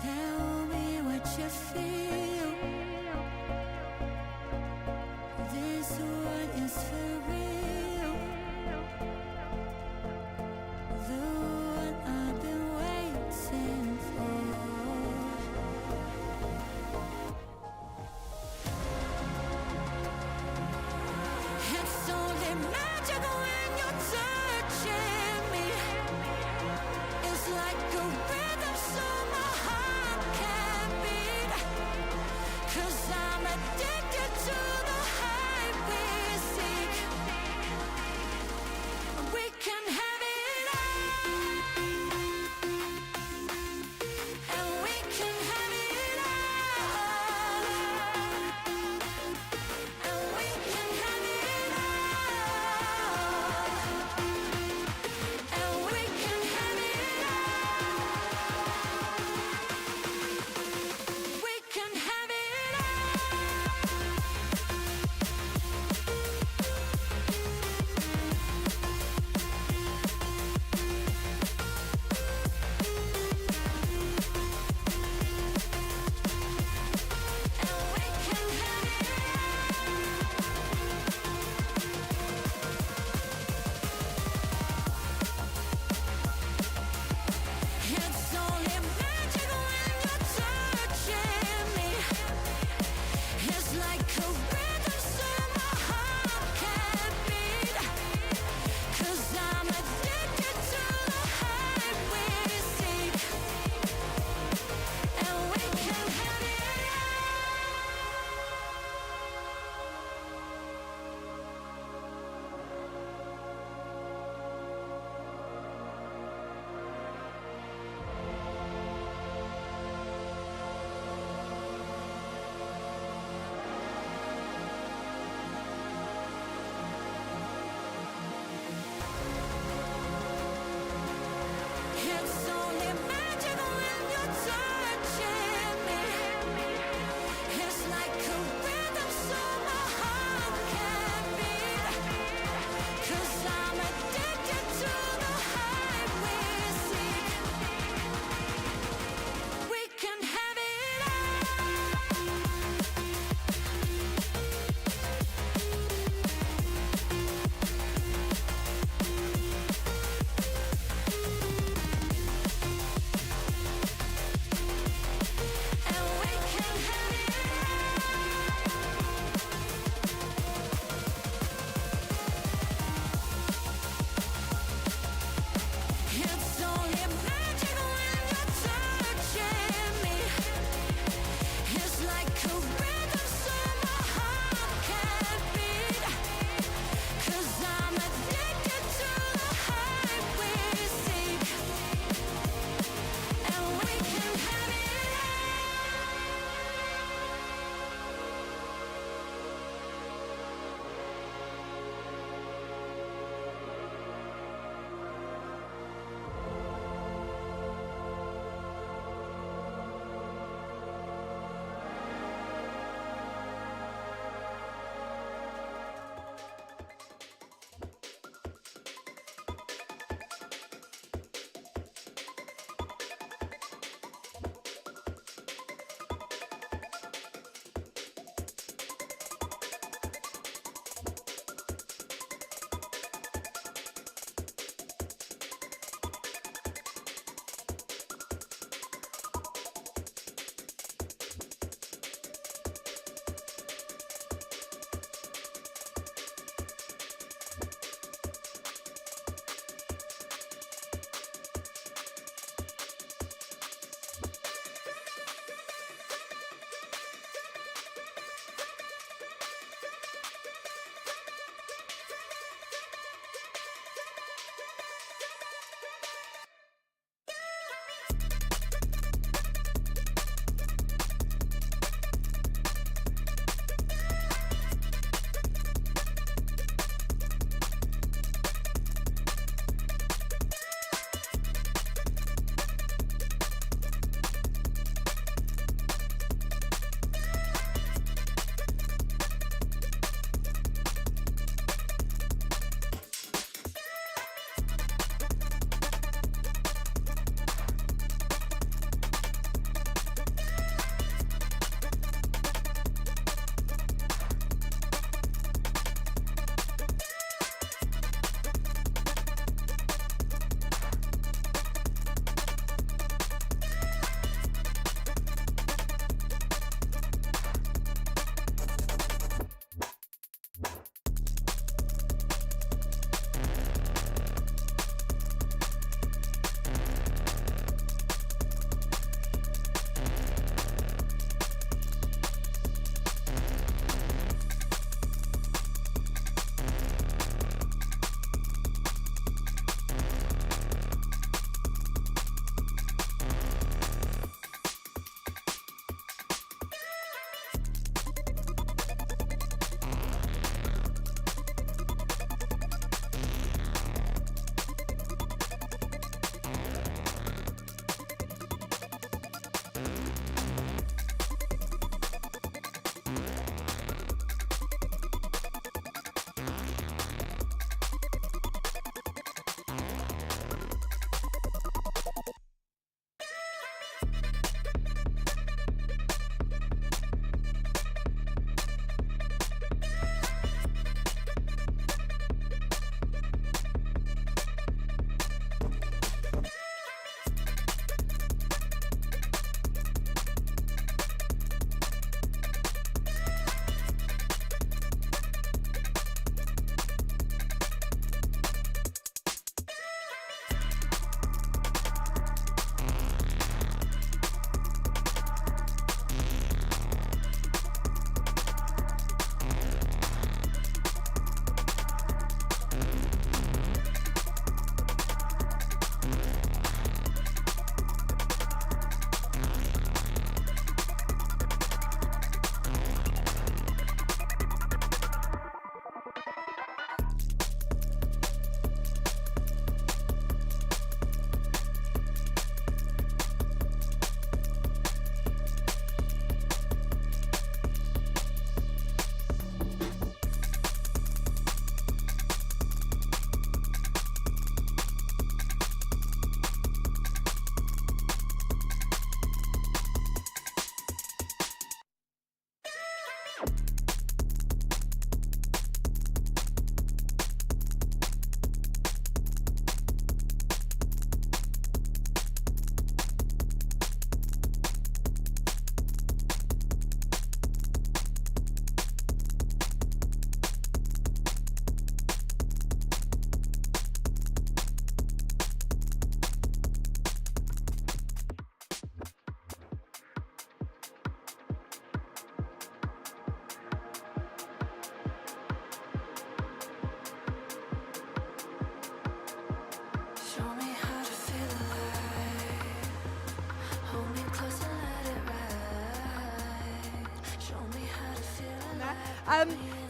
Tell me what you feel. This one is for real. The one I've been waiting for. It's only magic when you're touching me. It's like a rhythm so my heart can beat. 'Cause I'm addicted to the high we seek.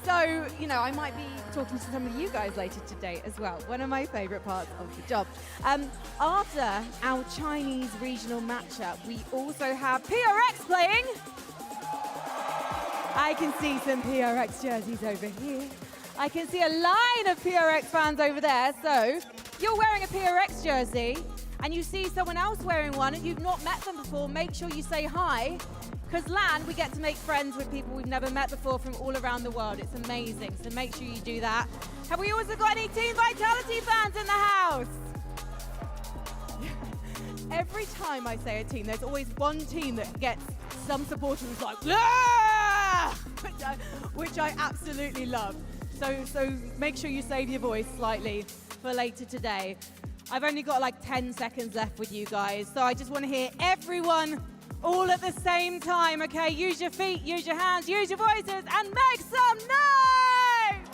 So, you know, I might be talking to some of you guys later today as well. One of my favorite parts of the job. After our Chinese regional matchup, we also have PRX playing. I can see some PRX jerseys over here. I can see a line of PRX fans over there. So, you're wearing a PRX jersey and you see someone else wearing one and you've not met them before, make sure you say hi. Because LAN, we get to make friends with people we've never met before from all around the world. It's amazing, so make sure you do that. Have we also got any Team Vitality fans in the house? Every time I say a team, there's always one team that gets some supporter who's like, yeah! which I absolutely love. So make sure you save your voice slightly for later today. I've only got like 10 seconds left with you guys, so I just want to hear everyone all at the same time, okay? Use your feet, use your hands, use your voices, and make some noise!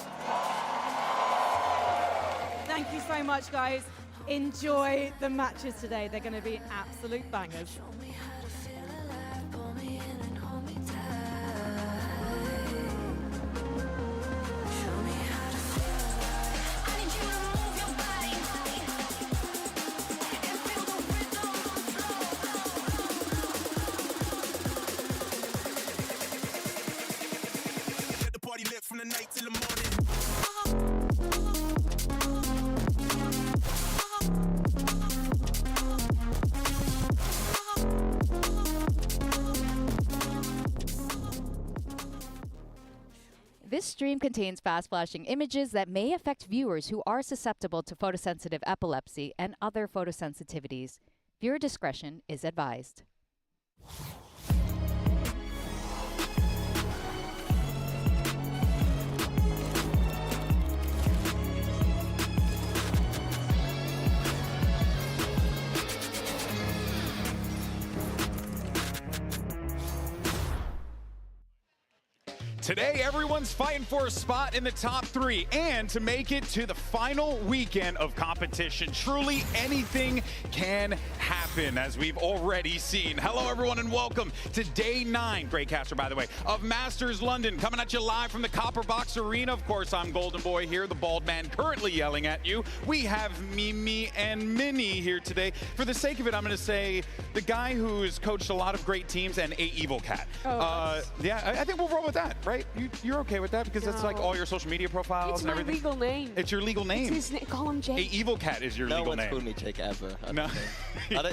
Thank you so much, guys. Enjoy the matches today. They're gonna be absolute bangers. From the night till the morning. This stream contains fast-flashing images that may affect viewers who are susceptible to photosensitive epilepsy and other photosensitivities. Viewer discretion is advised. Today, everyone's fighting for a spot in the top 3 and to make it to the final weekend of competition. Truly, anything can happen, as we've already seen. Hello, everyone, and welcome to Day 9, great caster, by the way, of Masters London, coming at you live from the Copper Box Arena. Of course, I'm Golden Boy here, the bald man currently yelling at you. We have Mimi and Minnie here today. For the sake of it, I'm going to say the guy who's coached a lot of great teams and a Evil Cat. Yeah, I think we'll roll with that, right? You're okay with that because that's like all your social media profiles and everything? It's my legal name. It's your legal name. It's his name. Call him Jake. A Evil Cat is your legal name. No one's called me Jake ever. No.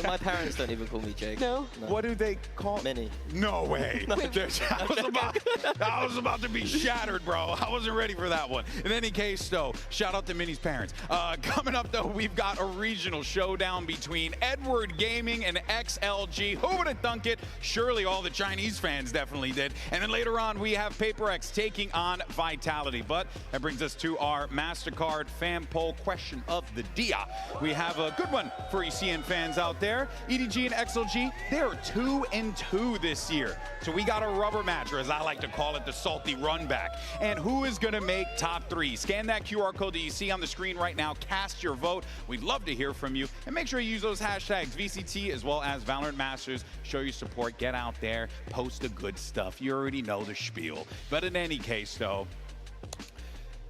My parents don't even call me Jake. No. What do they call? Minnie. No way. I was about to be shattered, bro. I wasn't ready for that one. In any case, though, shout out to Minnie's parents. Coming up, though, we've got a regional showdown between Edward Gaming and XLG. Who would have thunk it? Surely all the Chinese fans definitely did. And then later on, we have HyperX taking on Vitality. But that brings us to our Mastercard fan poll question of the dia. We have a good one for ECN fans out there. EDG and XLG, they are 2-2 this year. So we got a rubber match, or as I like to call it, the salty run back. And who is going to make top 3? Scan that QR code that you see on the screen right now. Cast your vote. We'd love to hear from you. And make sure you use those hashtags, VCT as well as Valorant Masters. Show your support. Get out there. Post the good stuff. You already know the spiel. But in any case, though,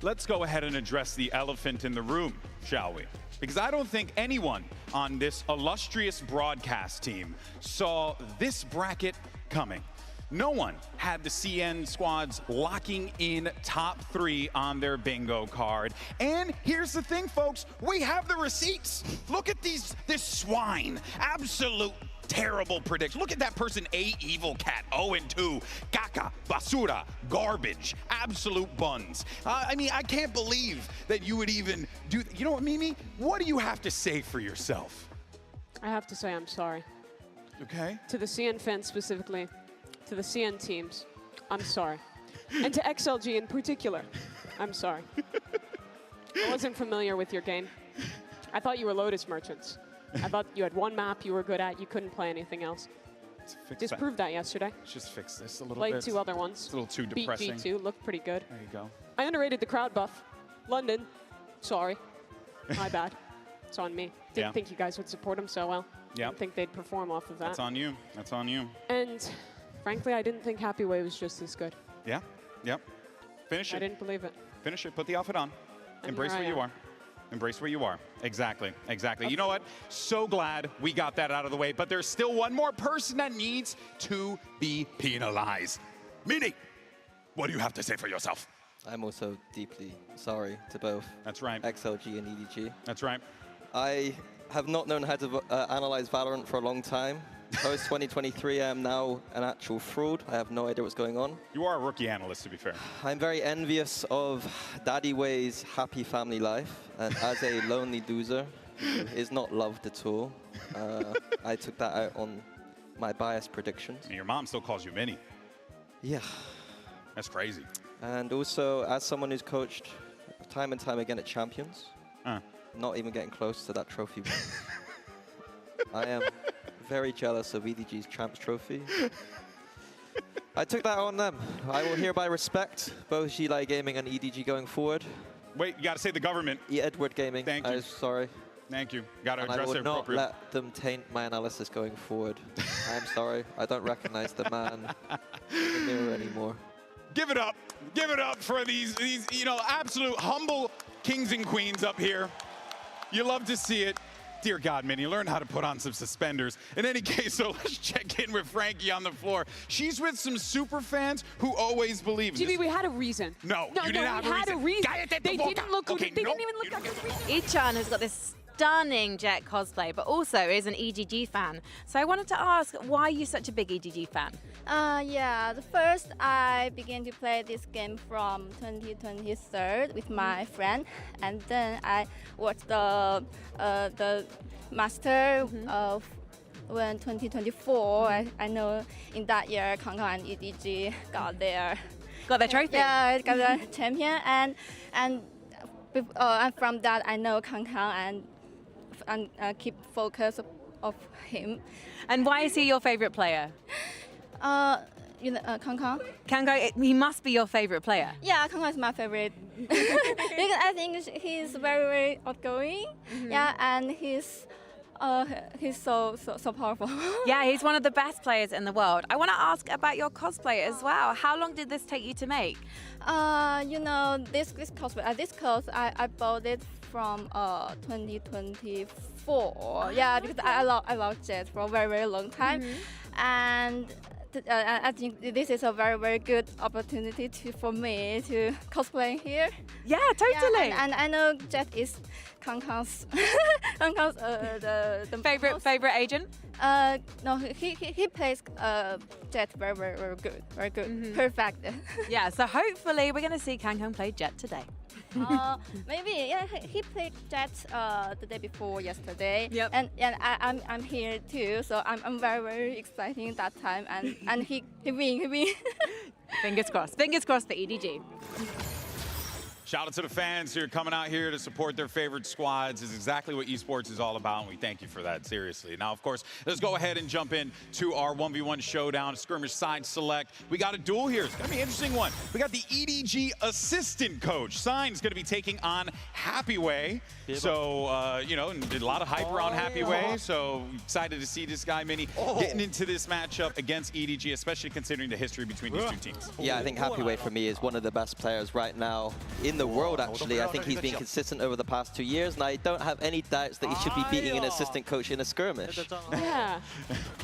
let's go ahead and address the elephant in the room, shall we? Because I don't think anyone on this illustrious broadcast team saw this bracket coming. No one had the CN squads locking in top 3 on their bingo card. And here's the thing, folks, we have the receipts. Look at this swine. Absolute terrible prediction. Look at that person, A Evil Cat, 0-2. Caca, basura, garbage, absolute buns. I mean, I can't believe that you would even do. You know what, Mimi? What do you have to say for yourself? I have to say I'm sorry. Okay. To the CN fans specifically, to the CN teams, I'm sorry. And to XLG in particular, I'm sorry. I wasn't familiar with your game. I thought you were Lotus merchants. I thought you had one map you were good at. You couldn't play anything else. Just proved that yesterday. Let's just fix this a little Played bit. 2 other ones. It's a little too depressing. Beat G2, looked pretty good. There you go. I underrated the crowd buff. London, sorry. My bad. It's on me. Didn't think you guys would support him so well. Yeah. Didn't think they'd perform off of that. That's on you. That's on you. And frankly, I didn't think Happy Way was just as good. Yeah. Yep. Finish it. I didn't believe it. Finish it. Put the outfit on. And Embrace here I where you am. are. Embrace where you are. Exactly. Exactly. You know what? So glad we got that out of the way. But there's still one more person that needs to be penalized. Mini, what do you have to say for yourself? I'm also deeply sorry to both That's right. XLG and EDG. That's right. I have not known how to analyze Valorant for a long time. Post 2023, I am now an actual fraud. I have no idea what's going on. You are a rookie analyst, to be fair. I'm very envious of Daddy Way's happy family life. And as a lonely loser who is not loved at all, I took that out on my biased predictions. And your mom still calls you Mini. Yeah. That's crazy. And also, as someone who's coached time and time again at Champions, not even getting close to that trophy. I am very jealous of EDG's Champs Trophy. I took that on them. I will hereby respect both Gilai Gaming and EDG going forward. Wait, you got to say the government. Edward Gaming. Thank you. I'm sorry. Thank you. Got to And I address will it not appropriately. let them taint my analysis going forward. I'm sorry. I don't recognize the man in the mirror anymore. Give it up. Give it up for these you know, absolute humble kings and queens up here. You love to see it. Dear God, Minnie, learn how to put on some suspenders. In any case, so let's check in with Frankie on the floor. She's with some super fans who always believe GB, this. we had a reason. No, you didn't have we had a reason. Cállate tu They boca. didn't look. Okay, They no, didn't even you look don't like get a Ichan has got this stunning Jet cosplay, but also is an EDG fan. So I wanted to ask, why are you such a big EDG fan? Yeah, the first I began to play this game from 2023 with my friend, and then I watched the Master of when 2024. I know in that year Kang Kang and EDG got their trophy? Yeah, got the champion, and from that I know Kang Kang and keep focus of him. And why is he your favorite player? You know, Kang Kang. Kango, he must be your favorite player. Yeah, Kang Kang is my favorite because I think he's very, very outgoing. Yeah, and he's so powerful. Yeah, he's one of the best players in the world. I want to ask about your cosplay as well. How long did this take you to make? You know, this cosplay, this clothes I bought it from 2024. Yeah, because I love Jet for a very, very long time, and I think this is a very, very good opportunity for me to cosplay here. Yeah, totally. Yeah, and I know Jet is Kang Kang's the favorite agent? No, he plays Jet very, very, very good, very good, perfect. Yeah, so hopefully we're going to see Kang Kang play Jet today. Maybe, yeah, he played Jet the day before yesterday. Yep. And I'm here too, so I'm very, very excited that time, and he win. Fingers crossed for EDG. Shout out to the fans who are coming out here to support their favorite squads. Is exactly what esports is all about, and we thank you for that, seriously. Now, of course, let's go ahead and jump in to our 1v1 showdown, skirmish side select. We got a duel here. It's going to be an interesting one. We got the EDG assistant coach. Sign's going to be taking on Happy Way. So, you know, did a lot of hype around Happy Way, so excited to see this guy, Mini, getting into this matchup against EDG, especially considering the history between these two teams. Yeah, I think Happy Way for me is one of the best players right now in the world, actually. I think he's been consistent over the past 2 years, and I don't have any doubts that he should be beating an assistant coach in a skirmish. Yeah.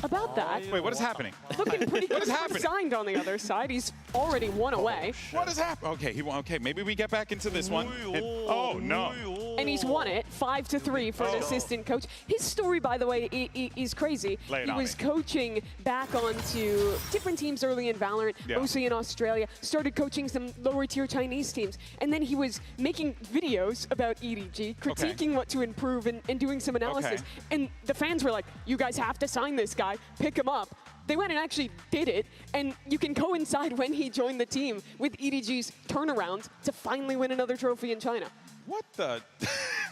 About that. Wait, what is happening? Looking pretty good. What is happening? Signed on the other side. He's already one away. What is happening? Okay, he won. Okay, maybe we get back into this one. Oh, no. And he's won it 5-3 for an assistant coach. His story, by the way, is crazy. Lay it He on was me. coaching back onto different teams early in Valorant, mostly in Australia. Started coaching some lower tier Chinese teams. And then he was making videos about EDG, critiquing what to improve and doing some analysis. And the fans were like, you guys have to sign this guy, pick him up. They went and actually did it, and you can coincide when he joined the team with EDG's turnaround to finally win another trophy in China. What the?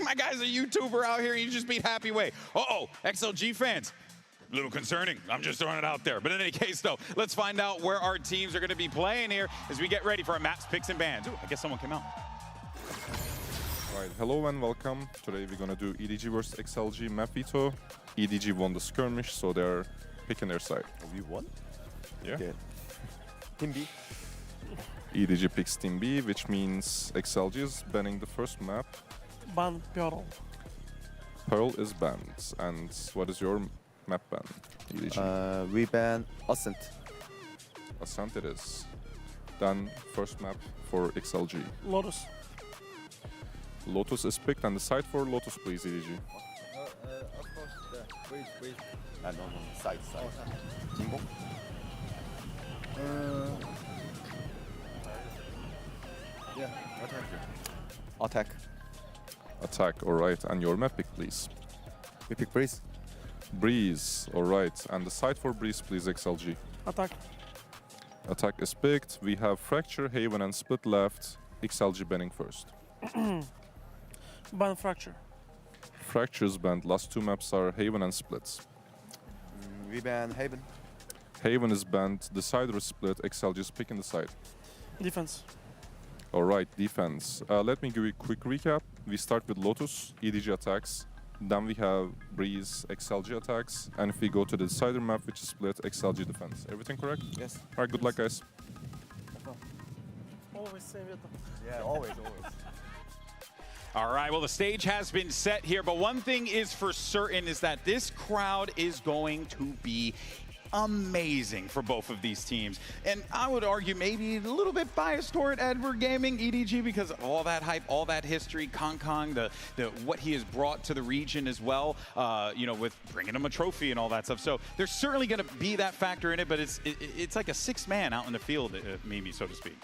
My guy's a YouTuber out here, and you just beat Happy Way. Uh-oh, XLG fans. A little concerning. I'm just throwing it out there. But in any case, though, let's find out where our teams are going to be playing here as we get ready for our maps, picks, and bans. Ooh, I guess someone came out. All right, hello and welcome. Today we're gonna do EDG versus XLG map veto. EDG won the skirmish, so they're picking their side. We won? Yeah. Okay. Team B. EDG picks Team B, which means XLG is banning the first map. Ban Pearl. Pearl is banned. And what is your map ban, EDG? We ban Ascent. Ascent it is. Then first map for XLG. Lotus. Lotus is picked, and the side for Lotus, please, EDG. Of course, wait. No, side. Jingle? Yeah, attack. Attack, alright. And your map pick, please. We pick Breeze. Breeze, alright. And the side for Breeze, please, XLG. Attack. Attack is picked. We have Fracture, Haven, and Split left. XLG banning first. Ban Fracture. Fracture's banned. Last two maps are Haven and Splits. We ban Haven. Haven is banned. The side is split. XLG is picking the side. Defense. Alright, defense. Let me give you a quick recap. We start with Lotus, EDG attacks. Then we have Breeze, XLG attacks. And if we go to the decider map, which is split, XLG defense. Everything correct? Yes. Alright, good luck, guys. Always same rhythm. Yeah, always. All right, well, the stage has been set here, but one thing is for certain is that this crowd is going to be amazing for both of these teams. And I would argue maybe a little bit biased toward Edward Gaming, EDG, because of all that hype, all that history, Kong, the what he has brought to the region as well, you know, with bringing him a trophy and all that stuff. So there's certainly going to be that factor in it, but it's like a sixth man out in the field, maybe, so to speak.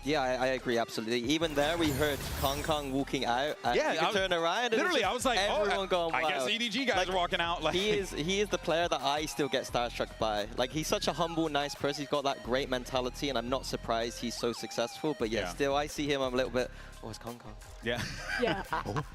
Yeah, I agree, absolutely. Even there, we heard Kong walking out. And Yeah, you could turn around. And literally, I was like, everyone going I guess wild. EDG guys are walking out. Like, he is the player that I still get starstruck by. Like, he's such a humble, nice person. He's got that great mentality, and I'm not surprised he's so successful. But yeah, still, I see him, I'm a little bit, oh, it's Kong. Yeah. Yeah,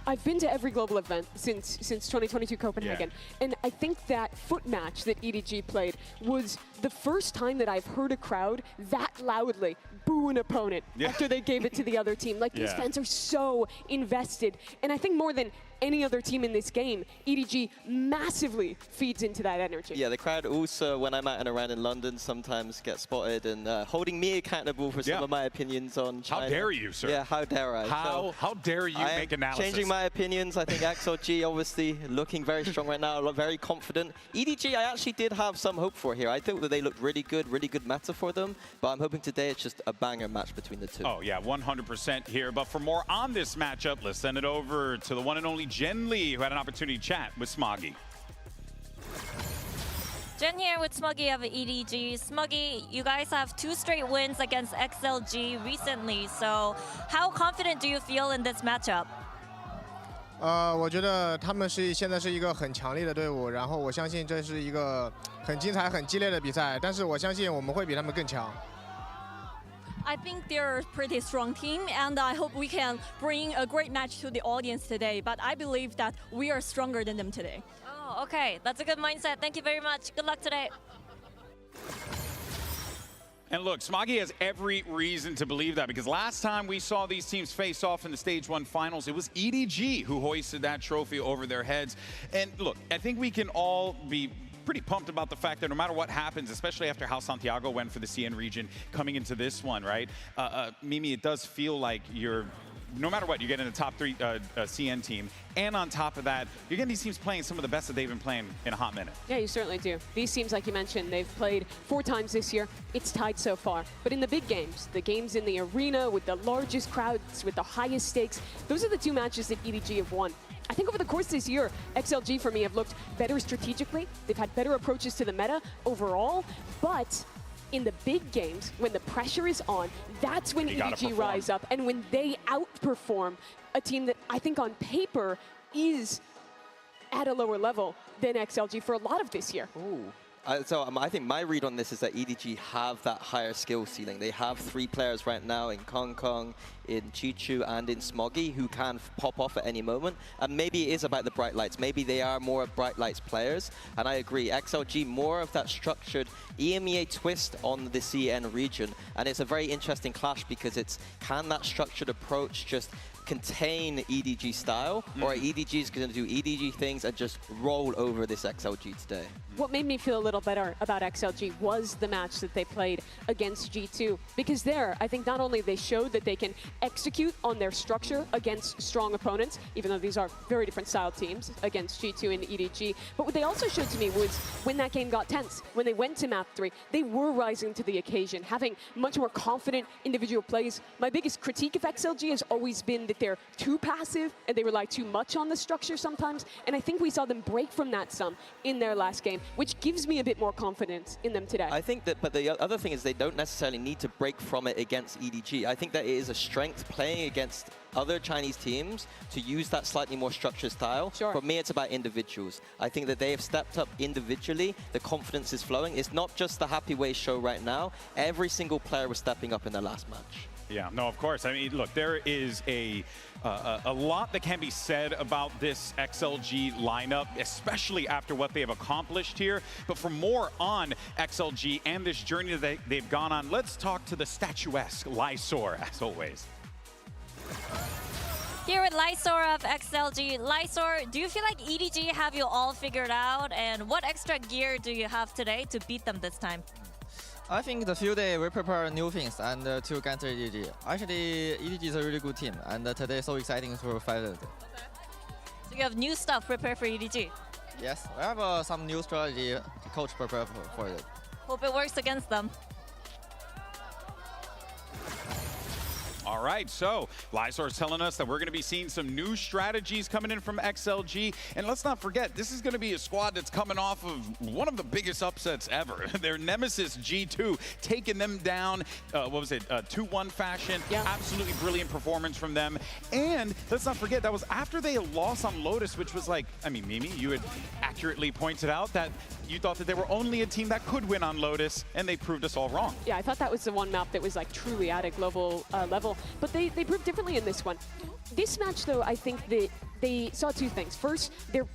I've been to every global event since 2022 Copenhagen, and I think that foot match that EDG played was the first time that I've heard a crowd that loudly boo an opponent after they gave it to the other team. Like, these fans are so invested, and I think more than any other team in this game, EDG massively feeds into that energy. Yeah, the crowd also, when I'm out and around in London, sometimes get spotted and holding me accountable for some of my opinions on China. How dare you, sir? Yeah, how dare I? How dare you make analysis? Changing my opinions. I think XLG obviously looking very strong right now, very confident. EDG, I actually did have some hope for here. I thought that they looked really good meta for them, but I'm hoping today it's just a banger match between the two. Oh yeah, 100% here. But for more on this matchup, let's send it over to the one and only Jen Lee, who had an opportunity to chat with Smoggy. Jen here with Smoggy of EDG. Smoggy, you guys have 2 straight wins against XLG recently, so how confident do you feel in this matchup? 我觉得他们现在是一个很强力的队伍，然后我相信这是一个很精彩、很激烈的比赛，但是我相信我们会比他们更强。 I think they're a pretty strong team, and I hope we can bring a great match to the audience today. But I believe that we are stronger than them today. Oh, okay. That's a good mindset. Thank you very much. Good luck today. And look, Smoggy has every reason to believe that, because last time we saw these teams face off in the Stage 1 finals, it was EDG who hoisted that trophy over their heads. And look, I think we can all be pretty pumped about the fact that no matter what happens, especially after how Santiago went for the CN region coming into this one, right? Mimi, it does feel like no matter what, you get in the top 3 CN team. And on top of that, you're getting these teams playing some of the best that they've been playing in a hot minute. Yeah, you certainly do. These teams, like you mentioned, they've played 4 times this year. It's tied so far. But in the big games, the games in the arena with the largest crowds, with the highest stakes, those are the 2 matches that EDG have won. I think over the course of this year, XLG for me have looked better strategically. They've had better approaches to the meta overall, but in the big games, when the pressure is on, that's when EDG rise up, and when they outperform a team that I think on paper is at a lower level than XLG for a lot of this year. Ooh. So I think my read on this is that EDG have that higher skill ceiling. They have 3 players right now in Kong, in Chichu, and in Smoggy who can pop off at any moment. And maybe it is about the bright lights. Maybe they are more bright lights players. And I agree, XLG more of that structured EMEA twist on the CN region. And it's a very interesting clash because it's, can that structured approach just contain EDG style, or EDG is going to do EDG things and just roll over this XLG today. What made me feel a little better about XLG was the match that they played against G2. Because there, I think not only they showed that they can execute on their structure against strong opponents, even though these are very different style teams against G2 and EDG, but what they also showed to me was when that game got tense, when they went to map 3, they were rising to the occasion, having much more confident individual plays. My biggest critique of XLG has always been that they're too passive and they rely too much on the structure sometimes, and I think we saw them break from that some in their last game, which gives me a bit more confidence in them today. I think that, but the other thing is they don't necessarily need to break from it against EDG. I think that it is a strength playing against other Chinese teams to use that slightly more structured style. Sure. For me, it's about individuals. I think that they have stepped up individually. The confidence is flowing. It's not just the Happy Way show right now. Every single player was stepping up in their last match. Yeah, no, of course. I mean, look, there is a lot that can be said about this XLG lineup, especially after what they have accomplished here. But for more on XLG and this journey that they've gone on, let's talk to the statuesque Lysor, as always. Here with Lysor of XLG. Lysor, do you feel like EDG have you all figured out? And what extra gear do you have today to beat them this time? I think the few days we prepare new things and to counter EDG. Actually, EDG is a really good team, and today is so exciting to fight it. Okay. So you have new stuff prepared for EDG? Yes, we have some new strategy the coach prepared for it. Hope it works against them. All right, so Lysor is telling us that we're going to be seeing some new strategies coming in from XLG. And let's not forget, this is going to be a squad that's coming off of one of the biggest upsets ever. Their nemesis, G2, taking them down, 2-1 fashion. Yeah. Absolutely brilliant performance from them. And let's not forget, that was after they lost on Lotus, which was like, I mean, Mimi, you had accurately pointed out that you thought that they were only a team that could win on Lotus, and they proved us all wrong. Yeah, I thought that was the one map that was like truly at a global level, but they proved differently in this one. This match, though, I think that they saw two things. First, their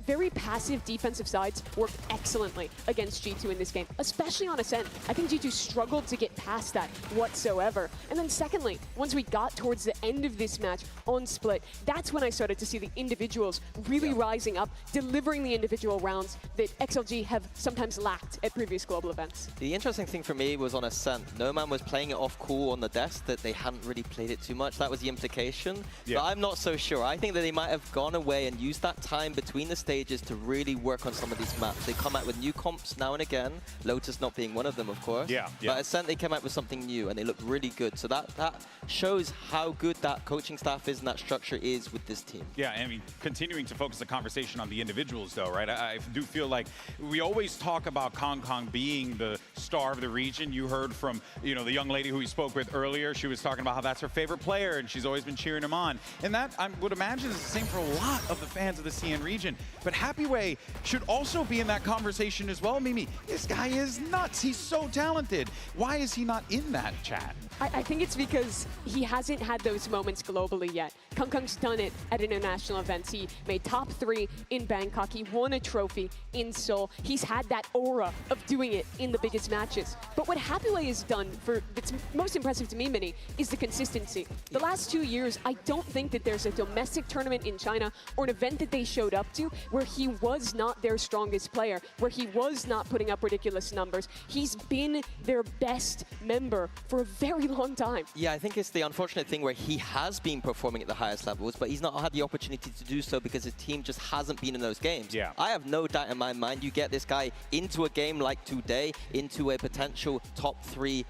very passive defensive sides worked excellently against G2 in this game, especially on Ascent. I think G2 struggled to get past that whatsoever. And then secondly, once we got towards the end of this match on Split, that's when I started to see the individuals really rising up, delivering the individual rounds that XLG have sometimes lacked at previous global events. The interesting thing for me was on Ascent. OMEN was playing it off cool on the desk, that they hadn't really played it too much. That was the implication. Yeah. But I'm not so sure. I think that they might have gone away and used that time between the stages to really work on some of these maps. They come out with new comps now and again, Lotus not being one of them, of course. Yeah. But Ascent, they came out with something new, and they look really good. So that shows how good that coaching staff is and that structure is with this team. Yeah, I mean, continuing to focus the conversation on the individuals, though, right? I do feel like we always talk about Kong being the star of the region. You heard from, the young lady who we spoke with earlier. She was talking about how that's her favorite player, and she's always been cheering him on. And that, I would imagine, is the same for a lot of the fans of the CN region. But Happy Way should also be in that conversation as well, Mimi. This guy is nuts. He's so talented. Why is he not in that chat? I think it's because he hasn't had those moments globally yet. Kong's done it at international events. He made top 3 in Bangkok. He won a trophy in Seoul. He's had that aura of doing it in the biggest matches. But what Happy Way has done that's most impressive to me, Minnie, is the consistency. The last 2 years, I don't think that there's a domestic tournament in China or an event that they showed up to where he was not their strongest player, where he was not putting up ridiculous numbers. He's been their best member for a very long time. Yeah, I think it's the unfortunate thing where he has been performing at the highest levels, but he's not had the opportunity to do so because his team just hasn't been in those games. Yeah. I have no doubt in my mind you get this guy into a game like today, into a potential top 3.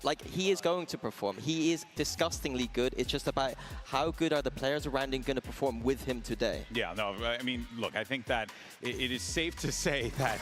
Like, he is going to perform. He is disgustingly good. It's just about how good are the players around him going to perform with him today. Yeah, no, I mean, look, I think that it is safe to say that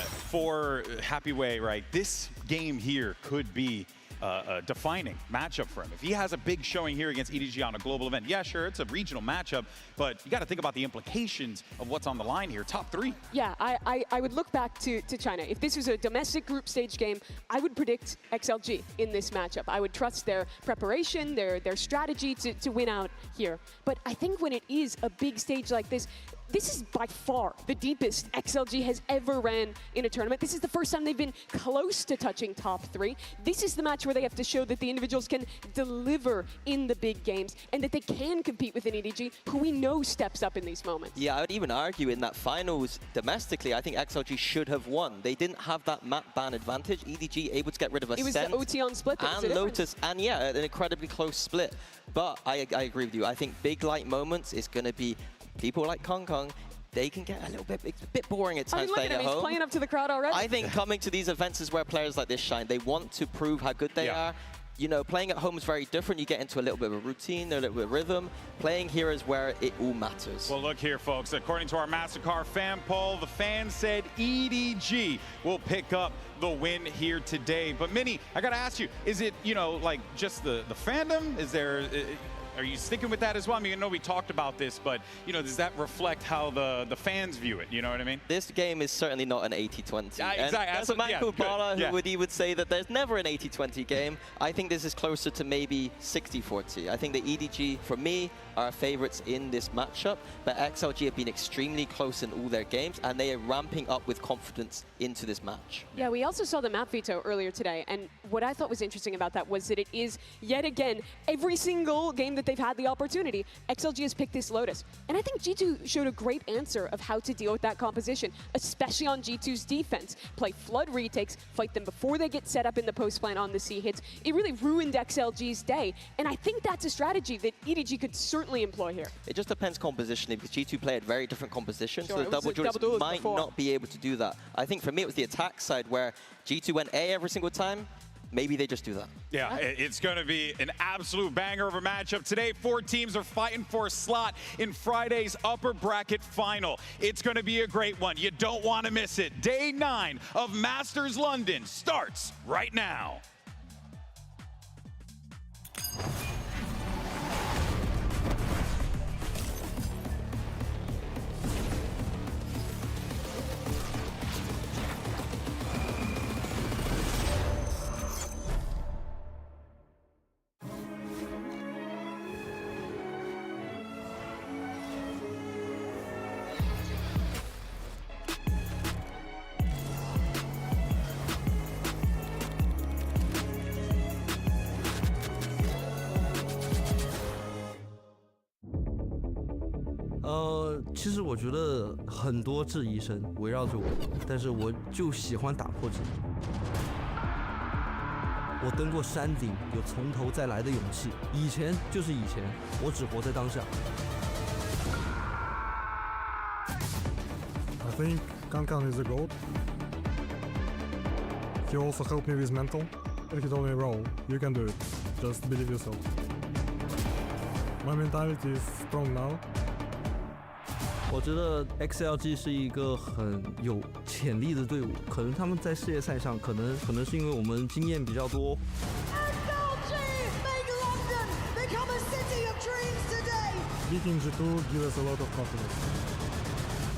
for Happy Way, right, this game here could be a defining matchup for him. If he has a big showing here against EDG on a global event, yeah, sure, it's a regional matchup, but you got to think about the implications of what's on the line here. Top 3. Yeah, I would look back to China. If this was a domestic group stage game, I would predict XLG in this matchup. I would trust their preparation, their strategy to win out here. But I think when it is a big stage like this, this is by far the deepest XLG has ever ran in a tournament. This is the first time they've been close to touching top 3. This is the match where they have to show that the individuals can deliver in the big games and that they can compete with an EDG who we know steps up in these moments. Yeah, I would even argue in that finals domestically, I think XLG should have won. They didn't have that map ban advantage. EDG able to get rid of It was the OT on split that was and the difference. Lotus, and yeah, an incredibly close split. But I agree with you. I think big light moments is going to be people like Kong Kong. They can get a little bit, it's a bit boring at times playing at home. He's playing up to the crowd already. I think coming to these events is where players like this shine. They want to prove how good they are. You know, playing at home is very different. You get into a little bit of a routine, a little bit of rhythm. Playing here is where it all matters. Well, look here, folks. According to our Mastercard fan poll, the fans said EDG will pick up the win here today. But Minnie, I got to ask you, is it, you know, like just the fandom? Is there... Are you sticking with that as well? I mean, I know we talked about this, but, you know, does that reflect how the fans view it? You know what I mean? This game is certainly not an 80-20. Exactly. There's a man called Bala who would say that there's never an 80-20 game. I think this is closer to maybe 60-40. I think the EDG, for me, are favorites in this matchup, but XLG have been extremely close in all their games, and they are ramping up with confidence into this match. Yeah, we also saw the map veto earlier today, and what I thought was interesting about that was that it is, yet again, every single game that they've had the opportunity, XLG has picked this Lotus. And I think G2 showed a great answer of how to deal with that composition, especially on G2's defense. Play flood retakes, fight them before they get set up in the post plan on the C hits. It really ruined XLG's day, and I think that's a strategy that EDG could certainly employ here. It just depends compositionally, because G2 play at very different compositions, Sure, so the double duels might before. not be able to do that. I think for me it was the attack side where G2 went A every single time. Maybe they just do that. Yeah, it's going to be an absolute banger of a matchup. Today, 4 teams are fighting for a slot in Friday's upper bracket final. It's going to be a great one. You don't want to miss it. Day 9 of Masters London starts right now.其实我觉得很多质疑声围绕着我，但是我就喜欢打破质疑。我登过山顶，有从头再来的勇气。以前就是以前，我只活在当下。I think Kankan is a goat. He also helped me with mental. He told me, bro, you can do it. Just believe yourself. My mentality is strong now. 我觉得 XLG 是一个很有潜力的队伍，可能他们在世界赛上，可能是因为我们经验比较多。Beating G2 gives us a lot of confidence.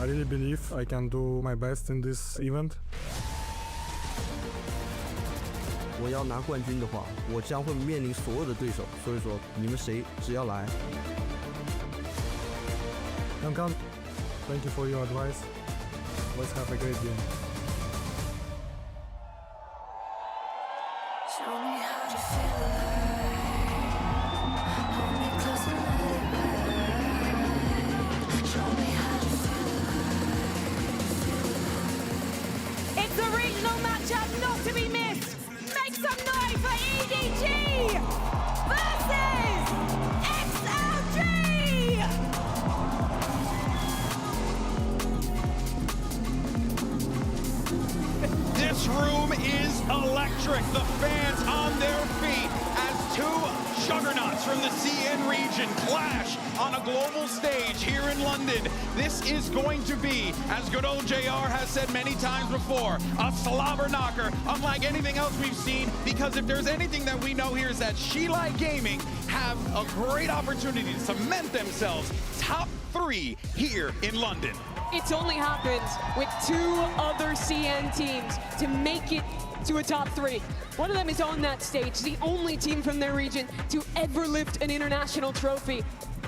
I really believe I can do my best in this event. 我要拿冠军的话，我将会面临所有的对手，所以说你们谁只要来。Kankan, thank you for your advice. Let's have a great game. Show me how to feel alive. Hold me close and let it ride. Show me how to feel alive. It's a regional matchup not to be missed. Make some noise for EDG versus XLG. This room is electric. The fans on their feet as 2 juggernauts from the CN region clash on a global stage here in London. This is going to be, as good old JR has said many times before, a slobber knocker, unlike anything else we've seen, because if there's anything that we know here is that Shilai Gaming have a great opportunity to cement themselves top 3 here in London. It's only happened with 2 other CN teams to make it to a top 3. One of them is on that stage, the only team from their region to ever lift an international trophy.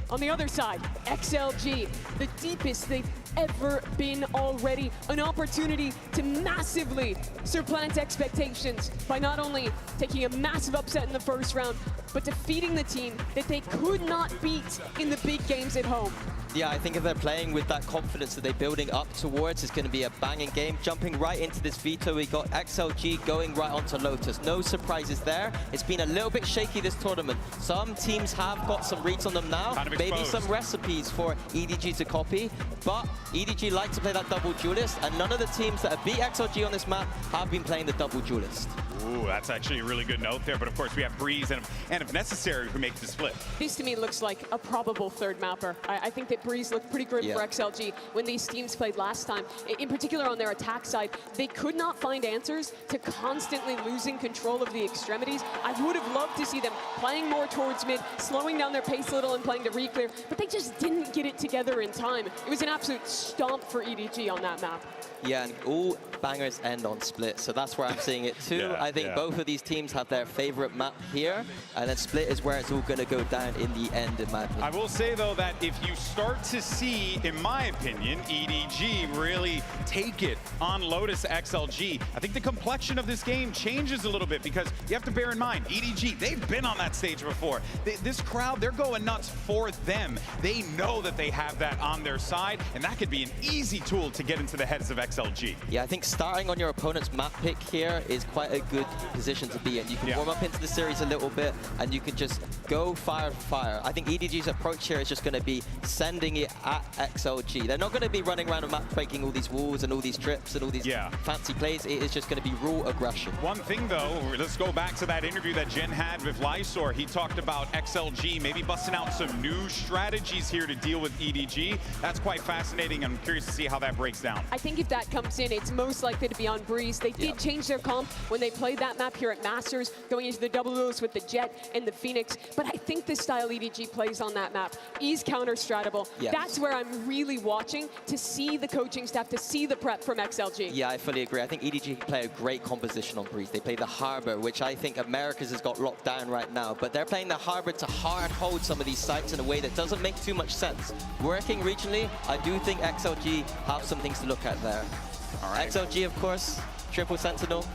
On the other side, XLG, the deepest they've ever been already. An opportunity to massively supplant expectations by not only taking a massive upset in the first round, but defeating the team that they could not beat in the big games at home. Yeah, I think if they're playing with that confidence that they're building up towards, it's going to be a banging game. Jumping right into this veto, we got XLG going right onto Lotus. No surprises there. It's been a little bit shaky this tournament. Some teams have got some reads on them now. Maybe some recipes for EDG to copy. But EDG like to play that double duelist, and none of the teams that have beat XLG on this map have been playing the double duelist. Ooh, that's actually a really good note there. But of course, we have Breeze and if necessary, who makes the split. This to me looks like a probable third mapper. I think that Breeze looked pretty grim for XLG when these teams played last time. In particular on their attack side, they could not find answers to constantly losing control of the extremities. I would have loved to see them playing more towards mid, slowing down their pace a little and playing to re-clear, but they just didn't get it together in time. It was an absolute stomp for EDG on that map. Yeah, and all bangers end on split, so that's where I'm seeing it too. I think both of these teams have their favorite map here, and then split is where it's all going to go down in the end, in my opinion. I will say, though, that if you start to see, in my opinion, EDG really take it on Lotus XLG, I think the complexion of this game changes a little bit, because you have to bear in mind, EDG, they've been on that stage before. This crowd, they're going nuts for them. They know that they have that on their side, and that could be an easy tool to get into the heads of XLG. Yeah, I think starting on your opponent's map pick here is quite a good position to be in. You can warm up into the series a little bit, and you can just go fire for fire. I think EDG's approach here is just going to be sending it at XLG. They're not going to be running around a map breaking all these walls and all these trips and all these fancy plays. It is just going to be raw aggression. One thing, though, let's go back to that interview that Jen had with Lysor. He talked about XLG maybe busting out some new strategies here to deal with EDG. That's quite fascinating. I'm curious to see how that breaks down. I think if that comes in, it's most likely to be on Breeze. They did change their comp when they played that map here at Masters, going into the double duels with the Jet and the Phoenix. But I think the style EDG plays on that map is counter-stratable. That's where I'm really watching to see the coaching staff, to see the prep from XLG. Yeah, I fully agree. I think EDG play a great composition on Breeze. They play the Harbor, which I think Americas has got locked down right now. But they're playing the Harbor to hard hold some of these sites in a way that doesn't make too much sense. Working regionally, I do think XLG have some things to look at there. All right. XLG, of course, triple Sentinel.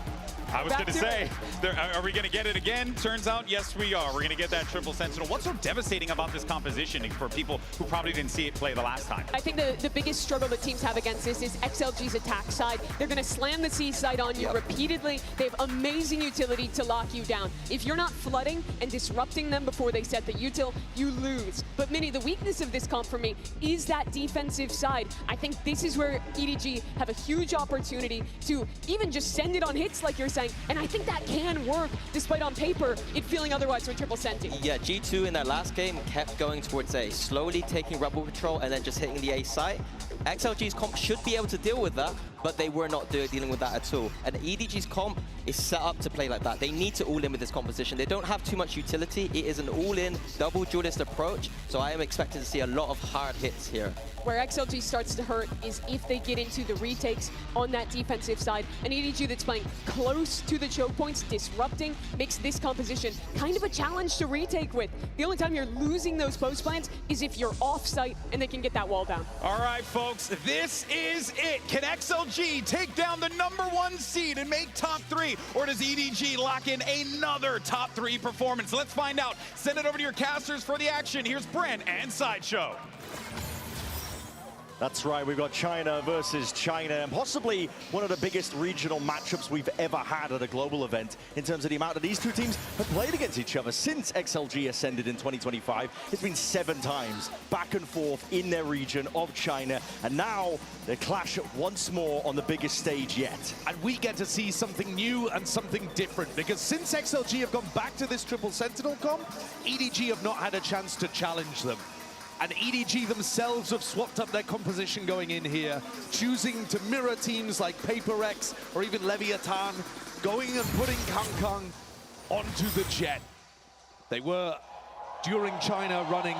I was going to say, are we going to get it again? Turns out, yes, we are. We're going to get that triple Sentinel. What's so devastating about this composition for people who probably didn't see it play the last time? I think the biggest struggle that teams have against this is XLG's attack side. They're going to slam the C side on you repeatedly. They have amazing utility to lock you down. If you're not flooding and disrupting them before they set the util, you lose. But Minnie, the weakness of this comp for me is that defensive side. I think this is where EDG have a huge opportunity to even just send it on hits like you're saying. And I think that can work, despite on paper it feeling otherwise with triple Senti. Yeah, G2 in their last game kept going towards A, slowly taking rebel control and then just hitting the A site. XLG's comp should be able to deal with that, but they were not dealing with that at all. And EDG's comp is set up to play like that. They need to all in with this composition. They don't have too much utility. It is an all-in double duelist approach, so I am expecting to see a lot of hard hits here. Where XLG starts to hurt is if they get into the retakes on that defensive side. An EDG that's playing close to the choke points, disrupting, makes this composition kind of a challenge to retake with. The only time you're losing those post plans is if you're off-site and they can get that wall down. All right, folks, this is it. Can XLG take down the #1 seed and make top 3? Or does EDG lock in another top 3 performance? Let's find out. Send it over to your casters for the action. Here's Brent and Sideshow. That's right, we've got China versus China, and possibly one of the biggest regional matchups we've ever had at a global event in terms of the amount that these two teams have played against each other since XLG ascended in 2025. It's been 7 times back and forth in their region of China, and now they clash once more on the biggest stage yet. And we get to see something new and something different, because since XLG have gone back to this triple Sentinel comp, EDG have not had a chance to challenge them. And EDG themselves have swapped up their composition going in here, choosing to mirror teams like HyperX or even Leviathan, going and putting Kang onto the Jet. They were, during China, running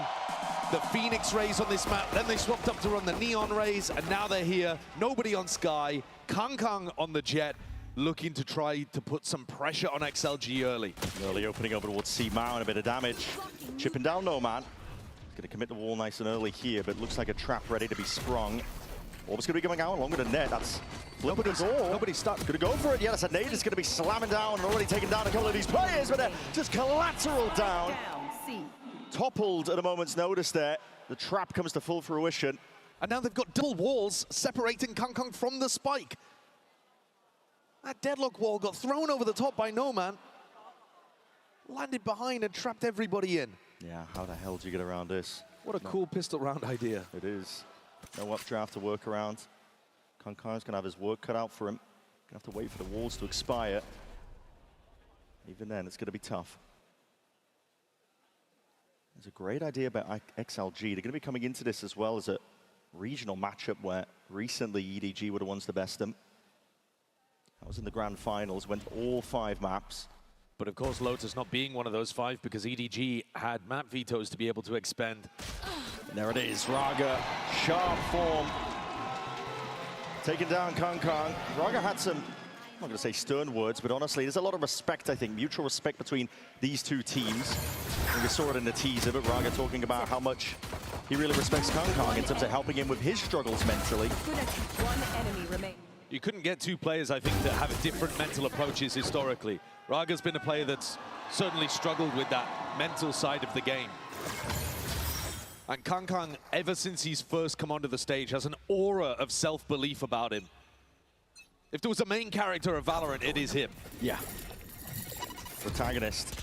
the Phoenix Rays on this map, then they swapped up to run the Neon Rays, and now they're here, nobody on Sky, Kang on the Jet, looking to try to put some pressure on XLG early. Early opening over towards C Mao and a bit of damage. Chipping down No Man. Going to commit the wall nice and early here, but looks like a trap ready to be sprung. Orb's going to be going out along with the net. That's flipping the door. Nobody's stuck. Going to go for it. Yeah, that's a nade. It's going to be slamming down and already taking down a couple of these players, but they're just collateral down. Toppled at a moment's notice there. The trap comes to full fruition. And now they've got double walls separating Kong from the spike. That deadlock wall got thrown over the top by Noman. Landed behind and trapped everybody in. Yeah, how the hell do you get around this? What a cool pistol round idea. It is. No updraft to work around. Kong's going to have his work cut out for him. Going to have to wait for the walls to expire. Even then, it's going to be tough. It's a great idea by XLG. They're going to be coming into this as well as a regional matchup where recently EDG were the ones to best them. That was in the grand finals, went all 5 maps. But of course, Lotus not being one of those 5 because EDG had map vetoes to be able to expend. And there it is, Raga, sharp form. Taking down Kong. Raga had some, I'm not going to say stern words, but honestly, there's a lot of respect, I think, mutual respect between these two teams. And we saw it in the teaser, but Raga talking about how much he really respects Kong in terms of helping him with his struggles mentally. One enemy remains. You couldn't get 2 players, I think, that have different mental approaches historically. Raga's been a player that's certainly struggled with that mental side of the game. And Kong, ever since he's first come onto the stage, has an aura of self-belief about him. If there was a main character of Valorant, it is him. Yeah. Protagonist.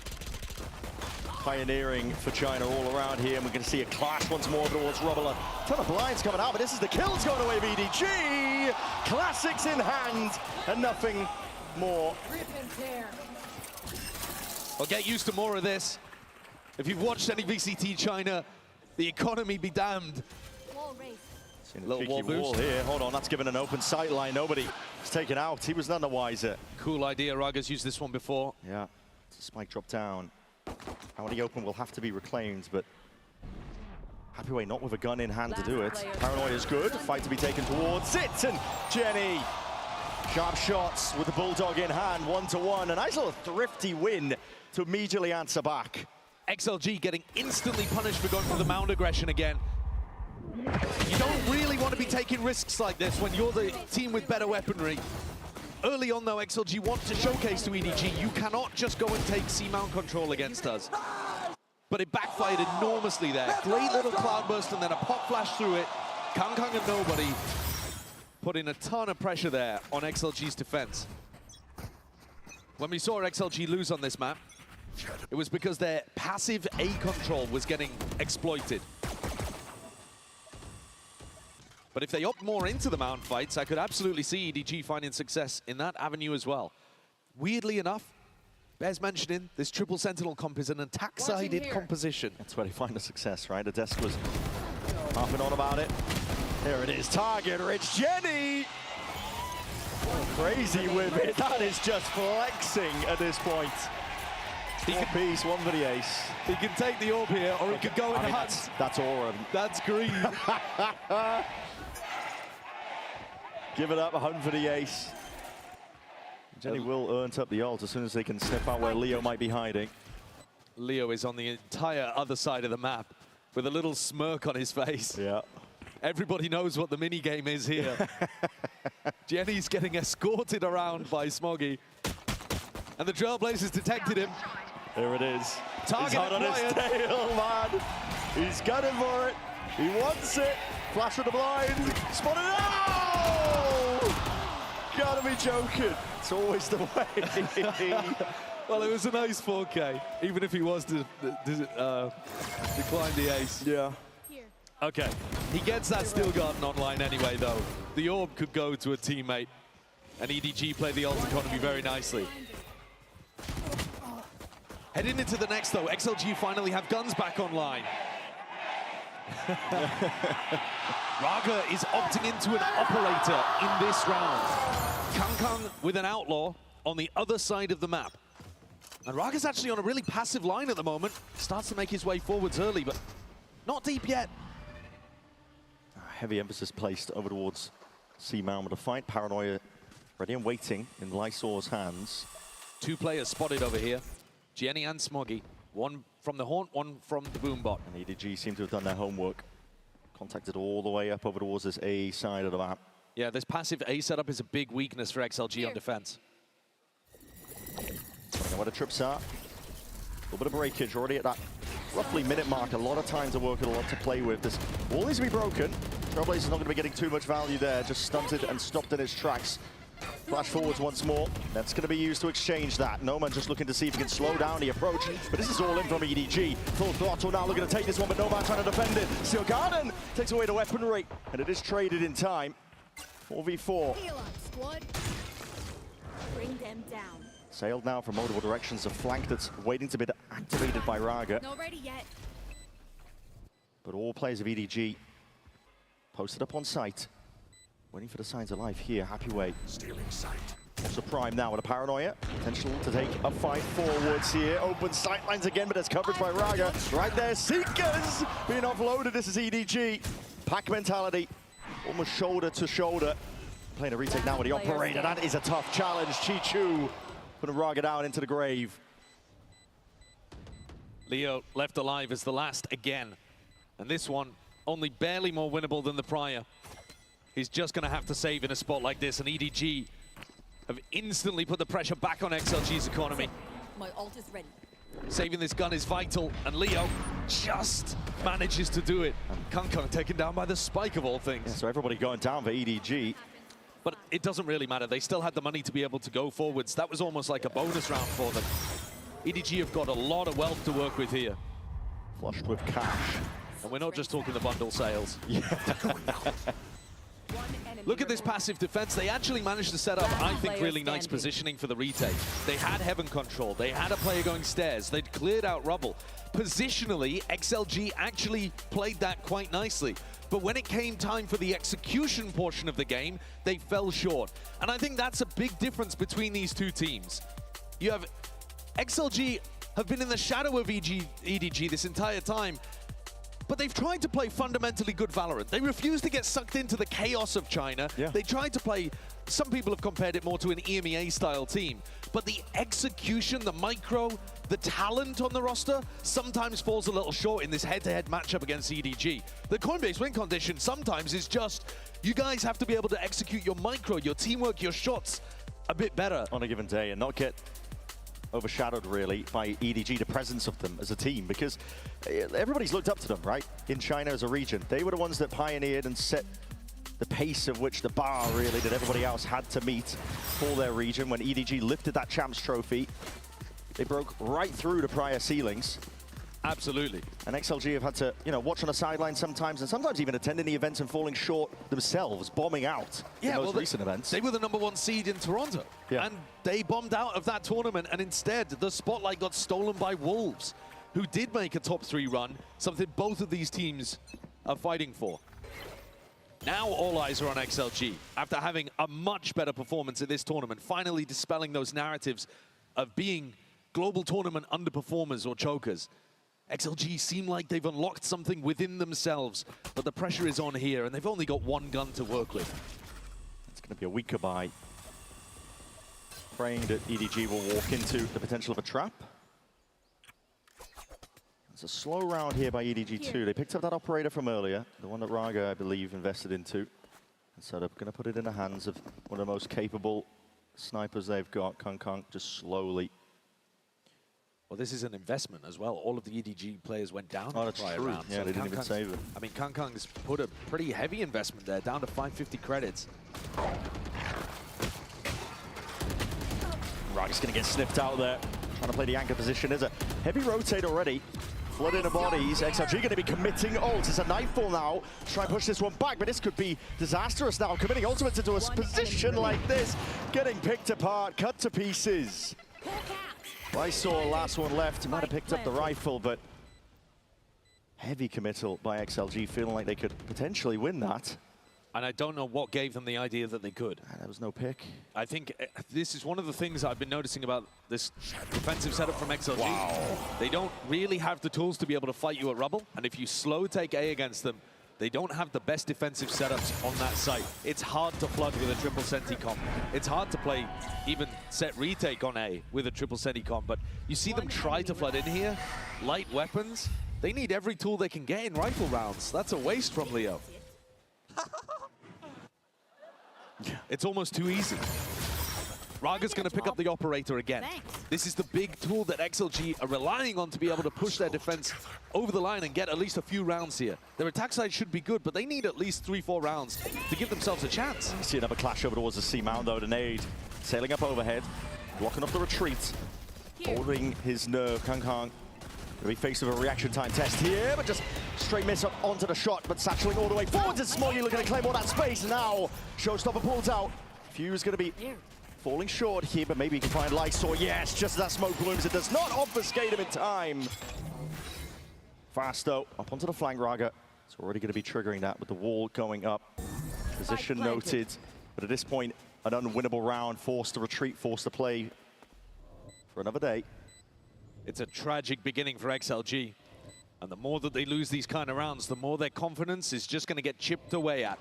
Pioneering for China all around here, and we're going to see a clash once more towards Rubble. A ton of blinds coming out, but this is the kills going away of EDG. Classics in hand, and nothing more. Well, get used to more of this. If you've watched any VCT China, the economy be damned. Seen a cheeky wall here. Hold on, that's given an open sight line. Nobody was taken out. He was none the wiser. Cool idea. Raga's used this one before. Yeah. It's a spike drop down. Out the open will have to be reclaimed, but Happy Way not with a gun in hand to do it. Paranoia is good. Fight to be taken towards it, and Jenny. Sharp shots with the Bulldog in hand, 1-1. A nice little thrifty win to immediately answer back. XLG getting instantly punished for going for the mound aggression again. You don't really want to be taking risks like this when you're the team with better weaponry. Early on, though, XLG want to showcase to EDG, you cannot just go and take C-mount control against us. But it backfired enormously there. Great little cloudburst and then a pop flash through it. Kong and nobody putting a ton of pressure there on XLG's defense. When we saw XLG lose on this map, it was because their passive A control was getting exploited. But if they opt more into the mount fights, I could absolutely see EDG finding success in that avenue as well. Weirdly enough, Bear's mentioning this triple sentinel comp is an attack-sided composition. That's where they find the success, right? The desk was harping on about it. There it is, target rich Jenny! Crazy with it, that is just flexing at this point. One piece, one for the ace. He can take the orb here, or he could go in the hut. That's aura. That's green. Give it up, a hunt for the ace. Jenny will earn up the ult as soon as they can sniff out where Leo might be hiding. Leo is on the entire other side of the map with a little smirk on his face. Yeah. Everybody knows what the mini game is here. Jenny's getting escorted around by Smoggy. And the Trailblazers detected him. There it is. Target He's hot on his tail, man. He's gunning for it. He wants it. Flash of the blind. Spotted it. Oh! Gotta be joking. It's always the way. Well, it was a nice 4K, even if he was to decline the ace. Yeah. Okay, he gets that Steel Garden online anyway, though. The orb could go to a teammate, and EDG play the ult economy very nicely. Heading into the next, though, XLG finally have guns back online. Raga is opting into an operator in this round. Kong with an outlaw on the other side of the map. And Raga's actually on a really passive line at the moment. Starts to make his way forwards early, but not deep yet. Heavy emphasis placed over towards C-Mount with a fight. Paranoia ready and waiting in Lysor's hands. 2 players spotted over here. Jenny and Smoggy. One from the Haunt, one from the Boombot. And EDG seem to have done their homework. Contacted all the way up over towards this A side of the map. Yeah, this passive A setup is a big weakness for XLG on defense. I don't know where the trips are. A little bit of breakage already at that roughly minute mark. A lot of time to work, a lot to play with. This wall needs to be broken. Trailblazer's not going to be getting too much value there. Just stunted and stopped in its tracks. Flash forwards once more. That's going to be used to exchange that. Noman just looking to see if he can slow down the approach. But this is all in from EDG. Full throttle now looking to take this one, but Noman trying to defend it. Steel Garden takes away the weaponry. And it is traded in time. 4v4. Bring them down. Sailed now from multiple directions. A flank that's waiting to be activated by Raga. Not ready yet. But all players of EDG posted up on site. Waiting for the signs of life here. Happy way. Stealing sight. Also Prime now with a paranoia. Potential to take a fight forwards here. Open sight lines again, but there's coverage by Raga. Right there, Seekers being offloaded. This is EDG. Pack mentality. Almost shoulder to shoulder. Playing a retake now with the operator. That is a tough challenge. Chi-Chu putting Raga down into the grave. Leo left alive as the last again. And this one, only barely more winnable than the prior. He's just going to have to save in a spot like this, and EDG have instantly put the pressure back on XLG's economy. My ult is ready. Saving this gun is vital, and Leo just manages to do it. Kung Kung taken down by the spike of all things. Yeah, so everybody going down for EDG. But it doesn't really matter. They still had the money to be able to go forwards. That was almost like a bonus round for them. EDG have got a lot of wealth to work with here. Flushed with cash. And we're not just talking the bundle sales. Yeah. Look at this passive defense. They actually managed to set up, I think, really nice positioning for the retake. They had heaven control. They had a player going stairs. They'd cleared out rubble. Positionally, XLG actually played that quite nicely. But when it came time for the execution portion of the game, they fell short. And I think that's a big difference between these two teams. You have XLG have been in the shadow of EDG this entire time, but they've tried to play fundamentally good Valorant. They refuse to get sucked into the chaos of China. Yeah. They tried to play, some people have compared it more to an EMEA-style team. But the execution, the micro, the talent on the roster sometimes falls a little short in this head-to-head matchup against EDG. The Coinbase win condition sometimes is just, you guys have to be able to execute your micro, your teamwork, your shots a bit better. On a given day and not get overshadowed really by EDG, the presence of them as a team, because everybody's looked up to them, right? In China as a region. They were the ones that pioneered and set the pace of which the bar really that everybody else had to meet for their region. When EDG lifted that Champs trophy, they broke right through the prior ceilings. Absolutely. And XLG have had to, you know, watch on the sideline sometimes, and sometimes even attending the events and falling short themselves, bombing out in those recent events. They were the #1 seed in Toronto, and they bombed out of that tournament, and instead the spotlight got stolen by Wolves, who did make a top 3 run, something both of these teams are fighting for. Now all eyes are on XLG, after having a much better performance in this tournament, finally dispelling those narratives of being global tournament underperformers or chokers. XLG seem like they've unlocked something within themselves, but the pressure is on here, and they've only got one gun to work with. It's going to be a weaker buy. Praying that EDG will walk into the potential of a trap. It's a slow round here by EDG too. They picked up that operator from earlier, the one that Raga, I believe, invested into. And so they're going to put it in the hands of one of the most capable snipers they've got, Kung Kung, just slowly. Well, this is an investment as well. All of the EDG players went down Oh, in the that's prior true. round. Yeah, So they didn't even save it. I mean, Kung Kung's put a pretty heavy investment there, down to 550 credits. Raga's going to get sniffed out there. Trying to play the anchor position. There's a heavy rotate already. Flooding the bodies. XLG going to be committing ult. It's a nightfall now. Try and push this one back, but this could be disastrous now. Committing ultimates into a position like this. Getting picked apart, cut to pieces. I saw last one left. Might have picked up the rifle, but heavy committal by XLG, feeling like they could potentially win that. And I don't know what gave them the idea that they could. There was no pick. I think this is one of the things I've been noticing about this defensive setup from XLG. Wow. They don't really have the tools to be able to fight you at rubble, and if you slow take A against them, They don't have the best defensive setups on that site. It's hard to flood with a triple senti comp. It's hard to play even set retake on A with a triple senti comp, but you see them try to flood in here. Light weapons, they need every tool they can get in rifle rounds. That's a waste from Leo. It's almost too easy. Raga's going to pick up the operator again. This is the big tool that XLG are relying on to be able to push their defense over the line and get at least a few rounds here. Their attack side should be good, but they need at least 3-4 rounds to give themselves a chance. See another clash over towards the C-mount though. The nade sailing up overhead, blocking off the retreat, holding his nerve. Kang Kang going to be faced with a reaction time test here, but just straight miss up onto the shot, but satcheling all the way forwards. It's Smoggy looking to claim all that space. Now, Showstopper pulls out. Fuse going to be falling short here, but maybe he can find Lysor. Yes, just as that smoke blooms, it does not obfuscate him in time. Fast though, up onto the flank, Raga. It's already going to be triggering that with the wall going up. Position noted, but at this point, an unwinnable round, forced to retreat, forced to play for another day. It's a tragic beginning for XLG. And the more that they lose these kind of rounds, the more their confidence is just going to get chipped away at.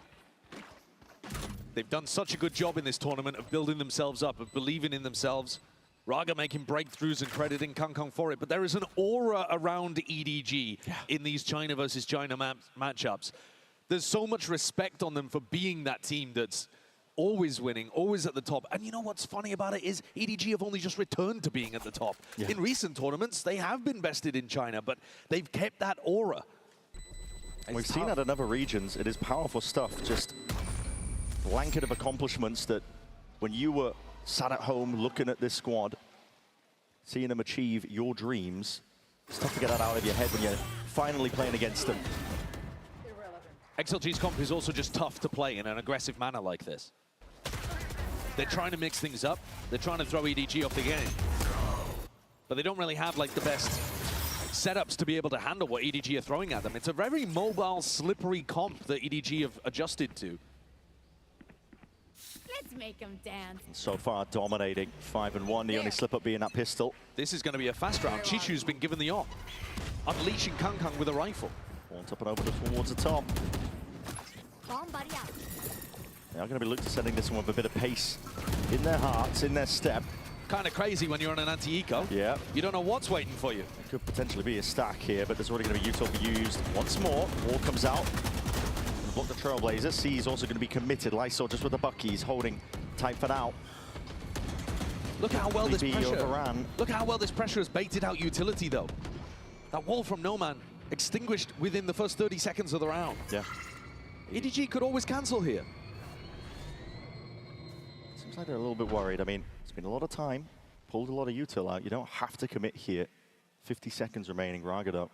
They've done such a good job in this tournament of building themselves up, of believing in themselves. Raga making breakthroughs and crediting Kang Kang for it, but there is an aura around EDG in these China versus China matchups. There's so much respect on them for being that team that's always winning, always at the top. And you know what's funny about it is EDG have only just returned to being at the top. In recent tournaments, they have been bested in China, but they've kept that aura. We've seen that in other regions. It is powerful stuff, just blanket of accomplishments that when you were sat at home looking at this squad, seeing them achieve your dreams, it's tough to get that out of your head when you're finally playing against them. XLG's comp is also just tough to play in an aggressive manner like this. They're trying to mix things up. They're trying to throw EDG off the game. But they don't really have like the best setups to be able to handle what EDG are throwing at them. It's a very mobile, slippery comp that EDG have adjusted to. Let's make them dance. So far dominating, 5-1, the only slip up being that pistol. This is going to be a fast round. Chichu's been given the op. Unleashing Kang Kang with a rifle. One up and over towards the top. Bomb buddy out. They are going to be looking to sending this one with a bit of pace in their hearts, in their step. Kind of crazy when you're on an anti-eco. Yeah. You don't know what's waiting for you. It could potentially be a stack here, but there's already going to be Utopia used once more. Wall comes out. Block the Trailblazer. C is also going to be committed. Lysor just with the Buckies, holding tight for now. Look at how well this pressure. Overran. Look at how well this pressure has baited out utility, though. That wall from No Man extinguished within the first 30 seconds of the round. Yeah. EDG could always cancel here. Seems like they're a little bit worried. I mean, it's been a lot of time, pulled a lot of util out. You don't have to commit here. 50 seconds remaining, Raga up.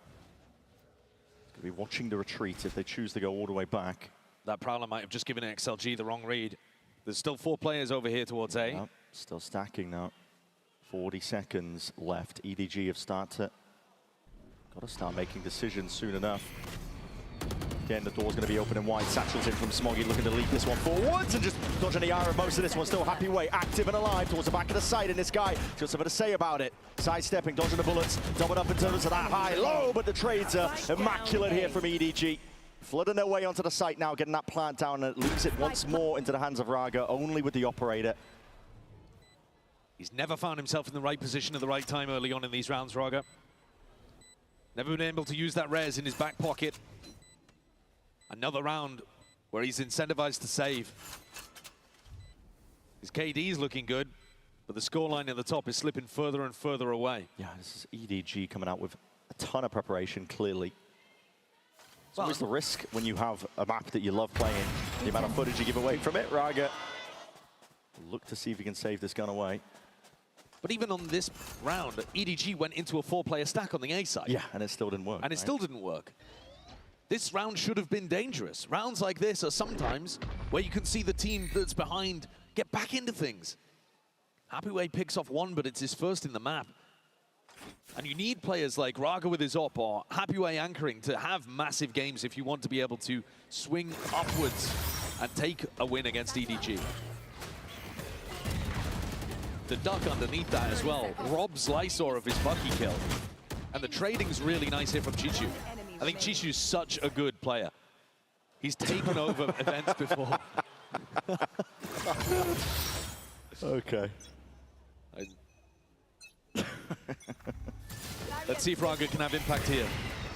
Going to be watching the retreat if they choose to go all the way back. That Prowler might have just given XLG the wrong read. There's still 4 players over here towards A. Yep, still stacking now. 40 seconds left. EDG have got to start making decisions soon enough. Again, the door's going to be open and wide. Satchel's in from Smoggy, looking to lead this one forwards and just dodging the ire of most of this one. Still Happy Way, active and alive towards the back of the site. And this guy just something to say about it. Sidestepping, dodging the bullets, doubled up in terms of that high-low, but the trades are immaculate here from EDG. Flooding their way onto the site now, getting that plant down, and it leaves it once more into the hands of Raga, only with the operator. He's never found himself in the right position at the right time early on in these rounds, Raga. Never been able to use that res in his back pocket. Another round where he's incentivized to save. His KD's looking good, but the scoreline at the top is slipping further and further away. Yeah, this is EDG coming out with a ton of preparation, clearly. It's always the risk when you have a map that you love playing, the amount of footage you give away from it. Raga look to see if he can save this gun away. But even on this round, EDG went into a 4-player stack on the A side. Yeah, and it still didn't work. And it still didn't work. This round should have been dangerous. Rounds like this are sometimes where you can see the team that's behind get back into things. Happy Way picks off one, but it's his first in the map. And you need players like Raga with his op or Happy Way anchoring to have massive games if you want to be able to swing upwards and take a win against EDG. The duck underneath that as well robs Lysor of his Bucky kill. And the trading's really nice here from Chichu. I think Chichu's such a good player. He's taken over events before. Okay. Let's see if Raga can have impact here.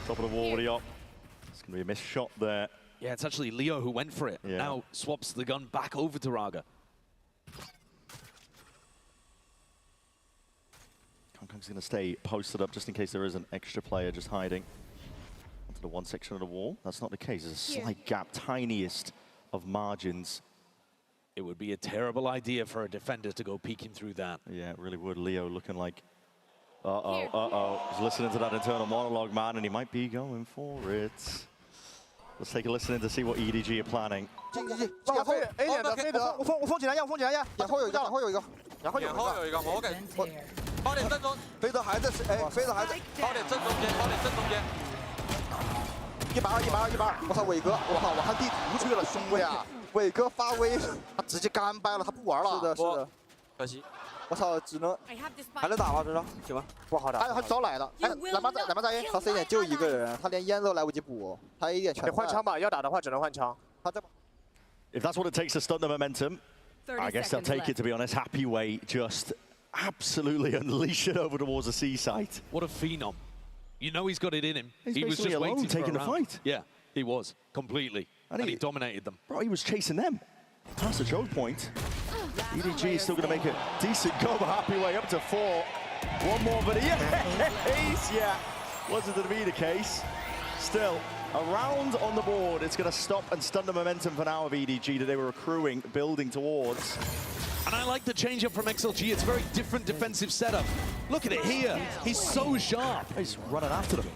Top of the wall, already up. It's going to be a missed shot there. Yeah, it's actually Leo who went for it. Yeah. Now swaps the gun back over to Raga. Kong's going to stay posted up just in case there is an extra player just hiding onto the one section of the wall. That's not the case. There's a slight gap, tiniest of margins. It would be a terrible idea for a defender to go peeking through that. Yeah, it really would. Leo looking like, He's listening to that internal monologue, man, and he might be going for it. Let's take a listen in to see what EDG are planning. 往后，A 点的飞德，我封起来，封起来，掩后有一个，掩后有一个，掩后有一个，我给，包点正中，飞德还在，哎，飞德还在，包点正中间，包点正中间。120，120，120，我操，伟哥，我靠，我看地图去了，兄弟啊！伟哥发威，他直接干掰了，他不玩了。是的，是的。可惜。 我操，只能还能打吗？这行吧，不好打。还早来的，哎，蓝马在 A， 他 C 点就一个人，他连烟都来不及补，他 A 点全。得换枪吧，要打的话只能换枪。他这。If that's what it takes to stunt the momentum, I guess they'll take it. To be honest, Happy Way just absolutely unleash it over towards the C site. What a phenom! You know he's got it in him. He was just waiting taking the round. fight. Yeah, he was completely, and he dominated them. Bro, he was chasing them. Past the choke point. EDG is still going to make a decent go, but Happy Way up to 4. One more, but yeah, wasn't to be the case. Still, a round on the board. It's going to stop and stun the momentum for now of EDG that they were accruing, building towards. And I like the change up from XLG. It's a very different defensive setup. Look at it here. He's so sharp. He's running after them.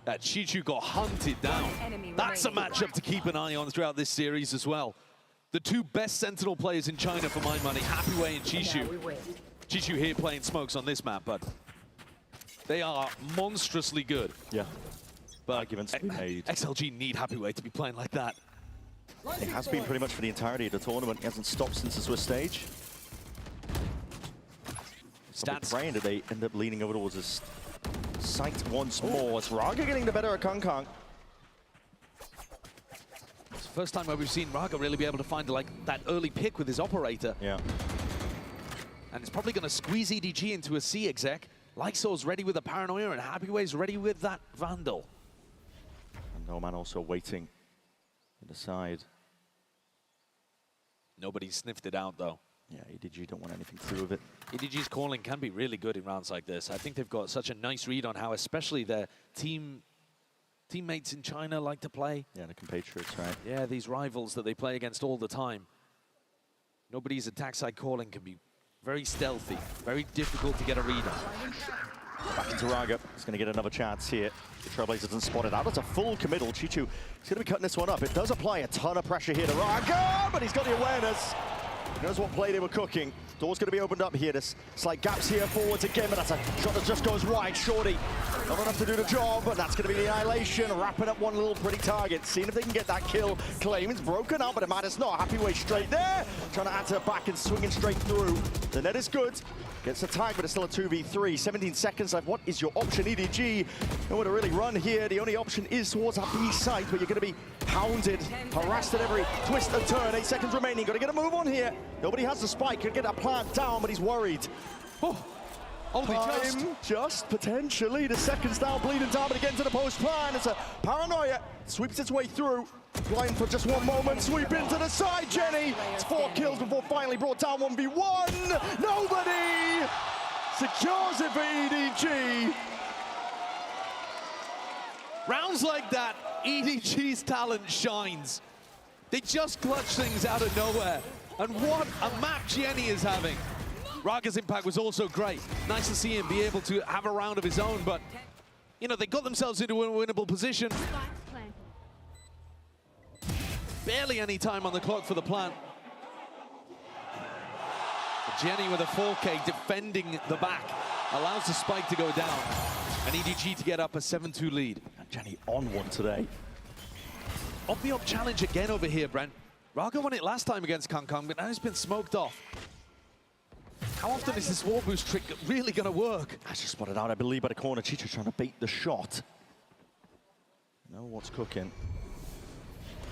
That Chichu got hunted down. That's a matchup to keep an eye on throughout this series as well. The two best Sentinel players in China, for my money, Happy Way and Chichu. Chichu here playing smokes on this map, but they are monstrously good. Yeah. But arguments made. XLG need Happy Way to be playing like that. It has been pretty much for the entirety of the tournament. He hasn't stopped since the Swiss stage. Stats. Praying that they end up leaning over towards his sight once more. It's Raga getting the better of Kong. It's the first time where we've seen Raga really be able to find like that early pick with his operator. Yeah. And it's probably going to squeeze EDG into a C exec. Lyxor's ready with a Paranoia and Happy Way's ready with that Vandal. And OMEN also waiting to decide. Nobody sniffed it out though. Yeah, EDG don't want anything to do with it. EDG's calling can be really good in rounds like this. I think they've got such a nice read on how especially their teammates in China like to play. Yeah, the compatriots, right? Yeah, these rivals that they play against all the time. Nobody's attack side calling can be very stealthy, very difficult to get a read on. Back into Raga. He's going to get another chance here. The Trailblazer doesn't spot it out. It's a full committal. Chichu is going to be cutting this one up. It does apply a ton of pressure here to Raga, but he's got the awareness. He knows what play they were cooking. Door's going to be opened up here. There's slight gaps here forwards again, but that's a shot that just goes wide. Shorty not enough to do the job, but that's going to be the annihilation. Wrapping up one little pretty target. Seeing if they can get that kill. Claiming's broken out, but it matters not. Happy Way straight there. Trying to add to the back and swinging straight through. The net is good. Gets a tag, but it's still a 2v3. 17 seconds left. What is your option, EDG? Nowhere to really run here. The only option is towards that B site, but you're going to be hounded, harassed at every twist and turn. 8 seconds remaining. Got to get a move on here. Nobody has the spike. Could get that plant down, but he's worried. Oh, only just potentially. The seconds down, bleeding down, but again to the post plan. It's a Paranoia. Sweeps its way through. Blind for just one moment. Sweep into the side, Jenny. It's 4 kills before finally brought down 1v1. Nobody secures it for EDG. Rounds like that, EDG's talent shines. They just clutch things out of nowhere. And what a map Jenny is having. Raga's impact was also great. Nice to see him be able to have a round of his own, but you know, they got themselves into a winnable position. Barely any time on the clock for the plant. Jenny with a 4K defending the back. Allows the spike to go down. And EDG to get up a 7-2 lead. And Jenny on one today. Up challenge again over here, Brent. Raga won it last time against Kong, but now he's been smoked off. How often is this wall boost trick really going to work? I just spotted out, I believe, by the corner. Chichu trying to bait the shot. Know what's cooking.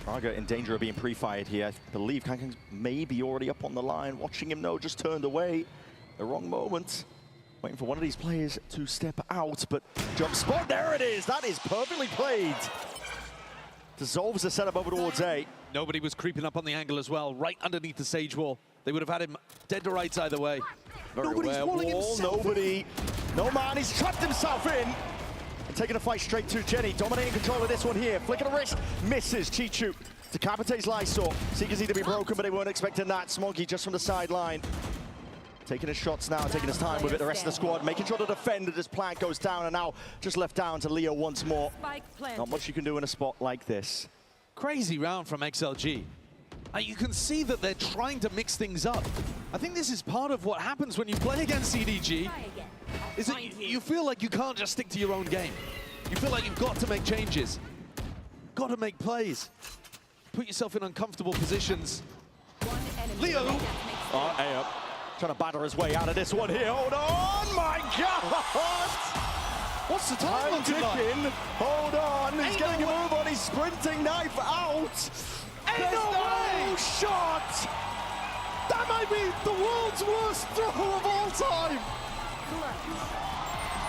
Raga in danger of being pre-fired here. I believe Kangkang's maybe already up on the line. Watching him, no, just turned away. The wrong moment. Waiting for one of these players to step out, but jump spot, there it is. That is perfectly played. Dissolves the setup over towards A. Nobody was creeping up on the angle as well, right underneath the sage wall. They would have had him dead to rights either way. Nobody's walling himself. Nobody. No man, he's trapped himself in. And taking a fight straight to Jenny. Dominating control of this one here. Flick of the wrist, misses. Chichu decapitates Lysor. Seekers need to be broken, but they weren't expecting that. Smoggy just from the sideline. Taking his shots now, taking his time with it. The rest of the squad making sure to defend as this plant goes down, and now just left down to Leo once more. Not much you can do in a spot like this. Crazy round from XLG. You can see that they're trying to mix things up. I think this is part of what happens when you play against EDG, is that you feel like you can't just stick to your own game. You feel like you've got to make changes, got to make plays, put yourself in uncomfortable positions. Leo! Oh, A up. Trying to batter his way out of this one here. Hold on, my God! What's the time looking like? Hold on, he's getting a move on, he's sprinting, knife out. Ain't no way! Shot! That might be the world's worst throw of all time.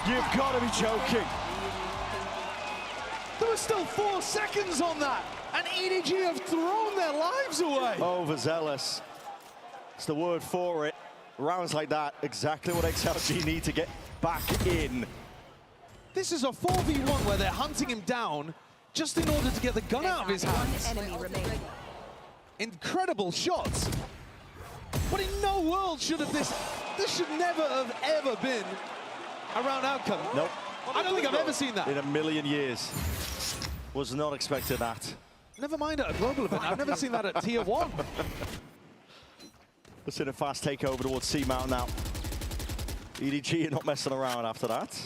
You've got to be joking. There were still 4 seconds on that, and EDG have thrown their lives away. Overzealous. It's the word for it. Rounds like that, exactly what XLG need to get back in. This is a 4v1 where they're hunting him down just in order to get the gun out of his hands. Incredible shots. But in no world should have this should never have ever been a round outcome. Nope. I don't think I've ever seen that. In a million years. Was not expecting that. Never mind at a global event. I've never seen that at Tier 1. Let's hit a fast takeover towards C-Mount now. EDG not messing around after that.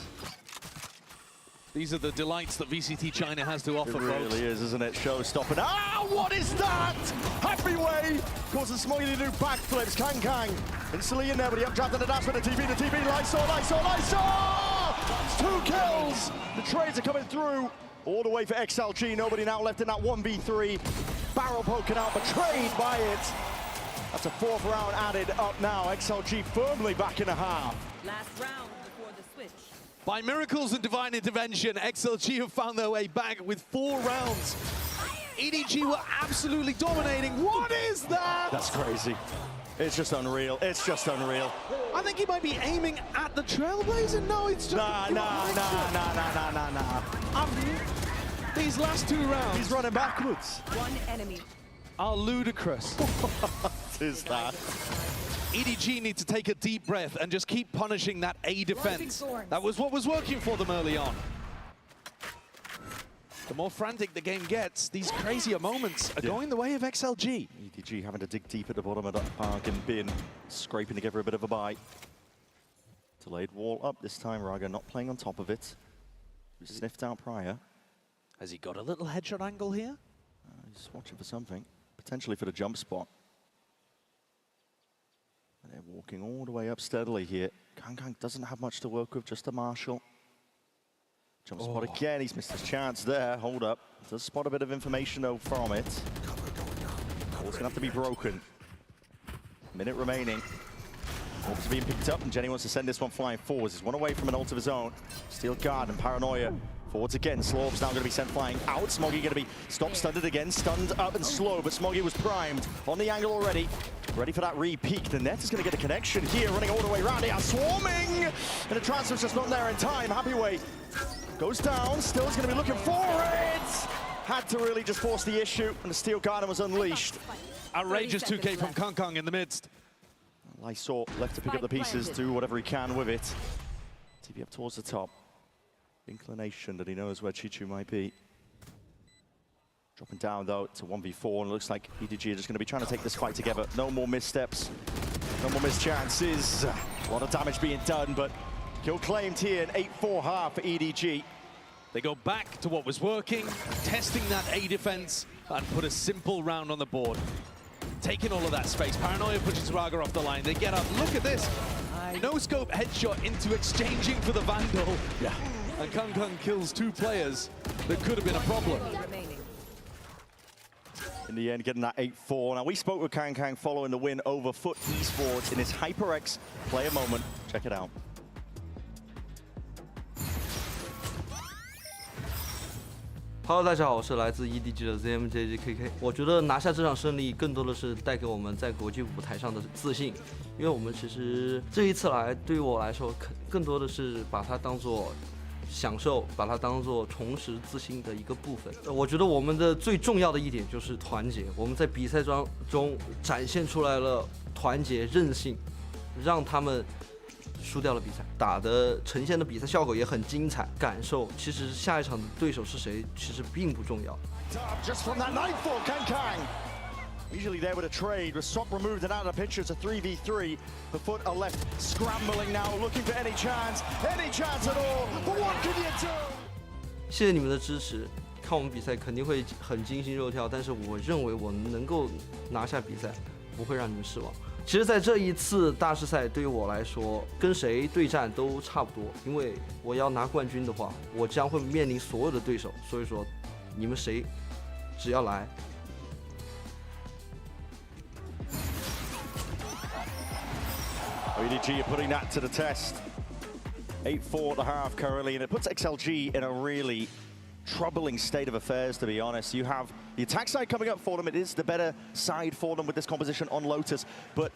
These are the delights that VCT China has to offer, It really is, isn't it? Show-stopping. Ah, what is that? Happy way! Causes Smoggy to do backflips. Kang. Instantly in there, but he updrafted the dash with the TV. Lysor! It's 2 kills! The trades are coming through. All the way for XLG. Nobody now left in that 1v3. Barrel poking out, betrayed by it. That's a 4th round added up now. XLG firmly back in a half. Last round before the switch. By miracles and divine intervention, XLG have found their way back with 4 rounds. EDG were absolutely dominating. What is that? That's crazy. It's just unreal. It's just unreal. I think he might be aiming at the Trailblazer. No, it's just Nah. These last 2 rounds. He's running backwards. One enemy. Are ludicrous. What is that? EDG need to take a deep breath and just keep punishing that A defense. That was what was working for them early on. The more frantic the game gets, these crazier moments are going the way of XLG. EDG having to dig deep at the bottom of that bargain bin, scraping together a bit of a bite. Delayed wall up this time, Raga not playing on top of it. We sniffed out prior. Has he got a little headshot angle here? He's watching for something, potentially for the jump spot. And they're walking all the way up steadily here. Kang doesn't have much to work with, just a Marshall. Jump spot again, he's missed his chance there. Hold up. Does spot a bit of information though from it. Ball's gonna have to be broken. Minute remaining. Orbs are being picked up and Jenny wants to send this one flying forwards. He's one away from an ult of his own. Steel guard and paranoia. Forwards again. Slow's now going to be sent flying out. Smoggy going to be stopped, stunned again. Stunned up and slow, but Smoggy was primed on the angle already. Ready for that re-peek. The net is going to get a connection here, running all the way around. They are swarming! And the transfer's just not there in time. Happy way goes down. Still's going to be looking for it! Had to really just force the issue, and the Steel Garden was unleashed. Outrageous 2K from Kang in the midst. Lysor left to pick up the pieces, do whatever he can with it. TP up towards the top. Inclination that he knows where Chichu might be. Dropping down though to 1v4, and it looks like EDG are just going to be trying to take this fight together. No more missteps, no more missed chances. A lot of damage being done, but kill claimed here, an 8-4 half for EDG. They go back to what was working, testing that A defense, and put a simple round on the board. Taking all of that space. Paranoia pushes Raga off the line. They get up. Look at this. No scope headshot into exchanging for the Vandal. Yeah. and Kang kills 2 players that could have been a problem. In the end, getting that 8-4. Now, we spoke with Kang following the win over VALORANT Esports in his HyperX player moment. Check it out. Hello， 大家好，我是来自 EDG 的 ZMJGKK。我觉得拿下这场胜利，更多的是带给我们在国际舞台上的自信，因为我们其实这一次来，对于我来说，更多的是把它当做享受，把它当做重拾自信的一个部分。我觉得我们的最重要的一点就是团结，我们在比赛中展现出来了团结、韧性，让他们输掉了比赛，打的呈现的比赛效果也很精彩。感受其实下一场的对手是谁，其实并不重要。Just from that 9-4, Kang. Usually there with a trade, with Swap removed and out of the picture, it's a 3v3. The foot are left scrambling now, looking for any chance at all. But what can you do? 谢谢你们的支持，看我们比赛肯定会很惊心肉跳，但是我认为我能够拿下比赛，不会让你们失望。其实，在这一次大师赛，对于我来说，跟谁对战都差不多，因为我要拿冠军的话，我将会面临所有的对手，所以说，你们谁只要来。EDG are putting that to the test. 8-4 at the half currently, and it puts XLG in a really troubling state of affairs, to be honest. You have the attack side coming up for them. It is the better side for them with this composition on Lotus, but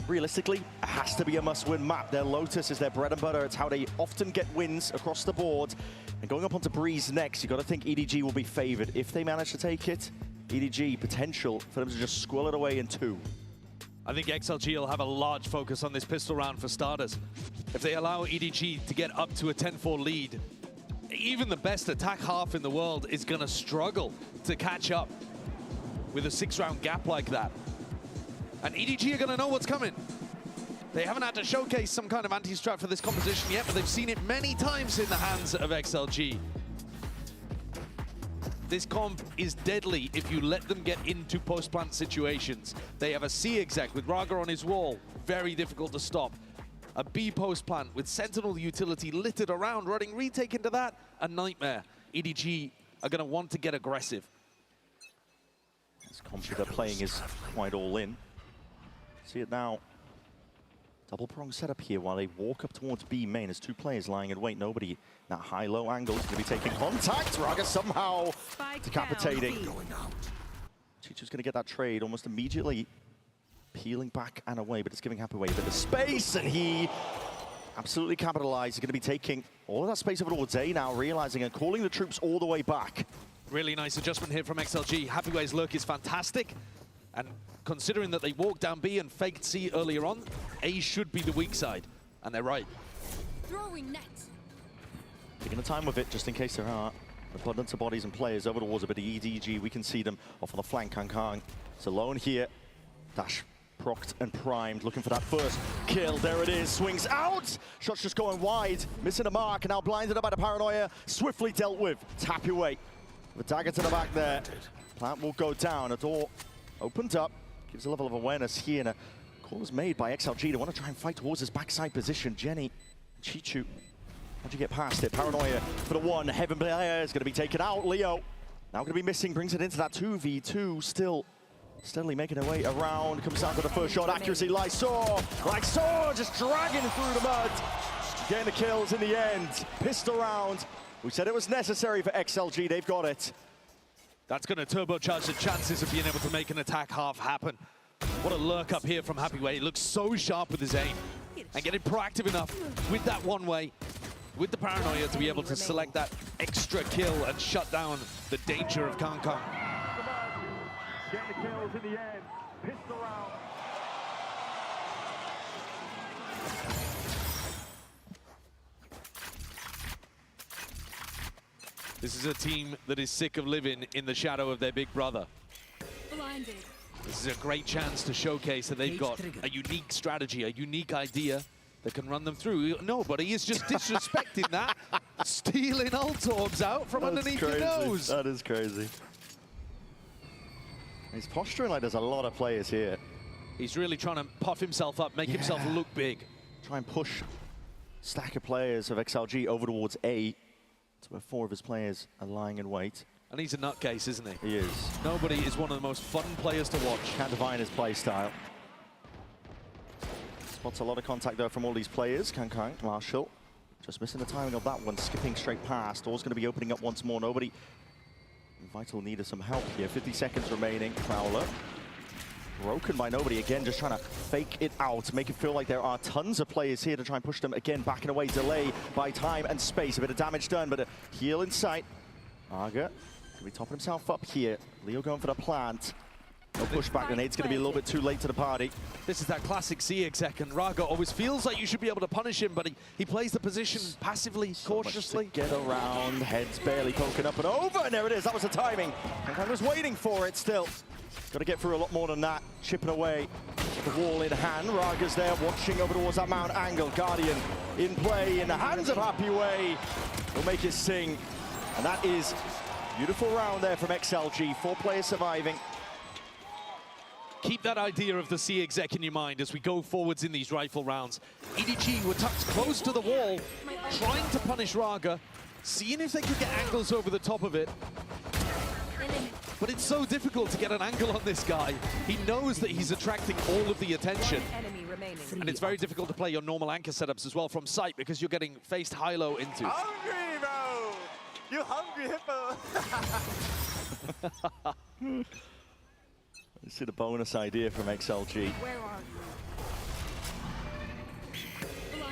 realistically, it has to be a must-win map. Their Lotus is their bread and butter. It's how they often get wins across the board. And going up onto Breeze next, you've got to think EDG will be favored. If they manage to take it, EDG potential for them to just squill it away in 2. I think XLG will have a large focus on this pistol round for starters. If they allow EDG to get up to a 10-4 lead, even the best attack half in the world is going to struggle to catch up with a 6-round gap like that. And EDG are going to know what's coming. They haven't had to showcase some kind of anti-strat for this composition yet, but they've seen it many times in the hands of XLG. This comp is deadly if you let them get into post-plant situations. They have a C exec with Raga on his wall, very difficult to stop. A B post-plant with Sentinel utility littered around, running retake into that, a nightmare. EDG are going to want to get aggressive. This comp they're playing is quite all in. See it now. Double prong setup here while they walk up towards B main. There's 2 players lying in wait. Nobody in that high-low angle is going to be taking contact. Raga somehow decapitating. Chichu's going to get that trade almost immediately. Peeling back and away, but it's giving Happy Way a bit of space, and he absolutely capitalized. He's going to be taking all of that space over towards A now, realizing and calling the troops all the way back. Really nice adjustment here from XLG. Happy Way's lurk is fantastic. And considering that they walked down B and faked C earlier on, A should be the weak side. And they're right. Throwing net. Taking the time with it, just in case there are abundance of bodies and players over towards a bit of EDG. We can see them off on the flank. Kang is alone here. Dash procced and primed, looking for that first kill. There it is, swings out. Shots just going wide, missing a mark, and now blinded up by the paranoia. Swiftly dealt with. It's Happy Way. The dagger to the back there. Plant will go down. A door opened up. Gives a level of awareness here, and a call is made by XLG. They want to try and fight towards his backside position. Jenny, Chichu, how'd you get past it? Paranoia for the one. Heaven player is going to be taken out. Leo now going to be missing, brings it into that 2v2 still. Steadily making their way around, comes down to the first shot, accuracy, Lysor just dragging through the mud, getting the kills in the end. Pistol round, we said it was necessary for XLG, they've got it. That's going to turbocharge the chances of being able to make an attack half happen. What a lurk up here from Happy Way. He looks so sharp with his aim and getting proactive enough with that one way, with the paranoia to be able to select that extra kill and shut down the danger of Kang. Getting the kills in the end. Pistol round. This is a team that is sick of living in the shadow of their big brother. Blinded. This is a great chance to showcase that they've got a unique strategy, a unique idea that can run them through. Nobody is just disrespecting that. Stealing ult orbs out from underneath your nose. That is crazy. He's posturing like there's a lot of players here. He's really trying to puff himself up, make himself look big. Try and push stack of players of XLG over towards A. It's where 4 of his players are lying in wait. And he's a nutcase, isn't he? He is. Nobody is one of the most fun players to watch. Can't divine his play style. Spots a lot of contact though from all these players. Kang, Marshall, just missing the timing of that one, skipping straight past. Door's going to be opening up once more. Nobody in vital need of some help here. 50 seconds remaining. Prowler broken by nobody again, just trying to fake it out, make it feel like there are tons of players here to try and push them again, backing away, delay by time and space. A bit of damage done, but a heal in sight. Raga can be topping himself up here. Leo going for the plant. No pushback, Grenade's going to be a little bit too late to the party. This is that classic C exec, and Raga always feels like you should be able to punish him, but he plays the position passively, cautiously. Get around, heads barely poking up and over, and there it is. That was the timing. Kang was waiting for it still. Got to get through a lot more than that. Chipping away, the wall in hand. Raga's there, watching over towards that mount angle. Guardian in play, in the hands of Happy Way. Will make it sing, and that is beautiful round there from XLG. 4 players surviving. Keep that idea of the C exec in your mind as we go forwards in these rifle rounds. EDG were tucked close to the wall, trying to punish Raga, seeing if they could get angles over the top of it. But it's so difficult to get an angle on this guy. He knows that he's attracting all of the attention. And it's very difficult to play your normal anchor setups as well from sight because you're getting faced high-low into. Hungry, bro! You hungry, hippo! Let's see the bonus idea from XLG. Where are you?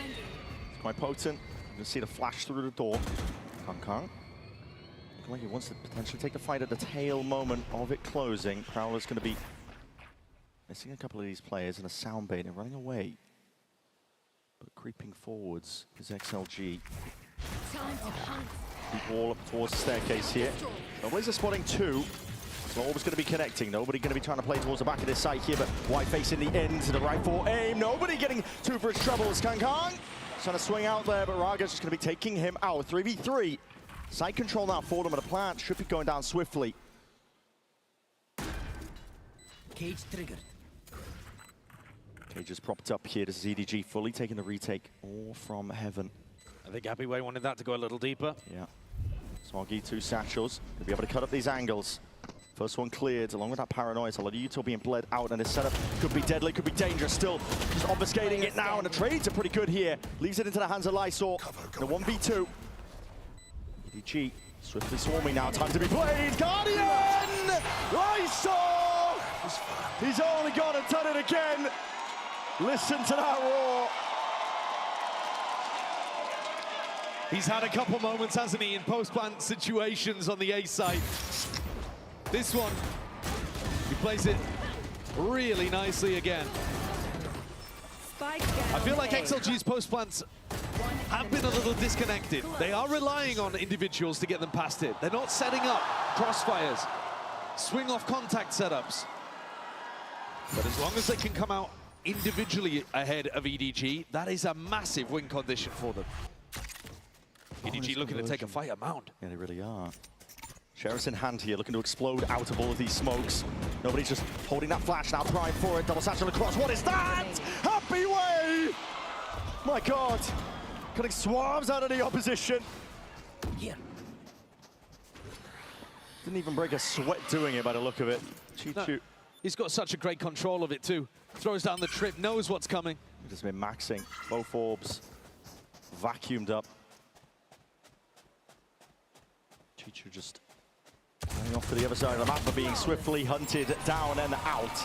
It's quite potent. You can see the flash through the door. Kang. Looking like he wants to potentially take the fight at the tail moment of it closing. Prowler's going to be missing a couple of these players and a sound bait and running away. But creeping forwards is XLG. Keep all up towards the staircase here. Nobody's spotting 2. So always going to be connecting. Nobody going to be trying to play towards the back of this site here, but White facing the end to the right for aim. Nobody getting 2 for his troubles. Kang trying to swing out there, but Raga's just going to be taking him out. 3v3. Side control now for them at a plant. Should be going down swiftly. Cage triggered. Cage is propped up here. This is EDG fully taking the retake all from heaven. I think Happy Way wanted that to go a little deeper. Yeah. Smoggy, 2 satchels. Gonna be able to cut up these angles. First one cleared, along with that paranoia. So a lot of util being bled out, and this setup could be deadly, could be dangerous. Still just obfuscating it now, and the trades are pretty good here. Leaves it into the hands of Lysor. The 1v2. EDG swiftly swarming now. Time to be played. Guardian! Lysor! He's only gone and done it again. Listen to that roar. He's had a couple moments, hasn't he, in post-plant situations on the A side. This one, he plays it really nicely again. I feel like XLG's post-plants have been a little disconnected. They are relying on individuals to get them past it. They're not setting up crossfires, swing-off contact setups. But as long as they can come out individually ahead of EDG, that is a massive win condition for them. EDG looking to take a fight at Mound. Yeah, they really are. Sheriff's in hand here, looking to explode out of all of these smokes. Nobody's just holding that flash now, prime for it. Double satchel across. What is that? Happy Way! My God. Cutting swarms out of the opposition. Here. Didn't even break a sweat doing it by the look of it. No, he's got such a great control of it too. Throws down the trip, knows what's coming. He's just been maxing. Both orbs vacuumed up. Chichu just going off to the other side of the map, but being swiftly hunted down and out.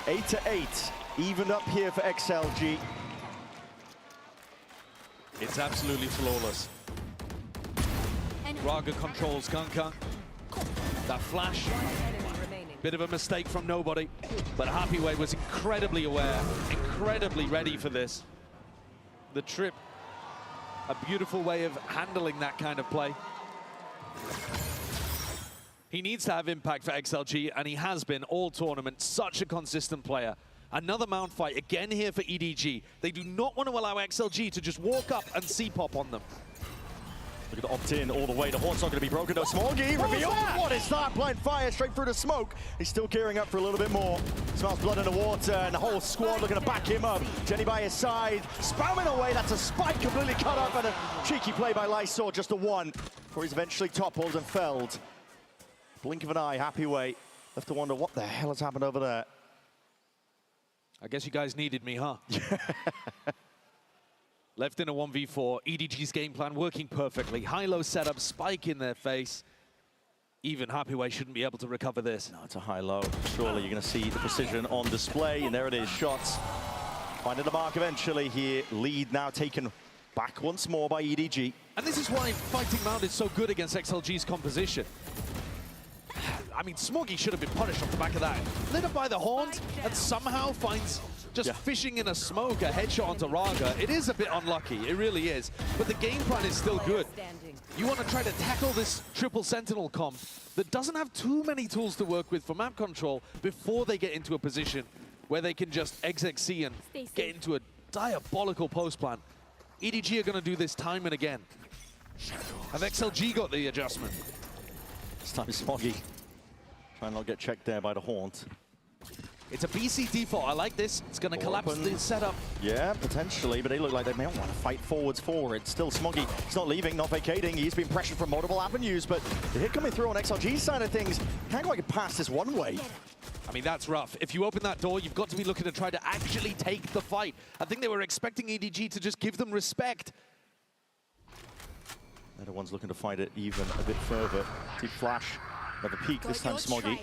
8-8, evened up here for XLG. It's absolutely flawless. Raga controls Kang. That flash, bit of a mistake from nobody, but Happy Way was incredibly aware, incredibly ready for this. The trip, a beautiful way of handling that kind of play. He needs to have impact for XLG, and he has been all tournament. Such a consistent player. Another mount fight again here for EDG. They do not want to allow XLG to just walk up and C-pop on them. Look at the opt-in all the way. The horn's not going to be broken. No, Smoggy reveal. What is that? Blind fire straight through the smoke. He's still gearing up for a little bit more. Smells blood in the water, and the whole squad looking to back him up. Jenny by his side, spamming away. That's a spike completely cut up, and a cheeky play by Lysor, just a one, before he's eventually toppled and felled. Blink of an eye, happy way. Left to wonder what the hell has happened over there. I guess you guys needed me, huh? Left in a 1v4, EDG's game plan working perfectly. High-low setup, spike in their face. Even Happyway shouldn't be able to recover this. No, it's a high-low. Surely you're going to see the precision on display, and there it is, shots. Finding the mark eventually here. Lead now taken back once more by EDG. And this is why Fighting Mound is so good against XLG's composition. I mean, Smoggy should have been punished off the back of that. Lit up by the Haunt and somehow finds just fishing in a smoke, a headshot onto Raga. It is a bit unlucky, it really is. But the game plan is still good. You want to try to tackle this triple Sentinel comp that doesn't have too many tools to work with for map control before they get into a position where they can just exec-C and get into a diabolical post plan. EDG are going to do this time and again. Have XLG got the adjustment? This time Smoggy trying not to get checked there by the Haunt. It's a BC default. I like this. It's going to collapse the setup. Yeah, potentially, but they look like they may want to fight forwards forward. Still Smoggy, he's not leaving, not vacating. He's been pressured from multiple avenues, but the hit coming through on XLG's side of things, can't quite get past this one way. I mean, that's rough. If you open that door, you've got to be looking to try to actually take the fight. I think they were expecting EDG to just give them respect. They're the ones looking to fight it even a bit further. Deep flash, another peek, this time Smoggy.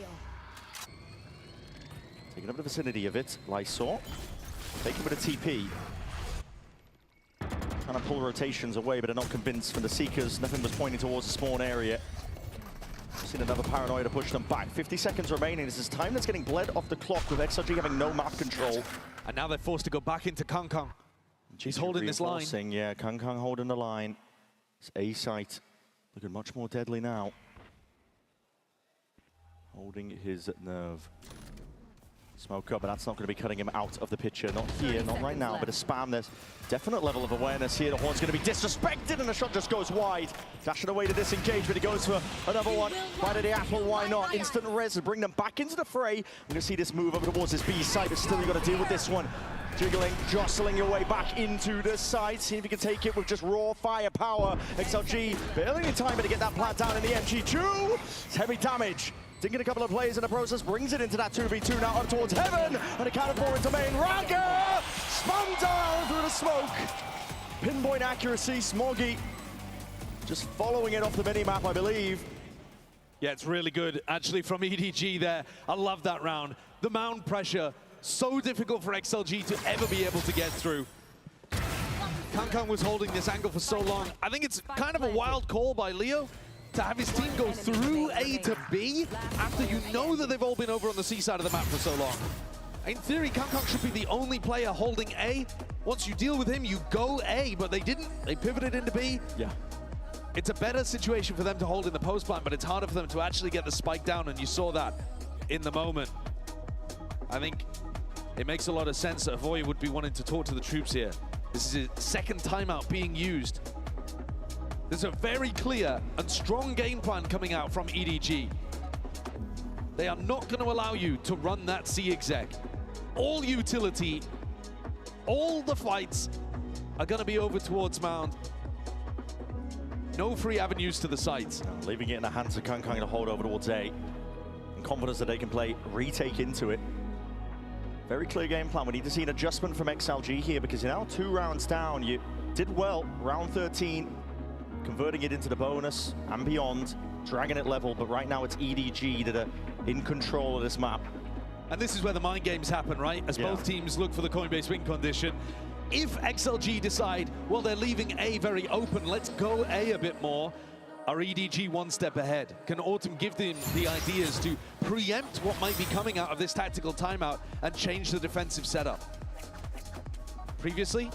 Taking up the vicinity of it, Lysor. Taking with a TP. Trying to pull rotations away, but they're not convinced from the Seekers. Nothing was pointing towards the spawn area. We've seen another paranoia to push them back. 50 seconds remaining. This is time that's getting bled off the clock with XLG having no map control. And now they're forced to go back into Kang Kang. He's holding this line. Yeah, Kang Kang holding the line. It's A site. Looking much more deadly now. Holding his nerve. Smoke up, but that's not going to be cutting him out of the picture. Not here, not right now, but a spam. There's definite level of awareness here. The Horn's going to be disrespected, and the shot just goes wide. Dashing away to disengage, but he goes for another one. Bite of the apple, why not? Instant res to bring them back into the fray. We're going to see this move over towards this B site, but still you've got to deal with this one. Jiggling, jostling your way back into the side. See if you can take it with just raw firepower. XLG barely in time to get that plant down in the MG2. It's heavy damage. Didn't get a couple of plays in the process, brings it into that 2v2 now up towards heaven, and accounted for into main. Raga spun down through the smoke. Pinpoint accuracy, Smoggy just following it off the minimap, I believe. Yeah, it's really good, actually, from EDG there. I love that round. The mound pressure, so difficult for XLG to ever be able to get through. Kang Kang was holding this angle for so long. I think it's kind of a wild call by Leo to have his team go through A to B after you know that they've all been over on the C side of the map for so long. In theory, Kang Kang should be the only player holding A. Once you deal with him, you go A, but they didn't. They pivoted into B. Yeah. It's a better situation for them to hold in the post plant, but it's harder for them to actually get the spike down, and you saw that in the moment. I think it makes a lot of sense that Avoy would be wanting to talk to the troops here. This is his second timeout being used. There's a very clear and strong game plan coming out from EDG. They are not going to allow you to run that C exec. All utility, all the fights are going to be over towards Mound. No free avenues to the sites. No, leaving it in the hands of Kang Kang to hold over towards A. And confidence that they can play retake into it. Very clear game plan. We need to see an adjustment from XLG here because you're now 2 rounds down. You did well, round 13. Converting it into the bonus and beyond, dragging it level, but right now it's EDG that are in control of this map. And this is where the mind games happen, right? As both teams look for the Coinbase win condition. If XLG decide, well, they're leaving A very open, let's go A a bit more, are EDG one step ahead? Can Autumn give them the ideas to preempt what might be coming out of this tactical timeout and change the defensive setup? Previously,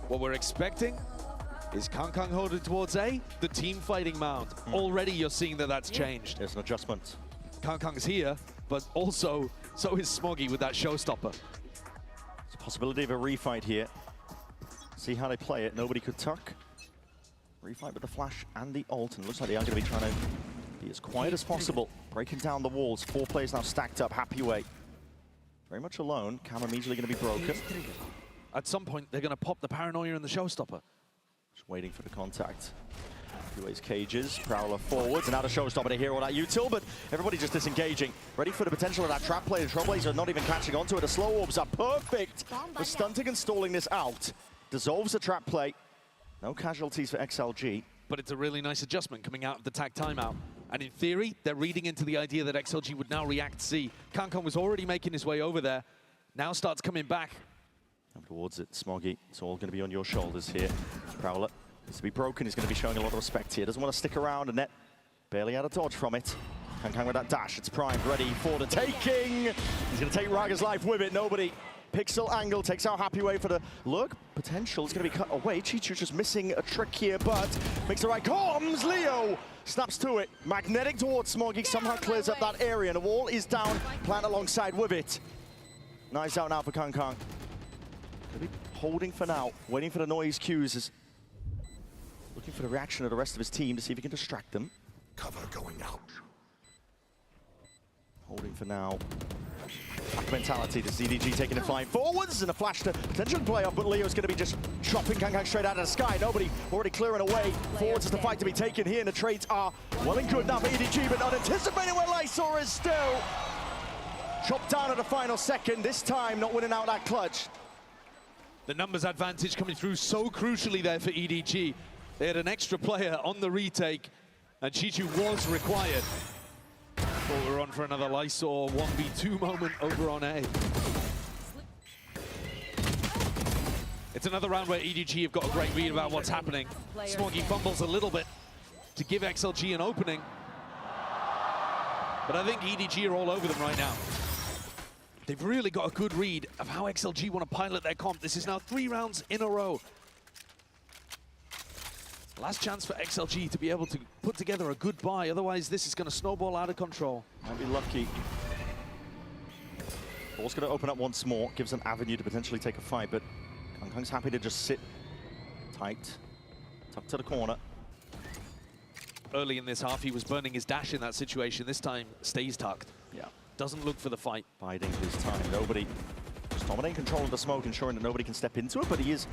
what we're expecting is Kang Kang holding towards A, the team fighting Mound. Already you're seeing that that's changed. There's an adjustment. Kang Kang's here, but also so is Smoggy with that showstopper. There's a possibility of a refight here. See how they play it. Nobody could tuck. Free fight with the flash and the ult, and looks like they are going to be trying to be as quiet as possible. Breaking down the walls. 4 players now stacked up. Happyway very much alone. Cam immediately going to be broken. At some point, they're going to pop the paranoia and the showstopper. Just waiting for the contact. Happyway's cages. Prowler forwards, and now the showstopper to hear all that util, but everybody just disengaging. Ready for the potential of that trap play. The Trailblazers are not even catching onto it. The slow orbs are perfect for stunting and stalling this out. Dissolves the trap play. No casualties for XLG. But it's a really nice adjustment coming out of the tag timeout. And in theory, they're reading into the idea that XLG would now react C. Kankan was already making his way over there. Now starts coming back. Come towards it, Smoggy. It's all going to be on your shoulders here. Prowler needs to be broken. He's going to be showing a lot of respect here. Doesn't want to stick around, and net barely out of dodge from it. Kankan with that dash. It's primed, ready for the taking. He's going to take Raga's life with it. Nobody. Pixel angle takes out Happyway for the look. Potential is going to be cut away. Chichu's just missing a trick here, but makes the right comms. Leo snaps to it. Magnetic towards Smoggy. Somehow clears up that area, and the wall is down. Plant alongside with it. Nice out now for Kankan. Gonna be holding for now, waiting for the noise cues. Is looking for the reaction of the rest of his team to see if he can distract them. Cover going out. Holding for now. Back mentality, the ZDG taking the flying forwards, and a flash to potential playoff, but Leo's going to be just chopping Kankan straight out of the sky. Nobody already clearing away. Forwards is the fight to be taken here, and the trades are well and good now for EDG, but not anticipating where Lysor is still. Chopped down at the final second, this time not winning out that clutch. The numbers advantage coming through so crucially there for EDG. They had an extra player on the retake, and Chichu was required. Thought we were on for another Lysor 1v2 moment over on A. It's another round where EDG have got a great read about what's happening. Smoggy fumbles a little bit to give XLG an opening. But I think EDG are all over them right now. They've really got a good read of how XLG want to pilot their comp. This is now 3 rounds in a row. Last chance for XLG to be able to put together a good buy, otherwise this is going to snowball out of control. Might be lucky. Ball's going to open up once more, gives an avenue to potentially take a fight, but Kankan's happy to just sit tight, tucked to the corner. Early in this half, he was burning his dash in that situation. This time, stays tucked. Yeah. Doesn't look for the fight. Biding his time. Nobody just dominating control of the smoke, ensuring that nobody can step into it, but he is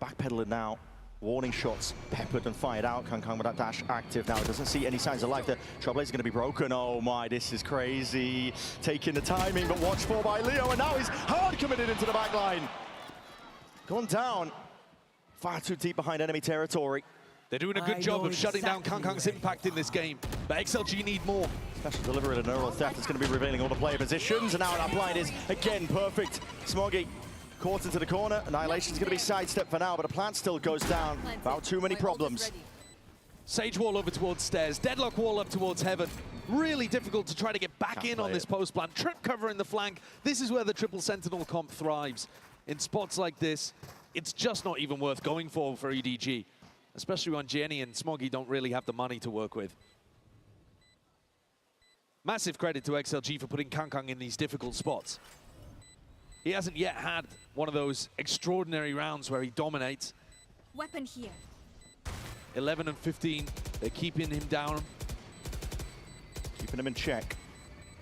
backpedaling now. Warning shots peppered and fired out. Kankan with that dash active now. It doesn't see any signs of life. The Trailblazer is going to be broken. Oh my, this is crazy. Taking the timing, but watched for by Leo, and now he's hard committed into the back line. Gone down. Far too deep behind enemy territory. They're doing a good job of shutting down Kankan's impact in this game, but XLG need more. Special delivery and neural theft is going to be revealing all the player positions, and now that blind is again perfect. Smoggy caught into the corner. Annihilation's going to be sidestepped for now, but the plant still goes down. About too many problems. Sage wall over towards stairs, Deadlock wall up towards heaven. Really difficult to try to get back in on this post plant. Trip cover in the flank. This is where the triple sentinel comp thrives. In spots like this, it's just not even worth going for EDG. Especially when Jenny and Smoggy don't really have the money to work with. Massive credit to XLG for putting Kankan in these difficult spots. He hasn't yet had one of those extraordinary rounds where he dominates. Weapon here. 11 and 15, they're keeping him down. Keeping him in check.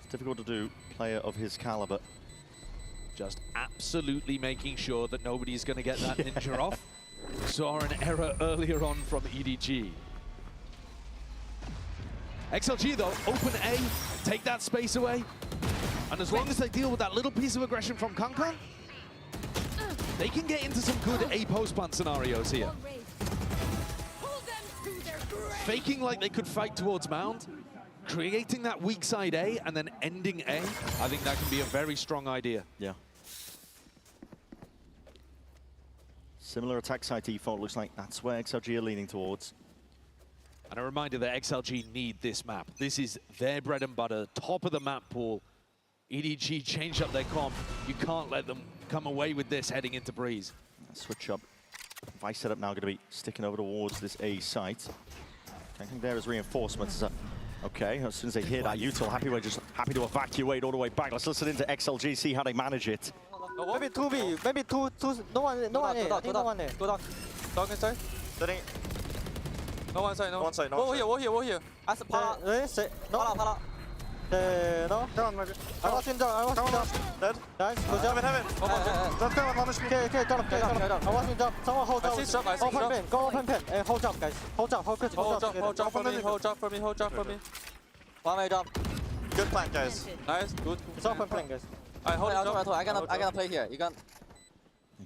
It's difficult to do, player of his caliber. Just absolutely making sure that nobody's going to get that ninja off. Saw an error earlier on from EDG. XLG though, open A, take that space away. And as long as they deal with that little piece of aggression from Kankan, they can get into some good A post plant scenarios here. Faking like they could fight towards Mound, creating that weak side A and then ending A, I think that can be a very strong idea. Yeah. Similar attack side default, looks like that's where XLG are leaning towards. And a reminder that XLG need this map. This is their bread and butter, top of the map pool. EDG change up their comp. You can't let them come away with this heading into Breeze. Switch up. Vice setup now going to be sticking over towards this A site. Kankan there as reinforcements. Okay, as soon as they hear that util, Happyway just happy to evacuate all the way back. Let's listen into XLG, see how they manage it. Maybe 2B, maybe two, no one A, I think no one A. Dog inside. Setting. No one side, no. One side, no Wall one here, wall here, wall here. As Pala. Pala. No. I was in jump. Dead. Nice. Heaven. Let's go. Okay, jump. I was in jump. Someone hold jump. I see jump, I see Open jump. pin. Go open pin. Hold jump, guys. Hold jump. Hold good. Hold jump for me, hold jump for me, hold jump for me. One way jump. Good plan, guys. Nice, good. It's open pin, guys. I hold jump. I gonna play here. You can.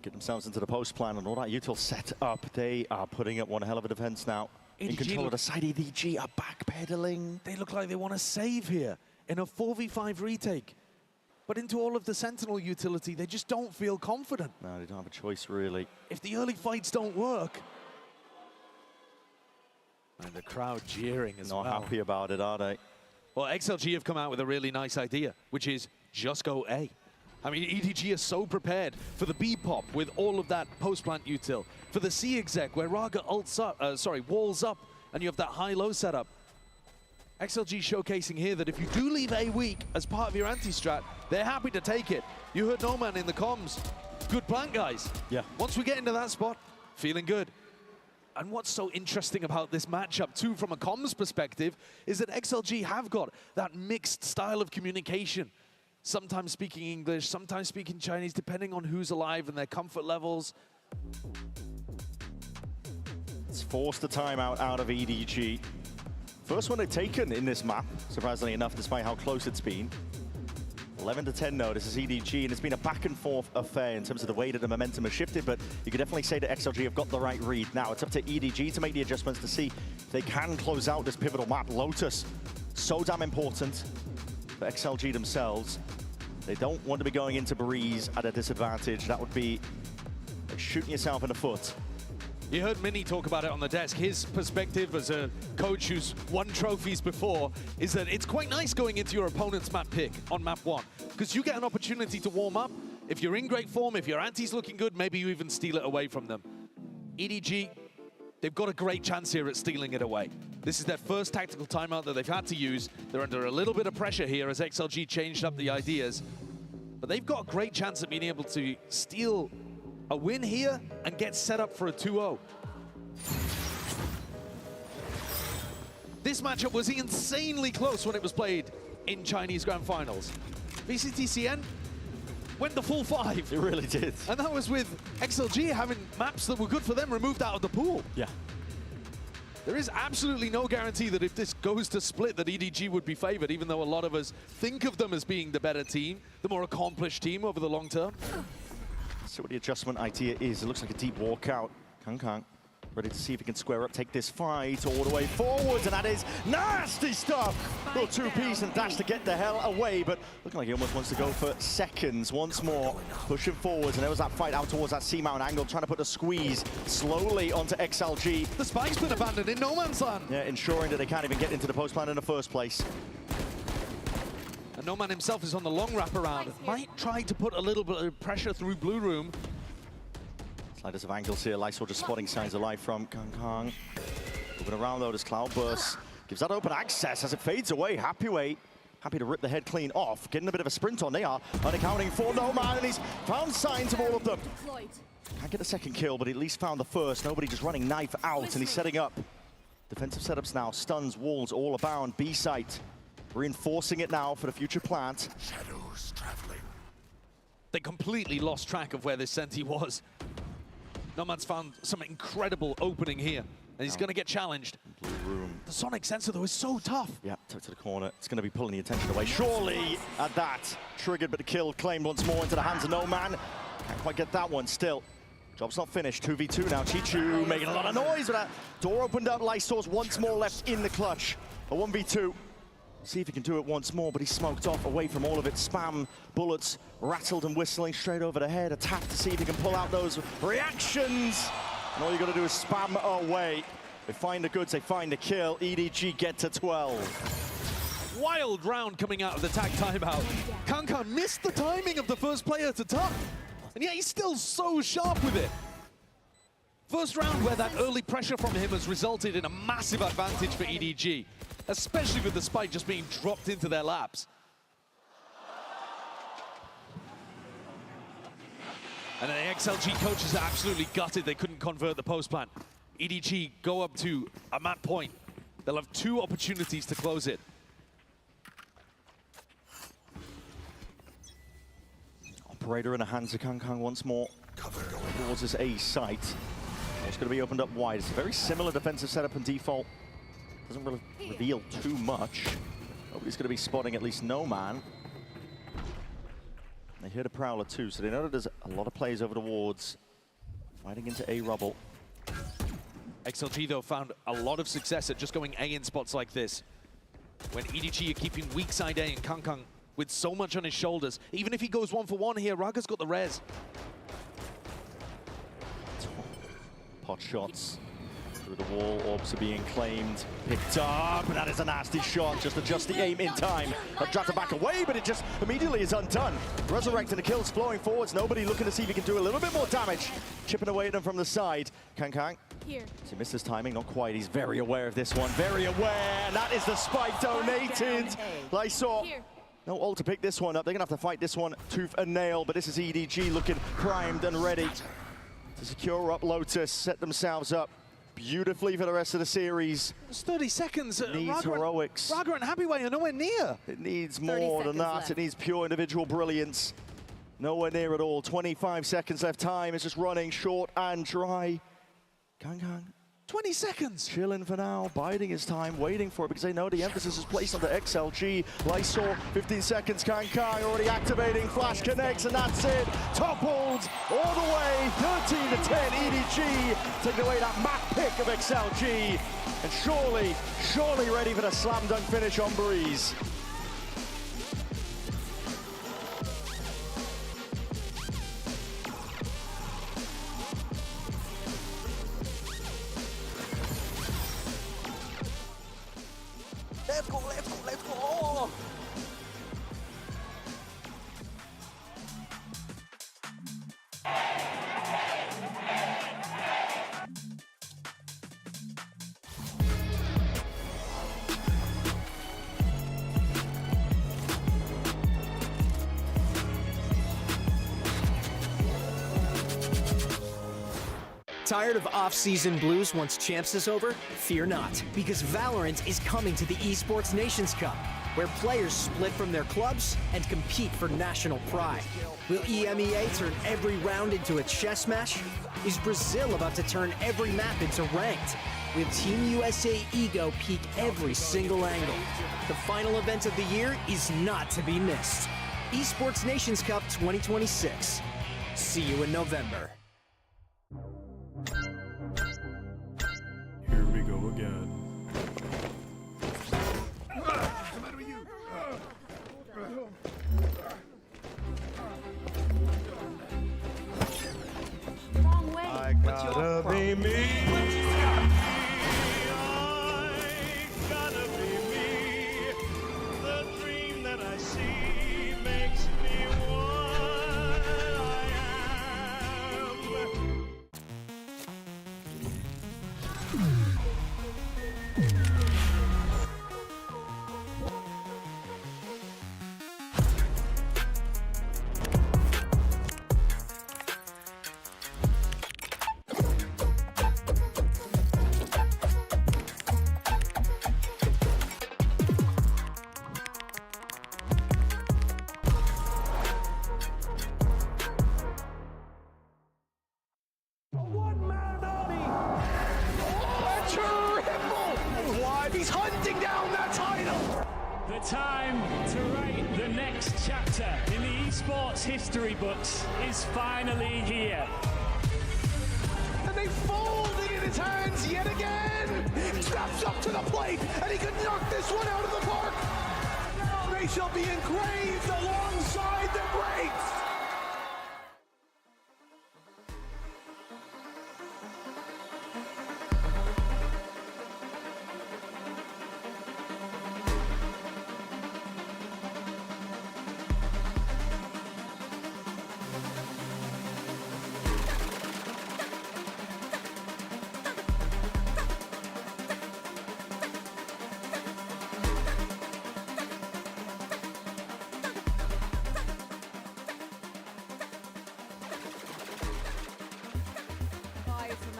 Get themselves into the post plan and all that util set up. They are putting up one hell of a defense now. In control of the side, EDG are backpedaling. They look like they want to save here in a 4v5 retake. But into all of the Sentinel utility, they just don't feel confident. No, they don't have a choice, really. If the early fights don't work. And the crowd jeering as well. Not happy about it, are they? Well, XLG have come out with a really nice idea, which is just go A. I mean, EDG is so prepared for the B pop with all of that post-plant util. For the C exec, where Raga ults up, walls up, and you have that high-low setup. XLG showcasing here that if you do leave A weak as part of your anti-strat, they're happy to take it. You heard No Man in the comms. Good plan, guys. Yeah. Once we get into that spot, feeling good. And what's so interesting about this matchup, too, from a comms perspective, is that XLG have got that mixed style of communication. Sometimes speaking English, sometimes speaking Chinese, depending on who's alive and their comfort levels. It's forced a timeout out of EDG. First one they've taken in this map, surprisingly enough, despite how close it's been. 11 to 10 now, this is EDG, and it's been a back and forth affair in terms of the way that the momentum has shifted, but you could definitely say that XLG have got the right read. Now it's up to EDG to make the adjustments to see if they can close out this pivotal map. Lotus, so damn important for XLG themselves. They don't want to be going into Breeze at a disadvantage. That would be like shooting yourself in the foot. You heard Mini talk about it on the desk. His perspective as a coach who's won trophies before is that it's quite nice going into your opponent's map pick on map 1, because you get an opportunity to warm up. If you're in great form, if your anti's looking good, maybe you even steal it away from them. EDG, they've got a great chance here at stealing it away. This is their first tactical timeout that they've had to use. They're under a little bit of pressure here as XLG changed up the ideas. But they've got a great chance at being able to steal a win here and get set up for a 2-0. This matchup was insanely close when it was played in Chinese Grand Finals. VCTCN went the full 5. It really did. And that was with XLG having maps that were good for them removed out of the pool. Yeah. There is absolutely no guarantee that if this goes to split that EDG would be favored, even though a lot of us think of them as being the better team, the more accomplished team over the long term. So what the adjustment idea is, it looks like a deep walkout. Kang ready to see if he can square up, take this fight all the way forwards, and that is nasty stuff. Little two-piece and dash to get the hell away, but looking like he almost wants to go for seconds once more. Pushing forwards, and there was that fight out towards that C-mount angle, trying to put the squeeze slowly onto XLG. The spike's been abandoned in no man's land. Yeah, ensuring that they can't even get into the post plan in the first place. And No Man himself is on the long wraparound. Might try to put a little bit of pressure through Blue Room. Sliders of angles here. Lysol just spotting signs of life from Kang. Moving around though, this Cloudburst gives that open access as it fades away. Happy to rip the head clean off. Getting a bit of a sprint on. They are unaccounting for No Man, and he's found signs of all of them. Can't get a second kill, but at least found the first. Nobody just running knife out, and he's setting up. Defensive setups now. Stuns, walls all abound. B site. Reinforcing it now for the future plant. Shadows traveling. They completely lost track of where this Senti was. No Man's found some incredible opening here, and he's going to get challenged. Blue room. The sonic sensor, though, is so tough. Yeah, took to the corner. It's going to be pulling the attention away. Surely at that. Triggered, but the kill claimed once more into the hands of No Man. Can't quite get that one still. Job's not finished. 2v2 now. Chichu making a lot of noise with that. Door opened up. Lysor's once more left in the clutch. A 1v2. See if he can do it once more, but he's smoked off away from all of it. Spam bullets, rattled and whistling straight over the head. Attack to see if he can pull out those reactions. And all you got to do is spam away. They find the goods, they find the kill. EDG get to 12. Wild round coming out of the tag timeout. Kankan missed the timing of the first player to top, and yet he's still so sharp with it. First round where that early pressure from him has resulted in a massive advantage for EDG, especially with the spike just being dropped into their laps. And the XLG coaches are absolutely gutted they couldn't convert the post plant. EDG go up to a map point. They'll have 2 opportunities to close it. Operator in the hands of Kang once more. Towards his A site. It's going to be opened up wide. It's a very similar defensive setup and default. Doesn't really reveal too much. Nobody's going to be spotting at least no man. They heard a Prowler too, so they know that there's a lot of players over the wards fighting into A rubble. XLG, though, found a lot of success at just going A in spots like this. When EDG are keeping weak side A and Kang with so much on his shoulders. Even if he goes 1-for-1 here, Raga's got the res. Pot shots through the wall, orbs are being claimed, picked up, and that is a nasty shot. Just adjust the aim in time. Tries to back away, but it just immediately is undone. Resurrecting the kills, flowing forwards. Nobody looking to see if he can do a little bit more damage. Chipping away at them from the side. Kang. Here. So he missed his timing, not quite. He's very aware of this one, very aware. And that is the spike donated. Lysor. No ult to pick this one up. They're going to have to fight this one tooth and nail, but this is EDG looking primed and ready to secure up Lotus, set themselves up beautifully for the rest of the series. It's 30 seconds. It needs heroics. Raga and Happyway are nowhere near. It needs more than that. left. It needs pure individual brilliance. Nowhere near at all. 25 seconds left. Time is just running short and dry. Kang 20 seconds. Chilling for now, biding his time, waiting for it because they know the emphasis is placed on the XLG. Lysor, 15 seconds, Kang already activating, flash connects, and that's it. Toppled all the way, 13-10, EDG taking away that map pick of XLG. And surely ready for the slam dunk finish on Breeze. Let's go. Oh. Tired of off-season blues once Champs is over? Fear not, because Valorant is coming to the Esports Nations Cup, where players split from their clubs and compete for national pride. Will EMEA turn every round into a chess match? Is Brazil about to turn every map into ranked? Will Team USA ego peak every single angle? The final event of the year is not to be missed. Esports Nations Cup 2026. See you in November. Here we go again. I gotta be me. He's hunting down that title! The time to write the next chapter in the esports history books is finally here. And they fold it in his hands yet again! Steps up to the plate, and he could knock this one out of the park! Now they shall be engraved alongside the greats!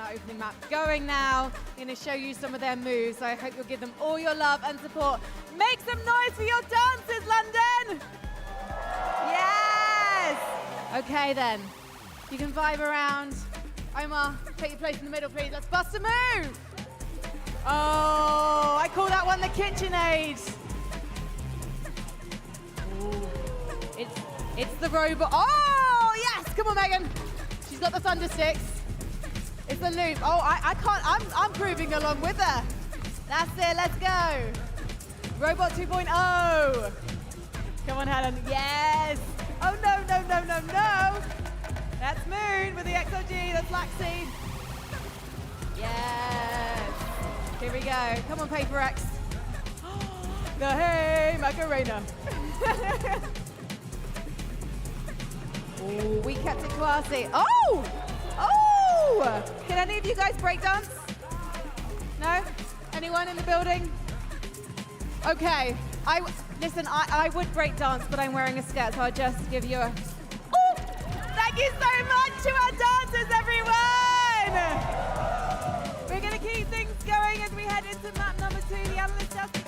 our opening map going now. Going to show you some of their moves. I hope you'll give them all your love and support. Make some noise for your dancers, London! Yes! Okay then. You can vibe around. Omar, take your place in the middle, please. Let's bust a move! Oh, I call that one the KitchenAid. It's the robot. Oh, yes! Come on, Megan. She's got the thunder sticks. It's the loop. Oh, I can't. I'm proving along with her. That's it. Let's go. Robot 2.0. Come on, Helen. Yes. Oh, no, no, no, no, no. That's Moon with the XLG. That's Laxi. Yes. Here we go. Come on, HyperX. The Hey Macarena. Ooh, we kept it classy. Oh! Oh! Can any of you guys break dance? No? Anyone in the building? Okay. Listen, I would break dance, but I'm wearing a skirt, so I'll just give you a... Oh! Thank you so much to our dancers, everyone! We're going to keep things going as we head into map number 2. The analyst does think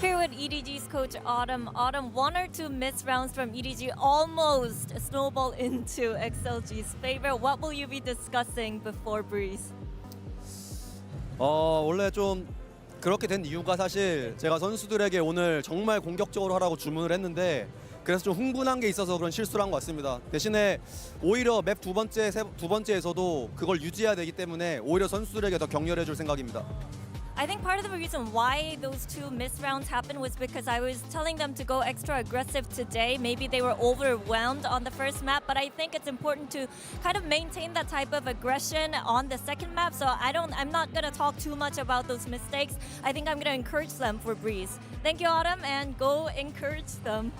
Here with EDG's coach Autumn. Autumn, 1 or 2 missed rounds from EDG almost snowball into XLG's favor. What will you be discussing before Breeze? 원래 좀 그렇게 된 이유가 사실 제가 선수들에게 오늘 정말 공격적으로 하라고 주문을 했는데 그래서 좀 흥분한 게 있어서 그런 실수를 한 것 같습니다. 대신에 오히려 맵 두 번째에서도 그걸 유지해야 되기 때문에 오히려 선수들에게 더 격려해 줄 생각입니다. I think part of the reason why those 2 missed rounds happened was because I was telling them to go extra aggressive today. Maybe they were overwhelmed on the first map, but I think it's important to kind of maintain that type of aggression on the second map. So I'm not going to talk too much about those mistakes. I think I'm going to encourage them for Breeze. Thank you, Autumn, and go encourage them.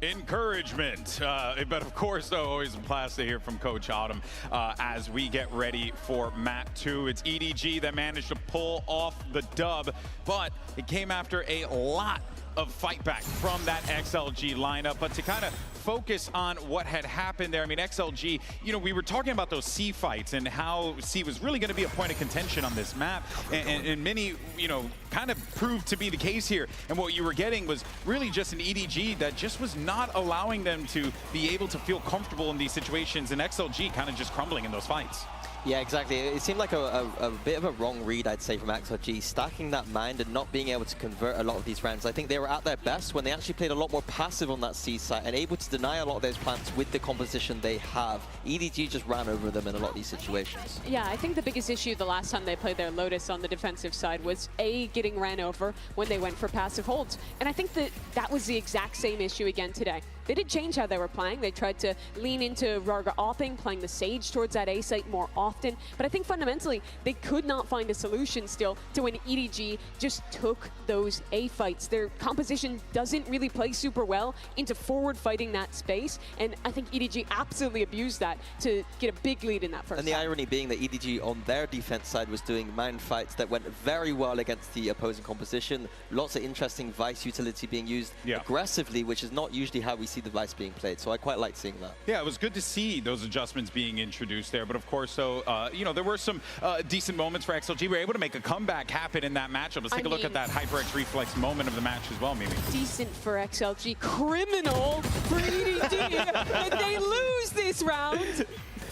Encouragement. But of course, though, always a blast to hear from Coach Autumn as we get ready for map 2. It's EDG that managed to pull off the dub, but it came after a lot of fight back from that XLG lineup. But to kind of focus on what had happened there, I mean, XLG, you know, we were talking about those C fights and how C was really going to be a point of contention on this map. And many, you know, kind of proved to be the case here. And what you were getting was really just an EDG that just was not allowing them to be able to feel comfortable in these situations, and XLG kind of just crumbling in those fights. Yeah, exactly. It seemed like a bit of a wrong read, I'd say, from XLG, stacking that mind and not being able to convert a lot of these rounds. I think they were at their best when they actually played a lot more passive on that C site and able to deny a lot of those plants with the composition they have. EDG just ran over them in a lot of these situations. Yeah, I think the biggest issue the last time they played their Lotus on the defensive side was getting ran over when they went for passive holds. And I think that was the exact same issue again today. they did change how they were playing. They tried to lean into Rarga Opping, playing the Sage towards that A site more often. But I think fundamentally, they could not find a solution still to when EDG just took those A fights. Their composition doesn't really play super well into forward fighting that space. And I think EDG absolutely abused that to get a big lead in that first And the half. irony being that EDG on their defense side was doing man fights that went very well against the opposing composition. Lots of interesting Vice utility being used aggressively, which is not usually how we see the Vice being played. So I quite like seeing that. Yeah, it was good to see those adjustments being introduced there. But of course, so, you know, there were some decent moments for XLG. We were able to make a comeback happen in that matchup. Let's take a look at that HyperX reflex moment of the match as well, Mimi. Decent for XLG, criminal for EDG, and they lose this round.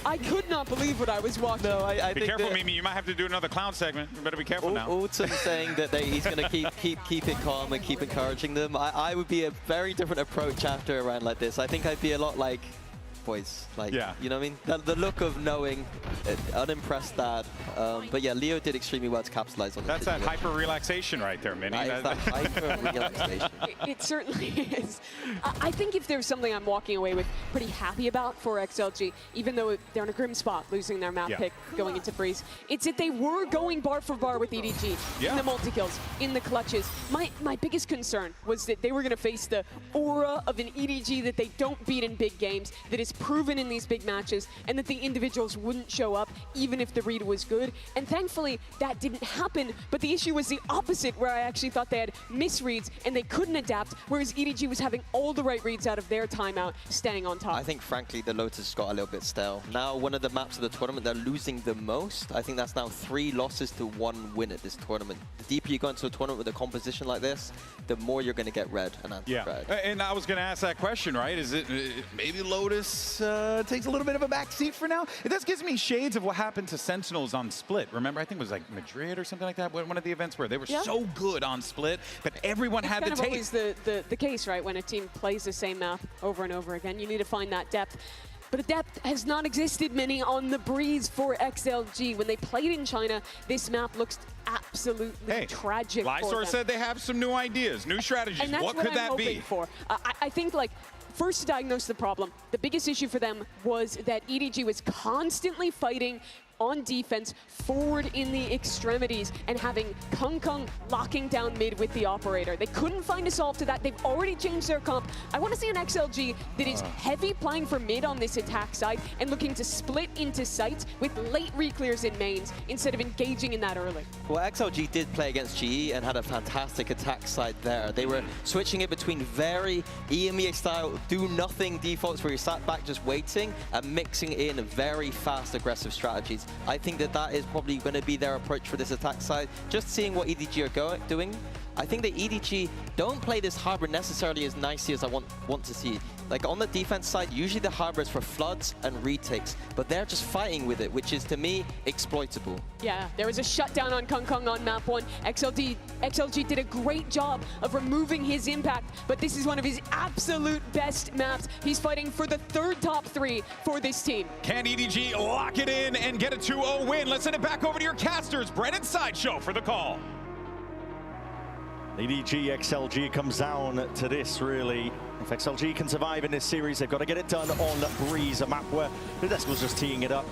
I could not believe what I was watching. No, I be think careful, Mimi. You might have to do another clown segment. You better be careful now. Autumn saying that he's going to keep it calm and keep encouraging them. I would be a very different approach after a round like this. I think I'd be a lot like, boys, like, you know what I mean? The look of knowing, unimpressed dad. But yeah, Leo did extremely well to capitalize on That's that hyper relaxation right there, Minnie. That is that hyper relaxation. It certainly is. I think if there's something I'm walking away with pretty happy about for XLG, even though they're in a grim spot, losing their map pick going into Breeze, it's that they were going bar for bar with EDG in the multi-kills, in the clutches. My biggest concern was that they were going to face the aura of an EDG that they don't beat in big games, that is proven in these big matches, and that the individuals wouldn't show up even if the read was good. And thankfully, that didn't happen, but the issue was the opposite, where I actually thought they had misreads and they couldn't adapt, whereas EDG was having all the right reads out of their timeout, staying on top. I think, frankly, the Lotus got a little bit stale. Now, one of the maps of the tournament, they're losing the most. I think that's now 3 losses to 1 win at this tournament. The deeper you go into a tournament with a composition like this, the more you're going to get red and anti-red. And I was going to ask that question, right? Is it maybe Lotus takes a little bit of a backseat for now? This gives me shades of what happened to Sentinels on Split. Remember, I think it was like Madrid or something like that, one of the events where they were so good on Split, but everyone had the tape. It's always the case, right? When a team plays the same map over and over again, you need to find that depth. But the depth has not existed many on the Breeze for XLG. When they played in China, this map looks absolutely tragic for them. Lysor said they have some new ideas, new strategies. And that's what what could I'm that be? hoping for. I think, like, first to diagnose the problem, the biggest issue for them was that EDG was constantly fighting on defense forward in the extremities and having Kung Kung locking down mid with the operator. They couldn't find a solve to that. They've already changed their comp. I want to see an XLG that is heavy playing for mid on this attack side and looking to split into sites with late reclears in mains instead of engaging in that early. Well, XLG did play against GE and had a fantastic attack side there. They were switching it between very EMEA style do-nothing defaults where you sat back just waiting and mixing in very fast aggressive strategies. I think that is probably going to be their approach for this attack side. Just seeing what EDG are doing, I think that EDG don't play this harbor necessarily as nicely as I want to see. Like on the defense side, usually the harbor is for floods and retakes, but they're just fighting with it, which is to me exploitable. Yeah, there was a shutdown on Kung Kung on map 1. XLG did a great job of removing his impact, but this is one of his absolute best maps. He's fighting for the 3rd top 3 for this team. Can EDG lock it in and get a 2-0 win? Let's send it back over to your casters, Brennan Sideshow, for the call. EDG, XLG comes down to this, really. If XLG can survive in this series, they've got to get it done on Breeze, a map where the Decimals just teeing it up.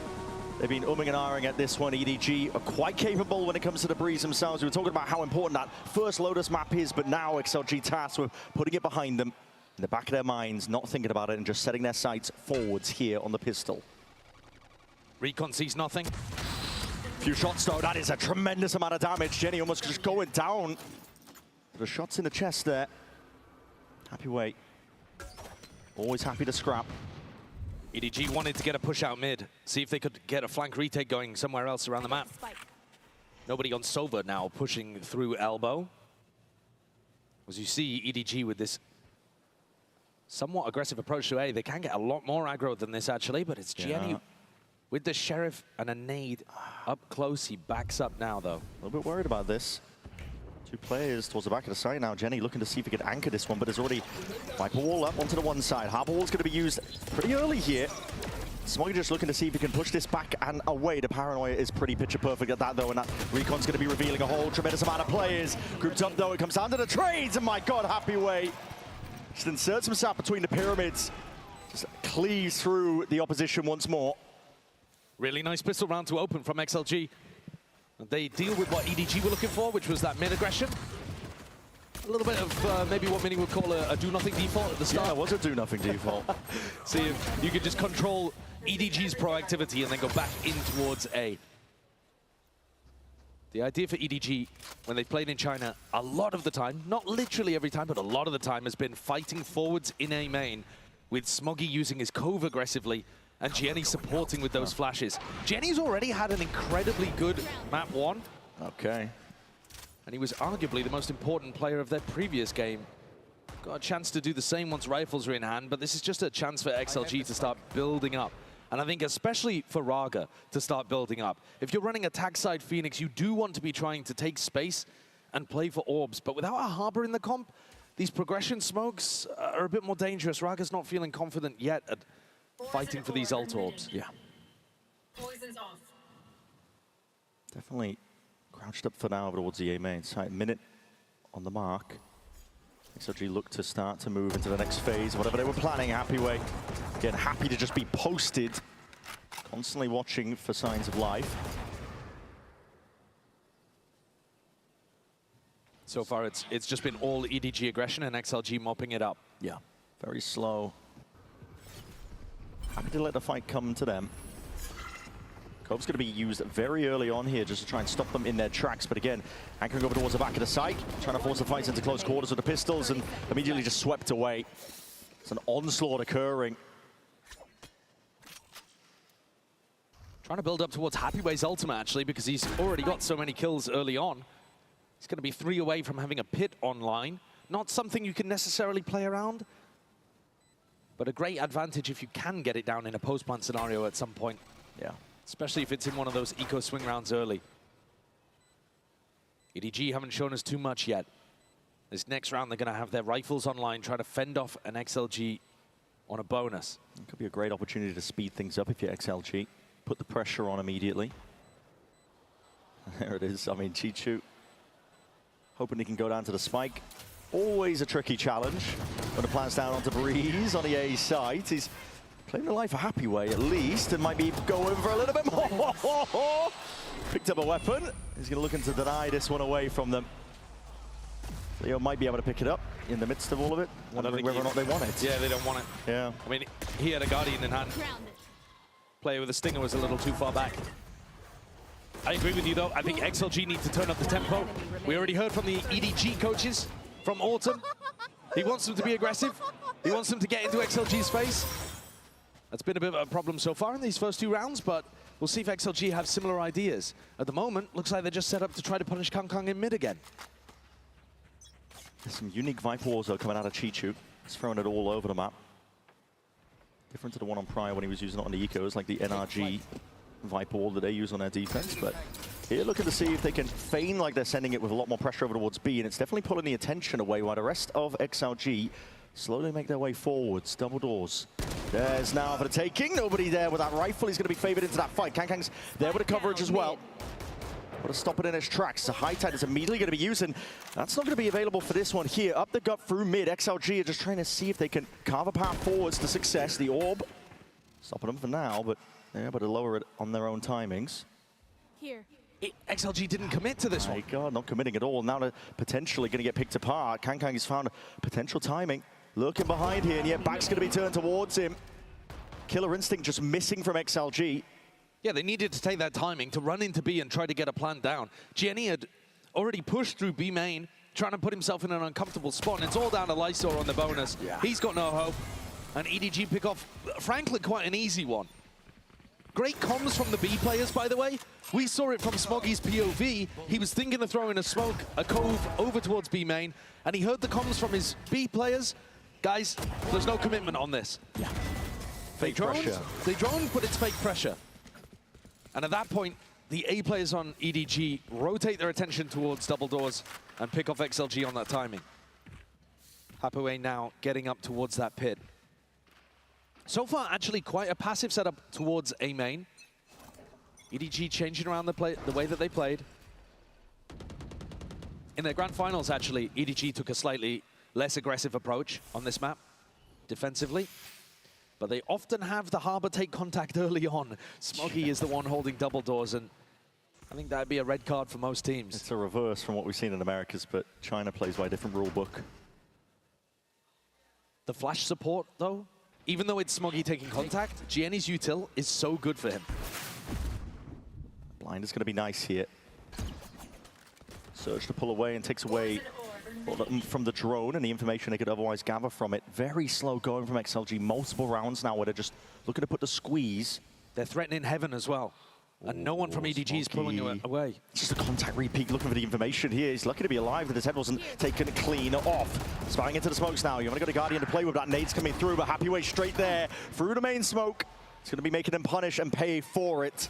They've been umming and ahhing at this one. EDG are quite capable when it comes to the Breeze themselves. We were talking about how important that first Lotus map is, but now XLG tasked with putting it behind them, in the back of their minds, not thinking about it and just setting their sights forwards here on the pistol. Recon sees nothing. Few shots though, that is a tremendous amount of damage. Jenny almost just going down. The shots in the chest there. Happy way. Always happy to scrap. EDG wanted to get a push out mid, see if they could get a flank retake going somewhere else around the map. Nobody on Sova now pushing through elbow. As you see, EDG with this somewhat aggressive approach to A, they can get a lot more aggro than this actually, but it's Jenny with the Sheriff and a nade up close. He backs up now though. A little bit worried about this. 2 players towards the back of the site now. Jenny looking to see if he could anchor this one, but there's already Viper Wall up onto the one side. Harbor Wall's going to be used pretty early here. Smoggy just looking to see if he can push this back and away. The paranoia is pretty picture perfect at that though, and that Recon's going to be revealing a whole tremendous amount of players. Grouped up though, it comes down to the trades, and my god, Happy Way Just inserts himself between the pyramids. Just cleaves through the opposition once more. Really nice pistol round to open from XLG. They deal with what EDG were looking for, which was that mid-aggression. A little bit of maybe what many would call a do-nothing default at the start. Yeah, it was a do-nothing default. See if you could just control EDG's proactivity and then go back in towards A. The idea for EDG, when they've played in China, a lot of the time, not literally every time, but a lot of the time, has been fighting forwards in A main, with Smoggy using his cove aggressively, and Jenny supporting with those flashes. Jenny's already had an incredibly good map 1. Okay. And he was arguably the most important player of their previous game. Got a chance to do the same once rifles are in hand, but this is just a chance for XLG to start building up. And I think especially for Raga to start building up. If you're running attack side Phoenix, you do want to be trying to take space and play for orbs. But without a Harbor in the comp, these progression smokes are a bit more dangerous. Raga's not feeling confident yet at fighting for these ult orbs. Yeah. Poison's off. Definitely crouched up for now towards the A main side. Minute on the mark. XLG look to start to move into the next phase. Whatever they were planning, Happy Way. Again, happy to just be posted. Constantly watching for signs of life. So far, it's just been all EDG aggression and XLG mopping it up. Yeah, very slow. Happy to let the fight come to them. Cove's going to be used very early on here just to try and stop them in their tracks. But again, anchoring over towards the back of the site, trying to force the fights into close quarters with the pistols and immediately just swept away. It's an onslaught occurring. Trying to build up towards Happy Way's ultimate, actually, because he's already got so many kills early on. He's going to be 3 away from having a pit online. Not something you can necessarily play around, but a great advantage if you can get it down in a post-plant scenario at some point. Yeah. Especially if it's in one of those eco swing rounds early. EDG haven't shown us too much yet. This next round, they're going to have their rifles online, trying to fend off an XLG on a bonus. It could be a great opportunity to speed things up if you're XLG. Put the pressure on immediately. There it is. I mean, Chichu hoping he can go down to the spike. Always a tricky challenge when the plan's down onto Breeze on the A side. He's playing the life a Happy Way at least, and might be going for a little bit more. Picked up a weapon. He's going to look to deny this one away from them. Leo might be able to pick it up in the midst of all of it. Wondering whether or not they want it. Yeah, they don't want it. Yeah. I mean, he had a Guardian in hand. Player with a Stinger was a little too far back. I agree with you, though. I think XLG need to turn up the tempo. We already heard from the EDG coaches from Autumn. He wants them to be aggressive. He wants them to get into XLG's face. That's been a bit of a problem so far in these first 2 rounds, but we'll see if XLG have similar ideas. At the moment, looks like they're just set up to try to punish Kang Kang in mid again. There's some unique Viper Wars, though, coming out of Chichu. He's throwing it all over the map. Different to the one on prior when he was using it on the ecos, like the NRG Viper Wall that they use on their defense. But here looking to see if they can feign like they're sending it with a lot more pressure over towards B, and it's definitely pulling the attention away while the rest of XLG slowly make their way forwards. Double doors. There's now for the taking. Nobody there with that rifle. He's going to be favored into that fight. Kang Kang's there with the coverage as well. Got to stop it in his tracks. The high tide is immediately going to be used, and that's not going to be available for this one here. Up the gut through mid. XLG are just trying to see if they can carve a path forwards to success. The orb stopping them for now, but they're able to lower it on their own timings. Here. XLG didn't commit to this one. My God, not committing at all. Now they're potentially going to get picked apart. Kang Kang has found potential timing. Looking behind here, and yet back's going to be turned towards him. Killer instinct just missing from XLG. Yeah, they needed to take that timing to run into B and try to get a plan down. Jenny had already pushed through B main, trying to put himself in an uncomfortable spot, and it's all down to Lysor on the bonus. Yeah. He's got no hope. And EDG pick off, frankly, quite an easy one. Great comms from the B players, by the way. We saw it from Smoggy's POV. He was thinking of throwing a cove over towards B main, and he heard the comms from his B players. Guys, there's no commitment on this. Yeah. Fake pressure. They drone, but it's fake pressure. And at that point, the A players on EDG rotate their attention towards double doors and pick off XLG on that timing. Happaway now getting up towards that pit. So far, actually quite a passive setup towards A main. EDG changing around the way that they played. In their grand finals, actually, EDG took a slightly less aggressive approach on this map, defensively. But they often have the Harbor take contact early on. Smoggy is the one holding double doors, and I think that'd be a red card for most teams. It's a reverse from what we've seen in Americas, but China plays by a different rule book. The flash support, though, even though it's Smoggy taking contact, Gianni's util is so good for him. Blind is going to be nice here. Surge to pull away and takes away from the drone and the information they could otherwise gather from it. Very slow going from XLG. Multiple rounds now where they're just looking to put the squeeze. They're threatening heaven as well. And no one from EDG is pulling it away. Just a contact repeat, looking for the information here. He's lucky to be alive, that his head wasn't taken clean off. Spying into the smokes now. You've only got a Guardian to play with. That nade's coming through, but Happy Way straight there. Through the main smoke. It's going to be making him punish and pay for it.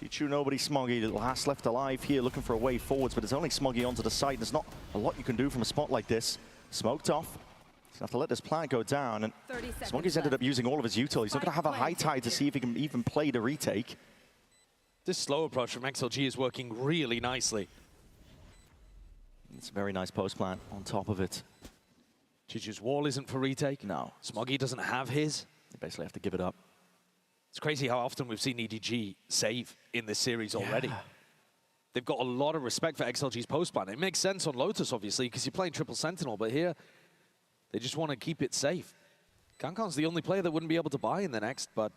Chichu, nobody, Smoggy, the last left alive here, looking for a way forwards, but it's only Smoggy onto the side. There's not a lot you can do from a spot like this. Smoked off. He's going to have to let this plant go down, and Smoggy's ended up using all of his util. He's not going to have a high tide to see if he can even play the retake. This slow approach from XLG is working really nicely. It's a very nice post plant on top of it. Chichu's wall isn't for retake. No. Smoggy doesn't have his. They basically have to give it up. It's crazy how often we've seen EDG save in this series already. They've got a lot of respect for XLG's post plant. It makes sense on Lotus, obviously, because you're playing Triple Sentinel, but here, they just want to keep it safe. Kankan's the only player that wouldn't be able to buy in the next, but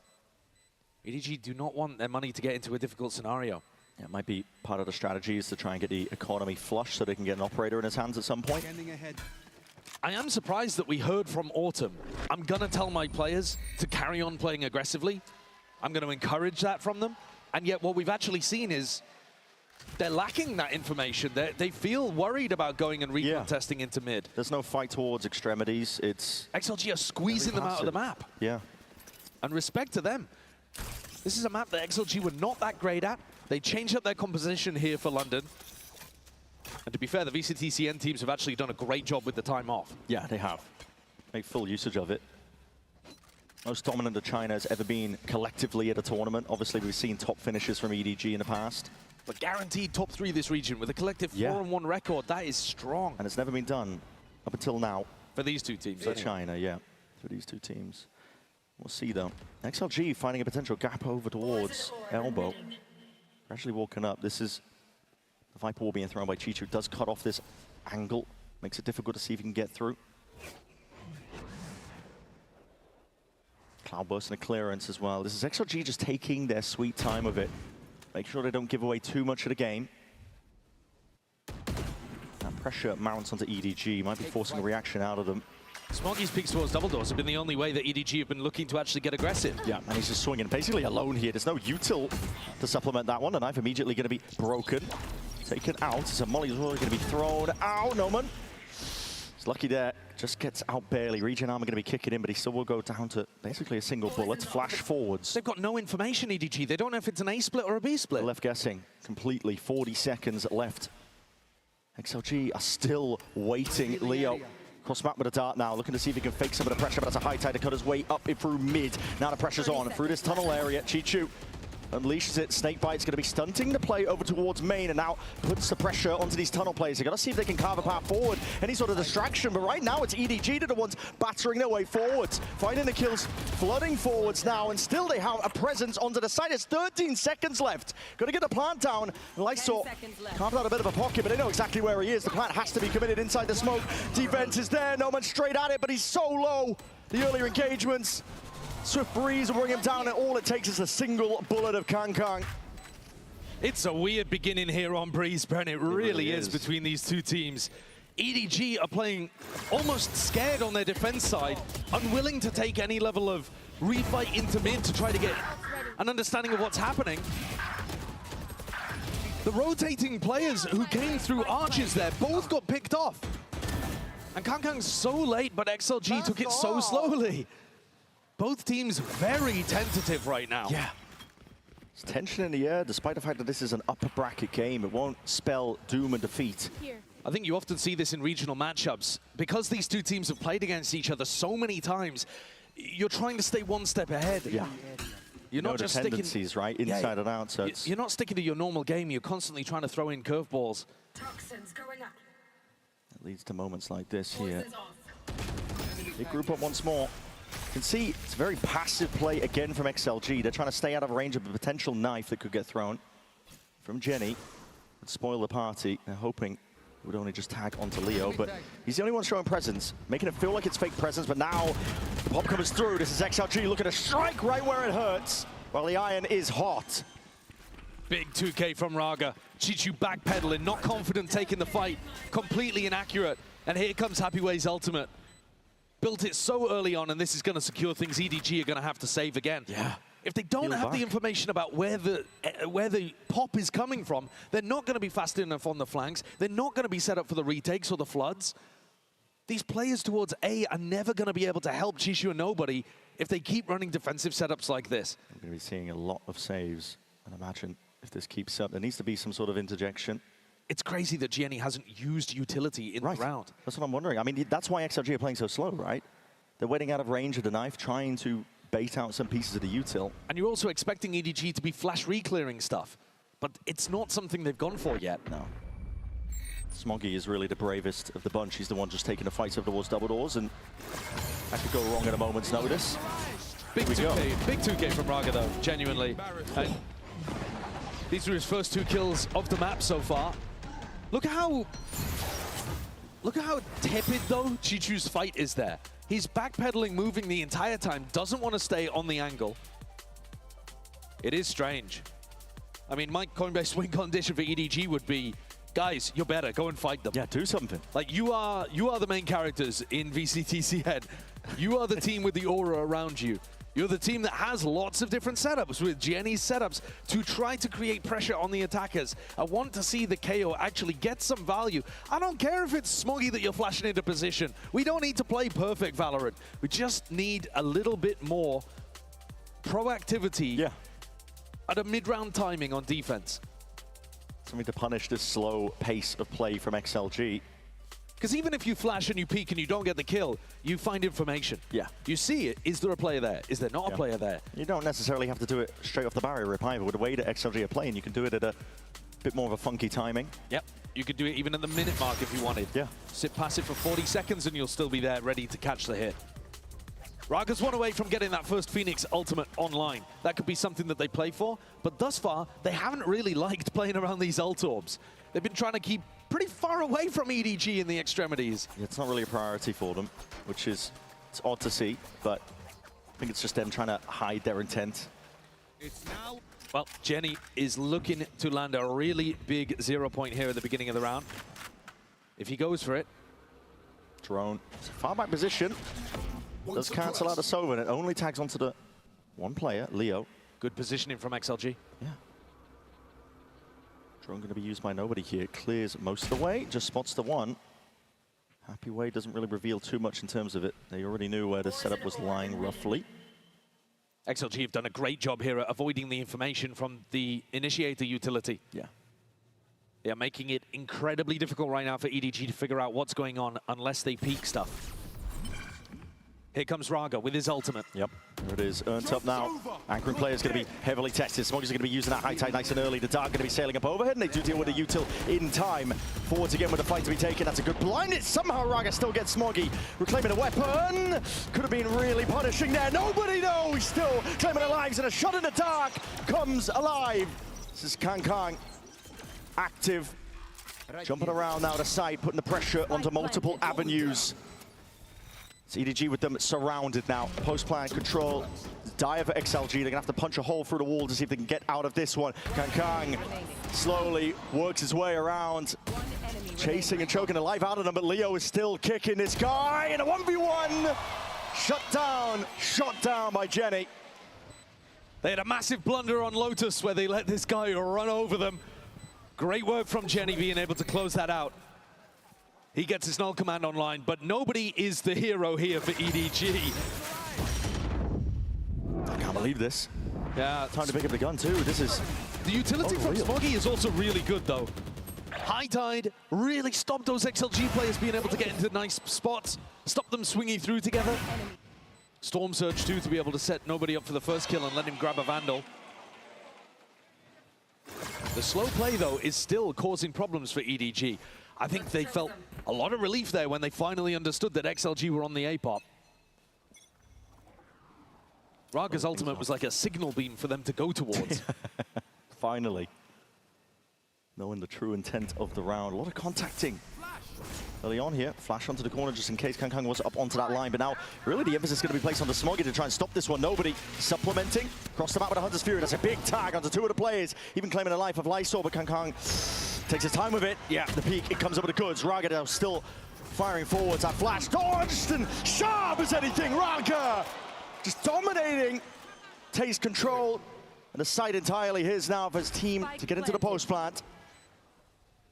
EDG do not want their money to get into a difficult scenario. Yeah, it might be part of the strategy is to try and get the economy flush so they can get an operator in his hands at some point. I am surprised that we heard from Autumn. I'm going to tell my players to carry on playing aggressively. I'm going to encourage that from them. And yet what we've actually seen is they're lacking that information. They feel worried about going and recon testing into mid. There's no fight towards extremities. It's XLG are squeezing them out of the map. Yeah. And respect to them. This is a map that XLG were not that great at. They changed up their composition here for London. And to be fair, the VCTCN teams have actually done a great job with the time off. Yeah, they have. Make full usage of it. Most dominant that China has ever been collectively at a tournament. Obviously, we've seen top finishes from EDG in the past. But guaranteed top 3 this region with a collective 4-1 record. That is strong. And it's never been done up until now. For these two teams. For China, yeah. For these two teams. We'll see, though. XLG finding a potential gap over towards Elbow. Gradually walking up. This is the Viper Wall being thrown by Chichu. Does cut off this angle. Makes it difficult to see if he can get through. Cloudburst and a clearance as well. This is XLG just taking their sweet time with it. Make sure they don't give away too much of the game. And pressure mounts onto EDG. Might be forcing a reaction out of them. Smoggy's peaks towards double doors have been the only way that EDG have been looking to actually get aggressive. Yeah, and he's just swinging basically alone here. There's no util to supplement that one. The knife immediately going to be broken. Taken out. So Molly's really going to be thrown out. Noman. He's lucky there. Just gets out barely. Regen Armor going to be kicking in, but he still will go down to basically a single bullet. Flash forwards. They've got no information, EDG. They don't know if it's an A split or a B split. They're left guessing completely. 40 seconds left. XLG are still waiting. Leo cross map with a dart now, looking to see if he can fake some of the pressure, but that's a high tide to cut his way up in through mid. Now the pressure's on through this tunnel area. Chichu unleashes it. Snakebite's going to be stunting the play over towards main and now puts the pressure onto these tunnel players. They've got to see if they can carve a path forward. Any sort of distraction, but right now it's EDG that are the ones battering their way forwards. Finding the kills, flooding forwards now, and still they have a presence onto the side. It's 13 seconds left. Got to get the plant down. Lysor carved out a bit of a pocket, but they know exactly where he is. The plant has to be committed inside the smoke. Defense is there. No man straight at it, but he's so low. The earlier engagements. Swift breeze will bring him down, and all it takes is a single bullet of Kankan. It's a weird beginning here on Breeze, Brent. It really is between these two teams. EDG are playing almost scared on their defense side, unwilling to take any level of refight into mid to try to get an understanding of what's happening. The rotating players who came through arches there both got picked off. And Kankan's so late, but XLG took it so slowly. Both teams very tentative right now. Yeah. There's tension in the air, despite the fact that this is an upper bracket game. It won't spell doom and defeat. I think you often see this in regional matchups. Because these two teams have played against each other so many times, you're trying to stay one step ahead. Yeah. You're not just sticking tendencies, right? Inside and out. So you're not sticking to your normal game. You're constantly trying to throw in curveballs. Toxins going up. It leads to moments like this here. They group up once more. You can see it's very passive play again from XLG. They're trying to stay out of range of a potential knife that could get thrown from Jenny. Would spoil the party. They're hoping it would only just tag onto Leo, but he's the only one showing presence, making it feel like it's fake presence, but now the pop comes through. This is XLG looking to strike right where it hurts, while the iron is hot. Big 2K from Raga. Chichu backpedaling, not confident taking the fight, completely inaccurate. And here comes Happy Way's ultimate. Built it so early on, and this is going to secure things EDG are going to have to save again. Yeah. If they don't have the information about where the pop is coming from, they're not going to be fast enough on the flanks. They're not going to be set up for the retakes or the floods. These players towards A are never going to be able to help Chishu and nobody if they keep running defensive setups like this. We're going to be seeing a lot of saves, and imagine if this keeps up, there needs to be some sort of interjection. It's crazy that Gianni hasn't used utility in the round. That's what I'm wondering. I mean, that's why XLG are playing so slow, right? They're waiting out of range of the knife, trying to bait out some pieces of the util. And you're also expecting EDG to be flash re-clearing stuff, but it's not something they've gone for yet. No. Smoggy is really the bravest of the bunch. He's the one just taking the fight over towards double doors, and that could go wrong at a moment's notice. Big 2K from Raga though, genuinely. And these are his first 2 kills of the map so far. Look at how tepid though Chichu's fight is there. He's backpedaling, moving the entire time, doesn't want to stay on the angle. It is strange. I mean, my Coinbase win condition for EDG would be, guys, you're better, go and fight them. Yeah, do something. Like, you are the main characters in VCTCN. You are the team with the aura around you. You're the team that has lots of different setups with Gianni's setups to try to create pressure on the attackers. I want to see the KO actually get some value. I don't care if it's Smoggy that you're flashing into position. We don't need to play perfect Valorant. We just need a little bit more proactivity at a mid-round timing on defense. Something to punish this slow pace of play from XLG. Because even if you flash and you peek and you don't get the kill, you find information. Yeah. You see it. Is there a player there? Is there not a player there? You don't necessarily have to do it straight off the barrier rip either. With the way that XLG are playing, you can do it at a bit more of a funky timing. Yep. You could do it even at the minute mark if you wanted. Yeah. Sit passive for 40 seconds and you'll still be there ready to catch the hit. Raga's one away from getting that first Phoenix ultimate online. That could be something that they play for, but thus far, they haven't really liked playing around these ult orbs. They've been trying to keep pretty far away from EDG in the extremities. Yeah, it's not really a priority for them, which is it's odd to see, but I think it's just them trying to hide their intent. Well, Jenny is looking to land a really big 0 point here at the beginning of the round. If he goes for it. Drone, it's a far back position. Does cancel out the Sova, and it only tags onto the one player, Leo. Good positioning from XLG. Yeah. Drone going to be used by nobody here. Clears most of the way, just spots the one. Happy Way doesn't really reveal too much in terms of it. They already knew where the setup was lying roughly. XLG have done a great job here at avoiding the information from the initiator utility. Yeah. They are making it incredibly difficult right now for EDG to figure out what's going on unless they peek stuff. Here comes Raga with his ultimate. Yep, there it is, earned up now. Anchoring player is going to be heavily tested. Smoggy's going to be using that high tide nice and early. The Dark going to be sailing up overhead, and they do deal with the util in time. Forwards again with the fight to be taken. That's a good blind. It's somehow Raga still gets Smoggy. Reclaiming a weapon. Could have been really punishing there. Nobody knows. Still claiming their lives, and a shot in the Dark comes alive. This is Kang active. Jumping around now to side, putting the pressure onto multiple avenues. It's EDG with them surrounded now. Post-plan control. Dire for XLG. They're going to have to punch a hole through the wall to see if they can get out of this one. Kang slowly works his way around. Chasing and choking the life out of them, but Leo is still kicking this guy in a 1v1. Shut down by Jenny. They had a massive blunder on Lotus where they let this guy run over them. Great work from Jenny being able to close that out. He gets his null command online, but nobody is the hero here for EDG. I can't believe this. Yeah. Time to pick up the gun too. This is... The utility from Smoggy is also really good though. High Tide really stopped those XLG players being able to get into nice spots, stop them swinging through together. Storm Surge too to be able to set nobody up for the first kill and let him grab a Vandal. The slow play though is still causing problems for EDG. I think they felt a lot of relief there when they finally understood that XLG were on the A-pop. Raga's ultimate was like a signal beam for them to go towards. Finally. Knowing the true intent of the round. A lot of contacting early on here. Flash onto the corner just in case Kangkang was up onto that line. But now, really, the emphasis is going to be placed on the Smoggy to try and stop this one. Nobody supplementing. Across the map with a Hunter's Fury. That's a big tag onto two of the players. Even claiming the life of Lysor, but Kangkang takes his time with it. Yeah, the peak, it comes over the goods. Raga now still firing forwards. That flash dodged and sharp as anything. Raga just dominating. Takes control. And the site entirely his now for his team to get into the post plant.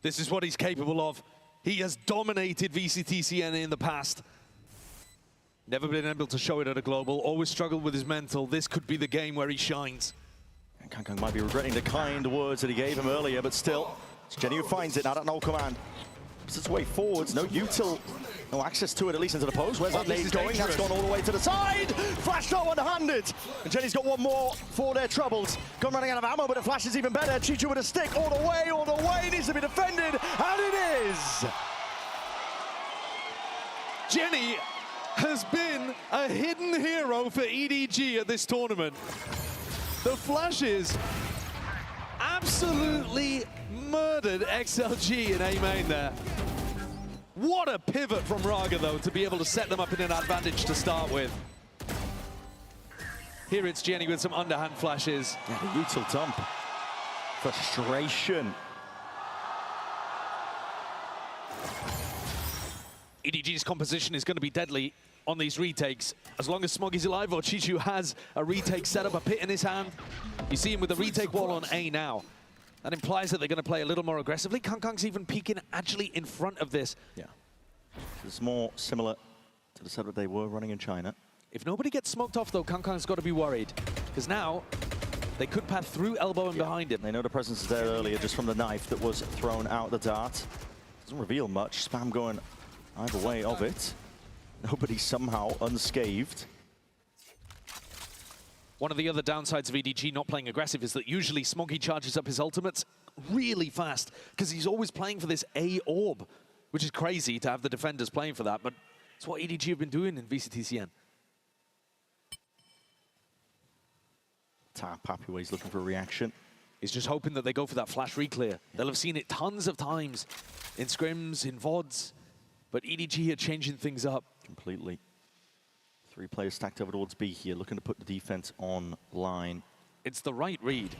This is what he's capable of. He has dominated VCTCN in the past. Never been able to show it at a global. Always struggled with his mental. This could be the game where he shines. And Kangkang might be regretting the kind words that he gave him earlier, but still, it's Jenny who finds it now. That no command. It's its way forwards. No util. No access to it, at least into the post. Where's that nade going? That's gone all the way to the side. Flash not one-handed. And Jenny's got one more for their troubles. Gone running out of ammo, but the flash is even better. Chichu with a stick all the way. Needs to be defended. And it is. Jenny has been a hidden hero for EDG at this tournament. The flashes absolutely murdered XLG in A main there. What a pivot from Raga, though, to be able to set them up in an advantage to start with. Here it's Jenny with some underhand flashes. Yeah, the util dump. Frustration. EDG's composition is going to be deadly on these retakes. As long as Smoggy's alive or Chichu has a retake set up, a pit in his hand. You see him with the retake wall on A now. That implies that they're going to play a little more aggressively. Kangkang's even peeking actually in front of this. Yeah. It's more similar to the setup they were running in China. If nobody gets smoked off, though, Kangkang's got to be worried. Because now they could path through elbow and behind him. They know the presence is there earlier just from the knife that was thrown out the dart. Doesn't reveal much. Spam going either way of it. Nobody somehow unscathed. One of the other downsides of EDG not playing aggressive is that usually Smoggy charges up his ultimates really fast because he's always playing for this A orb, which is crazy to have the defenders playing for that, but it's what EDG have been doing in VCTCN. Papua's looking for a reaction. He's just hoping that they go for that flash reclear. They'll have seen it tons of times in scrims, in VODs, but EDG are changing things up. Completely. 3 players stacked over towards B here, looking to put the defense online. It's the right read.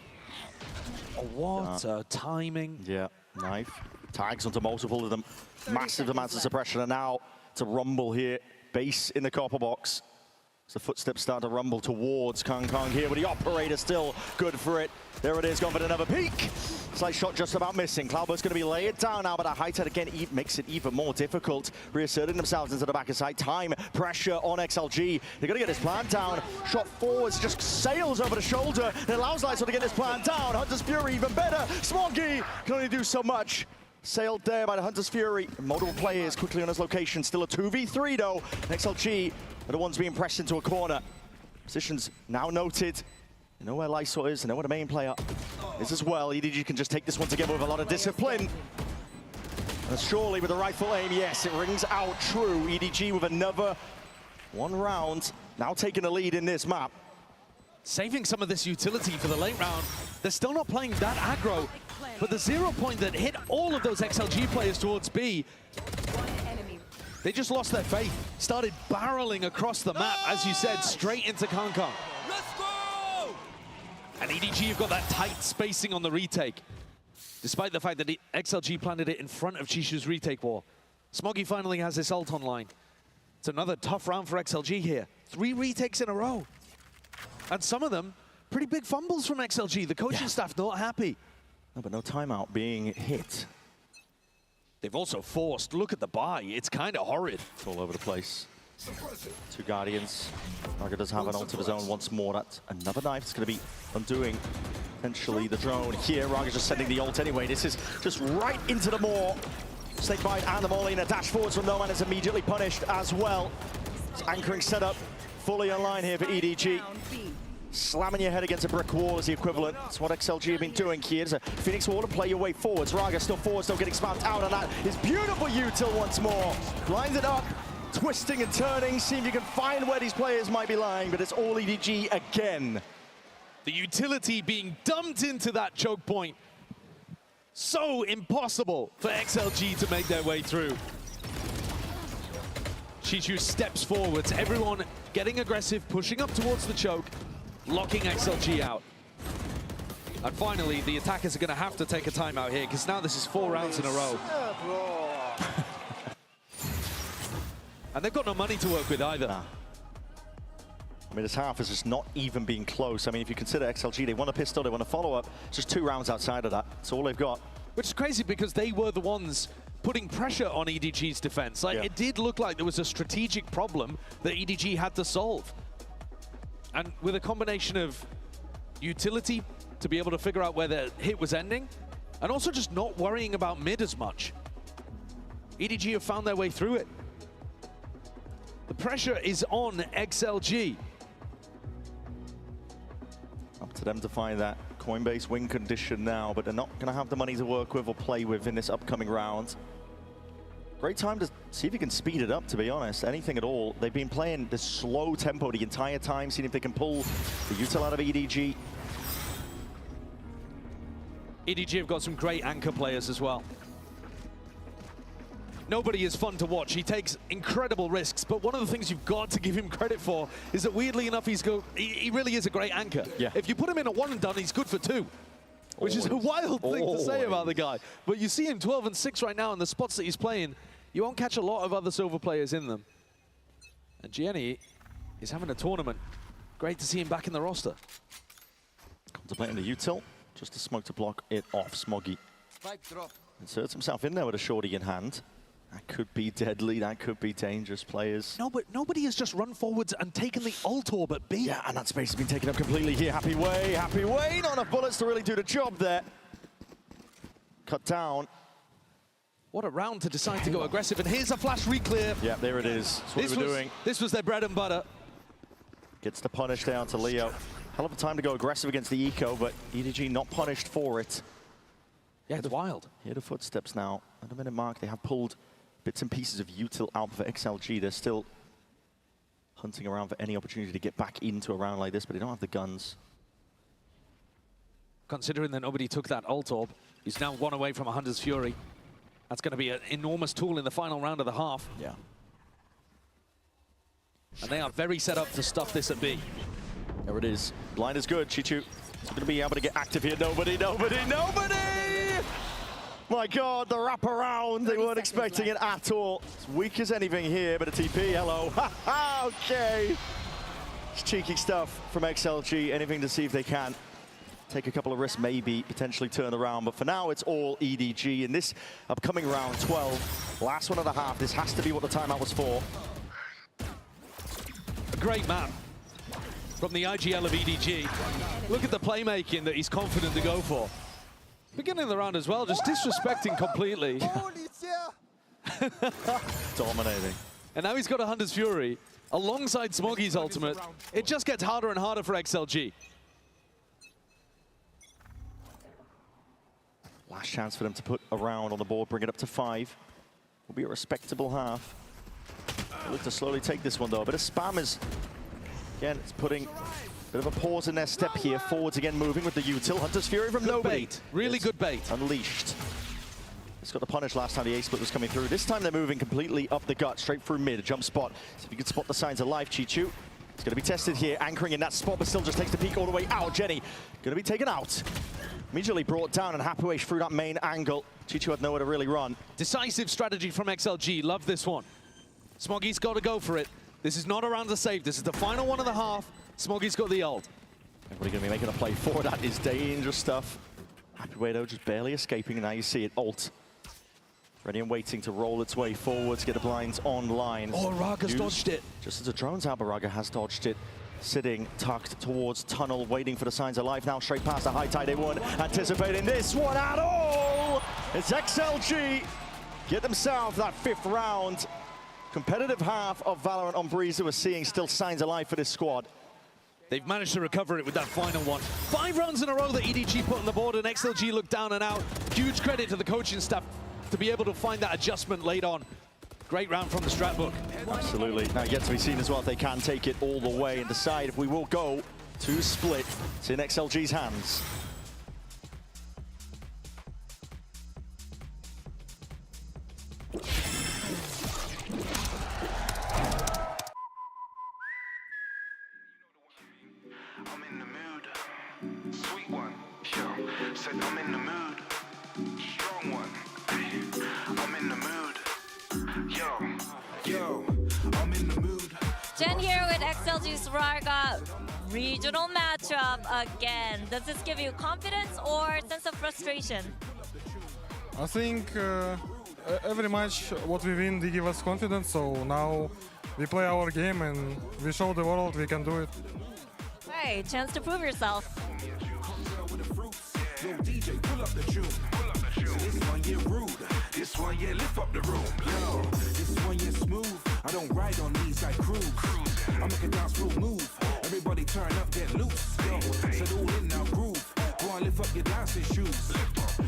Oh, what timing. Yeah, knife. Tags onto multiple of them. Massive amounts of suppression, and now it's a rumble here. Base in the copper box. As the footsteps start to rumble towards Kangkang here, with the operator still good for it. There it is, gone for another peek. Slight shot just about missing. Cloudburst going to be laid down now, but a high tide again makes it even more difficult. Reasserting themselves into the back of sight. Time, pressure on XLG. They're going to get this plan down. Shot forwards, just sails over the shoulder. It allows Lysor to get this plan down. Hunter's Fury even better. Smoggy can only do so much. Sailed there by the Hunter's Fury. Multiple players quickly on his location. Still a 2v3 though. XLG are the ones being pressed into a corner. Positions now noted. You know where Lysor is, you know where the main player is as well. EDG can just take this one together with a lot of discipline. And surely with the rifle aim, yes, it rings out true. EDG with another 1 round. Now taking the lead in this map. Saving some of this utility for the late round. They're still not playing that aggro, but the 0 point that hit all of those XLG players towards B, they just lost their faith. Started barreling across the map, as you said, straight into Kangkang. Let's go! And EDG have got that tight spacing on the retake, despite the fact that XLG planted it in front of Chishu's retake wall. Smoggy finally has his ult online. It's another tough round for XLG here. 3 retakes in a row. And some of them, pretty big fumbles from XLG. The coaching staff not happy. No, but no timeout being hit. They've also forced, look at the buy, it's kind of horrid. It's all over the place. 2 Guardians. Raga does have an ult of his own once more. That's another knife. It's going to be undoing potentially the drone here. Raga's just sending the ult anyway. This is just right into the maw. Snakebite and the Molly, and a dash forwards from No Man is immediately punished as well. It's anchoring setup fully online here for EDG. Slamming your head against a brick wall is the equivalent. That's what XLG have been doing here. It's a Phoenix wall to play your way forwards. Raga still forward, still getting spammed out, and that is beautiful util once more. Lines it up, twisting and turning, seeing if you can find where these players might be lying, but it's all EDG again. The utility being dumped into that choke point. So impossible for XLG to make their way through. Chichu steps forwards, everyone getting aggressive, pushing up towards the choke, locking XLG out. And finally, the attackers are going to have to take a timeout here, because now this is 4 rounds in a row. And they've got no money to work with either. I mean, this half is just not even being close. I mean, if you consider XLG, they want a pistol, they want a follow-up. It's just 2 rounds outside of that. That's all they've got. Which is crazy, because they were the ones putting pressure on EDG's defense. Like, it did look like there was a strategic problem that EDG had to solve. And with a combination of utility to be able to figure out where the hit was ending, and also just not worrying about mid as much, EDG have found their way through it. The pressure is on XLG. Up to them to find that Coinbase win condition now, but they're not going to have the money to work with or play with in this upcoming round. Great time to see if you can speed it up, to be honest. Anything at all. They've been playing this slow tempo the entire time, seeing if they can pull the util out of EDG. EDG have got some great anchor players as well. Nobody is fun to watch. He takes incredible risks, but one of the things you've got to give him credit for is that, weirdly enough, he really is a great anchor. Yeah. If you put him in a 1 and done, he's good for 2. Which is a wild thing to say about the guy. But you see him 12 and 6 right now in the spots that he's playing. You won't catch a lot of other silver players in them. And Gianni is having a tournament. Great to see him back in the roster. Contemplating the util, just a smoke to block it off. Smoggy inserts himself in there with a shorty in hand. That could be deadly, that could be dangerous, players. No, but nobody has just run forwards and taken the ult orb at B. Yeah, and that space has been taken up completely here. Happy way, not enough bullets to really do the job there. Cut down. What a round to decide to go aggressive, and here's a flash re-clear. Yeah, there it is. That's what we were doing. This was their bread and butter. Gets the punish down to Leo. Hell of a time to go aggressive against the eco, but EDG not punished for it. Yeah, it's wild. Hear the footsteps now. At the minute mark, they have pulled bits and pieces of util out for XLG. They're still hunting around for any opportunity to get back into a round like this, but they don't have the guns. Considering that nobody took that ult orb, he's now 1 away from a Hunter's Fury. That's going to be an enormous tool in the final round of the half. Yeah. And they are very set up to stuff this at B. There it is. Blind is good, Chichu. He's going to be able to get active here. Nobody! My God, the wraparound. They weren't expecting it at all. It's weak as anything here, but a TP, hello. Okay. It's cheeky stuff from XLG. Anything to see if they can take a couple of risks, maybe potentially turn around. But for now, it's all EDG. In this upcoming round 12, last one of the half, this has to be what the timeout was for. A great map from the IGL of EDG. Look at the playmaking that he's confident to go for. Beginning of the round as well, just disrespecting completely. Dominating. And now he's got a Hunter's Fury alongside Smoggy's ultimate. It just gets harder and harder for XLG. Last chance for them to put a round on the board, bring it up to 5. Will be a respectable half. They look to slowly take this one though. A bit of spam is, again, it's putting a bit of a pause in their step here. Forwards again moving with the util. Hunter's Fury from nobody. Bait. Really good bait. Unleashed. It's got the punish last time the A-split was coming through. This time they're moving completely up the gut, straight through mid, a jump spot. So if you can spot the signs of life, Chichu. It's going to be tested here, anchoring in that spot, but still just takes the peek all the way out. Jenny going to be taken out. Immediately brought down and Happyway through that main angle. Chichu had nowhere to really run. Decisive strategy from XLG. Love this one. Smoggy's got to go for it. This is not a round to save. This is the final one of the half. Smoggy's got the ult. Everybody going to be making a play for that. Is dangerous stuff. Happyway though just barely escaping, and now you see it. Ult. Ready and waiting to roll its way forwards, get the blinds online. Oh, Raga's dodged it. Just as the drone's out, but Raga has dodged it. Sitting tucked towards tunnel, waiting for the signs of life. Now straight past the high tide. They weren't anticipating this one at all. It's XLG. Get themselves that 5th round. Competitive half of VALORANT on Breeze. We're seeing still signs of life for this squad. They've managed to recover it with that final one. 5 rounds in a row that EDG put on the board, and XLG looked down and out. Huge credit to the coaching staff to be able to find that adjustment late on. Great round from the strat book. Absolutely. Now yet to be seen as well if they can take it all the way and decide if we will go to split. It's in XLG's hands. I'm in the mood. Sweet one, yo. Said I'm in the mood. Strong one. I'm in the mood. Yo, I'm in the mood. Jen here with XLG's Raga regional matchup again. Does this give you confidence or sense of frustration? I think every match what we win, they give us confidence. So now we play our game and we show the world we can do it. Hey, chance to prove yourself. Yo, DJ, pull up the tune. This one, yeah, rude. This one, yeah, lift up the room. Yo, this one, yeah, smooth. I don't ride on these, I cruise. I make a dance floor move. Everybody turn up, get loose. Yo, set all in now, groove. Go on, lift up your dancing shoes.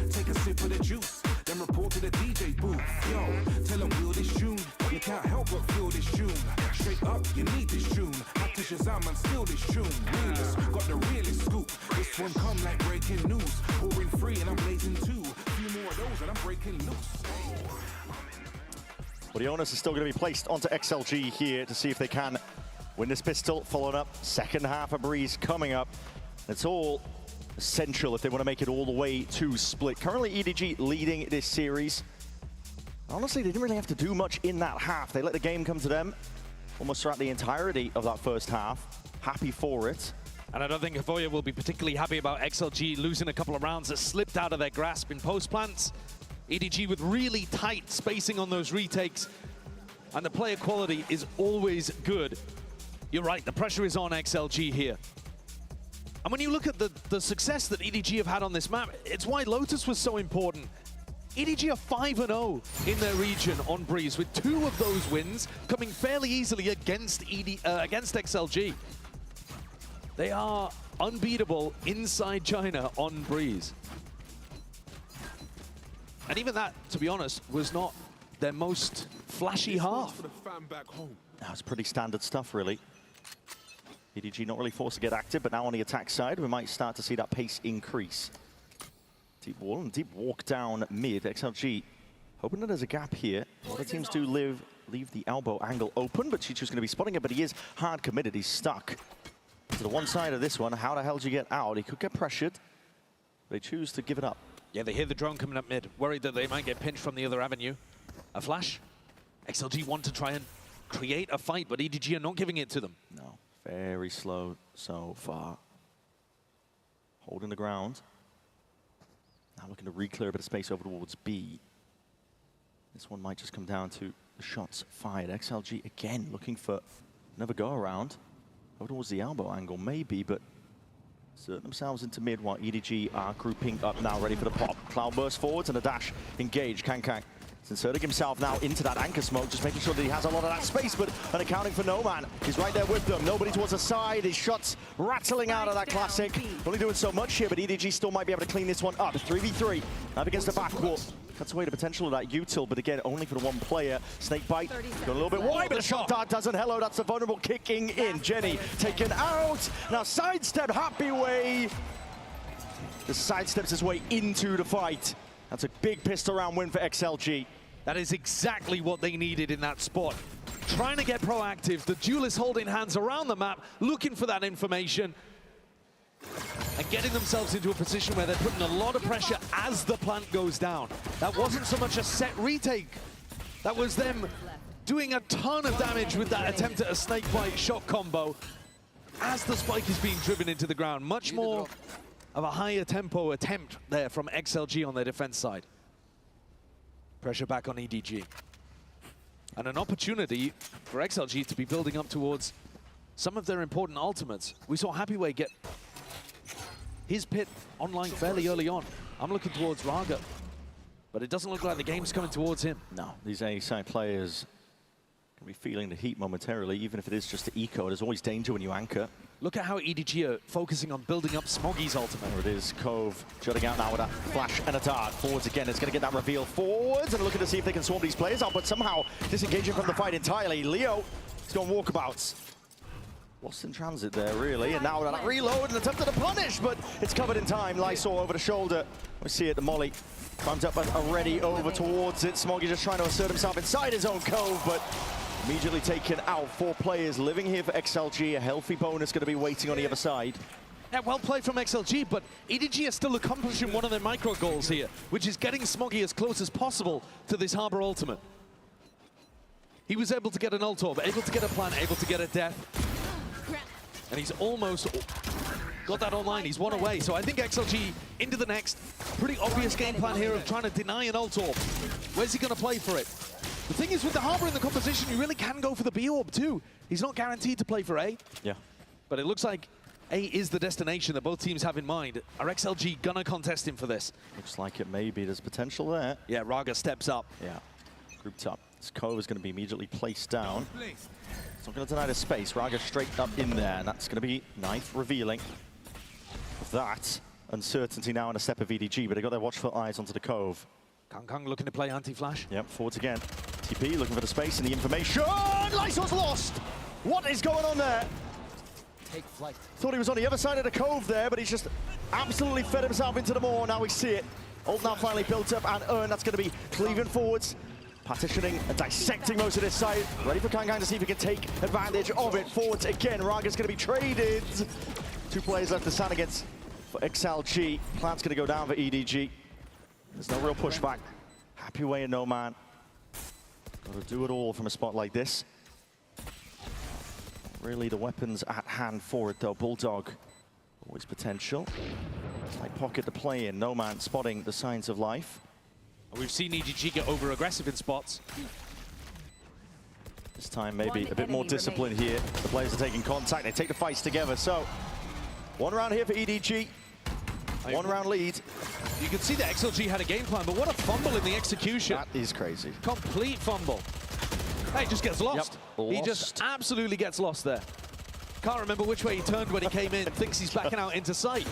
Take a sip of the juice. Then report to the DJ booth. Yo, tell them feel this tune. You can't help but feel this tune. Straight up, you need this tune. Have to Shazam and steal this tune. Realist, got the realest scoop. This one come like breaking news. Pouring free and I'm blazing too. Few more of those and I'm breaking loose. Well, the onus is still going to be placed onto XLG here to see if they can win this pistol. Followed up, second half of Breeze coming up. It's all essential if they want to make it all the way to split. Currently, EDG leading this series. Honestly, they didn't really have to do much in that half. They let the game come to them almost throughout the entirety of that first half. Happy for it. And I don't think Havoya will be particularly happy about XLG losing a couple of rounds that slipped out of their grasp in post-plants. EDG with really tight spacing on those retakes. And the player quality is always good. You're right, the pressure is on XLG here. And when you look at the success that EDG have had on this map, it's why Lotus was so important. EDG are 5-0 in their region on Breeze, with 2 of those wins coming fairly easily against XLG. They are unbeatable inside China on Breeze. And even that, to be honest, was not their most flashy half. That was pretty standard stuff, really. EDG not really forced to get active, but now on the attack side, we might start to see that pace increase. Deep wall and deep walk down mid. XLG hoping that there's a gap here. A lot of teams do leave the elbow angle open, but Chichu's going to be spotting it, but he is hard committed. He's stuck to the one side of this one. How the hell do you get out? He could get pressured. They choose to give it up. Yeah, they hear the drone coming up mid, worried that they might get pinched from the other avenue. A flash. XLG want to try and create a fight, but EDG are not giving it to them. No, very slow so far. Holding the ground. Now looking to re-clear a bit of space over towards B. This one might just come down to the shots fired. XLG again looking for another go around. Over towards the elbow angle maybe, but insert themselves into mid while EDG are grouping up now, ready for the pop. Cloudburst forwards and a dash engage. Kankang is inserting himself now into that anchor smoke, just making sure that he has a lot of that space, but unaccounting for No Man. He's right there with them. Nobody towards the side. His shots rattling out of that classic. Only doing so much here, but EDG still might be able to clean this one up. 3v3 up against the backcourt. Cuts away the potential of that util, but again, only for the one player. Snakebite got a little bit wide, but the shot dart doesn't. Hello, that's the vulnerable kicking in. Jenny taken out. Now sidestep, happy way. The sidesteps his way into the fight. That's a big pistol round win for XLG. That is exactly what they needed in that spot. Trying to get proactive. The duelists holding hands around the map, looking for that information. And getting themselves into a position where they're putting a lot of pressure as the plant goes down. That wasn't so much a set retake. That was them doing a ton of damage with that attempt at a snakebite shot combo as the spike is being driven into the ground. Much more of a higher tempo attempt there from XLG on their defense side. Pressure back on EDG. And an opportunity for XLG to be building up towards some of their important ultimates. We saw Happyway get his pit online fairly early on. I'm looking towards Raga, but it doesn't look like the game's coming towards him. No, these A-side players can be feeling the heat momentarily, even if it is just to eco. There's always danger when you anchor. Look at how EDG are focusing on building up Smoggy's ultimate. There it is, Cove jutting out now with that flash and a dart. Forwards again, it's going to get that reveal forwards and looking to see if they can swarm these players out, but somehow disengaging from the fight entirely. Leo is going walkabouts. Lost in transit there, really, and now that reload and attempted to punish, but it's covered in time. Lysol over the shoulder. We see it, the molly climbs up and already over towards it. Smoggy just trying to assert himself inside his own Cove, but immediately taken out. 4 players living here for XLG. A healthy bonus going to be waiting on the other side. Yeah, well played from XLG, but EDG are still accomplishing one of their micro goals here, which is getting Smoggy as close as possible to this Harbor ultimate. He was able to get an ult orb, able to get a plant, able to get a death. And he's almost got that online. He's one away. So I think XLG into the next. Pretty obvious game plan here of trying to deny an ult orb. Where's he going to play for it? The thing is, with the Harbor in the composition, you really can go for the B orb too. He's not guaranteed to play for A. Yeah. But it looks like A is the destination that both teams have in mind. Are XLG gonna contest him for this? Looks like it may be. There's potential there. Yeah, Raga steps up. Yeah, grouped up. This Cove is going to be immediately placed down. It's not going to deny the space. Raga straight up in there, and that's going to be Knife revealing that uncertainty now in a step of EDG, but they got their watchful eyes onto the Cove. Kang looking to play anti-flash. Yep, forwards again. TP looking for the space and the information. Lysol's lost! What is going on there? Take flight. Thought he was on the other side of the Cove there, but he's just absolutely fed himself into the maw. Now we see it. Ult now finally built up, and Earn, that's going to be cleaving forwards. Partitioning and dissecting most of this site. Ready for Kang to see if he can take advantage of it. Forwards again. Raga's going to be traded. 2 players left to stand against for XLG. Plant's going to go down for EDG. There's no real pushback. Happy way in no man. Got to do it all from a spot like this. Really the weapons at hand for it though. Bulldog, always potential. Tight pocket to play in. No man spotting the signs of life. We've seen EDG get over-aggressive in spots. This time maybe a bit more discipline here. The players are taking contact. They take the fights together. So 1 round here for EDG. 1 round lead. You can see that XLG had a game plan, but what a fumble in the execution. That is crazy. Complete fumble. Hey, he just gets lost. Yep, he just absolutely gets lost there. Can't remember which way he turned when he came in. Thinks he's backing out into sight.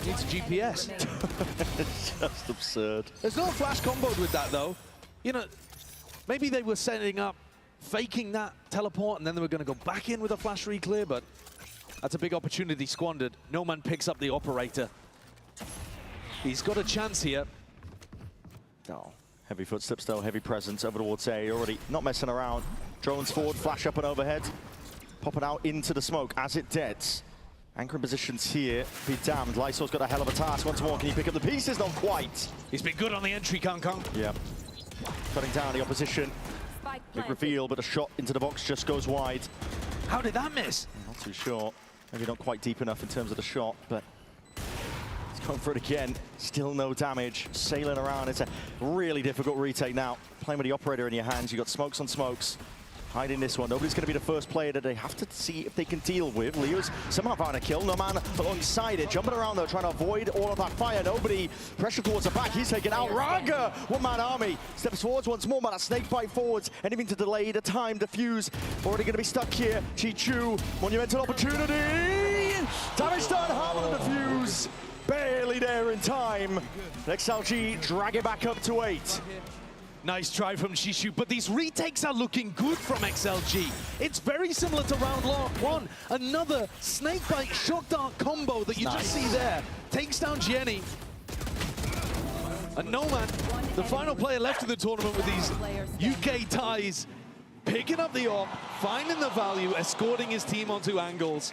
Needs a GPS. It's just absurd. There's no flash comboed with that, though. You know, maybe they were setting up, faking that teleport, and then they were going to go back in with a flash re-clear, but that's a big opportunity squandered. No man picks up the operator. He's got a chance here. Oh, heavy footsteps though, heavy presence over towards A. Already not messing around. Drones forward, flash up and overhead. Popping out into the smoke as it deads. Anchoring positions here. Be damned. Lysol's got a hell of a task. Once more, can he pick up the pieces? Not quite. He's been good on the entry, Kang. Yeah. Cutting down the opposition. Big reveal, but a shot into the box just goes wide. How did that miss? Not too sure. Maybe not quite deep enough in terms of the shot, but he's going for it again. Still no damage. Sailing around. It's a really difficult retake now. Playing with the operator in your hands. You've got smokes on smokes. Hiding this one. Nobody's going to be the first player that they have to see if they can deal with. Leo's somehow found a kill. No man alongside it. Jumping around though, trying to avoid all of that fire. Nobody. Pressure towards the back. He's taken out. Raga, one-man army. Steps forwards once more, but a snake bite forwards. Anything to delay the time, the fuse. Already going to be stuck here. Chi-Chu, monumental opportunity. Damage done. Hard on the fuse. Barely there in time. XLG drag it back up to 8. Nice try from Shishu, but these retakes are looking good from XLG. It's very similar to round 1. Another snakebite shock dart combo that you just see there. Takes down Jenny. And No Man, the final player left in the tournament with these UK ties, picking up the AWP, finding the value, escorting his team onto angles.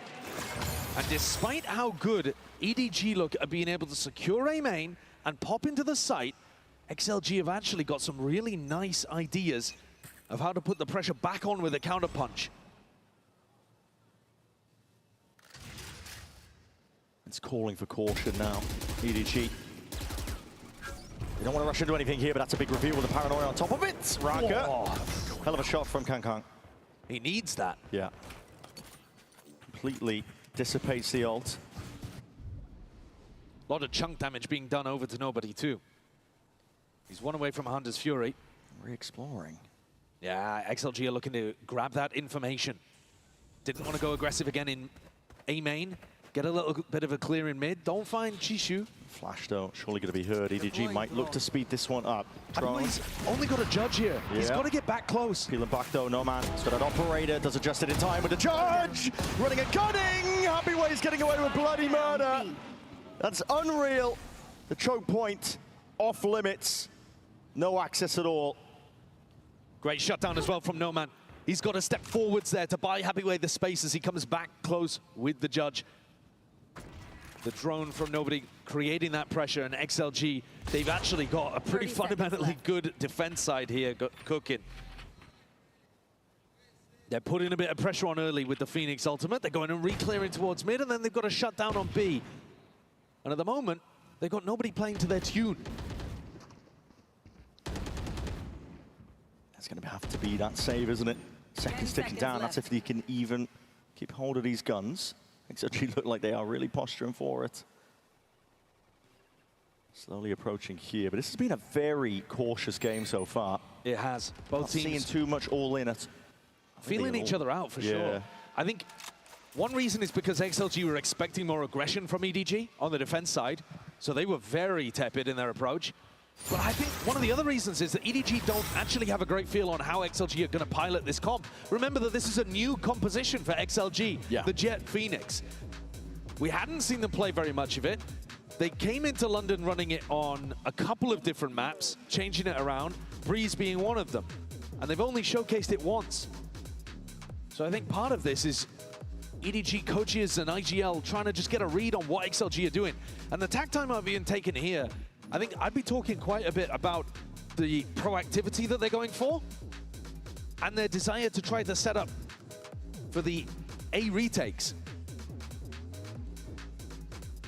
And despite how good EDG look at being able to secure a main and pop into the site, XLG have actually got some really nice ideas of how to put the pressure back on with a counter punch. It's calling for caution now. EDG. They don't want to rush into anything here, but that's a big reveal with the paranoia on top of it. Raga. Hell of a shot from Kang. He needs that. Yeah. Completely dissipates the ult. A lot of chunk damage being done over to nobody too. He's 1 away from Hunter's Fury. Re-exploring. Yeah, XLG are looking to grab that information. Didn't want to go aggressive again in A main. Get a little bit of a clear in mid. Don't find Chishu. Flash though, surely going to be heard. EDG might look to speed this one up. He's only got a judge here. Yeah. He's got to get back close. Peeling back though, no man. He's got an operator, does adjust it in time with the judge. Running and gunning. Happyway's getting away with bloody murder. That's unreal. The choke point off limits. No access at all. Great shutdown as well from No Man. He's got to step forwards there to buy Happyway the space as he comes back close with the judge. The drone from Nobody creating that pressure, and XLG, they've actually got a pretty fundamentally good defense side here cooking. They're putting a bit of pressure on early with the Phoenix ultimate. They're going and re-clearing towards mid, and then they've got a shutdown on B. And at the moment, they've got nobody playing to their tune. That's going to have to be that save, isn't it? Seconds ticking down. That's if they can even keep hold of these guns. XLG look like they are really posturing for it. Slowly approaching here, but this has been a very cautious game so far. It has. Both teams seeing too much all in it. Feeling each other out for sure. I think one reason is because XLG were expecting more aggression from EDG on the defense side, so they were very tepid in their approach. But I think one of the other reasons is that EDG don't actually have a great feel on how XLG are going to pilot this comp. Remember that this is a new composition for XLG, the Jet Phoenix. We hadn't seen them play very much of it. They came into London running it on a couple of different maps, changing it around, Breeze being one of them. And they've only showcased it once. So I think part of this is EDG coaches and IGL trying to just get a read on what XLG are doing. And the tag time I've been taken here, I think I'd be talking quite a bit about the proactivity that they're going for and their desire to try to set up for the A retakes.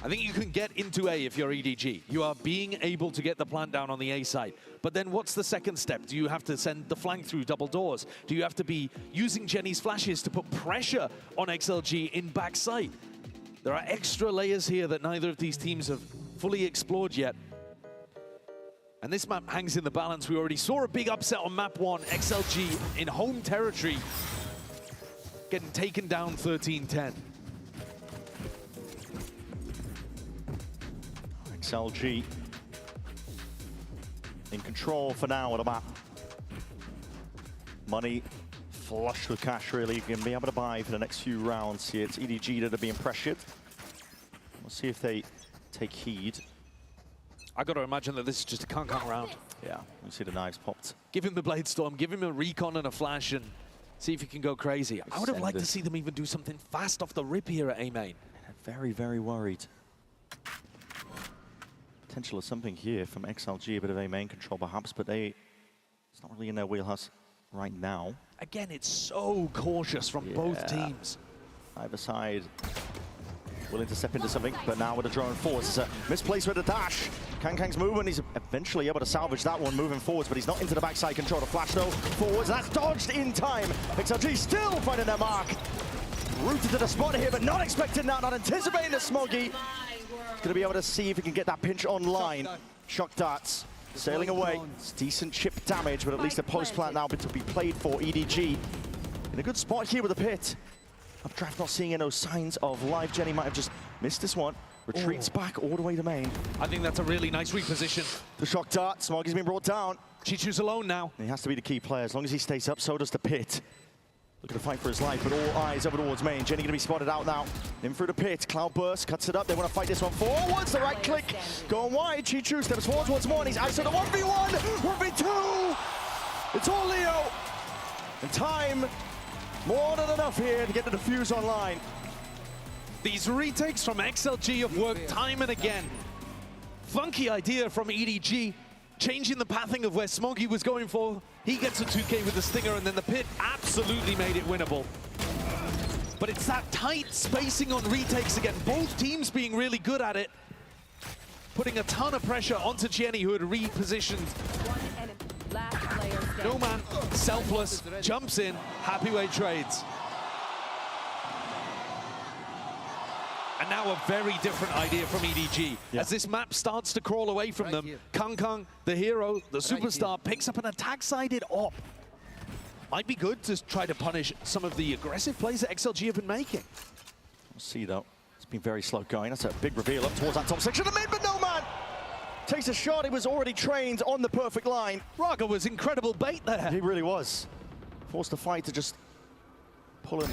I think you can get into A if you're EDG. You are being able to get the plant down on the A side. But then what's the second step? Do you have to send the flank through double doors? Do you have to be using Jenny's flashes to put pressure on XLG in backside? There are extra layers here that neither of these teams have fully explored yet. And this map hangs in the balance. We already saw a big upset on map 1, XLG in home territory, getting taken down 13-10. XLG in control for now of the map. Money flush with cash, really. Going to be able to buy for the next few rounds here. It's EDG that are being pressured. We'll see if they take heed. I got to imagine that this is just a can't round. Yeah, you see the knives popped. Give him the Blade Storm, give him a recon and a flash, and see if he can go crazy. I would have liked to see them even do something fast off the rip here at A main. Very, very worried. Potential of something here from XLG, a bit of A main control perhaps, but it's not really in their wheelhouse right now. Again, it's so cautious from both teams. Either side willing to step into something, but now with a drone forwards, it's a misplaced with a dash. Kang's moving, he's eventually able to salvage that one moving forwards, but he's not into the backside control. The flash though, forwards, that's dodged in time. XLG still finding their mark. Rooted to the spot here, but not expecting that, not anticipating the Smoggy. Gonna be able to see if he can get that pinch online. Shock darts sailing away. It's decent chip damage, but at least a post plant now to be played for EDG. In a good spot here with the pit. Updraft not seeing any signs of life. Jenny might have just missed this one. Retreats back all the way to main. I think that's a really nice reposition. The shock dart, Smoggy's been brought down. Chichu's alone now. He has to be the key player. As long as he stays up, so does the pit. Looking to fight for his life, but all eyes over towards main. Jenny going to be spotted out now. In through the pit. Cloudburst cuts it up. They want to fight this one forwards. The right click going wide. Chichu steps forwards once more. And he's ISO the 1v1, 1v2. It's all Leo. And time more than enough here to get the defuse online. These retakes from XLG have worked time and again. Funky idea from EDG. Changing the pathing of where Smoggy was going for. He gets a 2K with the Stinger, and then the pit absolutely made it winnable. But it's that tight spacing on retakes again. Both teams being really good at it. Putting a ton of pressure onto Jenny, who had repositioned. No man, selfless, jumps in, Happyway trades. And now a very different idea from EDG. As this map starts to crawl away from them, Kang, the hero, the superstar, picks up an attack-sided op. might be good to try to punish some of the aggressive plays that XLG have been making. We'll see, though. It's been very slow going. That's a big reveal up towards that top section of mid, but no man takes a shot. He was already trained on the perfect line. Raga was incredible bait there. He really was. Forced the fight to just pull him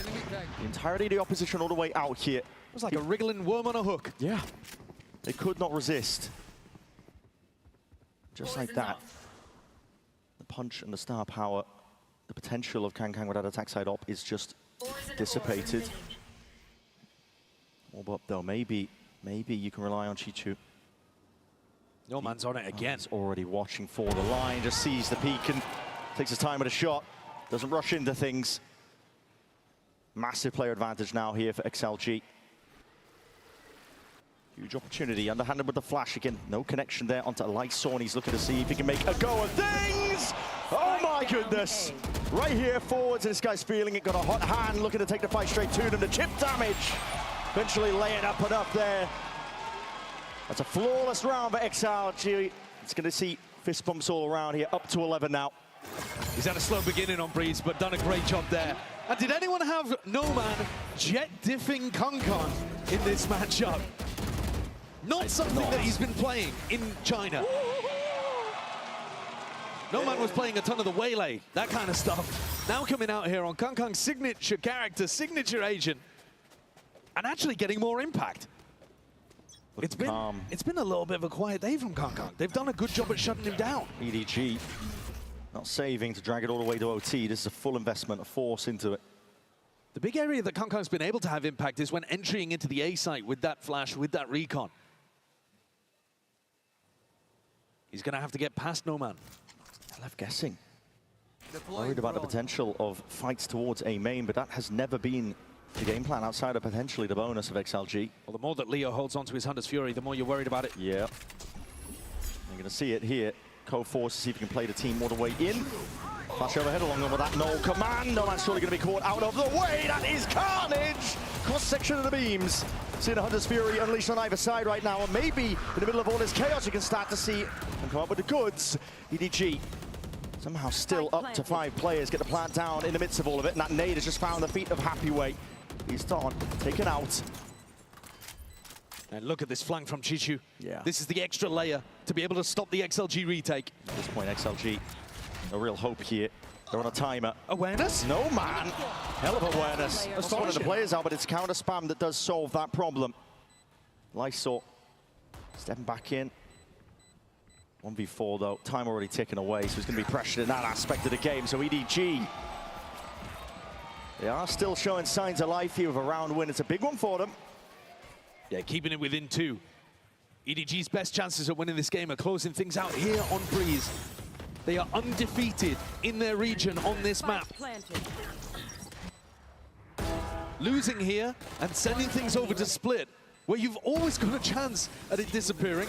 the entirety of the opposition all the way out here. It was like a wriggling worm on a hook. Yeah. They could not resist. Just like that. The punch and the star power, the potential of Kang with that attack side up is just dissipated. Orb up though, maybe you can rely on Chichu. No man's on it again. He's already watching for the line, just sees the peak and takes his time with a shot. Doesn't rush into things. Massive player advantage now here for XLG. Huge opportunity, underhanded with the flash again. No connection there onto Lysaw, and he's looking to see if he can make a go of things. Oh my goodness. Right here forwards, and this guy's feeling it. Got a hot hand, looking to take the fight straight to them. The chip damage. Eventually laying up and up there. That's a flawless round for XLG. It's going to see fist bumps all around here, up to 11 now. He's had a slow beginning on Breeze, but done a great job there. And did anyone have No-Man jet-diffing Kong in this matchup? Not something that he's been playing in China. No-Man was playing a ton of the Waylay, that kind of stuff. Now coming out here on Kong's signature character, signature agent, and actually getting more impact. It's been a little bit of a quiet day from Kong. They've done a good job at shutting him down. EDG not saving to drag it all the way to OT. This is a full investment, a force into it. The big area that Kong's been able to have impact is when entering into the A site with that flash, with that recon. He's going to have to get past No-Man. Left guessing. Worried about the potential of fights towards A main, but that has never been the game plan outside of potentially the bonus of XLG. Well, the more that Leo holds on to his Hunter's Fury, the more you're worried about it. Yeah. You're going to see it here. Co force to see if he can play the team all the way in. Flash overhead along with that no command. No man's surely going to be caught out of the way. That is carnage. Cross section of the beams. Seeing a Hunter's Fury unleashed on either side right now. And maybe in the middle of all this chaos, you can start to see and come up with the goods. EDG somehow still up to 5 players. Get the plant down in the midst of all of it. And that nade has just found the feet of Happyway. He's done, taken out. And look at this flank from Chichu. Yeah. This is the extra layer to be able to stop the XLG retake. At this point, XLG, no real hope here. They're on a timer. Awareness? No, man. Hell of awareness. That's one of the players out, but it's counter spam that does solve that problem. Lysaw stepping back in. 1v4 though, time already ticking away, so he's going to be pressured in that aspect of the game. So EDG, they are still showing signs of life here with a round win. It's a big one for them. Yeah, keeping it within 2. EDG's best chances of winning this game are closing things out here on Breeze. They are undefeated in their region on this map. Losing here and sending things over to Split, where you've always got a chance at it disappearing.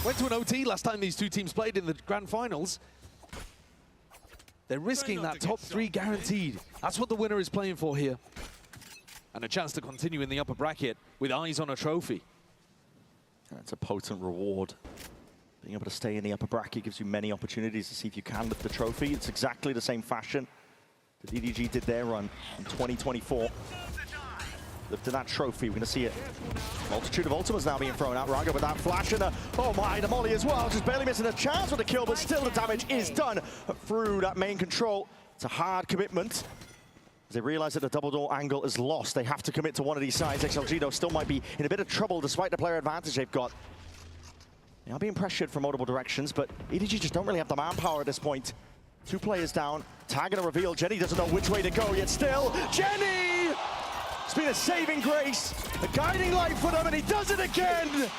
Went to an OT last time these two teams played in the grand finals. They're risking that top 3 guaranteed. That's what the winner is playing for here. And a chance to continue in the upper bracket with eyes on a trophy. That's a potent reward. Being able to stay in the upper bracket gives you many opportunities to see if you can lift the trophy. It's exactly the same fashion that EDG did their run in 2024. Lifting that trophy, we're going to see it. Multitude of ultimates now being thrown out. Raga with that flash and oh my, the molly as well. Just barely missing a chance with the kill, but still the damage is done through that main control. It's a hard commitment. As they realize that the double door angle is lost, they have to commit to one of these sides. XLG though still might be in a bit of trouble despite the player advantage they've got. They are being pressured from multiple directions, but EDG just don't really have the manpower at this point. 2 players down, tag and a reveal. Jenny doesn't know which way to go yet still. Jenny! It's been a saving grace, a guiding light for them, and he does it again!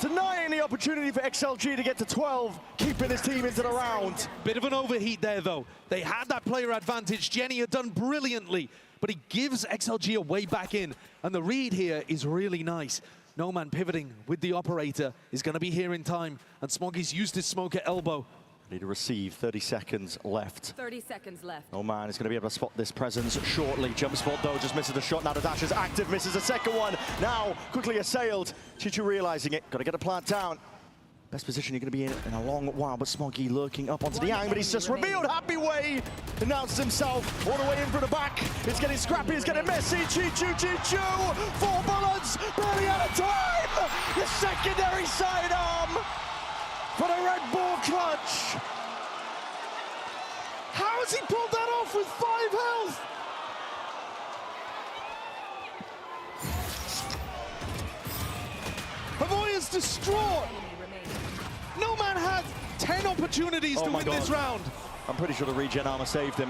Denying the opportunity for XLG to get to 12, keeping his team into the round. Bit of an overheat there, though. They had that player advantage. Jenny had done brilliantly, but he gives XLG a way back in, and the read here is really nice. No man pivoting with the operator is going to be here in time, and Smoggy's used his smoke at elbow. Need to receive, 30 seconds left. 30 seconds left. Oh man, is going to be able to spot this presence shortly. Jump spot though, just misses the shot. Now the dash is active, misses the second one. Now quickly assailed. Chichu realizing it, got to get a plant down. Best position you're going to be in a long while, but Smoggy lurking up onto the ang, but he's just revealed. Happy Way announced himself all the way in from the back. It's getting scrappy, it's getting messy. Chi-Chu. 4 bullets, barely out of time. The secondary sidearm for the Red Bull clutch. How has he pulled that off with 5 health? Havoya's distraught. No man had 10 opportunities to win this round. I'm pretty sure the regen armor saved him.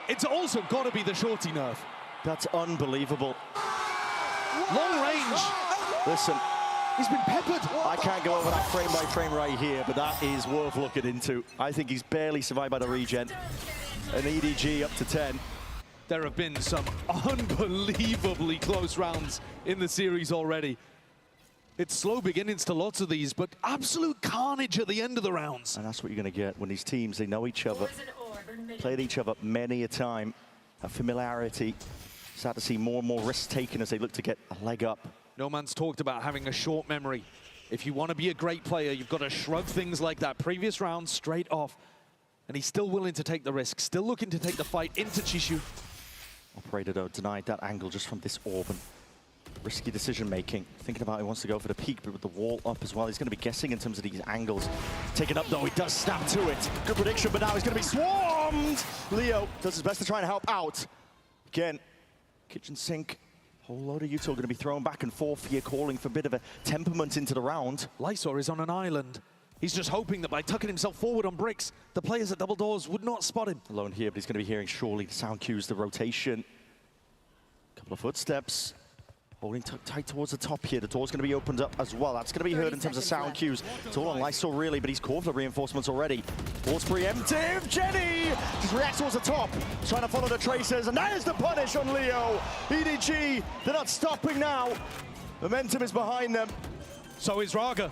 It's also got to be the shorty nerf. That's unbelievable. Long range. Listen, he's been peppered. I can't go over that frame by frame right here, but that is worth looking into. I think he's barely survived by the regen. An EDG up to 10. There have been some unbelievably close rounds in the series already. It's slow beginnings to lots of these, but absolute carnage at the end of the rounds. And that's what you're going to get when these teams, they know each other, played each other many a time, a familiarity. Start to see more and more risks taken as they look to get a leg up. No Man's talked about having a short memory. If you want to be a great player, you've got to shrug things like that. Previous round, straight off. And he's still willing to take the risk, still looking to take the fight into Chishu. Operator, though, denied that angle just from this Orban. Risky decision-making. Thinking about he wants to go for the peak, but with the wall up as well, he's going to be guessing in terms of these angles. Taken up, though, he does snap to it. Good prediction, but now he's going to be swarmed! Leo does his best to try and help out. Again, kitchen sink. Whole load of Utah going to be thrown back and forth here, calling for a bit of a temperament into the round. Lysor is on an island. He's just hoping that by tucking himself forward on bricks, the players at double doors would not spot him. Alone here, but he's going to be hearing surely the sound cues, the rotation. Couple of footsteps. Holding tight towards the top here. The door's going to be opened up as well. That's going to be heard in terms of sound cues. It's all on Lysor really, but he's called for the reinforcements already. Ball's preemptive. Jenny just reacts towards the top, trying to follow the traces, and that is the punish on Leo. EDG, they're not stopping now. Momentum is behind them. So is Raga.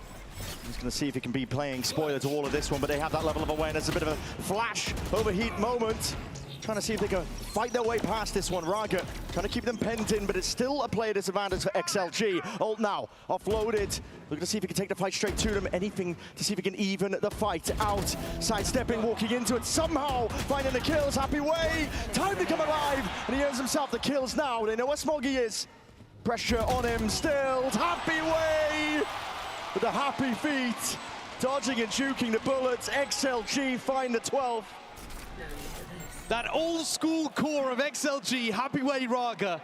He's going to see if he can be playing spoiler to all of this one, but they have that level of awareness. A bit of a flash overheat moment. Trying to see if they can fight their way past this one. Raga trying to keep them pent in, but it's still a player disadvantage for XLG. Ult now, offloaded. Looking to see if he can take the fight straight to them. Anything to see if he can even the fight out. Sidestepping, walking into it, somehow finding the kills. Happy Way, time to come alive, and he earns himself the kills now. They know where Smoggy is. Pressure on him still. Happy Way with the happy feet. Dodging and juking the bullets. XLG find the 12th. That old school core of XLG, Happy Way, Raga,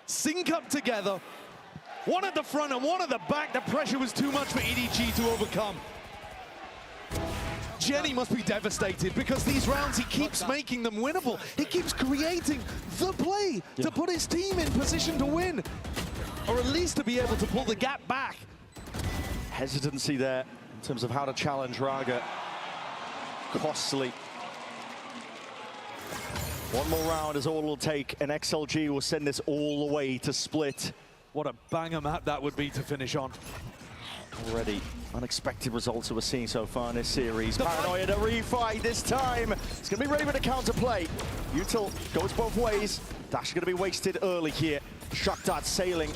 sync up together. One at the front and one at the back. The pressure was too much for EDG to overcome. Jenny must be devastated because these rounds, he keeps making them winnable. He keeps creating the play to put his team in position to win, or at least to be able to pull the gap back. Hesitancy there in terms of how to challenge Raga. Costly. One more round is all it'll take, and XLG will send this all the way to split. What a banger map that would be to finish on. Already unexpected results that we're seeing so far in this series. Paranoia to refight this time. It's going to be ready with a counterplay. Util goes both ways. Dash going to be wasted early here. Shock dart sailing.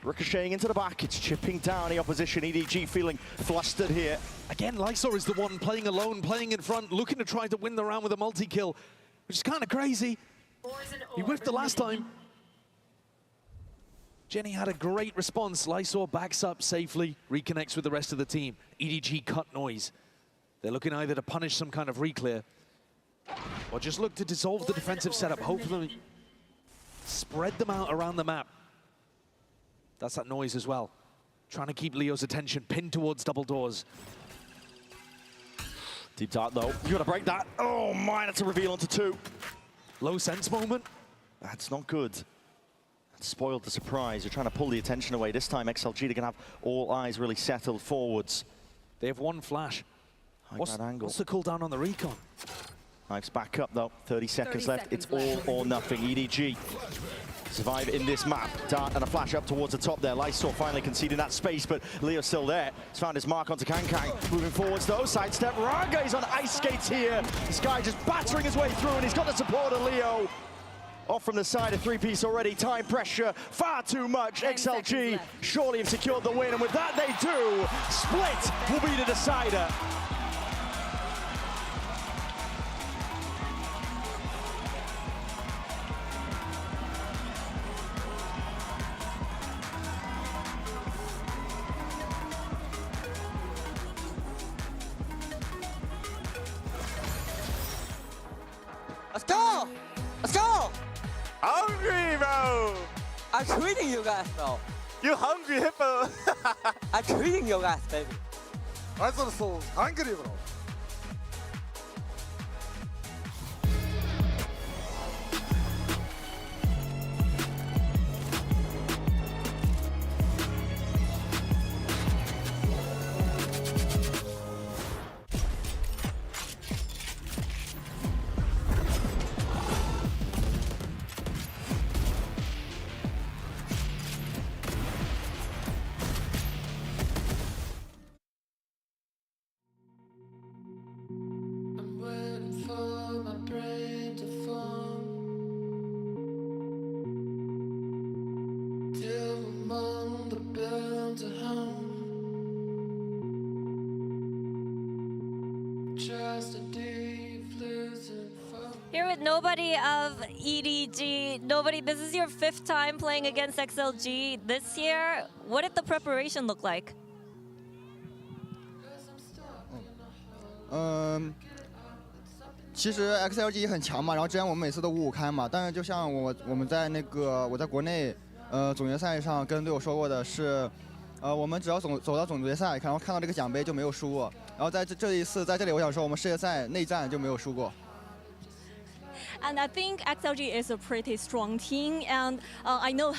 Ricocheting into the back. It's chipping down the opposition. EDG feeling flustered here. Again, Lysor is the one playing alone, playing in front, looking to try to win the round with a multi-kill, which is kind of crazy. He whiffed the last time. Jenny had a great response. Lysor backs up safely, reconnects with the rest of the team. EDG cut noise. They're looking either to punish some kind of reclear or just look to dissolve the defensive setup. Hopefully spread them out around the map. That's that noise as well. Trying to keep Leo's attention pinned towards double doors. Deep dart though, you gotta break that. Oh my, that's a reveal onto 2. Low sense moment. That's not good. That spoiled the surprise. You're trying to pull the attention away. This time XLG, they're gonna have all eyes really settled forwards. They have one flash. What's the cooldown on the recon? Knife's back up though, 30 seconds left. It's all or nothing. EDG survive in this map. Dart and a flash up towards the top there. Lysor finally conceding that space, but Leo's still there. He's found his mark onto Kankang. Moving forwards though, sidestep. Raga is on ice skates here. This guy just battering his way through, and he's got the support of Leo. Off from the side, a three-piece already. Time pressure, far too much. XLG surely have secured the win, and with that they do. Split will be the decider. Let's go! Let's go! Hungry, bro. I'm treating you guys, bro. You hungry, hippo? I'm treating you guys, baby. I'm so hungry, bro. Here with nobody of EDG, nobody, this is your 5th time playing against XLG this year. What did the preparation look like? 其实 XLG 很强嘛，然后之前我们每次都5-5开嘛，但是就像我们在我在国内总决赛上跟队友说过的是，我们只要走到总决赛，然后看到这个奖杯就没有输过，然后在这一次在这里，我想说我们世界赛内战就没有输过。 And I think XLG is a pretty strong team, and I know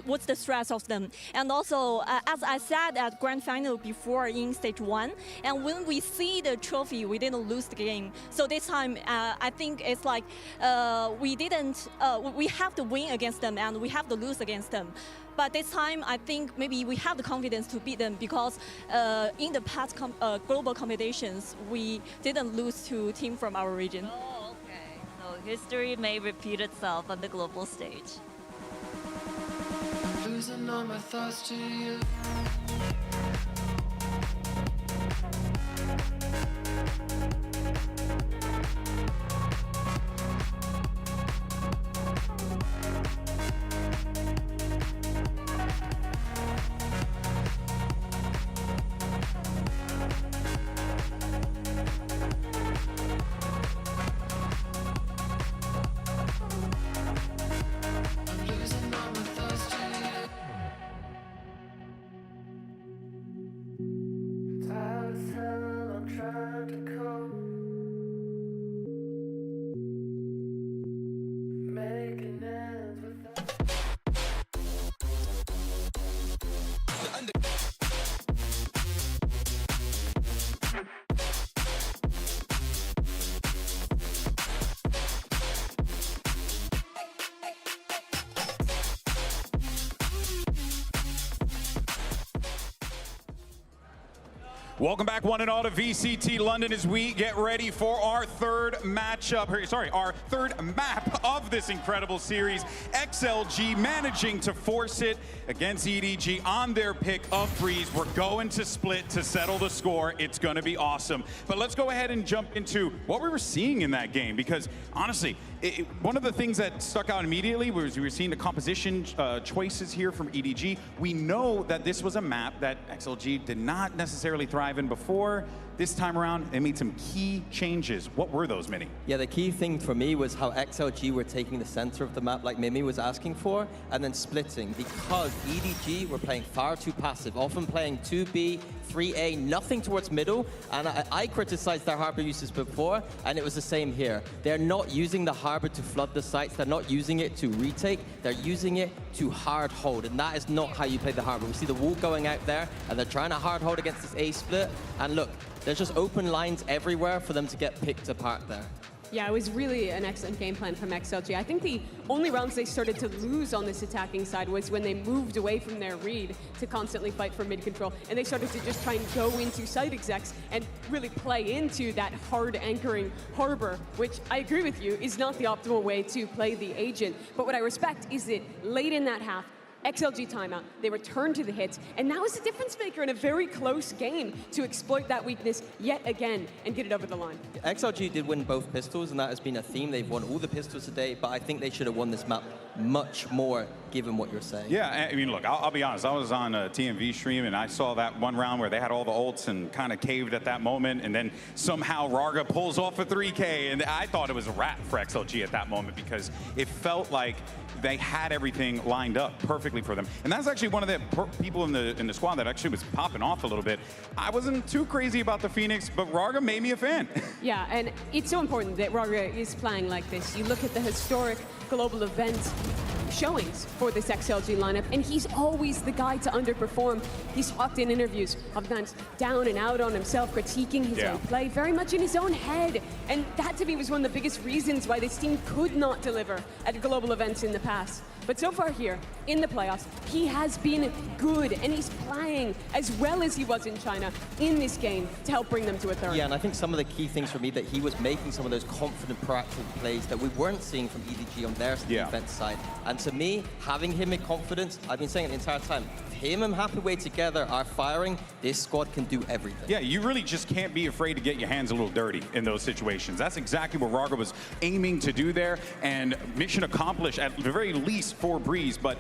what's the stress of them. And also, as I said at grand final before in stage 1, and when we see the trophy, we didn't lose the game. So this time, I think it's like we have to win against them and we have to lose against them. But this time, I think maybe we have the confidence to beat them because in the past global competitions, we didn't lose to team from our region. History may repeat itself on the global stage. Losing all my thoughts to you. Welcome back, one and all, to VCT London as we get ready for our third matchup. Sorry, our third map of this incredible series. XLG managing to force it against EDG on their pick of Breeze. We're going to split to settle the score. It's going to be awesome. But let's go ahead and jump into what we were seeing in that game, because honestly, one of the things that stuck out immediately was we were seeing the composition choices here from EDG. We know that this was a map that XLG did not necessarily thrive in before. This time around, they made some key changes. What were those, Minnie? Yeah, the key thing for me was how XLG were taking the center of the map like Mimi was asking for, and then splitting, because EDG were playing far too passive, often playing 2B, 3A, nothing towards middle, and I criticized their harbor uses before, and it was the same here. They're not using the harbor to flood the sites, they're not using it to retake, they're using it to hard hold, and that is not how you play the harbor. We see the wall going out there, and they're trying to hard hold against this A split, and look, there's just open lines everywhere for them to get picked apart there. Yeah, it was really an excellent game plan from XLG. I think the only rounds they started to lose on this attacking side was when they moved away from their read to constantly fight for mid control, and they started to just try and go into site execs and really play into that hard anchoring harbor, which I agree with you is not the optimal way to play the agent. But what I respect is that late in that half, XLG timeout, they returned to the hits, and that was the difference maker in a very close game to exploit that weakness yet again and get it over the line. XLG did win both pistols, and that has been a theme. They've won all the pistols today, but I think they should have won this map much more, given what you're saying. Yeah, I mean, look, I'll be honest. I was on a TMV stream, and I saw that one round where they had all the ults and kind of caved at that moment, and then somehow Raga pulls off a 3K, and I thought it was a wrap for XLG at that moment because it felt like they had everything lined up perfectly for them. And that's actually one of the people in the squad that actually was popping off a little bit. I wasn't too crazy about the Phoenix, but Raga made me a fan. Yeah, and it's so important that Raga is playing like this. You look at the historic global event showings for this XLG lineup, and he's always the guy to underperform. He's talked in interviews, oftentimes down and out on himself, critiquing his own play, very much in his own head. And that to me was one of the biggest reasons why this team could not deliver at global events in the past. But so far here, in the playoffs, he has been good, and he's playing as well as he was in China in this game to help bring them to a third. Yeah, and I think some of the key things for me that he was making some of those confident, proactive plays that we weren't seeing from EDG on their defense side. And to me, having him in confidence, I've been saying it the entire time, him and Happy Way together are firing, this squad can do everything. Yeah, you really just can't be afraid to get your hands a little dirty in those situations. That's exactly what Raga was aiming to do there, and mission accomplished at the very least for Breeze. But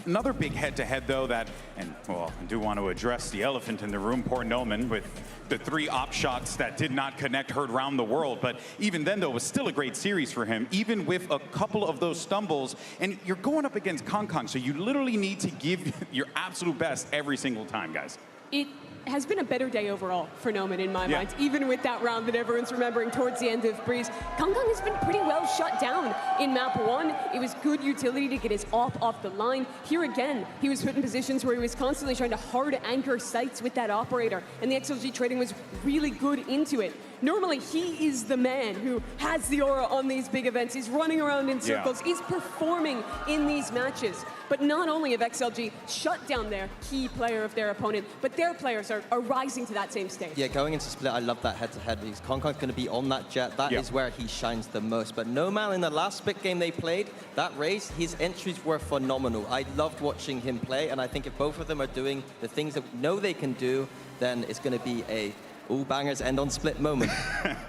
another big head-to-head, though, that, and well, I do want to address the elephant in the room, poor OMEN, with the 3 op shots that did not connect, heard round the world. But even then, though, it was still a great series for him, even with a couple of those stumbles. And you're going up against Kong, so you literally need to give your absolute best every single time, guys. It has been a better day overall for OMEN in my mind, even with that round that everyone's remembering towards the end of Breeze. Kong has been pretty well shut down in map 1. It was good utility to get his op off the line. Here again, he was put in positions where he was constantly trying to hard anchor sites with that operator, and the XLG trading was really good into it. Normally, he is the man who has the aura on these big events. He's running around in circles. He's performing in these matches. But not only have XLG shut down their key player of their opponent, but their players are rising to that same stage. Yeah, going into Split, I love that head-to-head because Kong's going to be on that jet. That is where he shines the most. But Nomal, in the last Split game they played, that race, his entries were phenomenal. I loved watching him play, and I think if both of them are doing the things that we know they can do, then it's going to be a all bangers end on Split moment.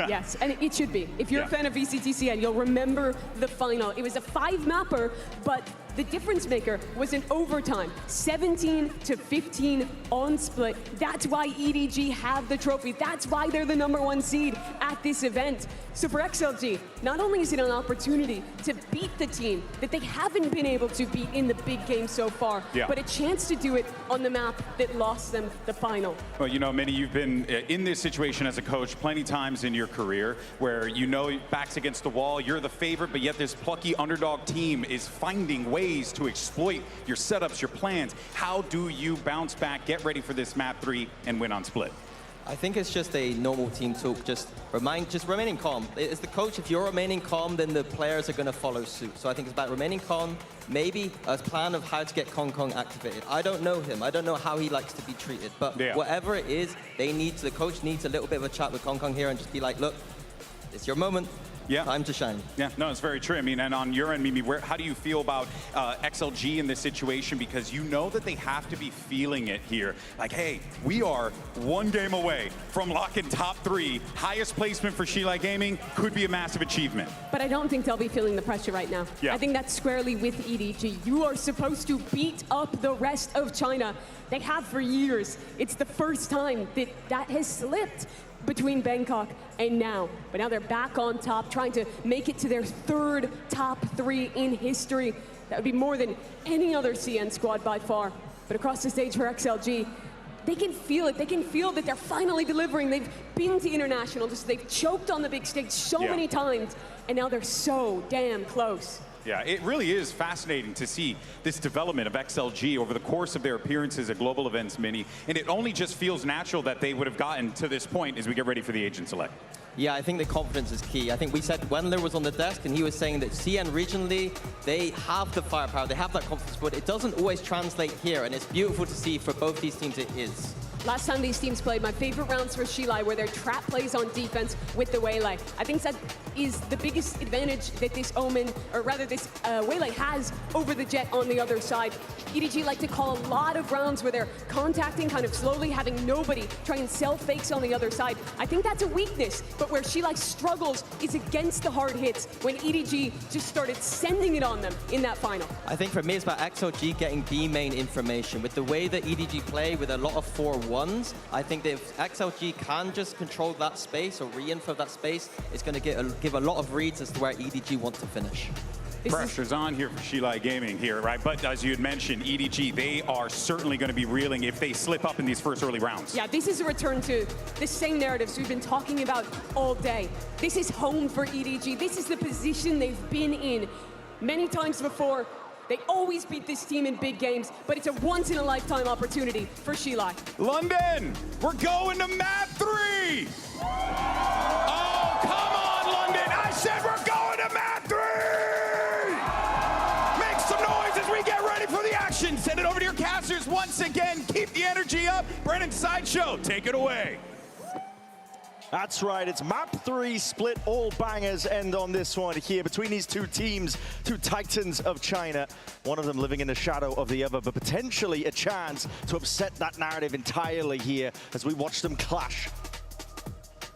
Yes, and it should be. If you're a fan of VCTCN, you'll remember the final. It was a 5-mapper, but the difference maker was in overtime, 17-15 on Split. That's why EDG have the trophy. That's why they're the #1 seed at this event. So for XLG, not only is it an opportunity to beat the team that they haven't been able to beat in the big game so far, but a chance to do it on the map that lost them the final. Well, you know, Minnie, you've been in this situation as a coach plenty times in your career where you know back's against the wall, you're the favorite, but yet this plucky underdog team is finding ways to exploit your setups, your plans. How do you bounce back, get ready for this map 3, and win on Split? I think it's just a normal team talk, just remaining calm. As the coach, if you're remaining calm, then the players are going to follow suit. So I think it's about remaining calm, maybe a plan of how to get Kong activated. I don't know him. I don't know how he likes to be treated. But whatever it is, the coach needs a little bit of a chat with Kong here and just be like, look, it's your moment. Time to shine. Yeah, no, it's very true. I mean, and on your end, Mimi, how do you feel about XLG in this situation? Because you know that they have to be feeling it here. Like, hey, we are 1 game away from locking top 3. Highest placement for Shilai Gaming could be a massive achievement. But I don't think they'll be feeling the pressure right now. I think that's squarely with EDG. You are supposed to beat up the rest of China. They have for years. It's the first time that has slipped between Bangkok and now. But now they're back on top, trying to make it to their 3rd top 3 in history. That would be more than any other CN squad by far. But across the stage for XLG, they can feel it. They can feel that they're finally delivering. They've been to international, they've choked on the big stage so many times, and now they're so damn close. Yeah, it really is fascinating to see this development of XLG over the course of their appearances at global events, Mini, and it only just feels natural that they would have gotten to this point as we get ready for the Agent Select. Yeah, I think the confidence is key. I think we said Wendler was on the desk and he was saying that CN regionally, they have the firepower, they have that confidence, but it doesn't always translate here, and it's beautiful to see for both these teams it is. Last time these teams played, my favorite rounds for Shilai were their trap plays on defense with the Waylay. I think that is the biggest advantage that this Omen, or rather this Waylay has over the Jet on the other side. EDG like to call a lot of rounds where they're contacting kind of slowly, having nobody try and sell fakes on the other side. I think that's a weakness, but where Shilai struggles is against the hard hits when EDG just started sending it on them in that final. I think for me it's about XLG getting B main information. With the way that EDG play with a lot of 4-1s, I think that if XLG can just control that space or re-info that space, it's going to give a lot of reads as to where EDG wants to finish. Pressure's on here for Shilai Gaming here, right? But as you had mentioned, EDG, they are certainly going to be reeling if they slip up in these first early rounds. Yeah, this is a return to the same narratives we've been talking about all day. This is home for EDG. This is the position they've been in many times before. They always beat this team in big games, but it's a once-in-a-lifetime opportunity for Shilai. London, we're going to map 3! Oh, come on, London! I said we're going to map 3! Make some noise as we get ready for the action. Send it over to your casters once again. Keep the energy up. Brennan Sideshow, take it away. That's right, it's map 3 split. All bangers end on this one here between these two teams, two titans of China. One of them living in the shadow of the other, but potentially a chance to upset that narrative entirely here as we watch them clash.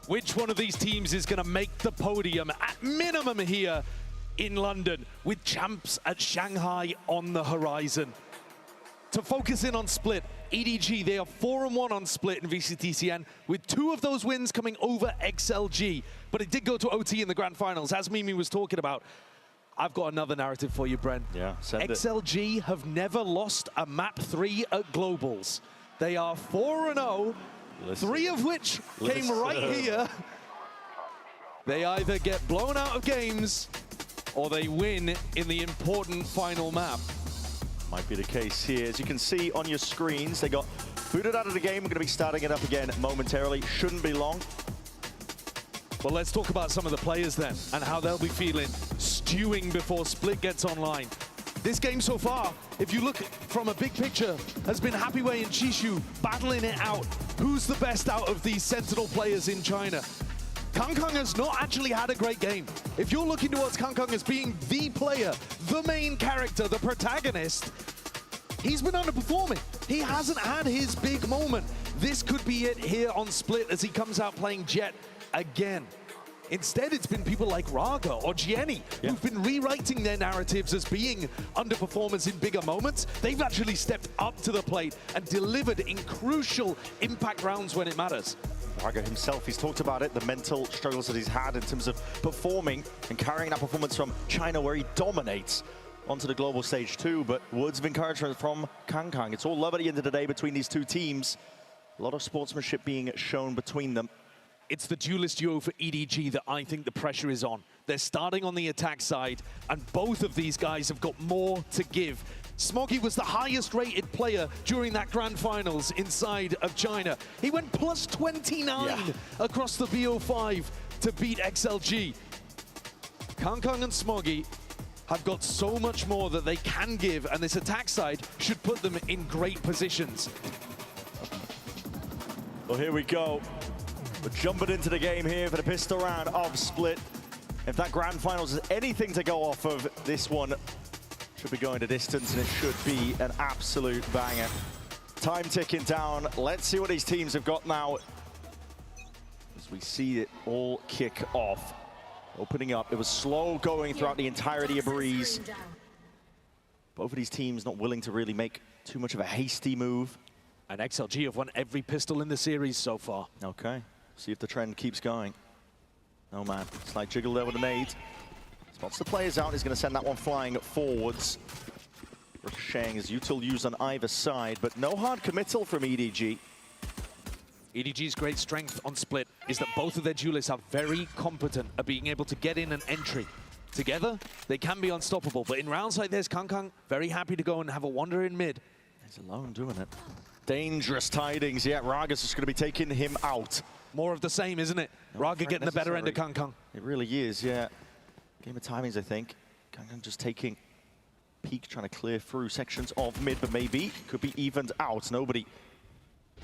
Which one of these teams is going to make the podium at minimum here in London with champs at Shanghai on the horizon? To focus in on Split, EDG, they are 4-1 on Split in VCTCN, with 2 of those wins coming over XLG. But it did go to OT in the grand finals, as Mimi was talking about. I've got another narrative for you, Brent. Yeah, send it. XLG have never lost a map 3 at Globals. They are 4-0, 3 of which came right here. They either get blown out of games or they win in the important final map. Might be the case here. As you can see on your screens, they got booted out of the game. We're going to be starting it up again momentarily. Shouldn't be long. Well, let's talk about some of the players then and how they'll be feeling stewing before Split gets online. This game so far, if you look from a big picture, has been Happyway and Chishu battling it out. Who's the best out of these Sentinel players in China? Kangkang has not actually had a great game. If you're looking towards Kangkang as being the player, the main character, the protagonist, he's been underperforming. He hasn't had his big moment. This could be it here on Split as he comes out playing Jet again. Instead, it's been people like Raga or Jenny who've been rewriting their narratives as being underperformers in bigger moments. They've actually stepped up to the plate and delivered in crucial impact rounds when it matters. Raga himself, he's talked about it, the mental struggles that he's had in terms of performing and carrying that performance from China where he dominates onto the global stage too. But words of encouragement from Kangkang. It's all love at the end of the day between these two teams. A lot of sportsmanship being shown between them. It's the duelist duo for EDG that I think the pressure is on. They're starting on the attack side, and both of these guys have got more to give. Smoggy was the highest rated player during that grand finals inside of China. He went plus 29 across the BO5 to beat XLG. Kangkang and Smoggy have got so much more that they can give, and this attack side should put them in great positions. Well, here we go. We're jumping into the game here for the pistol round of Split. If that grand finals is anything to go off of, this one should be going to distance, and it should be an absolute banger. Time ticking down. Let's see what these teams have got now as we see it all kick off. Opening up, it was slow going throughout the entirety of Breeze. Both of these teams not willing to really make too much of a hasty move. And XLG have won every pistol in the series so far. Okay, see if the trend keeps going. Oh man, slight jiggle there with a nade. Spots the players out, he's going to send that one flying forwards. Ricocheting is util used on either side, but no hard committal from EDG. EDG's great strength on Split is that both of their duelists are very competent at being able to get in an entry. together, they can be unstoppable. But in rounds like this, Kangkang very happy to go and have a wander in mid. He's alone doing it. Dangerous tidings, yeah, Raga's just going to be taking him out. More of the same, isn't it? Raga getting the better end of Kangkang. It really is, yeah. Game of timings, I think. Kangkang just taking Peak, trying to clear through sections of mid, but maybe could be evened out. Nobody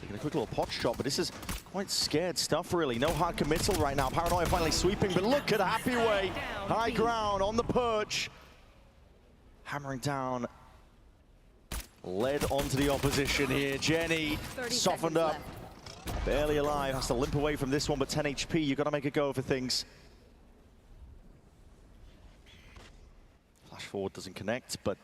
taking a quick little pot shot, but this is quite scared stuff, really. No hard committal right now. Paranoia finally sweeping, but look at Happy Way. High ground on the perch. Hammering down. Led onto the opposition here. Jenny softened up. Barely alive. Has to limp away from this one, but 10 HP. You've got to make a go for things. Flash forward doesn't connect, but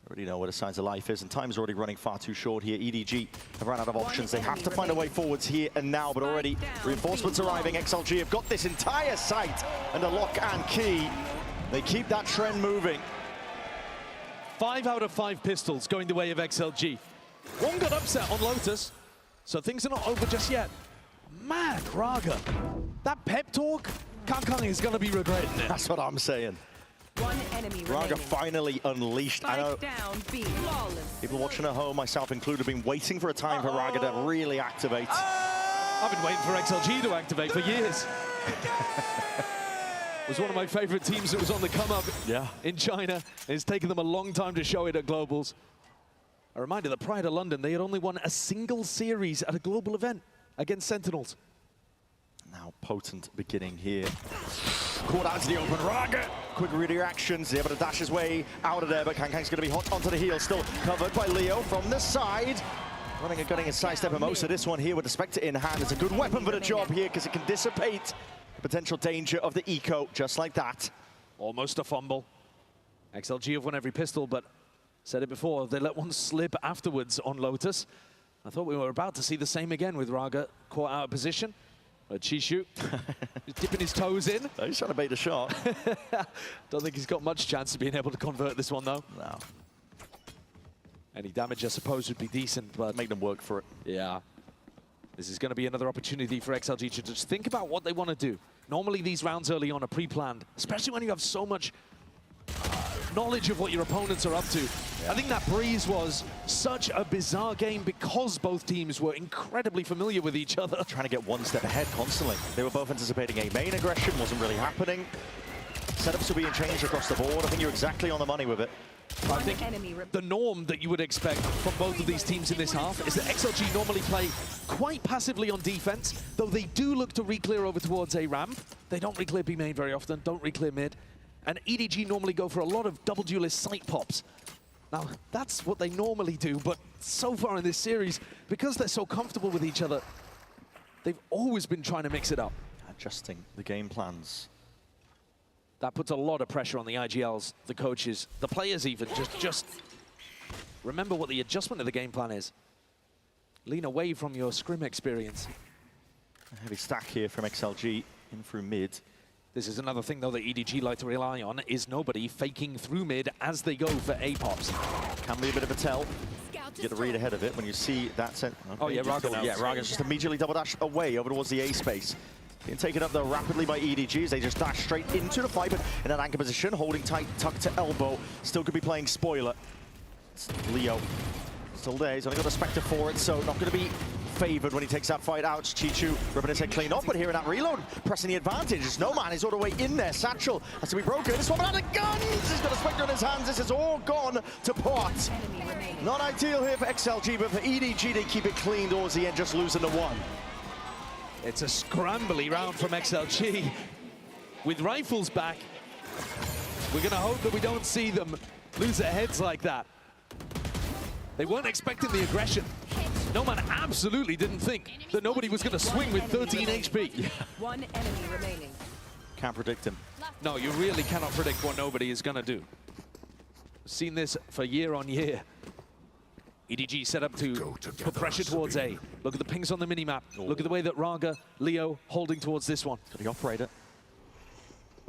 already know where the signs of life is, and time's already running far too short here. EDG have run out of options. They have to find a way forwards here and now, but already reinforcements arriving. XLG have got this entire site under lock and key. They keep that trend moving. 5 out of 5 pistols going the way of XLG. One got upset on Lotus, so things are not over just yet. Man, Raga, that pep talk, Kangkang is going to be regretting it. That's what I'm saying. One enemy Raga remaining. finally unleashed. I know Down, B. Flawless. people watching at home, myself included, have been waiting for a time for Raga to really activate. I've been waiting for XLG to activate for years. It was one of my favorite teams that was on the come-up in China. It's taken them a long time to show it at Globals. A reminder that prior to London, they had only won a single series at a global event against Sentinels. Now potent beginning here. Caught out to the open. Raga, quick reactions, able to dash his way out of there, but Kangkang's going to be hot onto the heel, still covered by Leo from the side. Running and gunning and sidestepping most of this one here with the Spectre in hand. It's a good weapon for the job here because it can dissipate the potential danger of the eco just like that. Almost a fumble. XLG have won every pistol, but said it before, they let one slip afterwards on Lotus. I thought we were about to see the same again with Raga caught out of position. But Chishu is dipping his toes in. He's trying to bait a shot. Don't think he's got much chance of being able to convert this one, though. No. Any damage, I suppose, would be decent, but... Make them work for it. Yeah. This is going to be another opportunity for XLG to just think about what they want to do. Normally, these rounds early on are pre-planned, especially when you have so much knowledge of what your opponents are up to. I think that Breeze was such a bizarre game because both teams were incredibly familiar with each other. Trying to get one step ahead constantly. They were both anticipating a main aggression, wasn't really happening. Setups were being changed across the board. I think you're exactly on the money with it. I think the norm that you would expect from both of these teams in this half is that XLG normally play quite passively on defense, though they do look to re-clear over towards a ramp. They don't re-clear B main very often, don't re-clear mid. And EDG normally go for a lot of double duelist site pops. Now, that's what they normally do, but so far in this series, because they're so comfortable with each other, they've always been trying to mix it up. Adjusting the game plans. That puts a lot of pressure on the IGLs, the coaches, the players even. Just remember what the adjustment of the game plan is. Lean away from your scrim experience. A heavy stack here from XLG in through mid. This is another thing, though, that EDG like to rely on, is nobody faking through mid as they go for A-pops. Can be a bit of a tell. You get a read ahead of it when you see that set. Okay, oh, yeah, Raga. Yeah, Raga's just immediately double dash away over towards the A space. Being taken up, though, rapidly by EDGs. They just dash straight into the fight, but in an anchor position, holding tight, tucked to elbow. Still could be playing spoiler. It's Leo still there. He's only got a Spectre for it, so not going to be favored when he takes that fight out. Chichu ripping his head clean up, but here in that reload, pressing the advantage. Snowman is all the way in there. Satchel has to be broken. This one out of guns. He's got a Spectre in his hands. This is all gone to pot. Not ideal here for XLG, but for EDG, they keep it clean towards the end, just losing the one. It's a scrambly round from XLG. With rifles back, we're going to hope that we don't see them lose their heads like that. They weren't expecting the aggression. No man absolutely didn't think that nobody was going to swing with 13 HP. One enemy remaining. Can't predict him. No, you really cannot predict what nobody is going to do. We've seen this for year on year. EDG set up to put pressure towards A. Look at the pings on the minimap. Look at the way that Raga, Leo holding towards this one. Got the operator.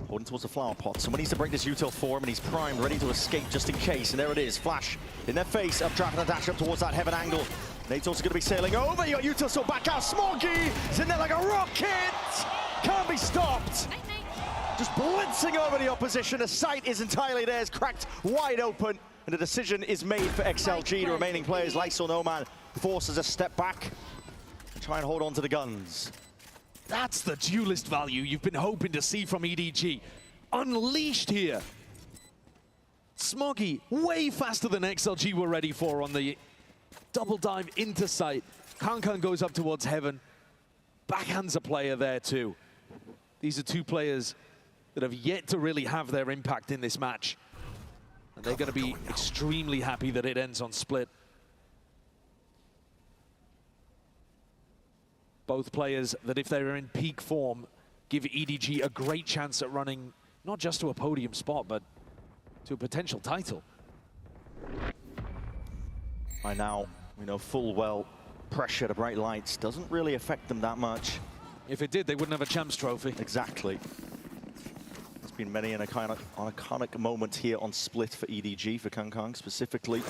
Holding towards the flower pot. Someone needs to break this util for him, and he's primed, ready to escape just in case. And there it is. Flash in their face. Updraft and a dash up towards that heaven angle. Nate's also going to be sailing over. You got util still back out. Smoggy is in there like a rocket. Can't be stopped. just blitzing over the opposition. The sight is entirely theirs, cracked wide open. And the decision is made for XLG. The remaining players, Lysol and OMEN, forces a step back and try and hold on to the guns. That's the duelist value you've been hoping to see from EDG. Unleashed here. Smoggy, way faster than XLG were ready for on the double dive into sight. Kankan goes up towards heaven. Backhands a player there too. These are two players that have yet to really have their impact in this match. And they're going to be extremely happy that it ends on split. Both players that, if they're in peak form, give EDG a great chance at running not just to a podium spot, but to a potential title. By now, we know full well pressure to bright lights doesn't really affect them that much. If it did, they wouldn't have a Champs Trophy. Exactly. There's been many an iconic moment here on Split for EDG, for Kankan specifically.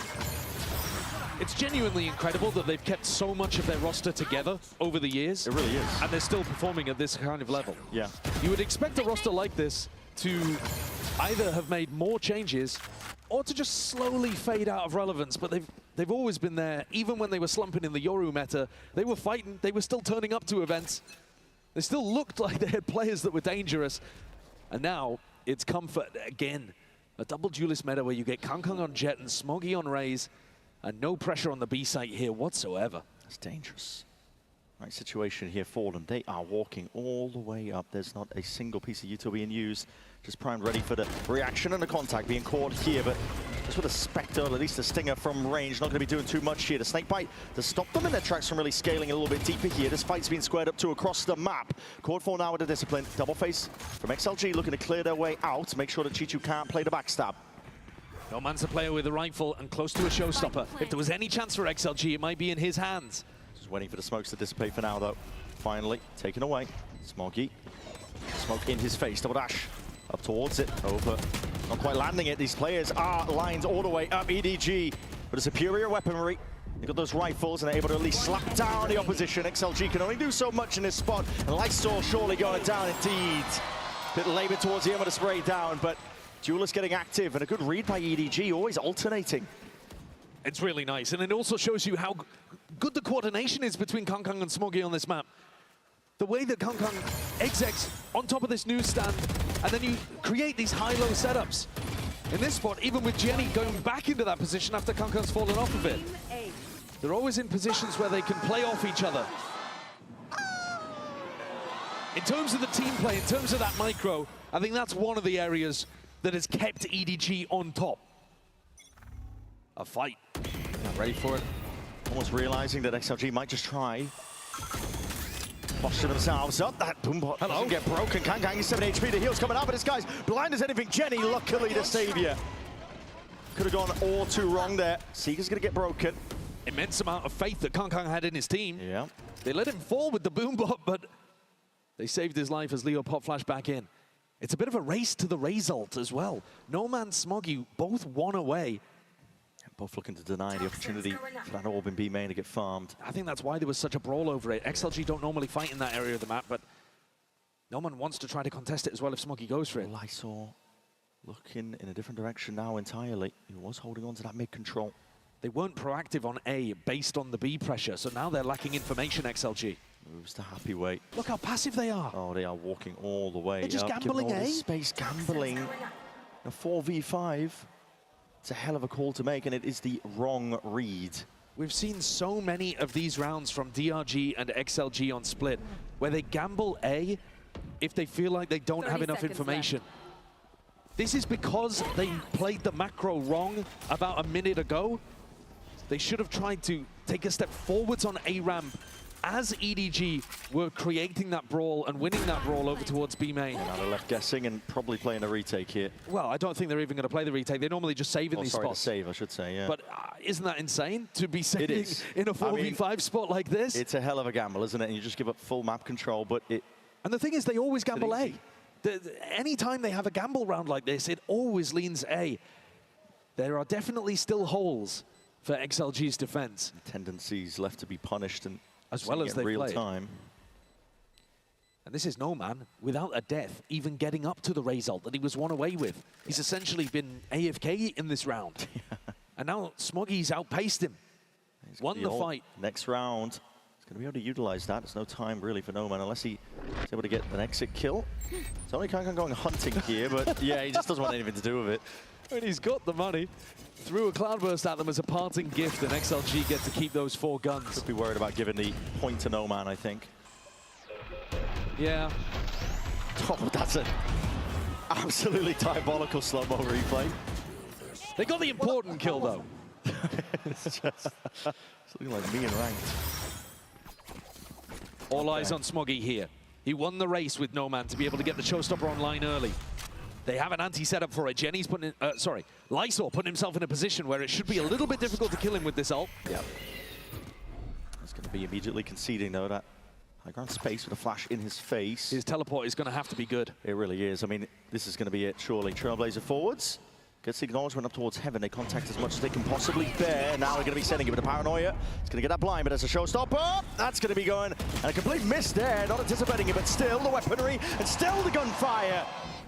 It's genuinely incredible that they've kept so much of their roster together over the years. It really is. And they're still performing at this kind of level. Yeah. You would expect a roster like this to either have made more changes or to just slowly fade out of relevance, but they've always been there. Even when they were slumping in the Yoru meta, they were fighting, they were still turning up to events. They still looked like they had players that were dangerous. And now it's comfort again. A double duelist meta where you get Kankan on Jet and Smoggy on Raze, and no pressure on the B site here whatsoever. That's dangerous. Right situation here for them. They are walking all the way up. There's not a single piece of util being used. Just primed, ready for the reaction and the contact being caught here, but just with a Spectre, at least a Stinger from range, not going to be doing too much here. The Snakebite to stop them in their tracks from really scaling a little bit deeper here. This fight's been squared up to across the map. Code 4 now with the discipline. Double face from XLG looking to clear their way out, make sure that Chichu can't play the backstab. OMEN's a player with a rifle and close to a showstopper. If there was any chance for XLG, it might be in his hands. Just waiting for the smokes to dissipate for now, though. Finally, taken away. Smoggy. Smoke in his face. Double dash. Up towards it. Over. Not quite landing it. These players are lined all the way up. EDG with a superior weaponry. They've got those rifles and they're able to at least slap down the opposition. XLG can only do so much in this spot. And Lysol surely going down indeed. Bit laboured towards the end of the spray down, but Duelist getting active and a good read by EDG, always alternating. It's really nice, and it also shows you how good the coordination is between Kankan and Smoggy on this map. The way that Kankan execs on top of this newsstand, and then you create these high-low setups. In this spot, even with Jenny going back into that position after Kankan's fallen off of it. They're always in positions where they can play off each other. In terms of the team play, in terms of that micro, I think that's one of the areas that has kept EDG on top. A fight. Not ready for it. Almost realizing that XLG might just try. Posture themselves up. That boombot doesn't get broken. Kankan is 7 HP. The heal's coming out, but this guy's blind as anything. Jenny, luckily, the savior. Could have gone all too wrong there. Seeker's going to get broken. Immense amount of faith that Kankan had in his team. Yeah. They let him fall with the boombot, but they saved his life as Leo pop flashed back in. It's a bit of a race to the result as well. Noman, Smoggy, both one away. Both looking to deny the opportunity for that orb in B main to get farmed. I think that's why there was such a brawl over it. XLG don't normally fight in that area of the map, but Noman wants to try to contest it as well if Smoggy goes for it. Lysol looking in a different direction now entirely. He was holding on to that mid control. They weren't proactive on A based on the B pressure, so now they're lacking information, XLG. Moves to happy weight. Look how passive they are. Oh, they are walking all the way. They're just gambling, eh? Space gambling. A 4v5. It's a hell of a call to make, and it is the wrong read. We've seen so many of these rounds from DRG and XLG on Split, where they gamble A if they feel like they don't have enough information. This is because they played the macro wrong about a minute ago. They should have tried to take a step forwards on A ramp as EDG were creating that brawl and winning that brawl over towards B main. And now they're left guessing and probably playing a retake here. Well, I don't think they're even going to play the retake. They normally just save in these spots. Save, I should say, yeah. But isn't that insane to be saving in a 4v5 spot like this? It's a hell of a gamble, isn't it? And you just give up full map control, but it... And the thing is, they always gamble A. Anytime they have a gamble round like this, it always leans A. There are definitely still holes for XLG's defense. Tendencies left to be punished and as well as they real time. And this is Noman, without a death, even getting up to the Raze ult that he was one away with. He's essentially been AFK in this round. And now Smoggy's outpaced him. Won the fight. Next round, he's going to be able to utilize that. There's no time really for Noman unless he's able to get an exit kill. It's only Kankan going hunting here, but yeah, he just doesn't want anything to do with it. And he's got the money. Threw a Cloudburst at them as a parting gift, and XLG get to keep those 4 guns. Could be worried about giving the point to Noman, I think. Yeah. Oh, that's an absolutely diabolical slow-mo replay. They got the important kill, though. It's just something like me in ranked. All eyes on Smoggy here. He won the race with Noman to be able to get the showstopper online early. They have an anti-setup for it. Jenny's putting in, Lysor putting himself in a position where it should be a little bit difficult to kill him with this ult. Yeah. He's going to be immediately conceding, though, that high ground space with a flash in his face. His teleport is going to have to be good. It really is. I mean, this is going to be it, surely. Trailblazer forwards. Gets the acknowledgement up towards heaven. They contact as much as they can possibly bear. Now they're going to be sending him to Paranoia. He's going to get that blind, but as a showstopper, that's going to be going. And a complete miss there, not anticipating it, but still the weaponry and still the gunfire.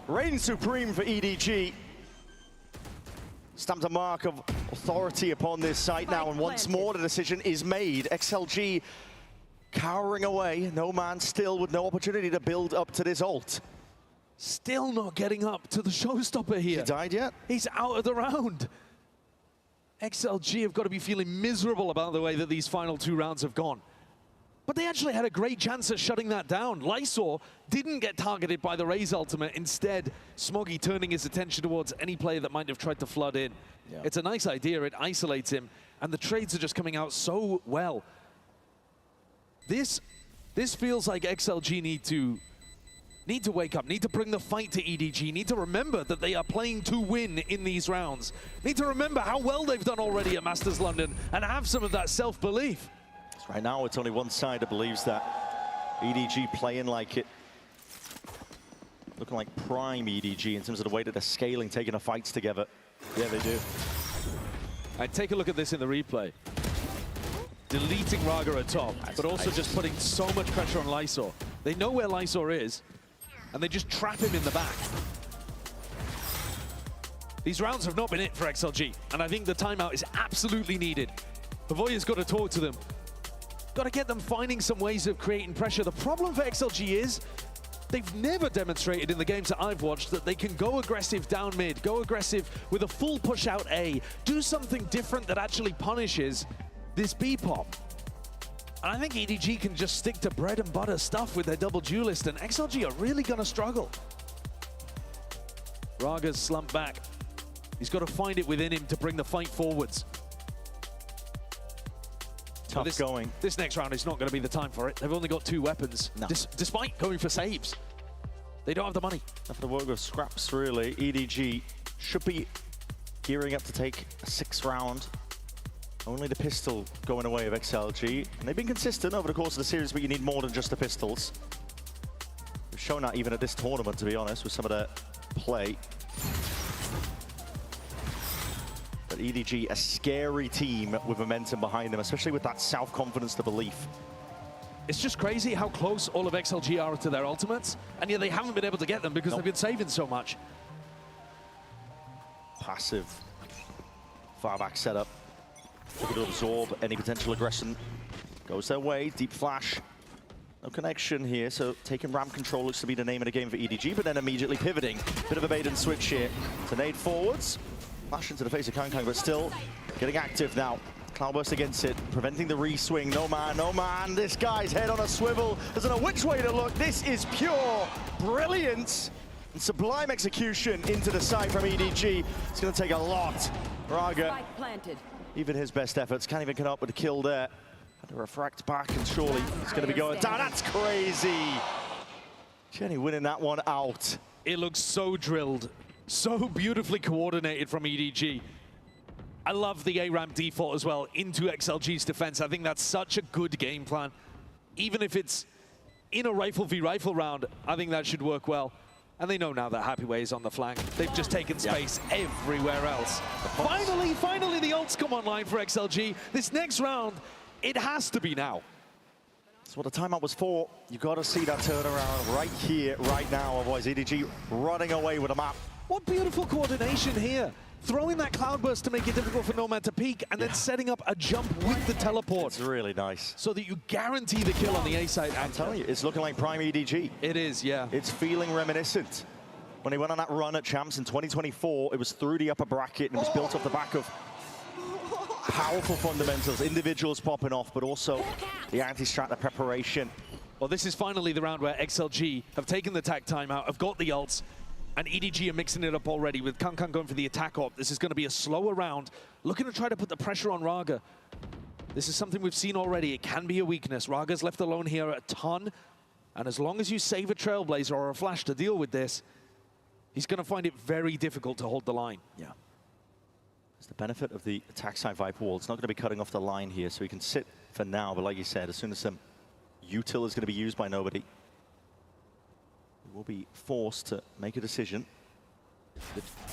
Reign supreme for EDG. Stamped a mark of authority upon this site now, and once more the decision is made. XLG cowering away. Noman still with no opportunity to build up to this ult. Still not getting up to the showstopper here. He died yet? He's out of the round. XLG have got to be feeling miserable about the way that these final 2 rounds have gone. But they actually had a great chance at shutting that down. Lysor didn't get targeted by the Raze ultimate. Instead, Smoggy turning his attention towards any player that might have tried to flood in. Yeah. It's a nice idea. It isolates him. And the trades are just coming out so well. This feels like XLG need to wake up, need to bring the fight to EDG, need to remember that they are playing to win in these rounds. Need to remember how well they've done already at Masters London and have some of that self-belief. Right now, it's only one side that believes that EDG playing like it. Looking like prime EDG in terms of the way that they're scaling, taking the fights together. Yeah, they do. And take a look at this in the replay. Deleting Raga at top, but also just putting so much pressure on Lysor. They know where Lysor is, and they just trap him in the back. These rounds have not been it for XLG, and I think the timeout is absolutely needed. Pavoya's got to talk to them. Got to get them finding some ways of creating pressure. The problem for XLG is they've never demonstrated in the games that I've watched that they can go aggressive down mid, go aggressive with a full push out A, do something different that actually punishes this B-pop. And I think EDG can just stick to bread and butter stuff with their double duelist, and XLG are really going to struggle. Raga's slumped back. He's got to find it within him to bring the fight forwards. Tough going. This next round is not going to be the time for it. They've only got 2 weapons, despite going for saves. They don't have the money. Enough for the work of scraps, really. EDG should be gearing up to take a 6th round. Only the pistol going away of XLG. And they've been consistent over the course of the series, but you need more than just the pistols. We've shown that even at this tournament, to be honest, with some of the play. But EDG, a scary team with momentum behind them, especially with that self-confidence, the belief. It's just crazy how close all of XLG are to their ultimates, and yet they haven't been able to get them because they've been saving so much. Passive. Far back setup. Looking to absorb any potential aggression. Goes their way, deep flash. No connection here, so taking ramp control looks to be the name of the game for EDG, but then immediately pivoting. Bit of a bait and switch here. To nade forwards. Flash into the face of Kankang, but still getting active now. Cloudburst against it, preventing the re-swing. No man, this guy's head on a swivel. Doesn't know which way to look. This is pure brilliance and sublime execution into the side from EDG. It's going to take a lot. Raga, even his best efforts, can't even come up with a kill there. Had to refract back, and surely it's going to be going down. That's crazy. Jenny winning that one out. It looks so drilled. So beautifully coordinated from EDG. I love the A-ramp default as well into XLG's defense. I think that's such a good game plan. Even if it's in a rifle v rifle round, I think that should work well. And they know now that Happy Way is on the flank. They've just taken space everywhere else. Finally the ults come online for XLG. This next round, it has to be now. That's what the timeout was for. You got to see that turnaround right here, right now. Otherwise, EDG running away with a map. What beautiful coordination here. Throwing that cloudburst to make it difficult for Nomad to peek, and then setting up a jump with the teleport. It's really nice. So that you guarantee the kill on the A side. I'm telling you, it's looking like prime EDG. It is, yeah. It's feeling reminiscent. When they went on that run at Champs in 2024, it was through the upper bracket, and it was built off the back of powerful fundamentals, individuals popping off, but also the anti-strat, the preparation. Well, this is finally the round where XLG have taken the tag timeout, have got the ults, and EDG are mixing it up already with Kankan going for the attack op. This is going to be a slower round, looking to try to put the pressure on Raga. This is something we've seen already. It can be a weakness. Raga's left alone here a ton, and as long as you save a Trailblazer or a Flash to deal with this, he's going to find it very difficult to hold the line. Yeah. It's the benefit of the attack side Viper wall. It's not going to be cutting off the line here, so he can sit for now. But like you said, as soon as some util is going to be used by nobody, he will be forced to make a decision.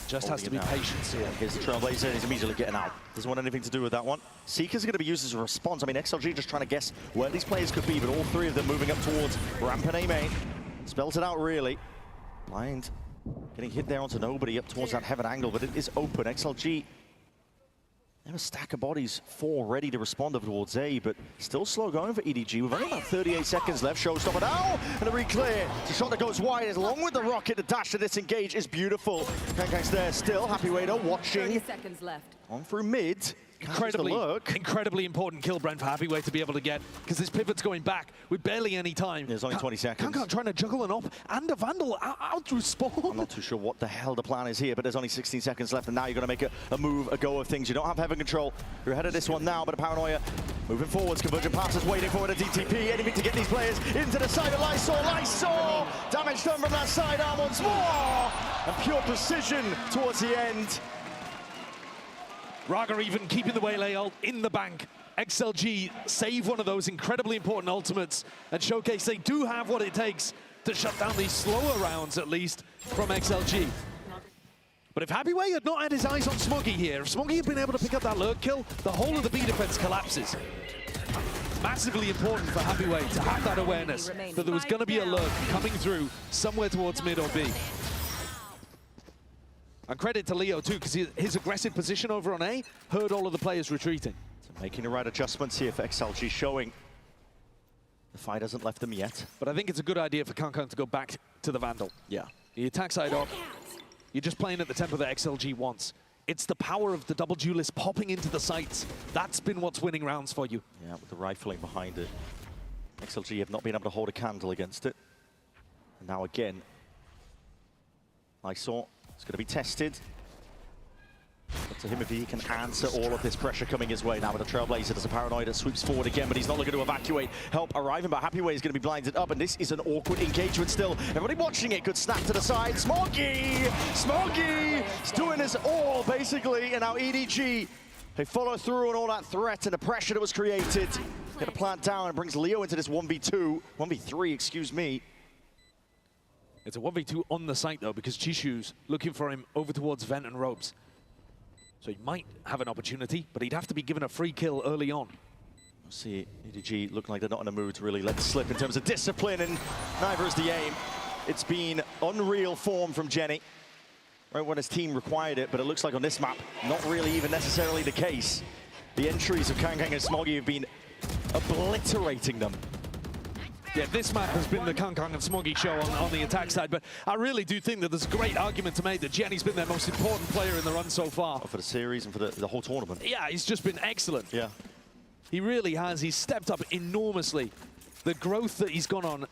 Just has to be patience here. Here's the Trailblazer, he's immediately getting out. Doesn't want anything to do with that one. Seeker's going to be used as a response. I mean, XLG just trying to guess where these players could be, but all three of them moving up towards ramp and A main. Spells it out, really. Blind getting hit there onto nobody up towards that heaven angle, but it is open. XLG, they have a stack of bodies, 4 ready to respond towards A, but still slow going for EDG. We've only about 38 seconds left. Showstopper now, and a re-clear. It's a shot that goes wide, along with the rocket. The dash to disengage is beautiful. Kankang's there still. Happy Wader watching. 30 seconds left. On through mid. Incredibly important kill, Brent, for Happyway to be able to get, because this pivot's going back with barely any time. There's only 20 seconds. Kankan trying to juggle an op and a Vandal out through spawn. I'm not too sure what the hell the plan is here, but there's only 16 seconds left, and now you're going to make a move, a go of things. You don't have heaven control. You're ahead of this one now, but a Paranoia moving forwards. Convergent passes waiting for it, a DTP. Anything to get these players into the side of Lysol. Lysol! Damage done from that side arm once more! And pure precision towards the end. Raga even keeping the Waylay ult in the bank. XLG save one of those incredibly important ultimates and showcase they do have what it takes to shut down these slower rounds, at least, from XLG. But if Happyway had not had his eyes on Smoggy here, if Smoggy had been able to pick up that lurk kill, the whole of the B defense collapses. Massively important for Happyway to have that awareness that there was going to be a lurk coming through somewhere towards mid or B. And credit to Leo, too, because his aggressive position over on A heard all of the players retreating. So making the right adjustments here for XLG, showing the fight hasn't left them yet. But I think it's a good idea for Kankan to go back to the Vandal. Yeah. The attack side off, you're just playing at the tempo that XLG wants. It's the power of the double duelist popping into the sights. That's been what's winning rounds for you. Yeah, with the rifling behind it. XLG have not been able to hold a candle against it. And now again, Lysol. It's going to be tested. Up to him if he can answer all of this pressure coming his way. Now with the Trailblazer, there's a Paranoid that sweeps forward again, but he's not looking to evacuate. Help arriving, but Happyway is going to be blinded up, and this is an awkward engagement still. Everybody watching it could snap to the side. Smoggy! Smoggy is doing this all, basically, and now EDG, they follow through on all that threat and the pressure that was created. Get a plant down and brings Leo into this 1v3, excuse me. It's a 1v2 on the site, though, because Chishu's looking for him over towards Vent and Ropes. So he might have an opportunity, but he'd have to be given a free kill early on. We'll see EDG look like they're not in a mood to really let it slip in terms of discipline, and neither is the aim. It's been unreal form from Jenny, right when his team required it, but it looks like on this map, not really even necessarily the case. The entries of Kankang and Smoggy have been obliterating them. Yeah, this map has been the Kankang and Smoggy show on the attack side, but I really do think that there's a great argument to make that Jenny's been their most important player in the run so far. For the series and for the whole tournament. Yeah, he's just been excellent. Yeah. He really has. He's stepped up enormously. The growth that he's gone on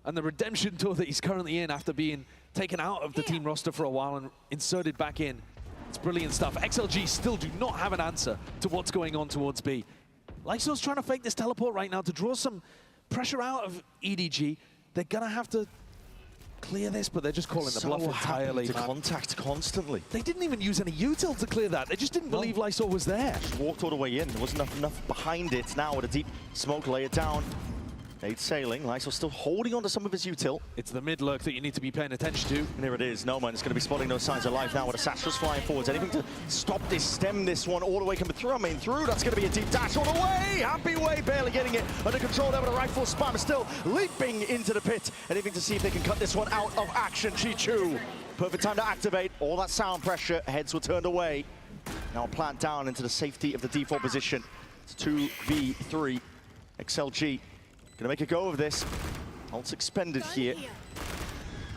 and the redemption tour that he's currently in after being taken out of the team roster for a while and inserted back in. It's brilliant stuff. XLG still do not have an answer to what's going on towards B. Lysol's trying to fake this teleport right now to draw some pressure out of EDG. They're gonna have to clear this, but they're just calling the bluff entirely. To contact constantly. They didn't even use any util to clear that. They just didn't believe Lysol was there. Just walked all the way in. There wasn't enough behind it. Now with a deep smoke, lay it down. Nade sailing. Lysol still holding on to some of his util. It's the mid lurk that you need to be paying attention to. And here it is. OMEN is going to be spotting no signs of life now with Asastra's flying forwards. Anything to stop this, stem this one all the way coming through. I mean, through. That's going to be a deep dash all the way. Happy Way barely getting it under control there with a rifle spam. But still leaping into the pit. Anything to see if they can cut this one out of action. Chi-Chu. Perfect time to activate. All that sound pressure. Heads were turned away. Now plant down into the safety of the default position. It's 2v3. XLG gonna make a go of this. Ults expended here.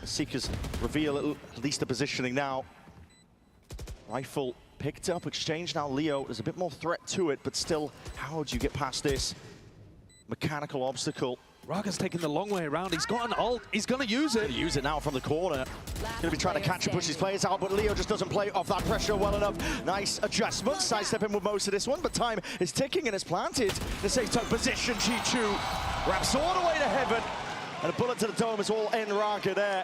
The Seekers reveal at least the positioning now. Rifle picked up, exchange now. Leo, there's a bit more threat to it, but still, how do you get past this mechanical obstacle? Raga's taking the long way around. He's got an ult. He's going to use it. Use it now from the corner. Going to be trying to catch and push his players out, but Leo just doesn't play off that pressure well enough. Nice adjustment. Sidestepping with most of this one, but time is ticking and it's planted. The safe tuck position. Chi-Chu wraps all the way to heaven. And a bullet to the dome is all in Raga there.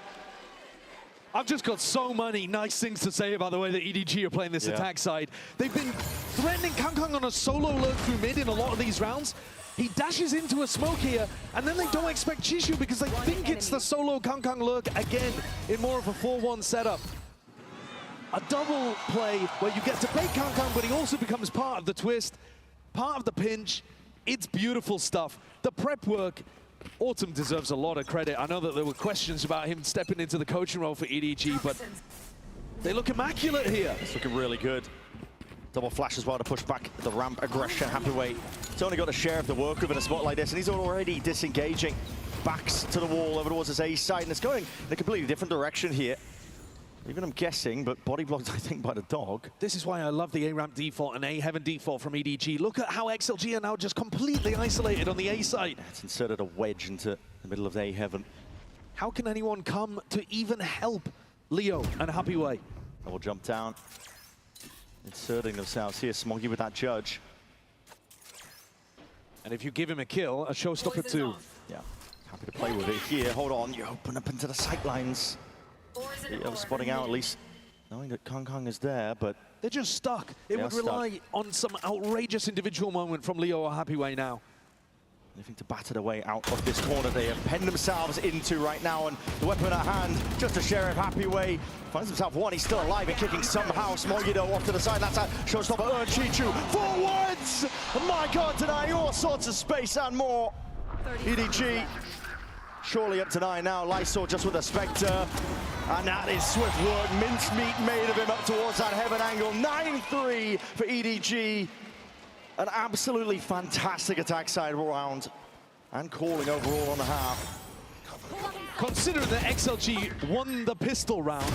I've just got so many nice things to say about the way that EDG are playing this attack side. They've been threatening Kangkang on a solo lurk through mid in a lot of these rounds. He dashes into a smoke here, and then they don't expect Chi-Chu because they think it's the solo Kangkang lurk again in more of a 4-1 setup. A double play where you get to bait Kangkang, but he also becomes part of the twist, part of the pinch. It's beautiful stuff. The prep work, Autumn deserves a lot of credit. I know that there were questions about him stepping into the coaching role for EDG, but they look immaculate here. It's looking really good. Double flash as well to push back the ramp aggression. Happy Way. He's only got a share of the work in a spot like this, and he's already disengaging. Backs to the wall over towards his A side, and it's going in a completely different direction here. Even I'm guessing, but body blocked, I think, by the dog. This is why I love the A-ramp default and A-heaven default from EDG. Look at how XLG are now just completely isolated on the A side. It's inserted a wedge into the middle of the A-heaven. How can anyone come to even help Leo and Happy Way? Double jump down. Inserting themselves here. Smoggy with that judge. And if you give him a kill, a showstopper too. Yeah, happy to play with it here. Hold on, you open up into the sightlines. Leo spotting out at least, knowing that Kangkang is there, but they're just stuck. It would rely on some outrageous individual moment from Leo or Happy Way now. Anything to batter their way out of this corner they have penned themselves into right now, and the weapon at hand, just a sheriff. Happy Way finds himself one. He's still alive and kicking somehow. Smogido off to the side. That's a showstopper. Chi-Chu forwards. My God, denying all sorts of space and more. EDG surely up to 9 now. Lysol just with a Spectre. And that is swift work. Mincemeat made of him up towards that heaven angle. 9-3 for EDG. An absolutely fantastic attack side round and calling overall on the half. Considering that XLG won the pistol round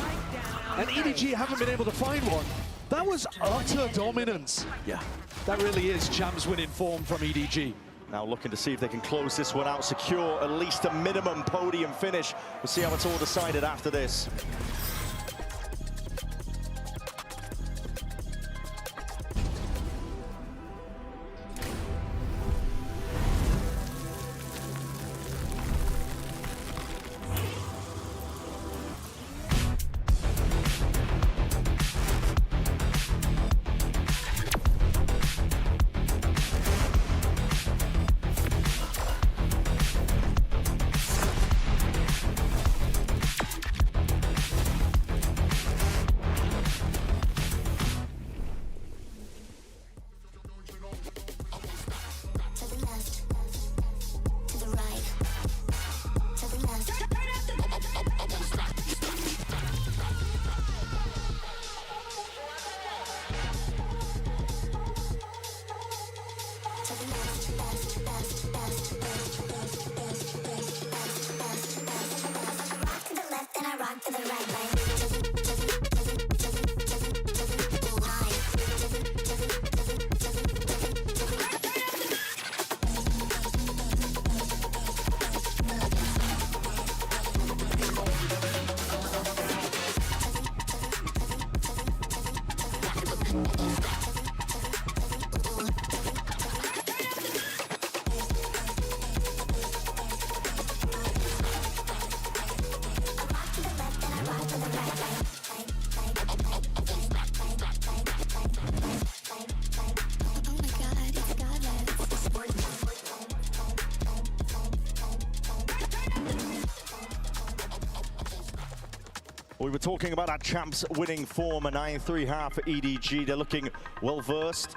and EDG haven't been able to find one, that was utter dominance. Yeah. That really is champs winning form from EDG. Now looking to see if they can close this one out, secure at least a minimum podium finish. We'll see how it's all decided after this. We were talking about that champs winning form, a 9-3 half for EDG. They're looking well-versed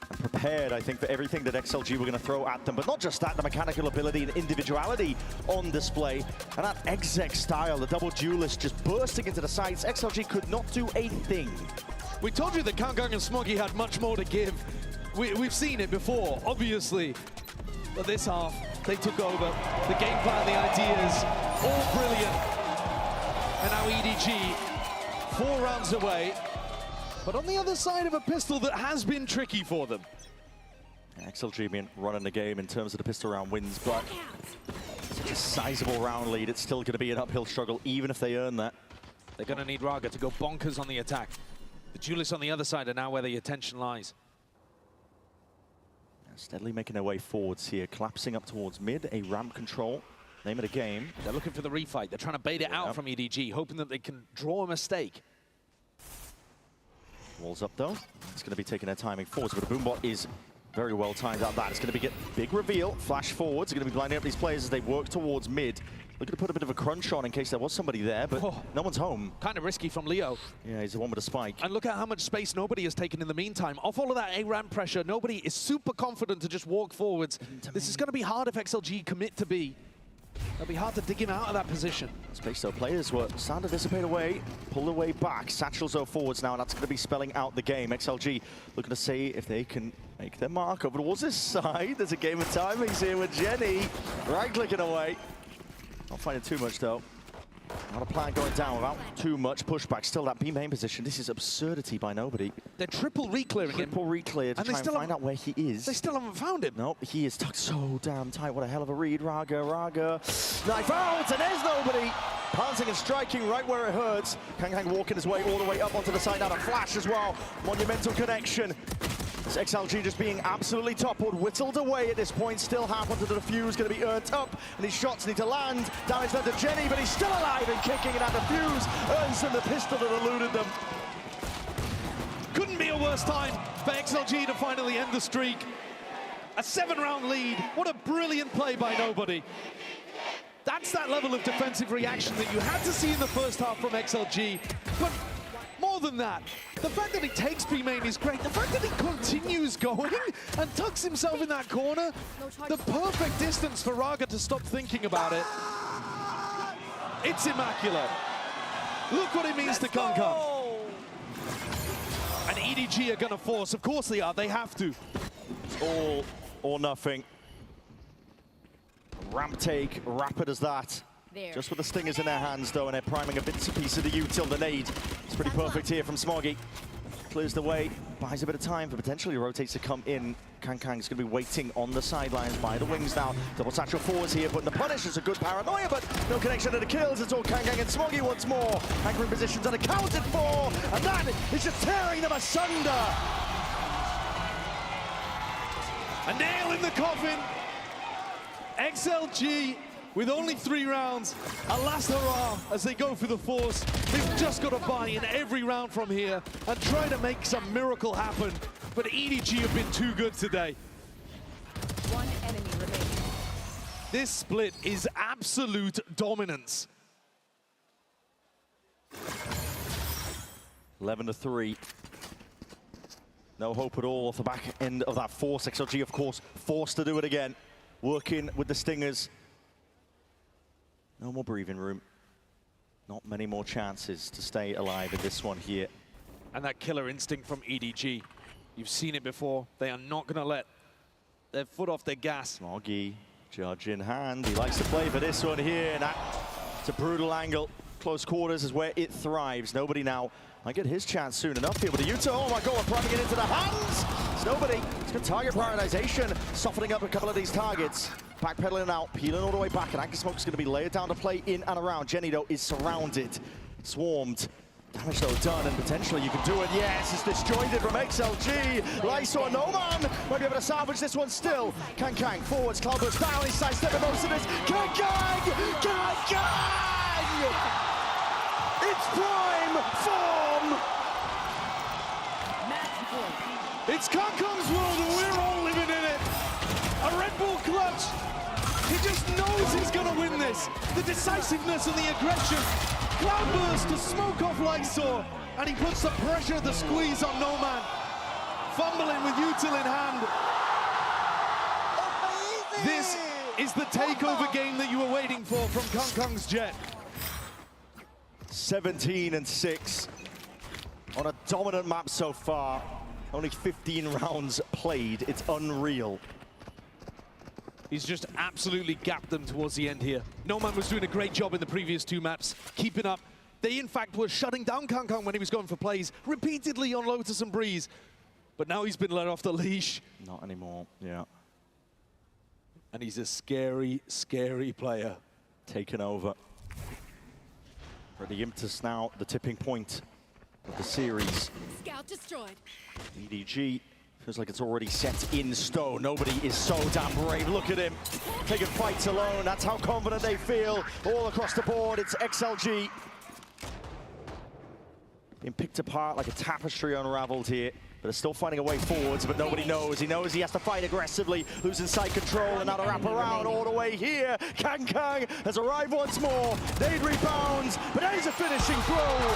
and prepared, I think, for everything that XLG were going to throw at them. But not just that, the mechanical ability and individuality on display. And that exec style, the double duelist just bursting into the sights. XLG could not do a thing. We told you that Kangkang and Smoggy had much more to give. We've seen it before, obviously. But this half, they took over. The game plan, the ideas, all brilliant. And now EDG, 4 rounds away. But on the other side of a pistol that has been tricky for them. XLG been running the game in terms of the pistol round wins, but such a sizable round lead, it's still going to be an uphill struggle, even if they earn that. They're going to need Raga to go bonkers on the attack. The duelists on the other side are now where the attention lies. Steadily making their way forwards here, collapsing up towards mid, a ramp control. Name of the game. They're looking for the refight. They're trying to bait it out from EDG, hoping that they can draw a mistake. Walls up though. It's going to be taking their timing forwards, but the Boombot is very well timed out that. It's going to be big reveal, flash forwards. It's going to be blinding up these players as they work towards mid. Looking to put a bit of a crunch on in case there was somebody there, but no one's home. Kind of risky from Leo. Yeah, he's the one with a spike. And look at how much space nobody has taken in the meantime. Off all of that A-ramp pressure, nobody is super confident to just walk forwards. This is going to be hard if XLG commit to B. It'll be hard to dig him out of that position. Space though, players were starting to dissipate away, pull their way back. Satchels are forwards now, and that's going to be spelling out the game. XLG looking to see if they can make their mark over towards this side. There's a game of timings here with Jenny. Right-clicking away. Not finding too much though. Not a plan going down without too much pushback. Still that B main position. This is absurdity by nobody. They're triple re-clearing him. Triple re-cleared to try and find out where he is. They still haven't found him. Nope, he is tucked so damn tight. What a hell of a read. Raga. Knife out, and there's nobody. Pouncing and striking right where it hurts. Kangkang walking his way all the way up onto the side. Now a flash as well. Monumental connection. It's XLG just being absolutely toppled, whittled away at this point. Still half onto the defuse, going to be earned up, and his shots need to land. Damage done to Jenny, but he's still alive and kicking, and that defuse earns him the pistol that eluded them. Couldn't be a worse time for XLG to finally end the streak. A 7-round lead. What a brilliant play by nobody. That's that level of defensive reaction that you had to see in the first half from XLG. But more than that, the fact that he takes B main is great. The fact that he continues going and tucks himself in that corner, the perfect distance for Raga to stop thinking about it. It's immaculate. Look what it means to Kangkang. And EDG are going to force. Of course they are. They have to. All or nothing. Ramp take, rapid as that. Just with the stingers in their hands, though, and they're priming a bits and piece of the util, the nade. It's pretty perfect here from Smoggy. Clears the way, buys a bit of time, but potentially rotates to come in. Kangkang's going to be waiting on the sidelines by the wings now. Double satchel forwards here, but the punish is a good paranoia, but no connection to the kills. It's all Kangkang and Smoggy once more. Anchoring positions unaccounted for, and that is just tearing them asunder. A nail in the coffin. XLG with only 3 rounds, a last hurrah as they go for the force. They've just got to buy in every round from here and try to make some miracle happen. But EDG have been too good today. 1 enemy remaining. This split is absolute dominance. 11-3. No hope at all off the back end of that force. XLG, of course, forced to do it again. Working with the stingers. No more breathing room. Not many more chances to stay alive in this one here. And that killer instinct from EDG. You've seen it before. They are not going to let their foot off their gas. Smoggy, judge in hand. He likes to play for this one here. And that's a brutal angle. Close quarters is where it thrives. Nobody now might get his chance soon enough here with the Utah. Oh my God, priming it into the hands. It's nobody. It's good target prioritization. Softening up a couple of these targets. Backpedaling out, peeling all the way back, and Anchor Smoke's going to be layered down to play in and around. Jenny, though, is surrounded, swarmed. Damage, though, done, and potentially you can do it. Yes, it's disjointed from XLG. Lysor, no man, might be able to salvage this one still. Kangkang, forwards, Cloudburst down, he's sidestepping most of this. Kangkang! It's prime form! It's Kangkang's world, and we're all living in it. A Red Bull clutch. He just knows he's going to win this. The decisiveness and the aggression cloudburst to smoke off Lysor, and he puts the pressure, the squeeze on OMEN. Fumbling with util in hand. This is the takeover game that you were waiting for from Kong Kong's Jet. 17-6 on a dominant map so far. Only 15 rounds played. It's unreal. He's just absolutely gapped them towards the end here. OMEN was doing a great job in the previous 2 maps, keeping up. They, in fact, were shutting down Kong Kong when he was going for plays repeatedly on Lotus and Breeze. But now he's been let off the leash. Not anymore, yeah. And he's a scary, scary player. Taken over. For the impetus now, the tipping point of the series. Scout destroyed. EDG feels like it's already set in stone. Nobody is so damn brave. Look at him, taking fights alone. That's how confident they feel all across the board. It's XLG. Being picked apart like a tapestry unraveled here. But they're still finding a way forwards, but nobody knows. He knows he has to fight aggressively, losing side control, and now to wrap around all the way here. Kang Kang has arrived once more. Nade rebounds, but there's a finishing throw.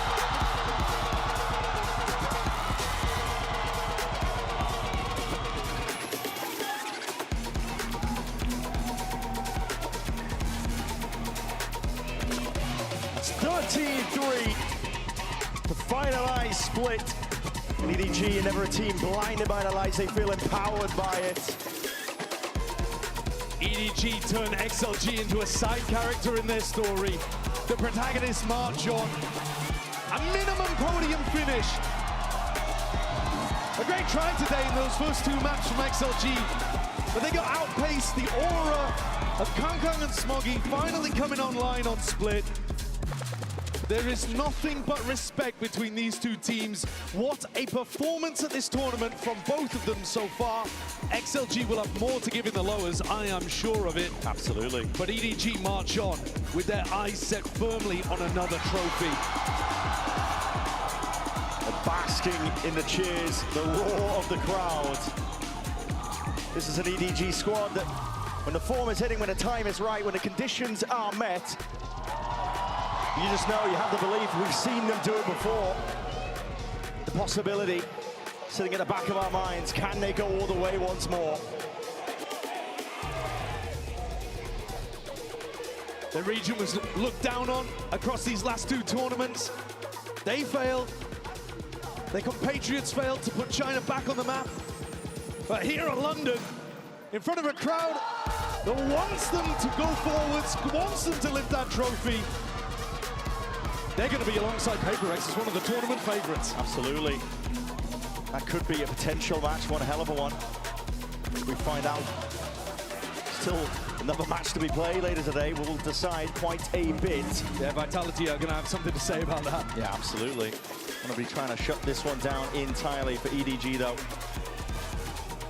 It's 13-3 to finalize split. And EDG are never a team blinded by the lights, they feel empowered by it. EDG turned XLG into a side character in their story. The protagonists march on. A minimum podium finish. A great try today in those first 2 maps from XLG, but they got outpaced. The aura of Kong Kong and Smoggy finally coming online on split. There is nothing but respect between these 2 teams. What a performance at this tournament from both of them so far. XLG will have more to give in the lowers, I am sure of it. Absolutely. But EDG march on with their eyes set firmly on another trophy. They're basking in the cheers, the roar of the crowd. This is an EDG squad that, when the form is hitting, when the time is right, when the conditions are met, you just know, you have the belief. We've seen them do it before. The possibility sitting at the back of our minds. Can they go all the way once more? The region was looked down on across these last 2 tournaments. They failed. Their compatriots failed to put China back on the map. But here in London, in front of a crowd that wants them to go forwards, wants them to lift that trophy, they're going to be alongside HyperX as one of the tournament favorites. Absolutely. That could be a potential match, one hell of a one. We find out. Still another match to be played later today. We'll decide quite a bit. Yeah, Vitality are going to have something to say about that. Yeah, absolutely. Going to be trying to shut this one down entirely for EDG, though.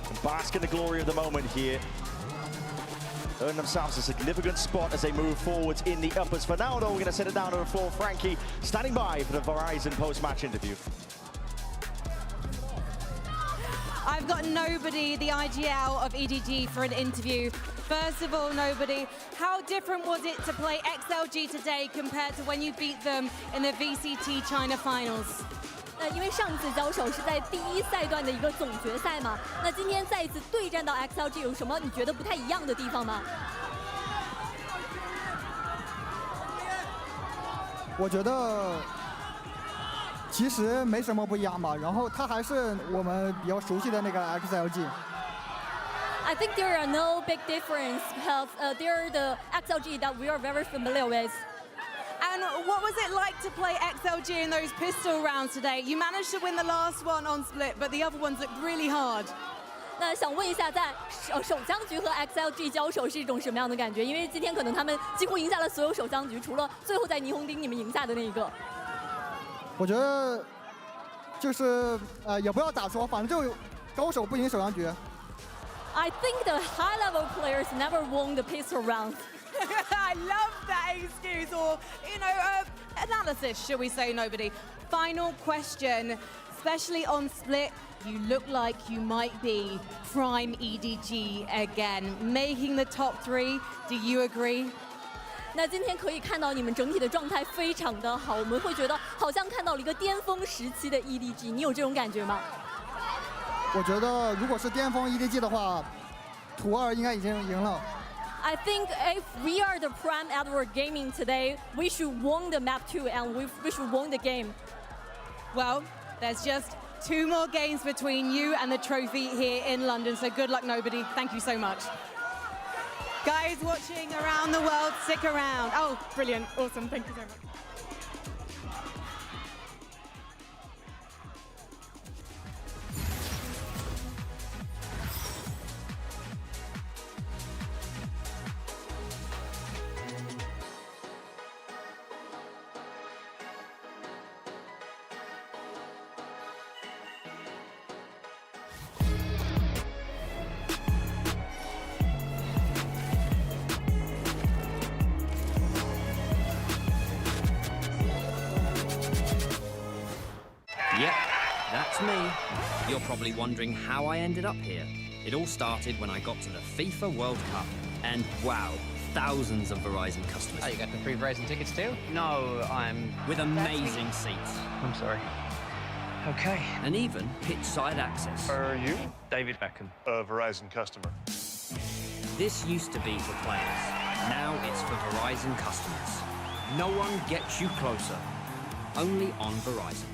And bask in the glory of the moment here. Earn themselves a significant spot as they move forwards in the uppers. For now, though, we're going to set it down to the floor. Frankie standing by for the Verizon post-match interview. I've got nobody, the IGL of EDG, for an interview. First of all, nobody, how different was it to play XLG today compared to when you beat them in the VCT China finals? 因为上次交手是在第1赛段的一个总决赛嘛，那今天再一次对战到 XLG 有什么你觉得不太一样的地方吗？我觉得其实没什么不一样吧，然后它还是我们比较熟悉的那个 XLG。I think there are no big difference because they're the XLG that we are very familiar with. And what was it like to play XLG in those pistol rounds today? You managed to win the last one on split, but the other ones looked really hard. 那想问一下，在首枪局和 XLG 交手是一种什么样的感觉？因为今天可能他们几乎赢下了所有首枪局，除了最后在霓虹町你们赢下的那一个。我觉得就是也不要咋说，反正就高手不赢首枪局。I think the high-level players never won the pistol rounds. I love that excuse, or, you know, analysis, shall we say, nobody. Final question, especially on split, you look like you might be prime EDG again, making the top 3. Do you agree? 那今天可以看到你们整体的状态非常的好，我们会觉得好像看到了一个巅峰时期的 EDG， 你有这种感觉吗？我觉得如果是巅峰 EDG 的话，图2应该已经赢了。I think if we are the Prime Edward Gaming today, we should won the map 2 and we should won the game. Well, there's just 2 more games between you and the trophy here in London, so good luck, nobody. Thank you so much. Guys watching around the world, stick around. Oh, brilliant, awesome, thank you so much. Yep, that's me. You're probably wondering how I ended up here. It all started when I got to the FIFA World Cup. And wow, thousands of Verizon customers. Oh, you got the free Verizon tickets too? No, I'm with amazing seats. I'm sorry. Okay. And even pitch-side access. Are you? David Beckham, a Verizon customer. This used to be for players. Now it's for Verizon customers. No one gets you closer. Only on Verizon.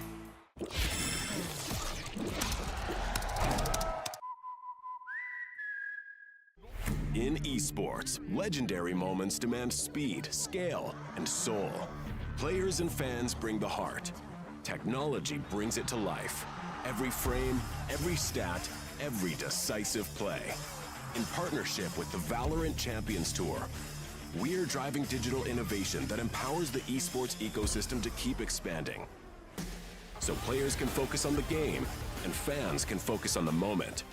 In esports, legendary moments demand speed, scale, and soul. Players and fans bring the heart. Technology brings it to life. Every frame, every stat, every decisive play. In partnership with the VALORANT Champions Tour, we're driving digital innovation that empowers the esports ecosystem to keep expanding. So players can focus on the game, and fans can focus on the moment.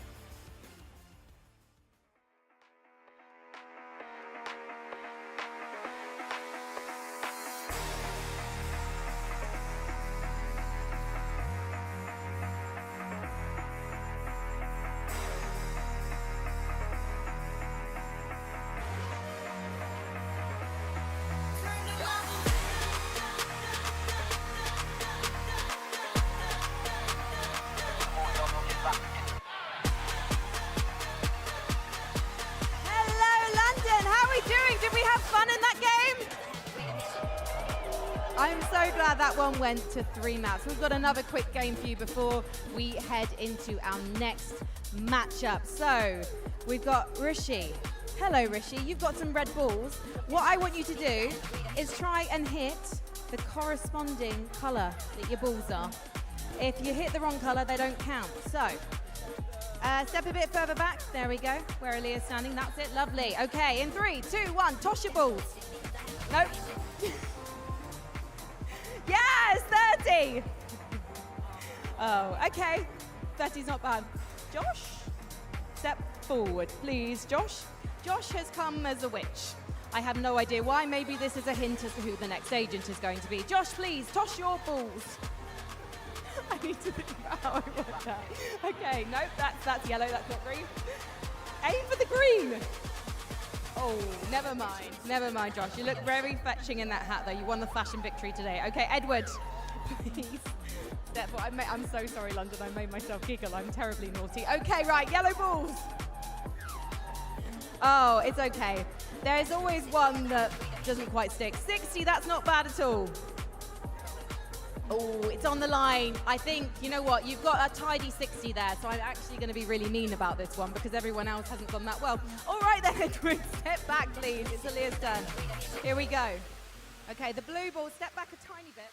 I'm so glad that one went to 3 maps. We've got another quick game for you before we head into our next matchup. So we've got Rishi. Hello, Rishi. You've got some red balls. What I want you to do is try and hit the corresponding color that your balls are. If you hit the wrong color, they don't count. So step a bit further back. There we go. Where Aaliyah's standing. That's it. Lovely. Okay, in 3, 2, 1. Toss your balls. Nope. Yes, 30. Oh, okay. 30's not bad. Josh, step forward, please. Josh has come as a witch. I have no idea why. Maybe this is a hint as to who the next agent is going to be. Josh, please, toss your balls. I need to think about how I want that. Okay, nope, that's yellow, that's not green. Aim for the green. Oh, never mind, Josh. You look very fetching in that hat, though. You won the fashion victory today. Okay, Edward, please. I'm so sorry, London. I made myself giggle. I'm terribly naughty. Okay, right, yellow balls. Oh, it's okay. There is always one that doesn't quite stick. 60, that's not bad at all. Oh, it's on the line. I think, you know what, you've got a tidy 60 there, so I'm actually going to be really mean about this one because everyone else hasn't gone that well. All right then, Edward, step back, please. It's Aaliyah's turn. Here we go. Okay, the blue ball, step back a tiny bit.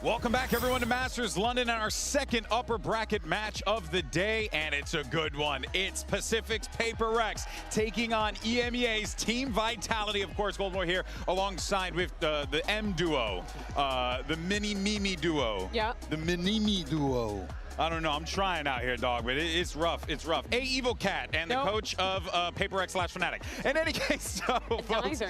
Welcome back, everyone, to Masters London and our second upper bracket match of the day, and it's a good one. It's Pacific's HyperX taking on EMEA's Team Vitality. Of course, Goldmore here alongside with the M duo, the Mini Mimi duo. Yeah. The Mini Me duo. I don't know. I'm trying out here, dog, but it's rough. It's rough. Evil Cat and the coach of HyperX/Fnatic. In any case, so folks,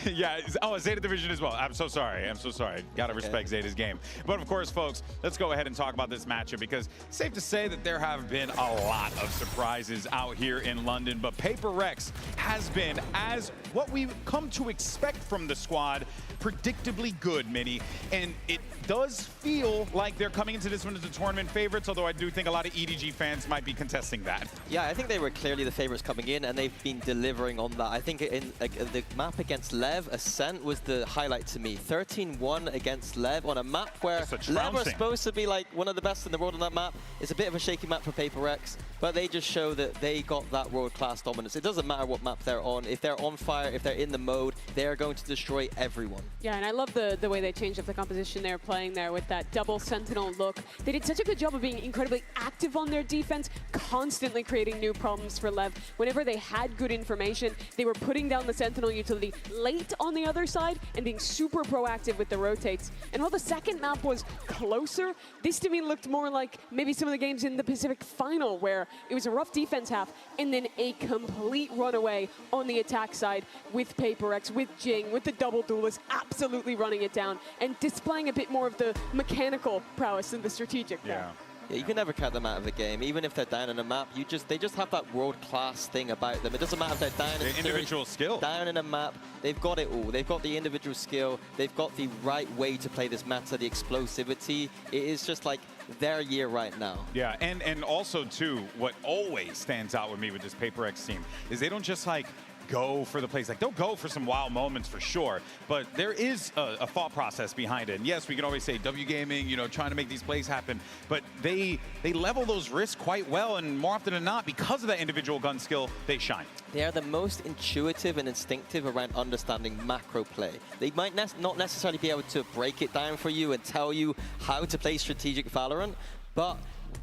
yeah. Oh, Zeta Division as well. I'm so sorry. I'm so sorry. Gotta respect Zeta's game. But of course, folks, let's go ahead and talk about this matchup because it's safe to say that there have been a lot of surprises out here in London. But HyperX has been, as what we've come to expect from the squad, predictably good, Mini. And it does feel like they're coming into this one as the tournament favorites, although I do think a lot of EDG fans might be contesting that. Yeah, I think they were clearly the favorites coming in, and they've been delivering on that. I think in the map against Lev, Ascent was the highlight to me. 13-1 against Lev on a map where Lev are supposed to be like one of the best in the world on that map. It's a bit of a shaky map for HyperX, but they just show that they got that world-class dominance. It doesn't matter what map they're on. If they're on fire, if they're in the mode, they're going to destroy everyone. Yeah, and I love the way they changed up the composition they're playing there with that double sentinel look. They did such a good job of being incredibly active on their defense, constantly creating new problems for Lev. Whenever they had good information, they were putting down the sentinel utility late on the other side and being super proactive with the rotates. And while the second map was closer, this to me looked more like maybe some of the games in the Pacific Final where it was a rough defense half and then a complete runaway on the attack side with HyperX, with Jing, with the double duelist absolutely running it down and displaying a bit more of the mechanical prowess than the strategic. Yeah, you can never cut them out of the game. Even if they're down in a map, they just have that world-class thing about them. It doesn't matter if they're down in the individual skill. Down in a map, they've got it all. They've got the individual skill. They've got the right way to play this meta, the explosivity. It is just like their year right now. Yeah, and also, too, what always stands out with me with this HyperX team is they don't just, like, go for the plays. Like, they'll go for some wild moments for sure, but there is a thought process behind it. And yes, we can always say W Gaming, you know, trying to make these plays happen, but they level those risks quite well, and more often than not, because of that individual gun skill, they shine. They are the most intuitive and instinctive around understanding macro play. They might not necessarily be able to break it down for you and tell you how to play strategic Valorant, but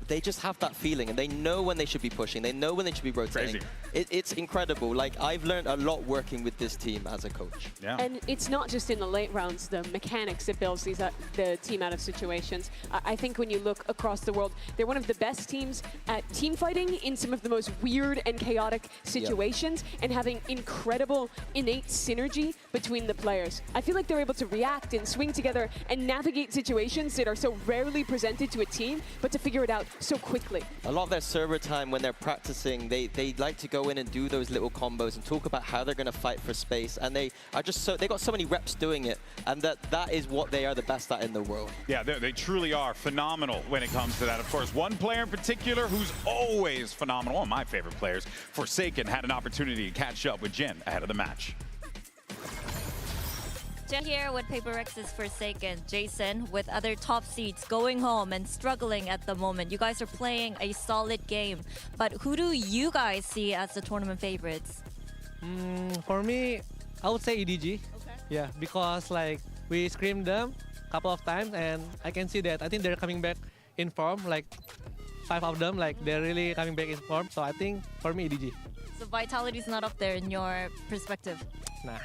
they just have that feeling, and they know when they should be pushing. They know when they should be rotating. It's incredible. Like, I've learned a lot working with this team as a coach. Yeah. And it's not just in the late rounds, the mechanics that builds the team out of situations. I think when you look across the world, they're one of the best teams at team fighting in some of the most weird and chaotic situations, and having incredible innate synergy between the players. I feel like they're able to react and swing together and navigate situations that are so rarely presented to a team, but to figure it out so quickly. A lot of their server time when they're practicing, they like to go in and do those little combos and talk about how they're going to fight for space, and they got so many reps doing it, and that is what they are the best at in the world. Yeah, they truly are phenomenal when it comes to that. Of course, one player in particular who's always phenomenal, one of my favorite players, Forsaken, had an opportunity to catch up with Jin ahead of the match. Here with HyperX's Forsaken, Jason with other top seeds going home and struggling at the moment. You guys are playing a solid game, but who do you guys see as the tournament favorites? For me, I would say EDG. Okay. Yeah, because like we screamed them a couple of times, and I can see that I think they're coming back in form. Like 5 of them, like they're really coming back in form. So I think for me, EDG. So Vitality's not up there in your perspective? Nah.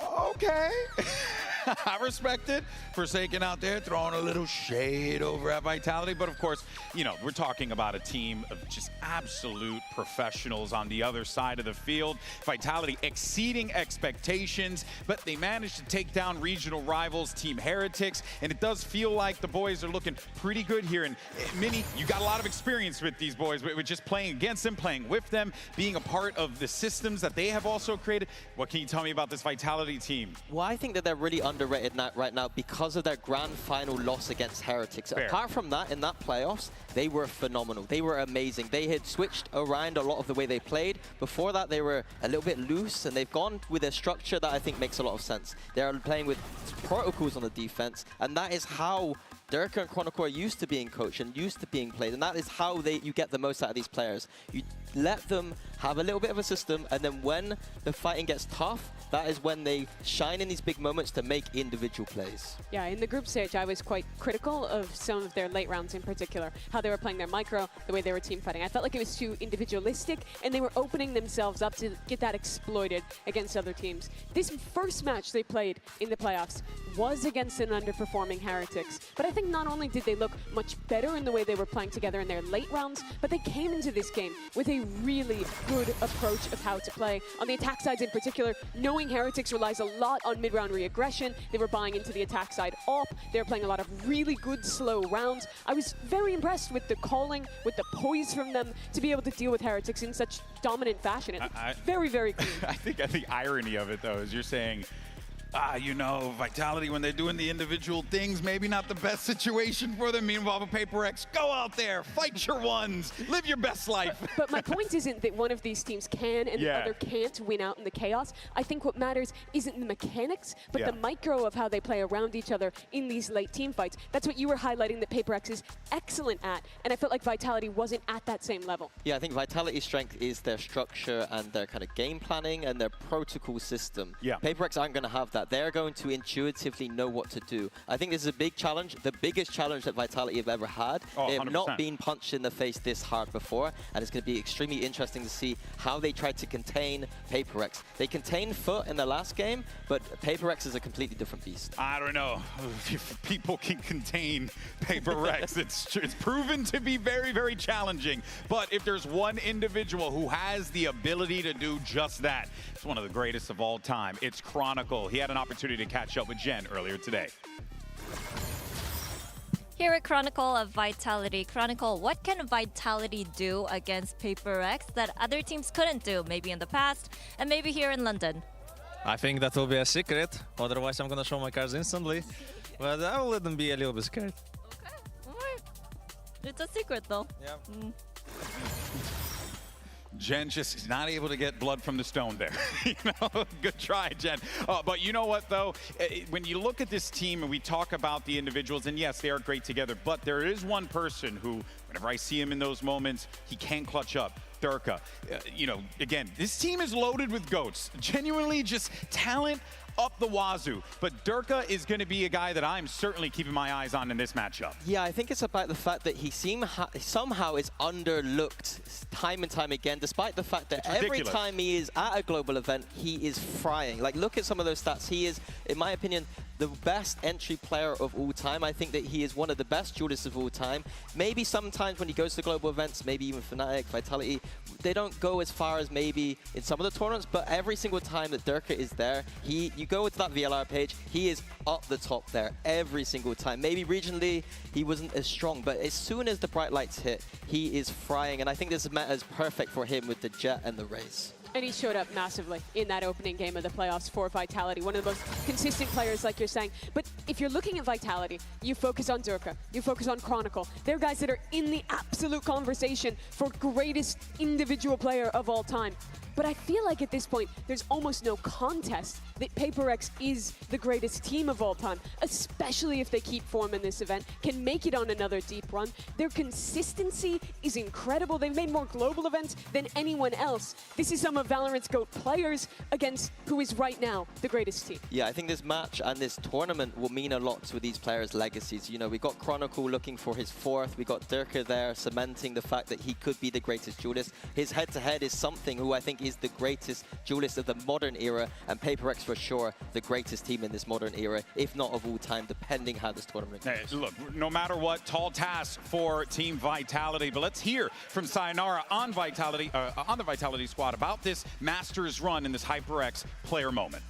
Okay. I respect it. Forsaken out there throwing a little shade over at Vitality. But of course, you know, we're talking about a team of just absolute professionals on the other side of the field. Vitality exceeding expectations, but they managed to take down regional rivals, Team Heretics. And it does feel like the boys are looking pretty good here. And Mini, you got a lot of experience with these boys, with just playing against them, playing with them, being a part of the systems that they have also created. What can you tell me about this Vitality team? Well, I think that they're really underrated right now because of their grand final loss against Heretics. Fair. Apart from that, in that playoffs, they were phenomenal. They were amazing. They had switched around a lot of the way they played. Before that, they were a little bit loose, and they've gone with a structure that I think makes a lot of sense. They're playing with protocols on the defense, and that is how Durka and Chronicle are used to being coached and used to being played, and that is how you get the most out of these players. You let them have a little bit of a system, and then when the fighting gets tough, that is when they shine in these big moments to make individual plays. Yeah, in the group stage, I was quite critical of some of their late rounds in particular, how they were playing their micro, the way they were team fighting. I felt like it was too individualistic, and they were opening themselves up to get that exploited against other teams. This first match they played in the playoffs was against an underperforming Heretics, but I think not only did they look much better in the way they were playing together in their late rounds, but they came into this game with a really good approach of how to play. On the attack sides in particular, knowing Heretics relies a lot on mid-round re-aggression, they were buying into the attack side up, they were playing a lot of really good slow rounds. I was very impressed with the calling, with the poise from them to be able to deal with Heretics in such dominant fashion. It very, very clean. I think the irony of it, though, is you're saying, you know, Vitality, when they're doing the individual things, maybe not the best situation for them. Meanwhile, HyperX, go out there, fight your ones, live your best life. But my point isn't that one of these teams can and the other can't win out in the chaos. I think what matters isn't the mechanics, but the micro of how they play around each other in these late team fights. That's what you were highlighting that HyperX is excellent at, and I felt like Vitality wasn't at that same level. Yeah, I think Vitality's strength is their structure and their kind of game planning and their protocol system. Yeah. HyperX aren't going to have that. They're going to intuitively know what to do. I think this is a big challenge, the biggest challenge that Vitality have ever had. They have not been punched in the face this hard before, and it's going to be extremely interesting to see how they try to contain HyperX. They contained Foot in the last game, but HyperX is a completely different beast. I don't know if people can contain HyperX. It's proven to be very, very challenging. But if there's one individual who has the ability to do just that, it's one of the greatest of all time. It's Chronicle. He had an opportunity to catch up with Jen earlier today. Here at Chronicle of Vitality. Chronicle, what can Vitality do against HyperX that other teams couldn't do, maybe in the past and maybe here in London? I think that will be a secret, otherwise I'm gonna show my cards instantly. But I will let them be a little bit scared. Okay, all right. It's a secret though. Yeah. Jen just is not able to get blood from the stone there. You know, good try, Jen. But you know what, though? When you look at this team and we talk about the individuals, and yes, they are great together, but there is one person who, whenever I see him in those moments, he can clutch up. Durka. You know, again, this team is loaded with GOATs. Genuinely just talent up the wazoo. But Durka is going to be a guy that I'm certainly keeping my eyes on in this matchup. Yeah, I think it's about the fact that he somehow is underlooked time and time again, despite the fact that every time he is at a global event, he is frying. Like, look at some of those stats. He is, in my opinion, the best entry player of all time. I think that he is one of the best duelists of all time. Maybe sometimes when he goes to global events, maybe even Fnatic, Vitality, they don't go as far as maybe in some of the tournaments, but every single time that Durka is there, you go into that VLR page, he is up the top there every single time. Maybe regionally, he wasn't as strong, but as soon as the bright lights hit, he is frying, and I think this meta is perfect for him with the Jet and the Raze. And he showed up massively in that opening game of the playoffs for Vitality, one of the most consistent players, like you're saying. But if you're looking at Vitality, you focus on Durka, you focus on Chronicle. They're guys that are in the absolute conversation for greatest individual player of all time. But I feel like at this point, there's almost no contest that HyperX is the greatest team of all time, especially if they keep form in this event, can make it on another deep run. Their consistency is incredible. They've made more global events than anyone else. This is some of Valorant's GOAT players against who is right now the greatest team. Yeah, I think this match and this tournament will mean a lot to these players' legacies. You know, we got Chronicle looking for his fourth. We got Durka there cementing the fact that he could be the greatest duelist. His head-to-head is something who I think is the greatest duelist of the modern era, and HyperX for sure the greatest team in this modern era, if not of all time, depending how this tournament goes. Hey, look, no matter what, tall task for Team Vitality, but let's hear from Sayonara on Vitality, on the Vitality squad about this Masters run in this HyperX player moment.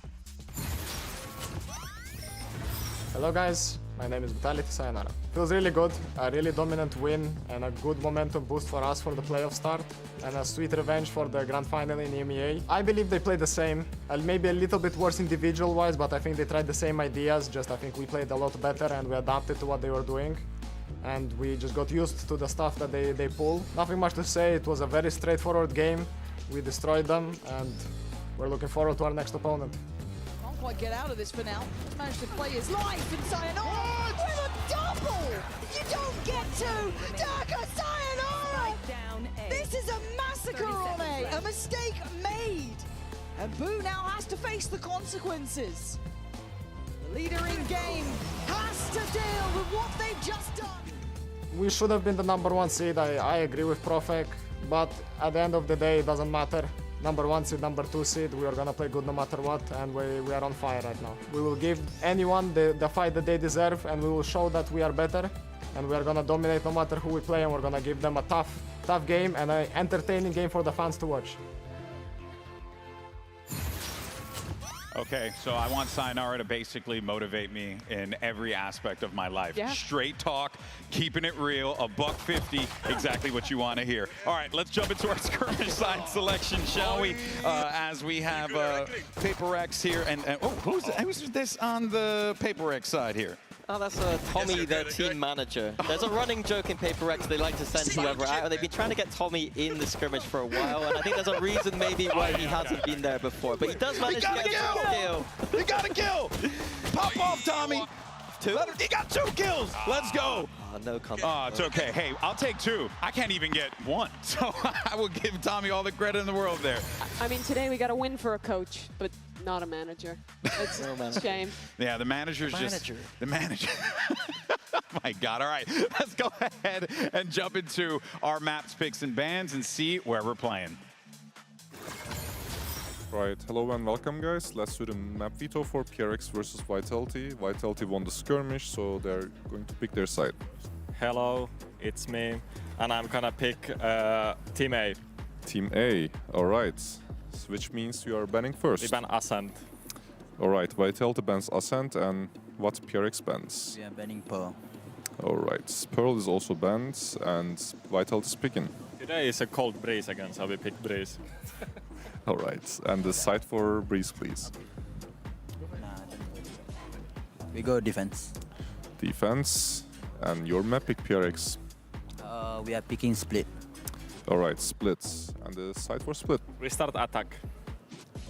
Hello guys, my name is Vitality Sayonara. Feels really good, a really dominant win and a good momentum boost for us for the playoff start, and a sweet revenge for the grand final in EMEA. I believe they played the same, maybe a little bit worse individual wise, but I think they tried the same ideas, just I think we played a lot better and we adapted to what they were doing. And we just got used to the stuff that they pull. Nothing much to say, it was a very straightforward game. We destroyed them and we're looking forward to our next opponent. Can't quite get out of this for now. He's managed to play his life and Sayonara with a double! double! You don't get to! Daka sayonara! This is a massacre, Ole! A mistake made! And Boo now has to face the consequences. The leader in game has to deal with what they've just done. We should have been the #1 seed, I agree with Profek, but at the end of the day, it doesn't matter. #1 seed, #2 seed, we are gonna play good no matter what, and we are on fire right now. We will give anyone the fight that they deserve, and we will show that we are better, and we are gonna dominate no matter who we play, and we're gonna give them a tough game and an entertaining game for the fans to watch. Okay, so I want Sayonara to basically motivate me in every aspect of my life. Yeah. Straight talk, keeping it real, $150, exactly what you want to hear. All right, let's jump into our skirmish side selection, shall we? As we have HyperX here, and oh, who's this on the HyperX side here? Oh, that's Tommy, their team manager. There's a running joke in PaperX, they like to send whoever out, and they've been trying to get Tommy in the scrimmage for a while, and I think there's a reason maybe why he hasn't been there before, but he does manage to get a kill. He got a kill! Pop off, Tommy! Two? He got 2 kills! Let's go! Oh, no comment. Oh, it's okay. Hey, I'll take 2. I can't even get 1, so I will give Tommy all the credit in the world there. I mean, today we got a win for a coach, but not a manager. It's a shame. Yeah, the manager's the manager. Oh my God. All right, let's go ahead and jump into our maps, picks, and bans and see where we're playing. Right, hello and welcome guys. Let's do the map veto for PRX versus Vitality. Vitality won the skirmish, so they're going to pick their side. Hello, it's me, and I'm gonna pick Team A. Team A, alright. Which means you are banning first. We ban Ascent. Alright, Vitality bans Ascent, and what PRX bans? We are banning Pearl. Alright, Pearl is also banned, and Vitality is picking. Today is a cold Breeze again, so we pick Breeze. Alright, and the side for Breeze, please. We go defense. Defense, and your map pick PRX. We are picking Split. Alright, Split, and the side for Split. Restart attack.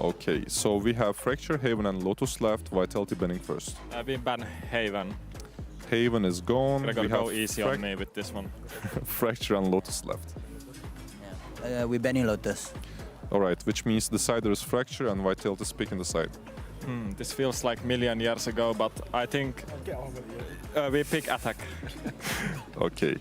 Okay, so we have Fracture, Haven, and Lotus left. Vitality banning first. We ban Haven. Haven is gone. Gonna go easy on me with this one. Fracture and Lotus left. We banning Lotus. Alright, which means the side there is Fracture and Vitality is picking the side. This feels like a million years ago, but I think we pick attack. Okay,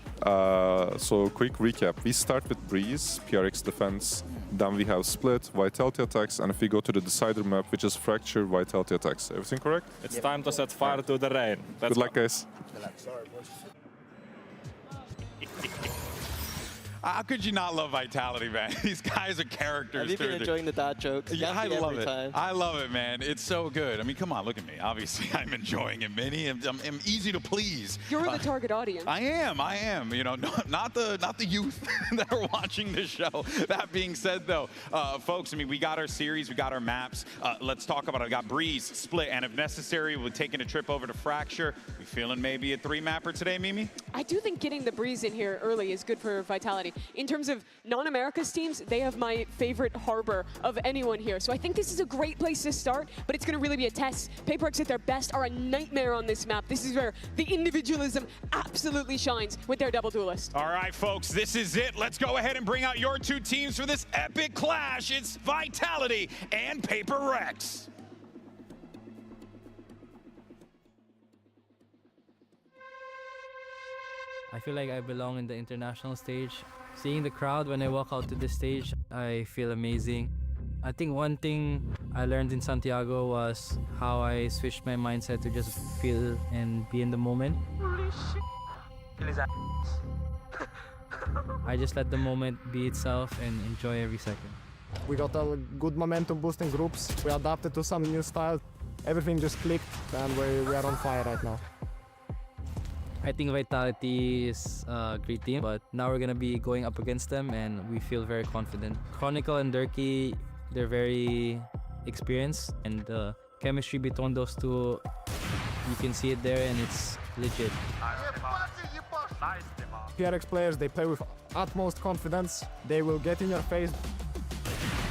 so quick recap. We start with Breeze, PRX defense, then we have Split, Vitality attacks, and if we go to the decider map, which is Fracture, Vitality attacks. Everything correct? It's time to set fire to the rain. Good luck, guys. How could you not love Vitality, man? These guys are characters. Have you been enjoying the dad jokes? Yeah, I love it. Time. I love it, man. It's so good. I mean, come on, look at me. Obviously, I'm enjoying it, Minnie. I'm easy to please. You're the target audience. I am. You know, not the youth that are watching this show. That being said, though, folks, I mean, we got our series, we got our maps. Let's talk about it. I got Breeze, Split, and if necessary, we're taking a trip over to Fracture. We feeling maybe a 3-mapper today, Mimi? I do think getting the Breeze in here early is good for Vitality. In terms of non-Americas teams, they have my favorite harbor of anyone here. So I think this is a great place to start, but it's going to really be a test. HyperX at their best are a nightmare on this map. This is where the individualism absolutely shines with their double duelist. All right, folks, this is it. Let's go ahead and bring out your 2 teams for this epic clash. It's Vitality and HyperX. I feel like I belong in the international stage. Seeing the crowd when I walk out to the stage, I feel amazing. I think one thing I learned in Santiago was how I switched my mindset to just feel and be in the moment. I just let the moment be itself and enjoy every second. We got a good momentum boosting groups. We adapted to some new style. Everything just clicked, and we are on fire right now. I think Vitality is a great team, but now we're gonna be going up against them and we feel very confident. Chronicle and Durkee, they're very experienced, and the chemistry between those two, you can see it there and it's legit. PRX players, they play with utmost confidence. They will get in your face.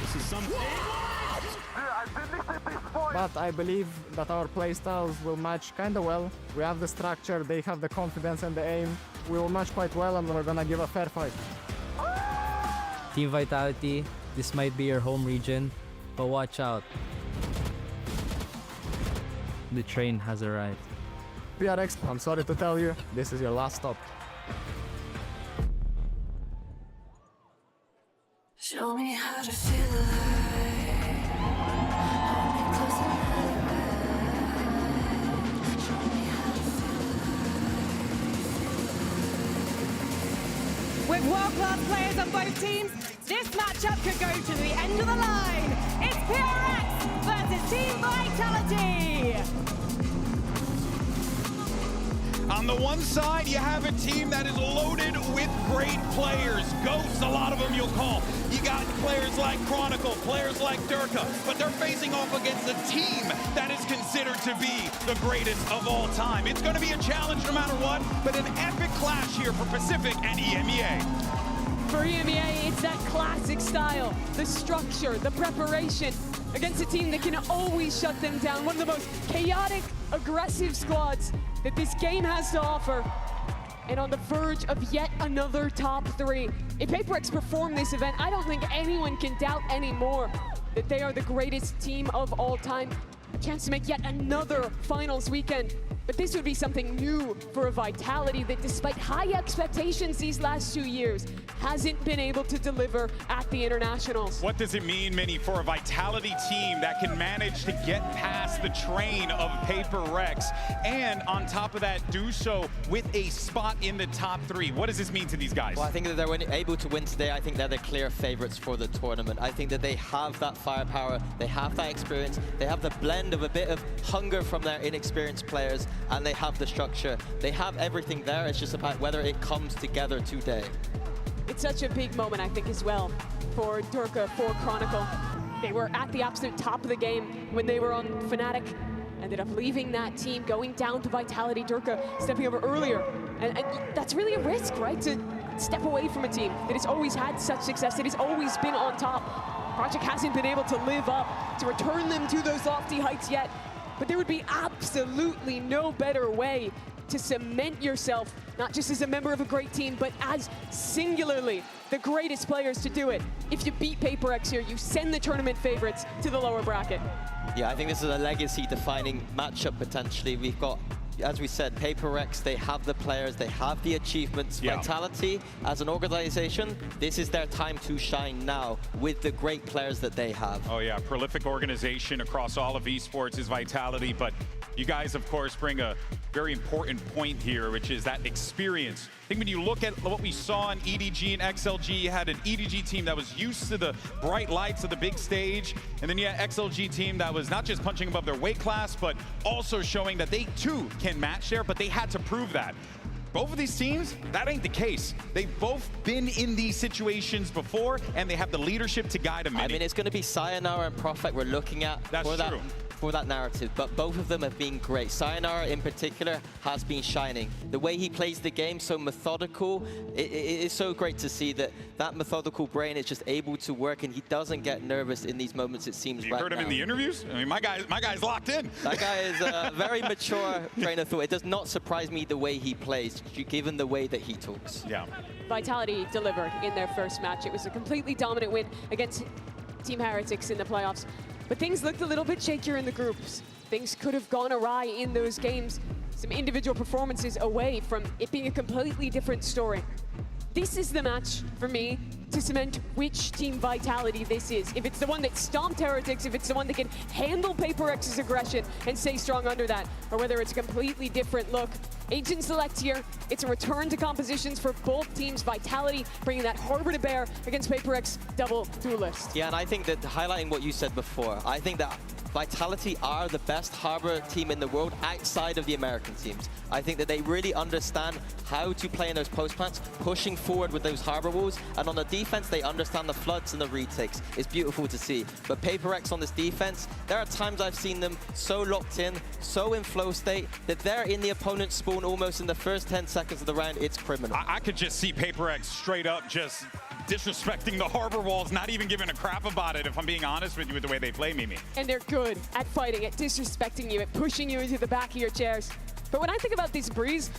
This is something. I've been listening to this voice. but I believe that our playstyles will match kind of well. We have the structure, they have the confidence and the aim. We will match quite well, and we're gonna give a fair fight. Team Vitality, this might be your home region, but watch out. The train has arrived. PRX, I'm sorry to tell you, this is your last stop. Show me how to feel alive. Hold me close and let it ride. Show me how to feel alive. With world-class players on both teams, this matchup could go to the end of the line. It's PRX versus Team Vitality. On the one side, you have a team that is loaded with great players. Ghosts, a lot of them you'll call. You got players like Chronicle, players like Durka, but they're facing off against a team that is considered to be the greatest of all time. It's going to be a challenge no matter what, but an epic clash here for Pacific and EMEA. For EMEA, it's that classic style, the structure, the preparation against a team that can always shut them down. One of the most chaotic, aggressive squads that this game has to offer. And on the verge of yet another top 3. If HyperX perform this event, I don't think anyone can doubt anymore that they are the greatest team of all time. A chance to make yet another finals weekend. But this would be something new for a Vitality that, despite high expectations these last 2 years, hasn't been able to deliver at the internationals. What does it mean, Minnie, for a Vitality team that can manage to get past the train of HyperX, and on top of that, do so with a spot in the top 3? What does this mean to these guys? Well, I think that they're able to win today. I think they're the clear favorites for the tournament. I think that they have that firepower, they have that experience, they have the blend of a bit of hunger from their inexperienced players, and they have the structure. They have everything there. It's just about whether it comes together today. It's such a big moment, I think, as well, for Durka, for Chronicle. They were at the absolute top of the game when they were on Fnatic. Ended up leaving that team, going down to Vitality. Durka stepping over earlier. And that's really a risk, right? To step away from a team that has always had such success, that has always been on top. Project hasn't been able to live up to return them to those lofty heights yet. But there would be absolutely no better way to cement yourself, not just as a member of a great team, but as singularly the greatest players to do it. If you beat HyperX here, you send the tournament favorites to the lower bracket. Yeah, I think this is a legacy-defining matchup, potentially. We've got, as we said, HyperX, they have the players, they have the achievements. Yeah. Vitality, as an organization, this is their time to shine now with the great players that they have. Oh yeah, prolific organization across all of esports is Vitality, but you guys, of course, bring a very important point here, which is that experience. I think when you look at what we saw in EDG and XLG, you had an EDG team that was used to the bright lights of the big stage, and then you had XLG team that was not just punching above their weight class, but also showing that they too can match there, but they had to prove that. Both of these teams, that ain't the case. They've both been in these situations before, and they have the leadership to guide them. I mean, it's going to be Sayonara and Prophet we're looking at for that narrative, but both of them have been great. Sayonara in particular has been shining. The way he plays the game, so methodical, it is so great to see that that methodical brain is just able to work, and he doesn't get nervous in these moments, it seems. You heard him in the interviews? I mean, my guy's locked in. That guy is a very mature train of thought. It does not surprise me the way he plays, given the way that he talks. Yeah. Vitality delivered in their first match. It was a completely dominant win against Team Heretics in the playoffs. But things looked a little bit shakier in the groups. Things could have gone awry in those games. Some individual performances away from it being a completely different story. This is the match for me to cement which Team Vitality this is. If it's the one that stomped Heretics, if it's the one that can handle HyperX's aggression and stay strong under that, or whether it's a completely different look. Agent select here. It's a return to compositions for both teams. Vitality bringing that harbor to bear against HyperX double duelist. Yeah, and I think that highlighting what you said before, I think that Vitality are the best harbor team in the world outside of the American teams. I think that they really understand how to play in those post plants, pushing forward with those harbor walls, and on the defense, they understand the floods and the retakes. It's beautiful to see. But HyperX on this defense, there are times I've seen them so locked in, so in flow state, that they're in the opponent's spawn almost in the first 10 seconds of the round. It's criminal. I could just see HyperX straight up just disrespecting the harbor walls, not even giving a crap about it, if I'm being honest with you, with the way they play, Mimi. And they're good at fighting, at disrespecting you, at pushing you into the back of your chairs. But when I think about this Breeze,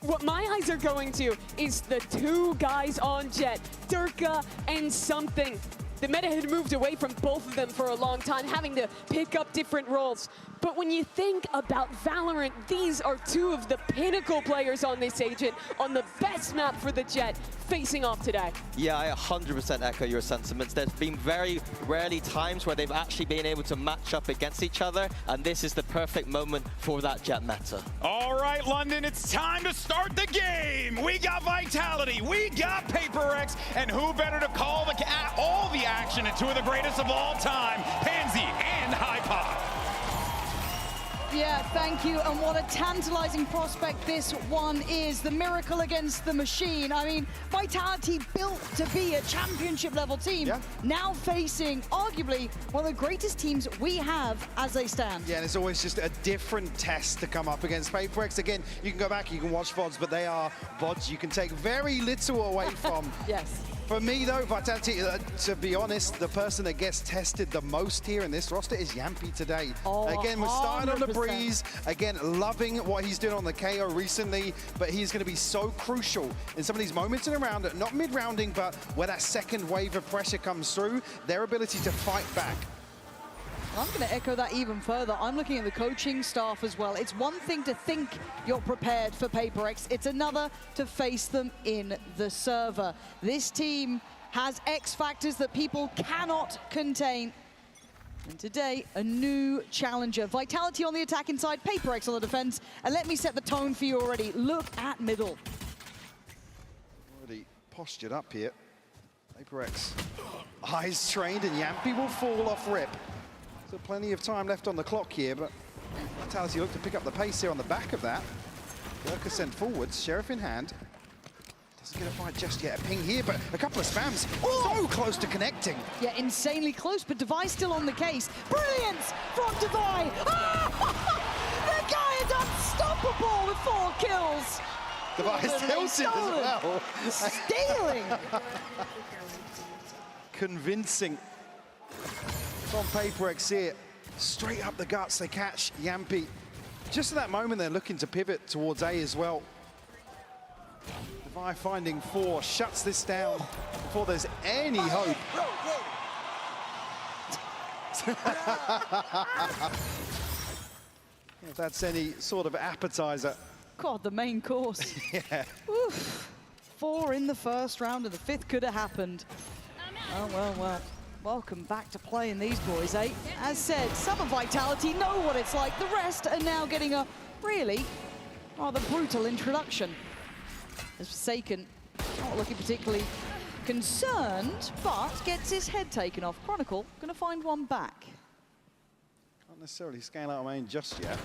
what my eyes are going to is the two guys on Jet, Durka and Something. The meta had moved away from both of them for a long time, having to pick up different roles. But when you think about Valorant, these are two of the pinnacle players on this agent, on the best map for the Jet, facing off today. Yeah, I 100% echo your sentiments. There's been very rarely times where they've actually been able to match up against each other, and this is the perfect moment for that Jet meta. All right, London, it's time to start the game. We got Vitality, we got HyperX, and who better to call all the action at two of the greatest of all time, Pansy and HyperX. Yeah, thank you. And what a tantalizing prospect this one is. The miracle against the machine. I mean, Vitality built to be a championship level team, now facing arguably one of the greatest teams we have as they stand. Yeah, and it's always just a different test to come up against HyperX. Again, you can go back, you can watch VODs, but they are VODs you can take very little away from. Yes. For me, though, Vitality, to be honest, the person that gets tested the most here in this roster is Yampy today. Again, we're starting on the Breeze. Again, loving what he's doing on the KO recently, but he's going to be so crucial in some of these moments in a round, not mid-rounding, but where that second wave of pressure comes through, their ability to fight back. I'm going to echo that even further. I'm looking at the coaching staff as well. It's one thing to think you're prepared for HyperX. It's another to face them in the server. This team has X factors that people cannot contain. And today, a new challenger. Vitality on the attack inside, HyperX on the defense. And let me set the tone for you already. Look at middle. Already postured up here. HyperX, eyes trained, and Yampy will fall off rip. So plenty of time left on the clock here, but Vitality look to pick up the pace here on the back of that. Durka sent forwards, Sheriff in hand. Doesn't get a fight just yet. A ping here, but a couple of spams. So close to connecting. Yeah, insanely close, but Devi's still on the case. Brilliance from Devi. The guy is unstoppable with 4 kills. Devi's tilted as well. Stealing. Convincing. On HyperX here, straight up the guts, they catch Yampy. Just at that moment, they're looking to pivot towards A as well. Devi finding 4, shuts this down before there's any hope. If that's any sort of appetizer. God, the main course. Yeah. Oof. 4 in the first round, and the 5th could have happened. Oh, well, well. Welcome back to playing these boys, eh? As said, some of Vitality know what it's like. The rest are now getting a really rather brutal introduction. As Forsaken, not looking particularly concerned, but gets his head taken off. Chronicle gonna find one back. Can't necessarily scale out main just yet.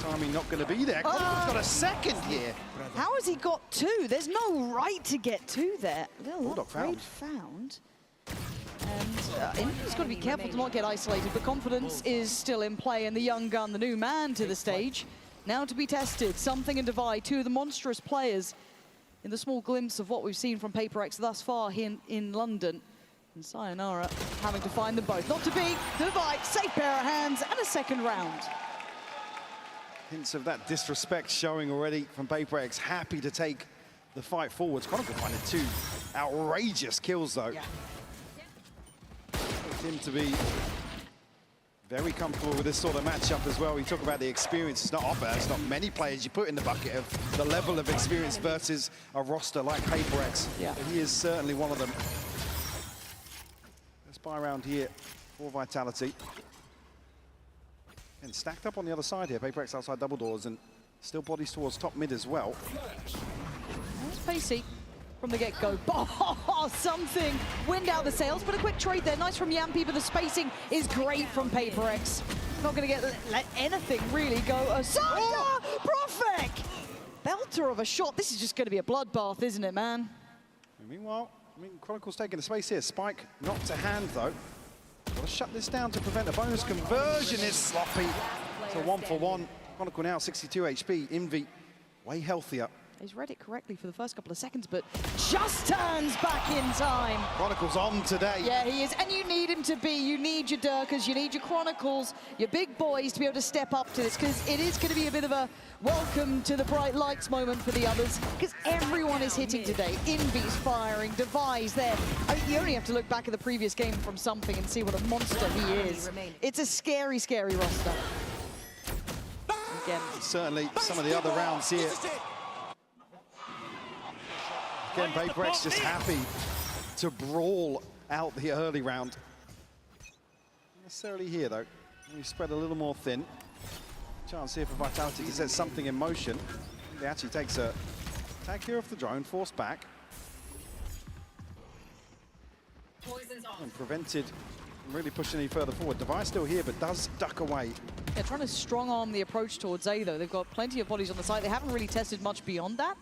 Timing not gonna be there. Chronicle's got a second here. How has he got 2? There's no right to get 2 there. Little Bulldog upgrade found. And India's got to be careful to not get isolated, but confidence is still in play, and the young gun, the new man to the stage, now to be tested. Something and Devi, 2 of the monstrous players in the small glimpse of what we've seen from HyperX thus far here in London. And Sayonara having to find them both. Not to be, Devi, safe pair of hands, and a second round. Hints of that disrespect showing already from HyperX. Happy to take the fight forwards. Chronicle finding 2 outrageous kills, though. Yeah. Him to be very comfortable with this sort of matchup as well. We talk about the experience. It's not often. It's not many players you put in the bucket of the level of experience versus a roster like HyperX. Yeah. But he is certainly one of them. Let's buy around here for Vitality. And stacked up on the other side here. HyperX outside double doors and still bodies towards top mid as well. That's pacey from the get-go. Oh, Something. Wind out the sails, but a quick trade there. Nice from Yampy, but the spacing is great from HyperX. Not going to let anything really go aside. Profek! Belter of a shot. This is just going to be a bloodbath, isn't it, man? Meanwhile, Chronicle's taking the space here. Spike not to hand, though. Got to shut this down to prevent a bonus conversion. Is sloppy. It's a 1-for-1. Chronicle now 62 HP. Envy way healthier. He's read it correctly for the first couple of seconds, but just turns back in time. Chronicles on today. Yeah, he is. And you need him to be. You need your Durkas, you need your Chronicles, your big boys to be able to step up to this, because it is going to be a bit of a welcome to the bright lights moment for the others, because everyone is hitting today. Envy's firing, Device there. I mean, you only have to look back at the previous game from something and see what a monster he is. It's a scary, scary roster. Again. Certainly some of the other rounds here. Again, HyperX just happy to brawl out the early round. Not necessarily here, though. We spread a little more thin. Chance here for Vitality to set something in motion. He actually takes a tag here off the drone, forced back. And prevented from really pushing any further forward. Device still here, but does duck away. They're trying to strong-arm the approach towards A, though. They've got plenty of bodies on the side. They haven't really tested much beyond that.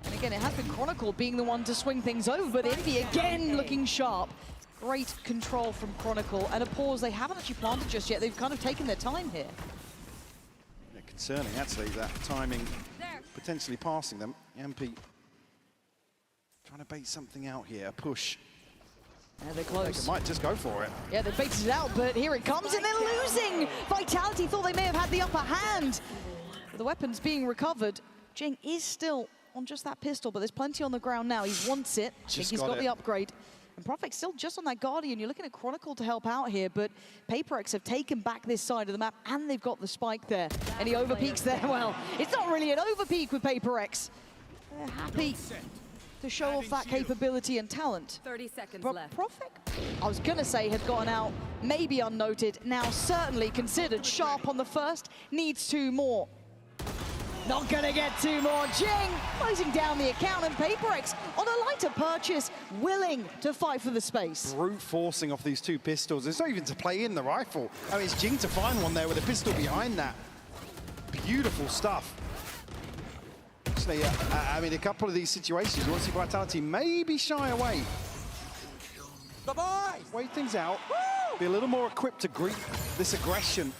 And again, it has been Chronicle being the one to swing things over, but Envy again looking sharp. Great control from Chronicle, and a pause they haven't actually planted just yet. They've kind of taken their time here. Yeah, concerning, actually, that timing potentially passing them. Yampi trying to bait something out here, a push. Yeah, they're close. They might just go for it. Yeah, they baited it out, but here it comes, and they're losing! Vitality thought they may have had the upper hand. With the weapons being recovered, Jing is still on just that pistol, but there's plenty on the ground now. He wants it. I think he's got the upgrade. And Profec's still just on that Guardian. You're looking at Chronicle to help out here, but HyperX have taken back this side of the map, and they've got the spike there. And he overpeaks there. Well, it's not really an overpeak with HyperX. They're happy to show off that capability and talent. 30 seconds but left. Profec, I was gonna say, had gotten out, maybe unnoted, now certainly considered sharp on the first, needs 2 more. Not gonna get 2 more. Jing closing down the account, and HyperX on a lighter purchase, willing to fight for the space. Brute forcing off these 2 pistols. It's not even to play in the rifle. I mean, it's Jing to find one there with a pistol behind that. Beautiful stuff. Actually, I mean, a couple of these situations, you want to see Vitality maybe shy away. Wait things out. Be a little more equipped to greet this aggression.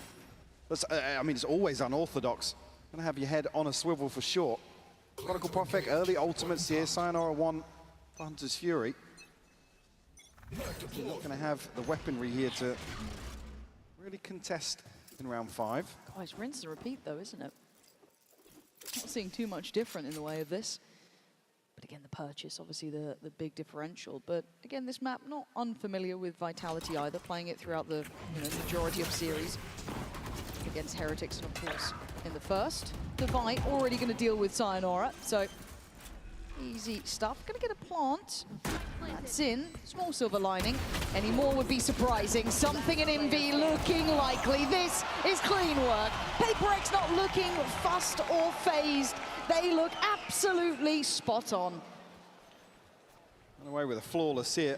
That's, I mean, it's always unorthodox. Gonna have your head on a swivel for sure. Chronicle Profec, early ultimates here. Sayonara 1 for Hunter's Fury. You're not gonna have the weaponry here to really contest in round 5. God, it's rinse and repeat though, isn't it? Not seeing too much different in the way of this. But again, the purchase, obviously the big differential. But again, this map, not unfamiliar with Vitality either, playing it throughout the majority of series. Against Heretics, and of course, in the first. Devi already going to deal with Sayonara, so easy stuff. Going to get a plant. That's in. Small silver lining. Any more would be surprising. Something in Envy looking likely. This is clean work. HyperX not looking fussed or phased. They look absolutely spot on. Run away with a flawless here.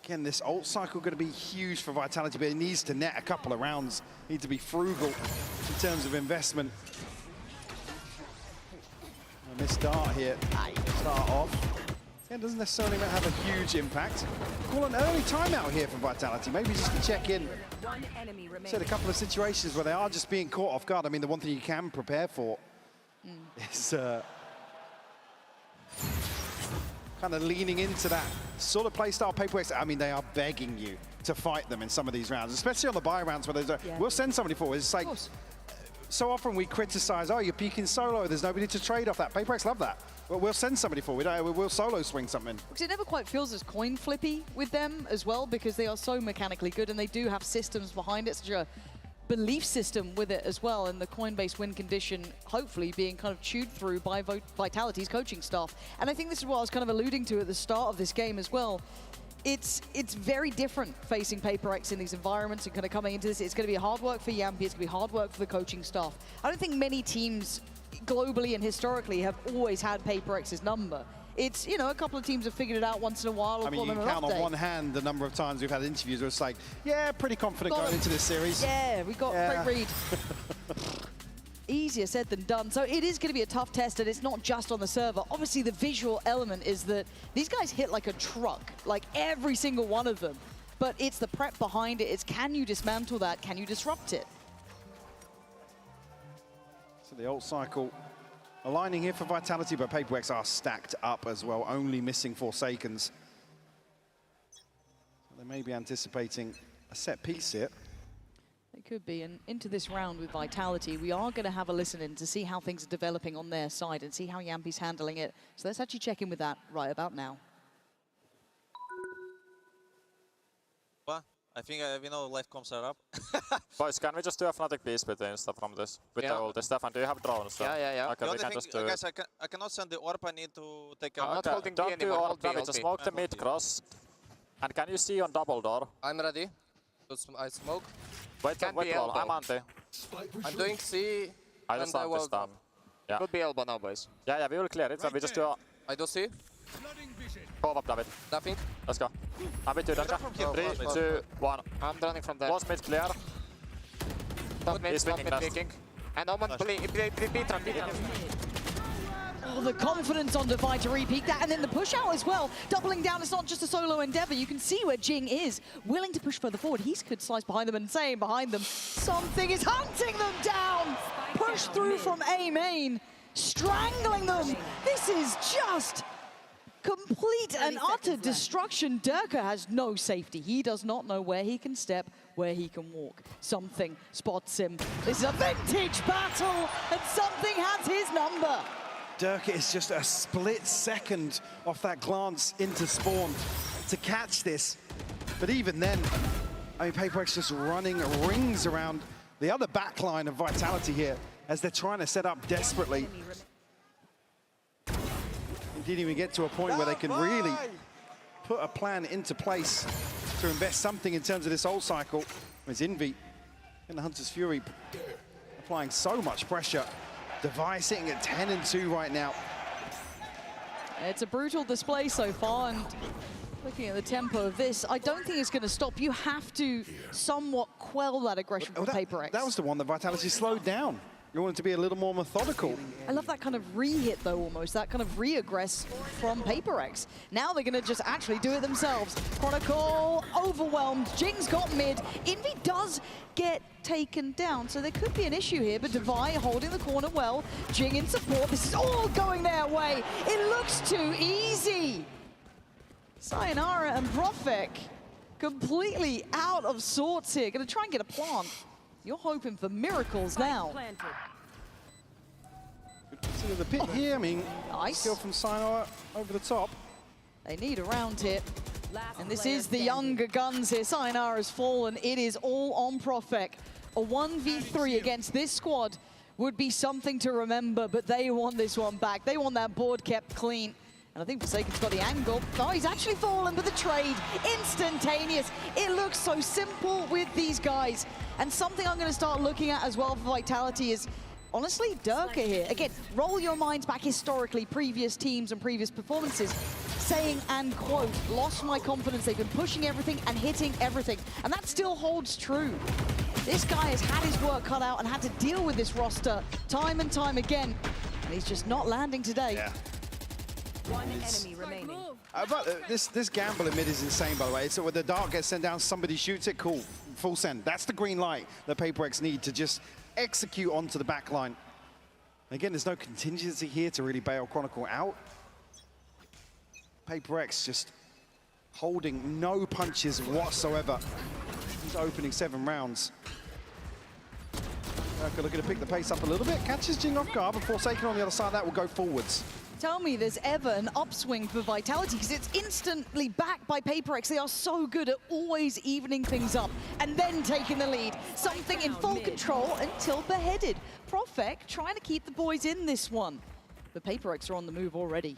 Again, this ult cycle going to be huge for Vitality, but it needs to net a couple of rounds. Need to be frugal in terms of investment. A missed dart here. Start off. Again, doesn't necessarily have a huge impact. Call an early timeout here for Vitality. Maybe just to check in. Said a couple of situations where they are just being caught off guard. I mean, the one thing you can prepare for is kind of leaning into that sort of playstyle HyperX. I mean, they are begging you to fight them in some of these rounds, especially on the buy rounds where there's we'll send somebody forward. It's like, so often we criticize, oh, you're peeking solo, there's nobody to trade off that. HyperX love that. Well, we'll send somebody forward. We'll solo swing something. Because it never quite feels as coin flippy with them as well, because they are so mechanically good and they do have systems behind it, such a belief system with it as well, and the Coinbase win condition hopefully being kind of chewed through by Vitality's coaching staff. And I think this is what I was kind of alluding to at the start of this game as well. It's very different facing HyperX in these environments and kind of coming into this. It's going to be hard work for Yampi, it's going to be hard work for the coaching staff. I don't think many teams globally and historically have always had HyperX's number. It's, you know, a couple of teams have figured it out once in a while. I mean, you can count on one hand the number of times we've had interviews where it's like, yeah, pretty confident going into this series. Yeah, we got great read. Easier said than done. So it is going to be a tough test, and it's not just on the server. Obviously, the visual element is that these guys hit like a truck, like every single one of them. But it's the prep behind it. It's, can you dismantle that? Can you disrupt it? So the ult cycle aligning here for Vitality, but HyperX are stacked up as well, only missing Forsakens. So they may be anticipating a set piece here. It could be, and into this round with Vitality, we are going to have a listen in to see how things are developing on their side and see how Yampi's handling it. So let's actually check in with that right about now. I think we know life comes are up. Boys, can we just do a Fnatic peace between stuff from this? With the ulti. Stefan, do you have drones? Yeah. Okay, The we can only just thing, do guys, I cannot send the orb. I need to take a... Okay, don't do orb damage, just smoke the mid cross. And can you see on double door? I'm ready. I smoke. Wait, wall, I'm anti. I'm doing C. I just want this down. Yeah. Could be elbow now, boys. Yeah, we will clear it, so we just do... I do C. Go up, David. Nothing. Let's go. I'm with you, Danka. 3, 2, 1. I'm running from there. Close mid clear. Top mid, He's top picking mid last. picking. And Omen, beat him. Oh, the confidence on Divide to repeat that, and then the push out as well. Doubling down, it's not just a solo endeavor. You can see where Jing is, willing to push further forward. He could slice behind them and saying behind them, something is hunting them down. Push through from OMEN, strangling them. This is just complete and utter destruction. Durka has no safety. He does not know where he can step, where he can walk. Something spots him. This is a vintage battle, and something has his number. Durka is just a split second off that glance into spawn to catch this. But even then, I mean, HyperX just running rings around the other backline of Vitality here as they're trying to set up desperately. They didn't even get to a point where they can really put a plan into place to invest something in terms of this ult cycle. As Envy in the Hunter's Fury applying so much pressure. Device sitting at 10 and 2 right now. It's a brutal display so far, and looking at the tempo of this, I don't think it's going to stop. You have to somewhat quell that aggression from HyperX. That was the one that Vitality slowed down. You want it to be a little more methodical. I love that kind of re-hit, though, almost. That kind of re-aggress from HyperX. Now they're going to just actually do it themselves. Chronicle overwhelmed. Jing's got mid. Envy does get taken down, so there could be an issue here, but Devi holding the corner well. Jing in support. This is all going their way. It looks too easy. Sayonara and Profek completely out of sorts here. Going to try and get a plant. You're hoping for miracles now. Consider the pit here. I mean, nice skill from Sayonara over the top. They need a round hit. And this is the younger guns here. Sayonara's fallen. It is all on Profek. A 1v3 against this squad would be something to remember, but they want this one back. They want that board kept clean. And I think Forsaken's got the angle. Oh, he's actually fallen, but the trade, instantaneous. It looks so simple with these guys. And something I'm going to start looking at as well for Vitality is, honestly, Durka here. Again, roll your minds back historically, previous teams and previous performances, saying, and quote, lost my confidence. They've been pushing everything and hitting everything. And that still holds true. This guy has had his work cut out and had to deal with this roster time and time again. And he's just not landing today. Yeah. One enemy remaining. But this gamble in mid is insane, by the way. So when the dart gets sent down, somebody shoots it, cool, full send. That's the green light that HyperX need to just execute onto the back line. Again, there's no contingency here to really bail Chronicle out. HyperX just holding no punches whatsoever. He's opening 7 rounds. Looking to pick the pace up a little bit, catches Jing off guard, but Forsaken on the other side, that will go forwards. Tell me there's ever an upswing for Vitality, because it's instantly backed by HyperX. They are so good at always evening things up and then taking the lead. Something in full control until beheaded. Profek trying to keep the boys in this one. The HyperX are on the move already.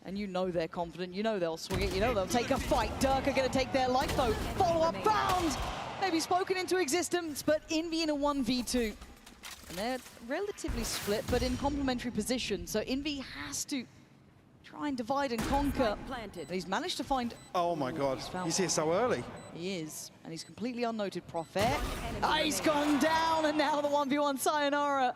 And you know they're confident, you know they'll swing it, you know they'll take a fight. Durka going to take their life though. Follow-up found! Maybe spoken into existence, but Envy in a 1v2. And they're relatively split, but in complementary positions. So Envy has to try and divide and conquer. And he's managed to find... Oh my God, he's here so early. He is, and he's completely unnoted. Profek. He's gone down, and now the 1v1 Sayonara.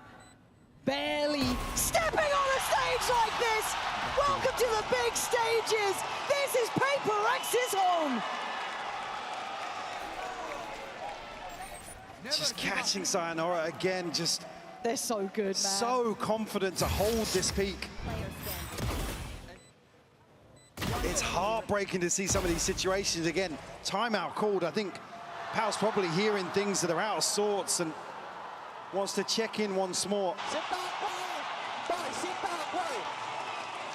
Barely stepping on a stage like this. Welcome to the big stages. This is HyperX's home. Just catching Sayonara again, just They're so good, man. So confident to hold this peak. It's heartbreaking to see some of these situations. Again, timeout called. I think Pal's probably hearing things that are out of sorts and wants to check in once more.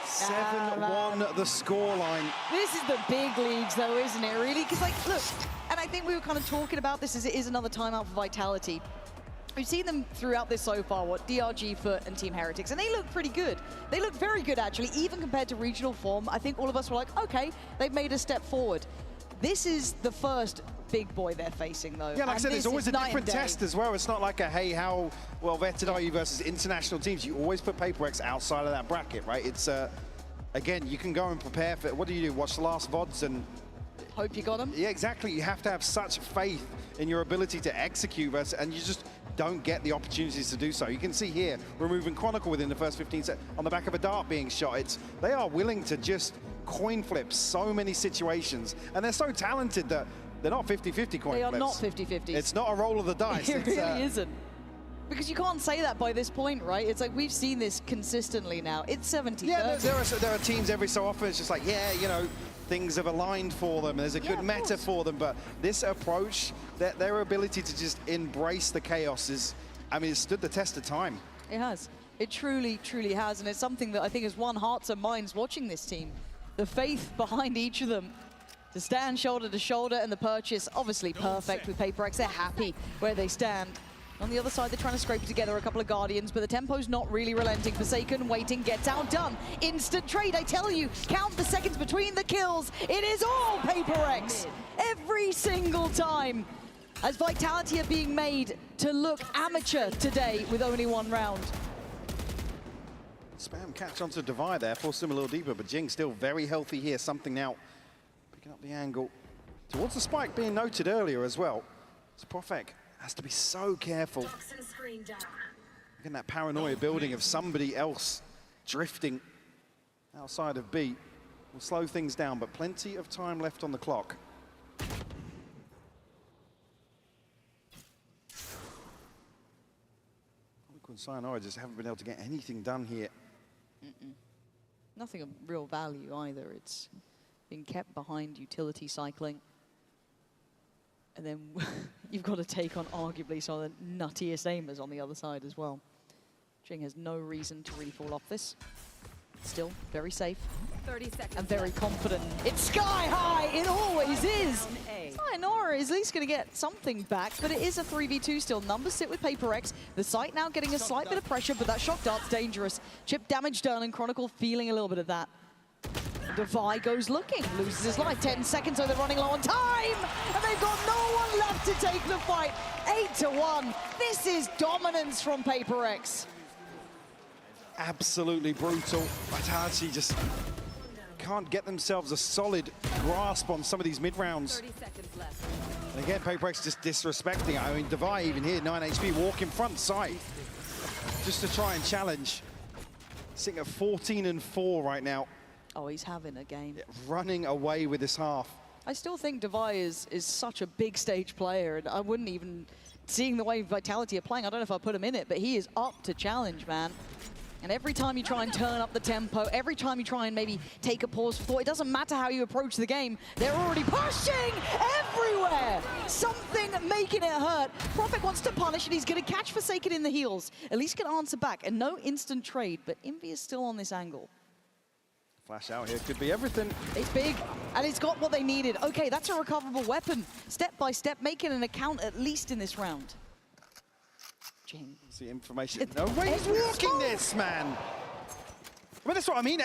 7-1 the scoreline. This is the big leagues, though, isn't it, really? Because, like, look, and I think we were kind of talking about this as it is another timeout for Vitality. We've seen them throughout this so far, DRG, Foot, and Team Heretics, and they look pretty good. They look very good, actually, even compared to regional form. I think all of us were like, okay, they've made a step forward. This is the first big boy they're facing, though. Yeah, like I said, there's always a different test day. as well. It's not like a, hey, how well vetted are you versus international teams. You always put HyperX outside of that bracket, right? It's, again, you can go and prepare for, what do? Watch the last VODs and... Hope you got them? Yeah, exactly. You have to have such faith in your ability to execute versus, and you just don't get the opportunities to do so. You can see here, removing Chronicle within the first 15 seconds on the back of a dart being shot. They are willing to just coin flip so many situations, and they're so talented that they're not 50-50 coin flips. They are not 50-50. It's not a roll of the dice. It really isn't. Because you can't say that by this point, right? It's like we've seen this consistently now. It's 70-30. Yeah, there are teams every so often, it's just like, yeah, you know, things have aligned for them. There's a good meta for them, but this approach, their ability to just embrace the chaos is, I mean, it stood the test of time. It has. It truly, truly has, and it's something that I think has won hearts and minds watching this team. The faith behind each of them to stand shoulder to shoulder, and the purchase obviously perfect with HyperX. They're happy where they stand. On the other side, they're trying to scrape together a couple of Guardians, but the tempo's not really relenting. Forsaken, waiting, gets outdone. Instant trade, I tell you. Count the seconds between the kills. It is all HyperX. Every single time. As Vitality are being made to look amateur today with only one round. Spam catch onto Divide there, forced him a little deeper, but Jing still very healthy here. Something now picking up the angle towards the spike being noted earlier as well. So Profek has to be so careful. Again, that paranoia building of somebody else drifting outside of B will slow things down, but plenty of time left on the clock. Liquid and Sayonara just haven't been able to get anything done here. Nothing of real value either. It's been kept behind utility cycling. And then you've got to take on arguably some of the nuttiest aimers on the other side as well. Jing has no reason to really fall off this. Still very safe 30 seconds and very confident. It's sky high, it always is. Sayonara is at least going to get something back, but it is a 3v2 still. Numbers sit with HyperX. The site now getting a slight bit of pressure, but that shock dart's dangerous. Chip damage done, and Chronicle feeling a little bit of that. Devi goes looking, loses his life. 10 seconds, so they're running low on time, and they've got no one left to take the fight. 8-1. This is dominance from HyperX. Absolutely brutal. Vitality just can't get themselves a solid grasp on some of these mid-rounds. 30 seconds left. And again, HyperX just disrespecting it. I mean, Devi even here, 9 HP, walk in front side, just to try and challenge. Sitting at 14-4 right now. Oh, he's having a game. Yeah, running away with this half. I still think Devi is such a big stage player, and I wouldn't even, seeing the way Vitality are playing, I don't know if I'll put him in it, but he is up to challenge, man. And every time you try and turn up the tempo, every time you try and maybe take a pause for thought, it doesn't matter how you approach the game, they're already pushing everywhere. Something making it hurt. Profek wants to punish, and he's going to catch Forsaken in the heels. At least get answer back, and no instant trade, but Envy is still on this angle. Flash out here could be everything. It's big, and it's got what they needed. Okay, that's a recoverable weapon. Step by step, making an account at least in this round. Jing. See information. No way he's walking this, man. I mean, that's what I mean.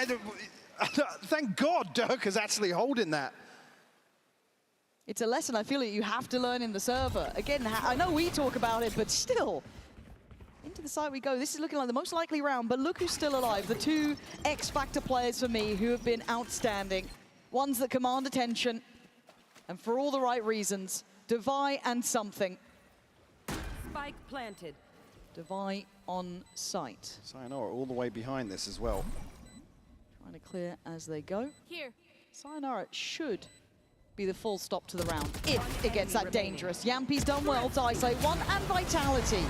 Thank God Dirk is actually holding that. It's a lesson I feel that you have to learn in the server. Again, I know we talk about it, but still. Into the side we go. This is looking like the most likely round, but look who's still alive. The two X-Factor players for me who have been outstanding. Ones that command attention, and for all the right reasons. Devi and something. Spike planted. Devi on site. Sayonara all the way behind this as well. Trying to clear as they go. Here. Sayonara should be the full stop to the round if it gets that dangerous. Yampi's done well to isolate one, and Vitality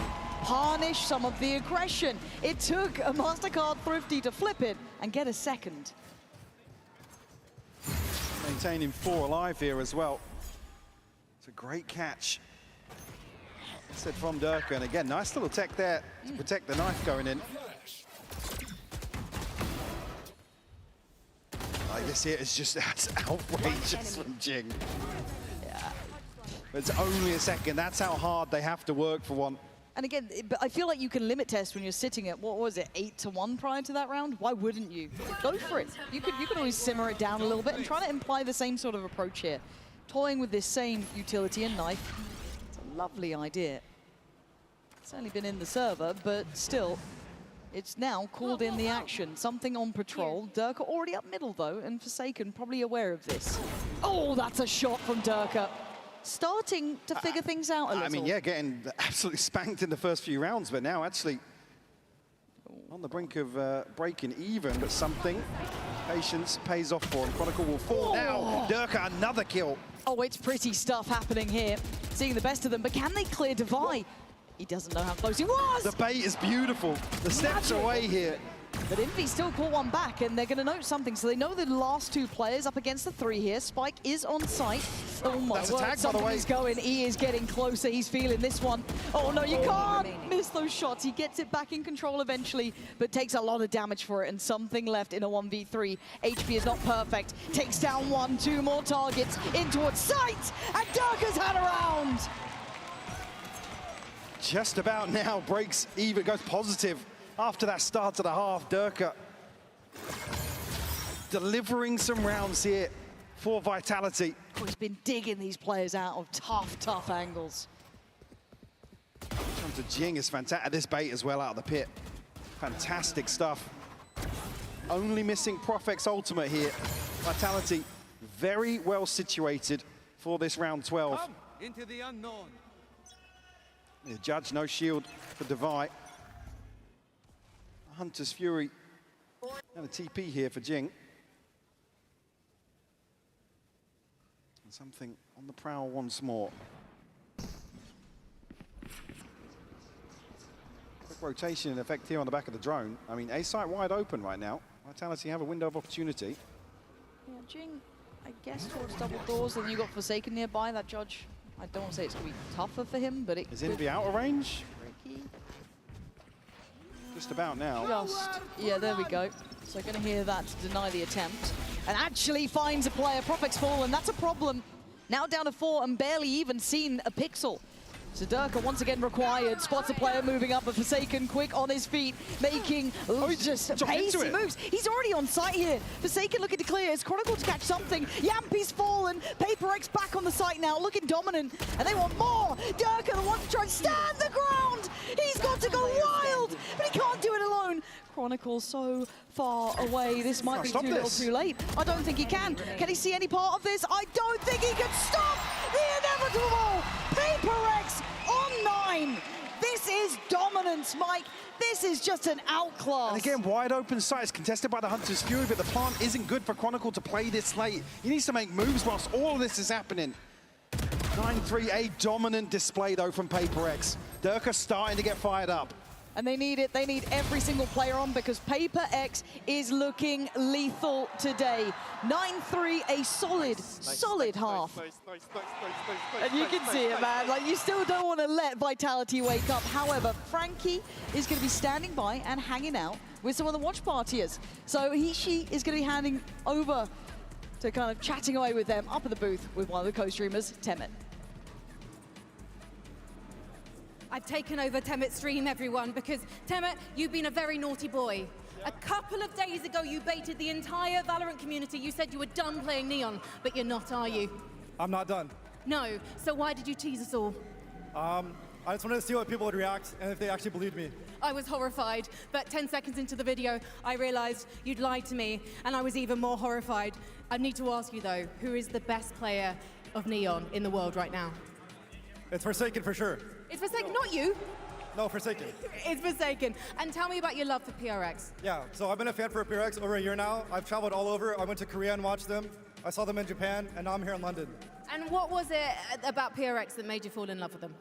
harness some of the aggression. It took a Mastercard Thrifty to flip it and get a second. Maintaining 4 alive here as well. It's a great catch. Said from Durka, and again, nice little tech there to protect the knife going in. Like this here is just that's outrageous from Jing. Yeah. It's only a second. That's how hard they have to work for one. And again, but I feel like you can limit test when you're sitting at, what was it, 8-1 prior to that round? Why wouldn't you? Go for it. You could always simmer it down a little bit and try to imply the same sort of approach here. Toying with this same utility and knife. It's a lovely idea. It's only been in the server, but still, it's now called in the action. Something on patrol. Durka already up middle though, and Forsaken probably aware of this. Oh, that's a shot from Durka. Starting to figure things out a little. I mean, yeah, getting absolutely spanked in the first few rounds, but now actually on the brink of breaking even, but something. Patience pays off for him. Chronicle will fall now. Durka, another kill. Oh, it's pretty stuff happening here. Seeing the best of them, but can they clear Divide? He doesn't know how close he was. The bait is beautiful. The steps away here. But Envy still caught one back, and they're going to note something. So they know the last 2 players up against the 3 here. Spike is on site. Oh my That's a word, tag, by the way. something's going. He is getting closer. He's feeling this one. Oh no, you can't miss those shots. He gets it back in control eventually, but takes a lot of damage for it, and something left in a 1v3. HP is not perfect. Takes down 1, 2 more targets in towards sight, and Durka's had a round. Just about now breaks even, goes positive after that start of the half. Durka delivering some rounds here for Vitality. Oh, he's been digging these players out of tough angles. Comes to Jing is fantastic. This bait as well out of the pit. Fantastic stuff. Only missing Profex ultimate here. Vitality very well situated for this round 12. Come into the unknown. The judge, no shield for Devi. Hunter's Fury and a TP here for Jing. And something on the prowl once more. Quick rotation in effect here on the back of the drone. I mean, A site wide open right now. Vitality have a window of opportunity. Yeah, Jing, I guess towards double doors, and you got Forsaken nearby. That judge, I don't want to say it's going to be tougher for him, but it is Envy out of range. Just about now. Yeah, there we go. So going to hear that to deny the attempt. And actually finds a player. Profex fall, and that's a problem. Now down to 4 and barely even seen a pixel. So Durka once again required. Spots a player moving up, but Forsaken quick on his feet, making just pacey moves. He's already on site here. Forsaken looking to clear. It's Chronicle to catch something. Yampy's fallen. HyperX back on the site now, looking dominant. And they want more. Durka, the one to try and stand the ground. He's got to go wild, but he can't do it alone. Chronicle so far away. This might be too little too late. I don't think he can. Can he see any part of this? I don't think he can stop the inevitable. HyperX on 9. This is dominance, Mike. This is just an outclass. And again, wide open sight is contested by the Hunter's Fury, but the plant isn't good for Chronicle to play this late. He needs to make moves whilst all of this is happening. 9-3, a dominant display though from HyperX. Durka starting to get fired up. And they need it. They need every single player on because HyperX is looking lethal today. 9-3, a solid half. And you can see it, man. Like, you still don't want to let Vitality wake up. However, Frankie is going to be standing by and hanging out with some of the watch partiers. So she is going to be handing over to kind of chatting away with them up at the booth with one of the co-streamers, Temet. I've taken over Temet's stream, everyone, because Temet, you've been a very naughty boy. A couple of days ago, you baited the entire Valorant community. You said you were done playing Neon, but you're not, are you? I'm not done. No, so why did you tease us all? I just wanted to see what people would react and if they actually believed me. I was horrified, but 10 seconds into the video, I realized you'd lied to me, and I was even more horrified. I need to ask you, though, who is the best player of Neon in the world right now? It's Forsaken for sure. It's Forsaken, not you. No, Forsaken. It's Forsaken. And tell me about your love for PRX. Yeah, so I've been a fan for PRX over a year now. I've traveled all over. I went to Korea and watched them. I saw them in Japan, and now I'm here in London. And what was it about PRX that made you fall in love with them?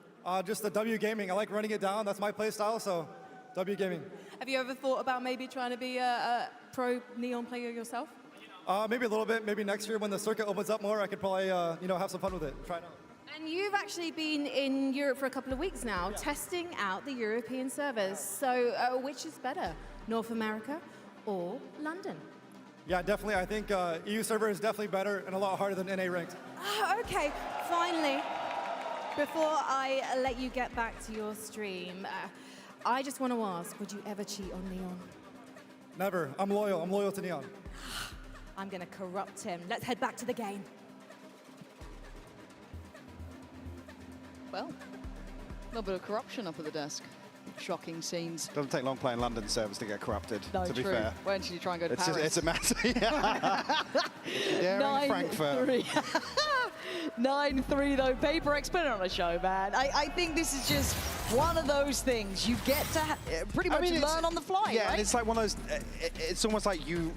Just the W Gaming. I like running it down. That's my play style, so W Gaming. Have you ever thought about maybe trying to be a pro Neon player yourself? Maybe a little bit. Maybe next year when the circuit opens up more, I could probably have some fun with it. Try it out. And you've actually been in Europe for a couple of weeks now, testing out the European servers. So which is better, North America or London? Yeah, definitely. I think EU server is definitely better and a lot harder than NA ranked. Okay, finally, before I let you get back to your stream, I just want to ask, would you ever cheat on Neon? Never. I'm loyal. I'm loyal to Neon. I'm going to corrupt him. Let's head back to the game. Well, a little bit of corruption up at the desk. Shocking scenes. Doesn't take long playing London servers to get corrupted, No, to be true. fair. Why don't you try and go to It's Paris? it's a massive... Daring Frankfurt. 9-3 though. HyperX put it on a show, man. I think this is just one of those things you get to pretty much learn on the fly, Yeah, right? and it's like one of those... It's almost like you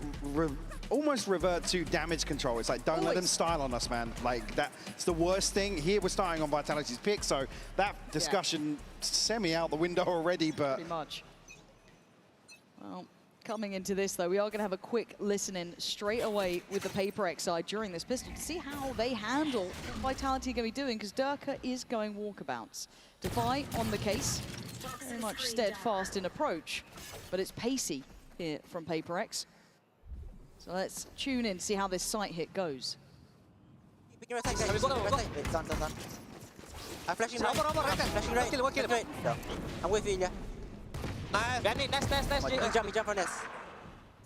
almost revert to damage control. It's like, don't let them style on us, man. Like, that's the worst thing. Here we're starting on Vitality's pick, so that discussion semi out the window already, but... Pretty much. Well, coming into this, though, we are going to have a quick listen-in straight away with the HyperX side during this pistol to see how they handle what Vitality are going to be doing, because Durka is going walkabouts. Defy on the case, very much steadfast in approach, but it's pacey here from HyperX. So let's tune in to see how this sight hit goes. I'm flashing right. Flashing right. Kill. I'm with you, yeah. Nice. Jump on this.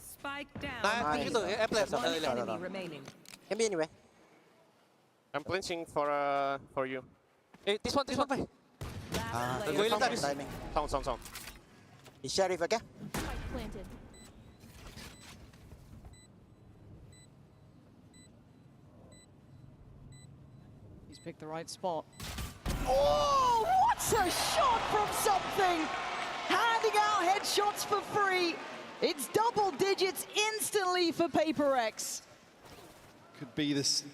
Spike down. Nice. One enemy remaining. Can be anywhere. I'm flinching for you. Hey, this one. Timing. Sound. He's sheriff, okay? Planted. He's picked the right spot. Oh, what a shot from something! Handing out headshots for free. It's double digits instantly for HyperX. Could be the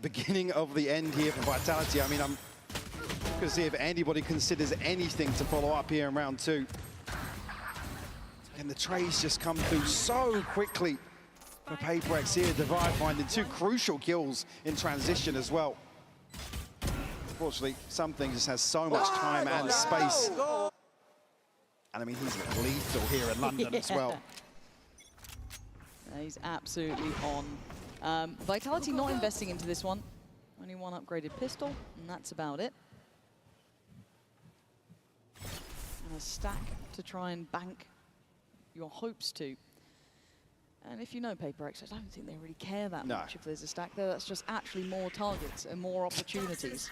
beginning of the end here for Vitality. I mean, I'm going to see if anybody considers anything to follow up here in round two. And the trades just come through so quickly for HyperX here. Divide finding two crucial kills in transition as well. Unfortunately, something just has so much time and space. And I mean, he's lethal here in London as well. He's absolutely on. Vitality not investing into this one. Only one upgraded pistol, and that's about it. And a stack to try and bank your hopes to. And if you know HyperX, I don't think they really care that much if there's a stack there. That's just actually more targets and more opportunities.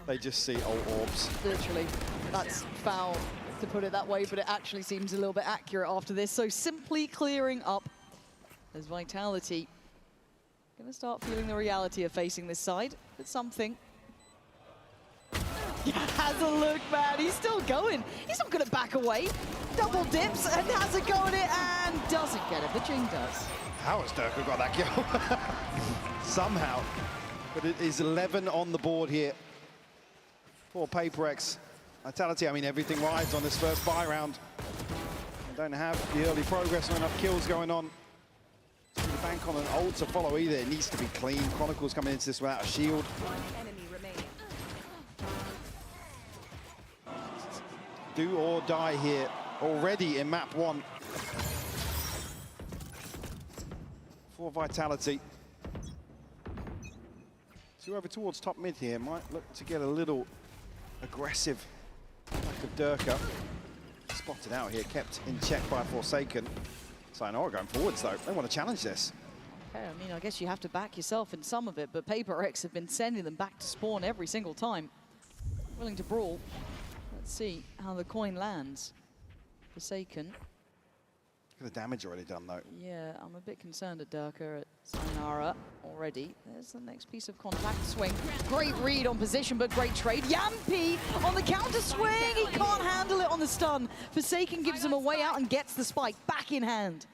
They just see old orbs. Literally, that's foul to put it that way, but it actually seems a little bit accurate after this. So simply clearing up as Vitality gonna start feeling the reality of facing this side. But something. Has a look, man. He's still going. He's not gonna back away. Double dips and has a go at it and doesn't get it. The Jing does. How has Durka got that kill? Somehow. But it is 11 on the board here for HyperX. Vitality, I mean, everything rides on this first buy round. They don't have the early progress or enough kills going on. To bank on an ult to follow either. It needs to be clean. Chronicles coming into this without a shield. One enemy remaining. Do or die here already in map one for Vitality. So over towards top mid here might look to get a little aggressive. Like of Durka. Spotted out here, kept in check by Forsaken. Sayonara going forwards though. They want to challenge this. Okay, I mean, I guess you have to back yourself in some of it, but HyperX have been sending them back to spawn every single time. Willing to brawl. Let's see how the coin lands. Forsaken. Look at the damage already done though. Yeah, I'm a bit concerned at Durka at Sayonara already. There's the next piece of contact swing. Great read on position, but great trade. Yampi on the counter swing. He can't handle it on the stun. Forsaken gives him a way out and gets the spike back in hand.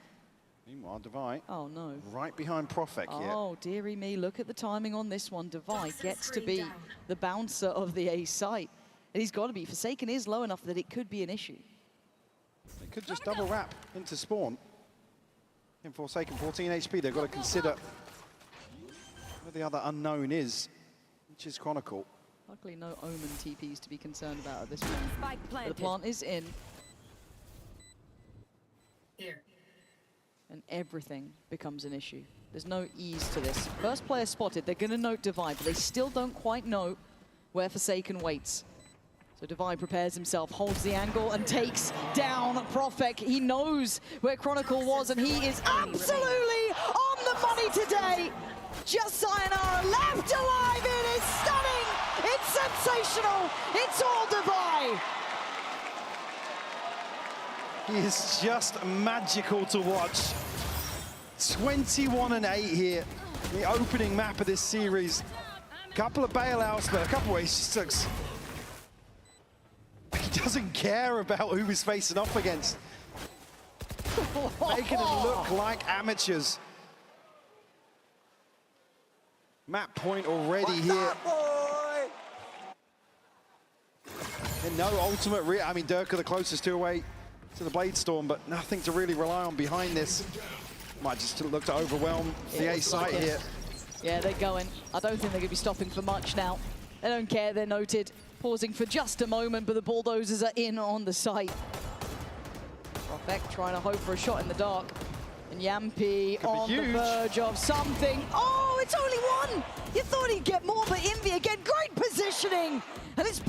Meanwhile, Devi. Oh no. Right behind Profek here. Oh, dearie me, look at the timing on this one. Devi gets to be the bouncer of the A site. And he's got to be. Forsaken is low enough that it could be an issue. They could just double wrap into spawn. In Forsaken, 14 HP, they've got to consider where the other unknown is, which is Chronicle. Luckily, no Omen TPs to be concerned about at this point. Spike But planted. the plant is in. Here. And everything becomes an issue. There's no ease to this. First player spotted, they're going to note Divide, but they still don't quite know where Forsaken waits. So Divide prepares himself, holds the angle, and takes down Profek. He knows where Chronicle was, and he is absolutely on the money today. Just Sayonara left alive. It is stunning. It's sensational. It's all Divide. He is just magical to watch. 21 and 8 here, the opening map of this series. Couple of bailouts, but a couple of ways just looks. He doesn't care about who he's facing off against. Making them look like amateurs. Map point already here. And no ultimate I mean, Durka the closest two away to the Blade Storm, but nothing to really rely on behind this. Might just look to overwhelm the A site here. Yeah, they're going. I don't think they're going to be stopping for much now. They don't care, they're noted. Pausing for just a moment, but the bulldozers are in on the site. Profek trying to hope for a shot in the dark. And Yampi on the verge of something. Oh, it's only one! You thought he'd get more, but Envy again, great positioning! And it's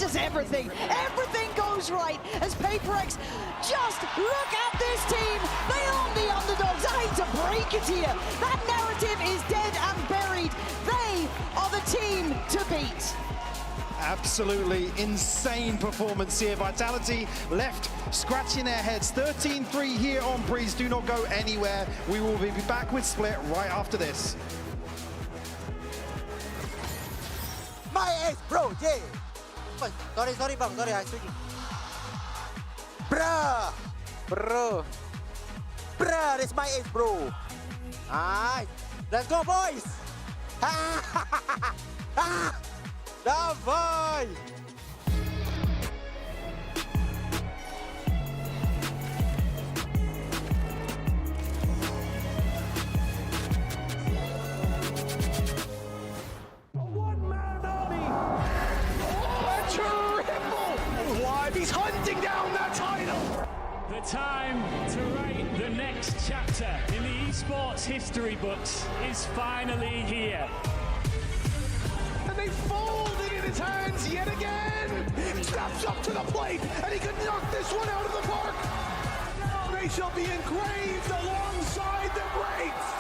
just everything. Everything goes right as HyperX just look at this team. They are the underdogs. I hate to break it here. That narrative is dead and buried. They are the team to beat. Absolutely insane performance here. Vitality left scratching their heads. 13-3 here on Breeze. Do not go anywhere. We will be back with Split right after this. My ace, bro, yeah. Sorry, bang, sorry, I'm switching. Bro, that's my ace, bro. Alright, let's go, boys. Davai! He's hunting down that title! The time to write the next chapter in the esports history books is finally here. And they fold it in his hands yet again! He steps up to the plate, and he can knock this one out of the park! Now they shall be engraved alongside the greats!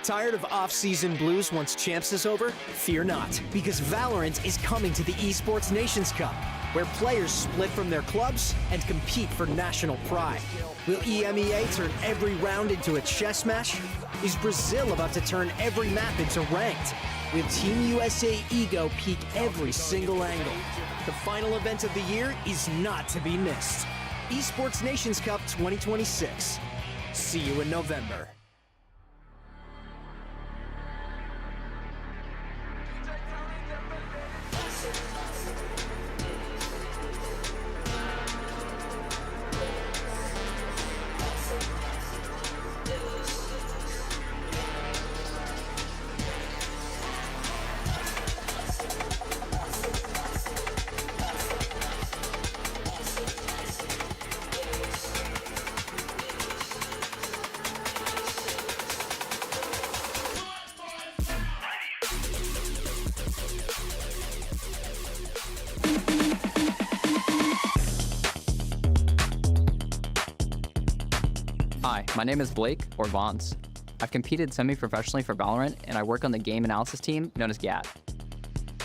Tired of off-season blues once Champs is over? Fear not, because Valorant is coming to the Esports Nations Cup, where players split from their clubs and compete for national pride. Will EMEA turn every round into a chess match? Is Brazil about to turn every map into ranked? Will Team USA Ego peak every single angle? The final event of the year is not to be missed. Esports Nations Cup 2026. See you in November. Hi, my name is Blake, or Vons. I've competed semi-professionally for Valorant, and I work on the game analysis team known as GAT.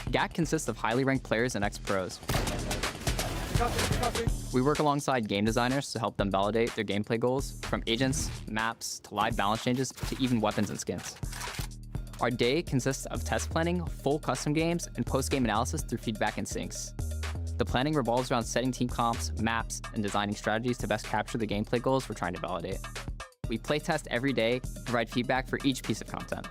GAT consists of highly ranked players and ex-pros. We work alongside game designers to help them validate their gameplay goals, from agents, maps, to live balance changes, to even weapons and skins. Our day consists of test planning, full custom games, and post-game analysis through feedback and syncs. The planning revolves around setting team comps, maps, and designing strategies to best capture the gameplay goals we're trying to validate. We playtest every day, provide feedback for each piece of content.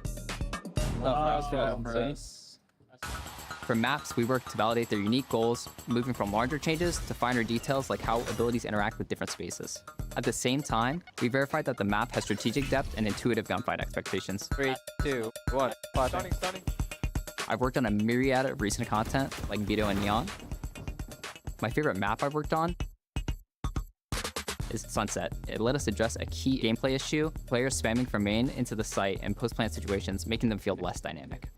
For maps, we work to validate their unique goals, moving from larger changes to finer details like how abilities interact with different spaces. At the same time, we verify that the map has strategic depth and intuitive gunfight expectations. 3, 2, 1, stunning. I've worked on a myriad of recent content like Vito and Neon. My favorite map I've worked on is Sunset. It let us address a key gameplay issue, players spamming from main into the site and post-plant situations, making them feel less dynamic.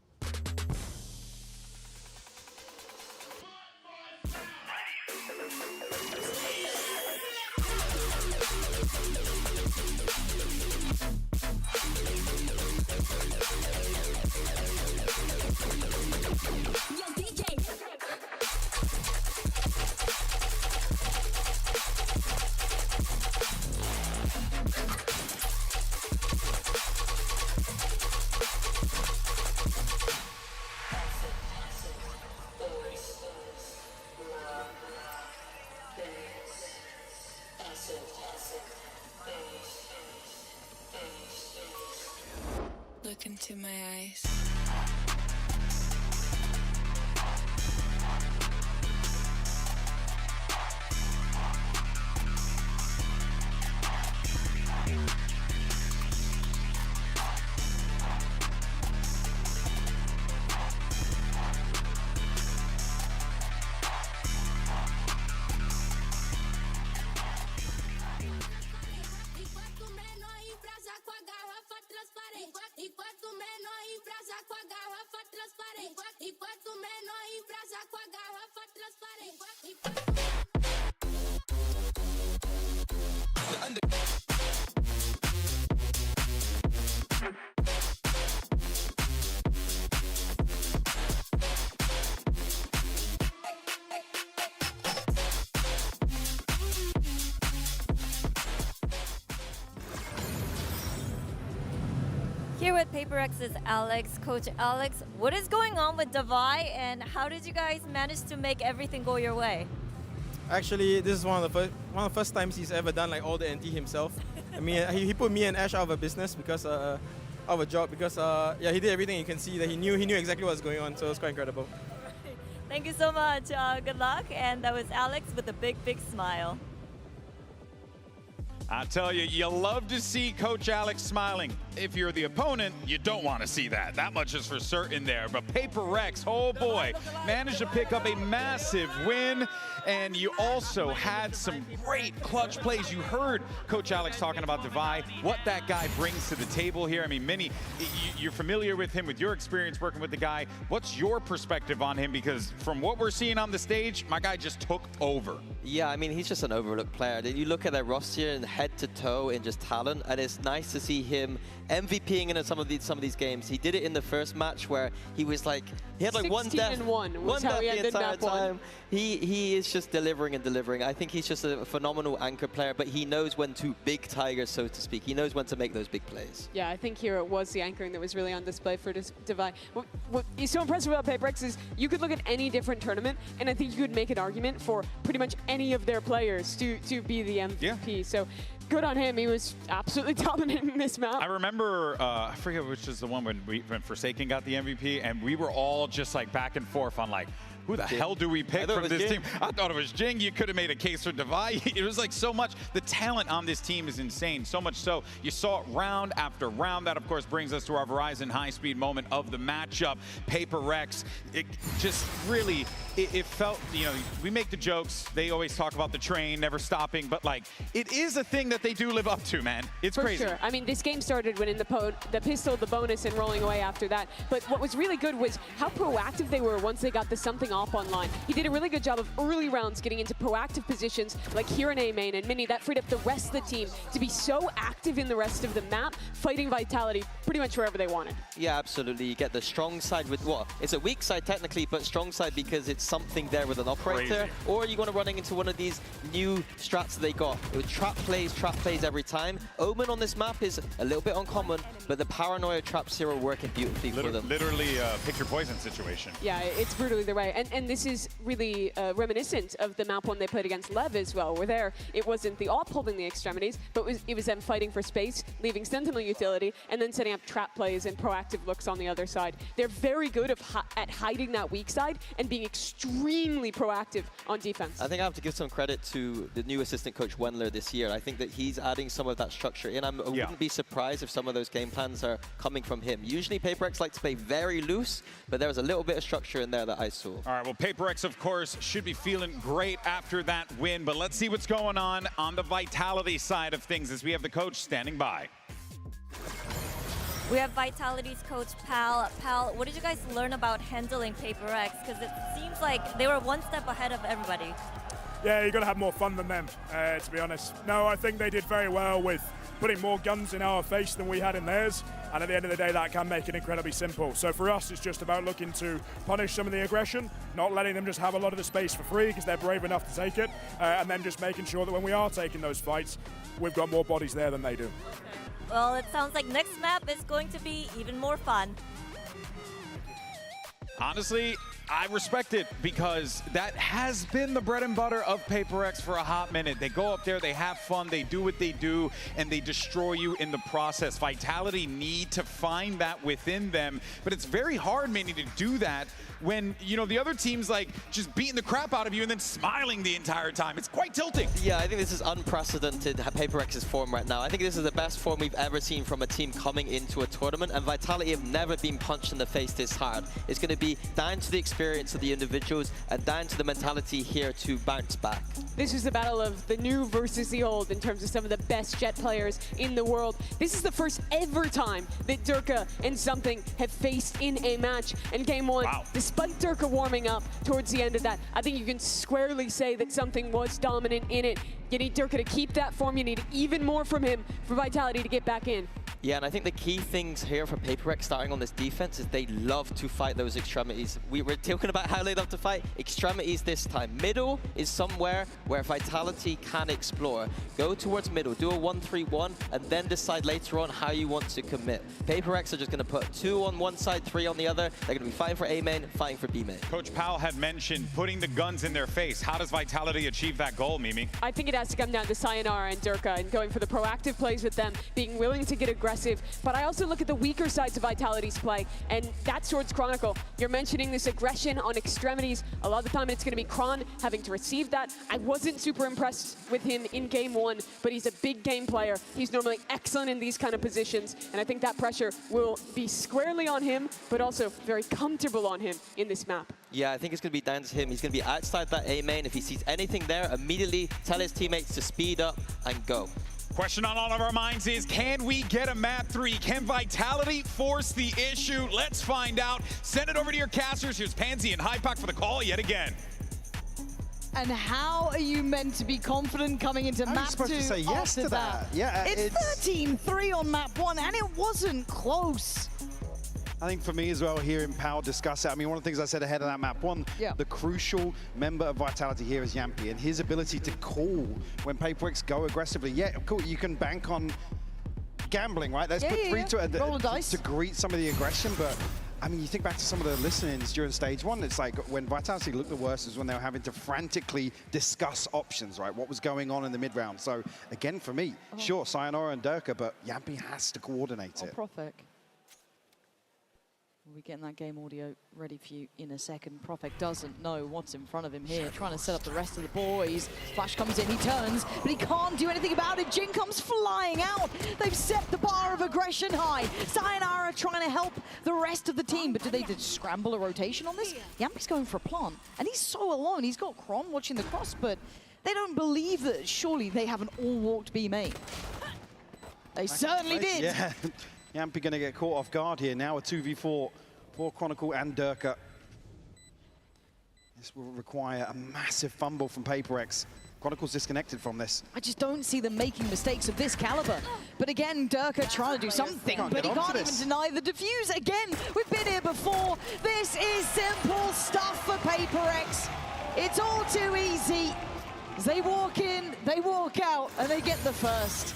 Look into my eyes. Here with HyperX's Alex. Coach Alex, what is going on with Davai and how did you guys manage to make everything go your way? Actually, this is one of the first times he's ever done like all the NT himself. I mean, he put me and Ash out of a business because of a job because yeah, he did everything. You can see that he knew exactly what was going on, so it was quite incredible. Thank you so much. Good luck. And that was Alex with a big smile. I tell you, you love to see Coach Alex smiling. If you're the opponent, you don't want to see that. That much is for certain there. But HyperX, oh boy, managed to pick up a massive win. And you also had some great clutch plays. You heard Coach Alex talking about Davai, what that guy brings to the table here. I mean, Minnie, you're familiar with him, with your experience working with the guy. What's your perspective on him? Because from what we're seeing on the stage, my guy just took over. Yeah, I mean, he's just an overlooked player. You look at their roster and head to toe in just talent, and it's nice to see him MVPing in some of these games. He did it in the first match where he was like, he had like one death the entire time. He is just delivering and delivering. I think he's just a phenomenal anchor player, but he knows when to big tiger, so to speak. He knows when to make those big plays. Yeah, I think here it was the anchoring that was really on display for Davai. What is so impressive about HyperX is you could look at any different tournament, and I think you could make an argument for pretty much any of their players to be the MVP. Yeah. So good on him. He was absolutely dominating this map. I remember, I forget which is the one when Forsaken got the MVP, and we were all just like back and forth on like, who the hell do we pick from this team? I thought it was Jing. You could have made a case for Davai. It was like so much. The talent on this team is insane. So much so, you saw it round after round. That, of course, brings us to our Verizon high-speed moment of the matchup. HyperX, it just really, it felt, you know, we make the jokes. They always talk about the train never stopping, but like, it is a thing that they do live up to, man. It's crazy. For sure. I mean, this game started winning the pistol, the bonus, and rolling away after that. But what was really good was how proactive they were once they got the something Op online. He did a really good job of early rounds getting into proactive positions like here in A main and Mini. That freed up the rest of the team to be so active in the rest of the map, fighting Vitality pretty much wherever they wanted. Yeah, absolutely. You get the strong side with what? It's a weak side technically, but strong side because it's something there with an operator. Crazy. Or you're going to running into one of these new strats that they got. It was trap plays every time. OMEN on this map is a little bit uncommon, but the paranoia traps here are working beautifully for them. Literally pick your poison situation. Yeah, it's brutally the way. And this is really reminiscent of the map one they played against Lev as well, where there it wasn't the op holding the extremities, but it was them fighting for space, leaving Sentinel utility, and then setting up trap plays and proactive looks on the other side. They're very good at hiding that weak side and being extremely proactive on defense. I think I have to give some credit to the new assistant coach Wendler this year. I think that he's adding some of that structure in. I wouldn't be surprised if some of those game plans are coming from him. Usually HyperX like to play very loose, but there was a little bit of structure in there that I saw. All right, well, HyperX, of course, should be feeling great after that win, but let's see what's going on the Vitality side of things as we have the coach standing by. We have Vitality's coach, Pal. Pal, what did you guys learn about handling HyperX? Because it seems like they were one step ahead of everybody. Yeah, you've got to have more fun than them, to be honest. No, I think they did very well with putting more guns in our face than we had in theirs. And at the end of the day, that can make it incredibly simple. So for us, it's just about looking to punish some of the aggression, not letting them just have a lot of the space for free because they're brave enough to take it, and then just making sure that when we are taking those fights, we've got more bodies there than they do. Well, it sounds like next map is going to be even more fun. Honestly, I respect it because that has been the bread and butter of HyperX for a hot minute. They go up there, they have fun, they do what they do, and they destroy you in the process. Vitality need to find that within them, but it's very hard, Manny, to do that when, you know, the other team's like just beating the crap out of you and then smiling the entire time. It's quite tilting. Yeah, I think this is unprecedented, HyperX's form right now. I think this is the best form we've ever seen from a team coming into a tournament, and Vitality have never been punched in the face this hard. It's going to be down to the experience of the individuals and down to the mentality here to bounce back. This is the battle of the new versus the old in terms of some of the best Jet players in the world. This is the first ever time that Durka and Something have faced in a match. And game one, despite Durka warming up towards the end of that, I think you can squarely say that Something was dominant in it. You need Durka to keep that form. You need even more from him for Vitality to get back in. Yeah, and I think the key things here for HyperX starting on this defense is they love to fight those extremities. We were talking about how they love to fight extremities this time. Middle is somewhere where Vitality can explore. Go towards middle, do a 1-3-1, and then decide later on how you want to commit. HyperX are just going to put 2 on one side, 3 on the other. They're going to be fighting for A main, fighting for B main. Coach Powell had mentioned putting the guns in their face. How does Vitality achieve that goal, Mimi? I think it has to come down to Sayonara and Durka and going for the proactive plays with them, being willing to get aggressive. But I also look at the weaker sides of Vitality's play, and that's Swords Chronicle. You're mentioning this aggression on extremities. A lot of the time it's going to be Kron having to receive that. I wasn't super impressed with him in game one, but he's a big game player. He's normally excellent in these kind of positions, and I think that pressure will be squarely on him, but also very comfortable on him in this map. Yeah, I think it's going to be down to him. He's going to be outside that A main. If he sees anything there, immediately tell his teammates to speed up and go. Question on all of our minds is, can we get a map 3? Can Vitality force the issue? Let's find out. Send it over to your casters. Here's Pansy and Hypack for the call yet again. And how are you meant to be confident coming into map 2 supposed to say yes to that? Yeah, it's 13-3 on map 1, and it wasn't close. I think for me as well, hearing Powell discuss it, I mean, one of the things I said ahead of that map 1, the crucial member of Vitality here is Yampy, and his ability to call when HyperX go aggressively. Yeah, cool, you can bank on gambling, right? Let's put 3 to greet some of the aggression, but I mean, you think back to some of the listenings during stage 1, it's like when Vitality looked the worst is when they were having to frantically discuss options, right? What was going on in the mid-round. So again, for me, sure, Sayonara and Durka, but Yampy has to coordinate it. Profek. We'll be getting that game audio ready for you in a second. Profek doesn't know what's in front of him here, trying to set up the rest of the boys. Flash comes in, he turns, but he can't do anything about it. Jin comes flying out. They've set the bar of aggression high. Sayonara trying to help the rest of the team, but do they just scramble a rotation on this? Yampy's going for a plant, and he's so alone. He's got Kron watching the cross, but they don't believe that surely they haven't all walked B main. They certainly did. Yeah. Yampy going to get caught off guard here. Now a 2v4 for Chronicle and Durka. This will require a massive fumble from HyperX. Chronicles disconnected from this. I just don't see them making mistakes of this caliber. But again, Durka trying to do something, but he can't even deny the defuse. Again, we've been here before. This is simple stuff for HyperX. It's all too easy. As they walk in, they walk out, and they get the first.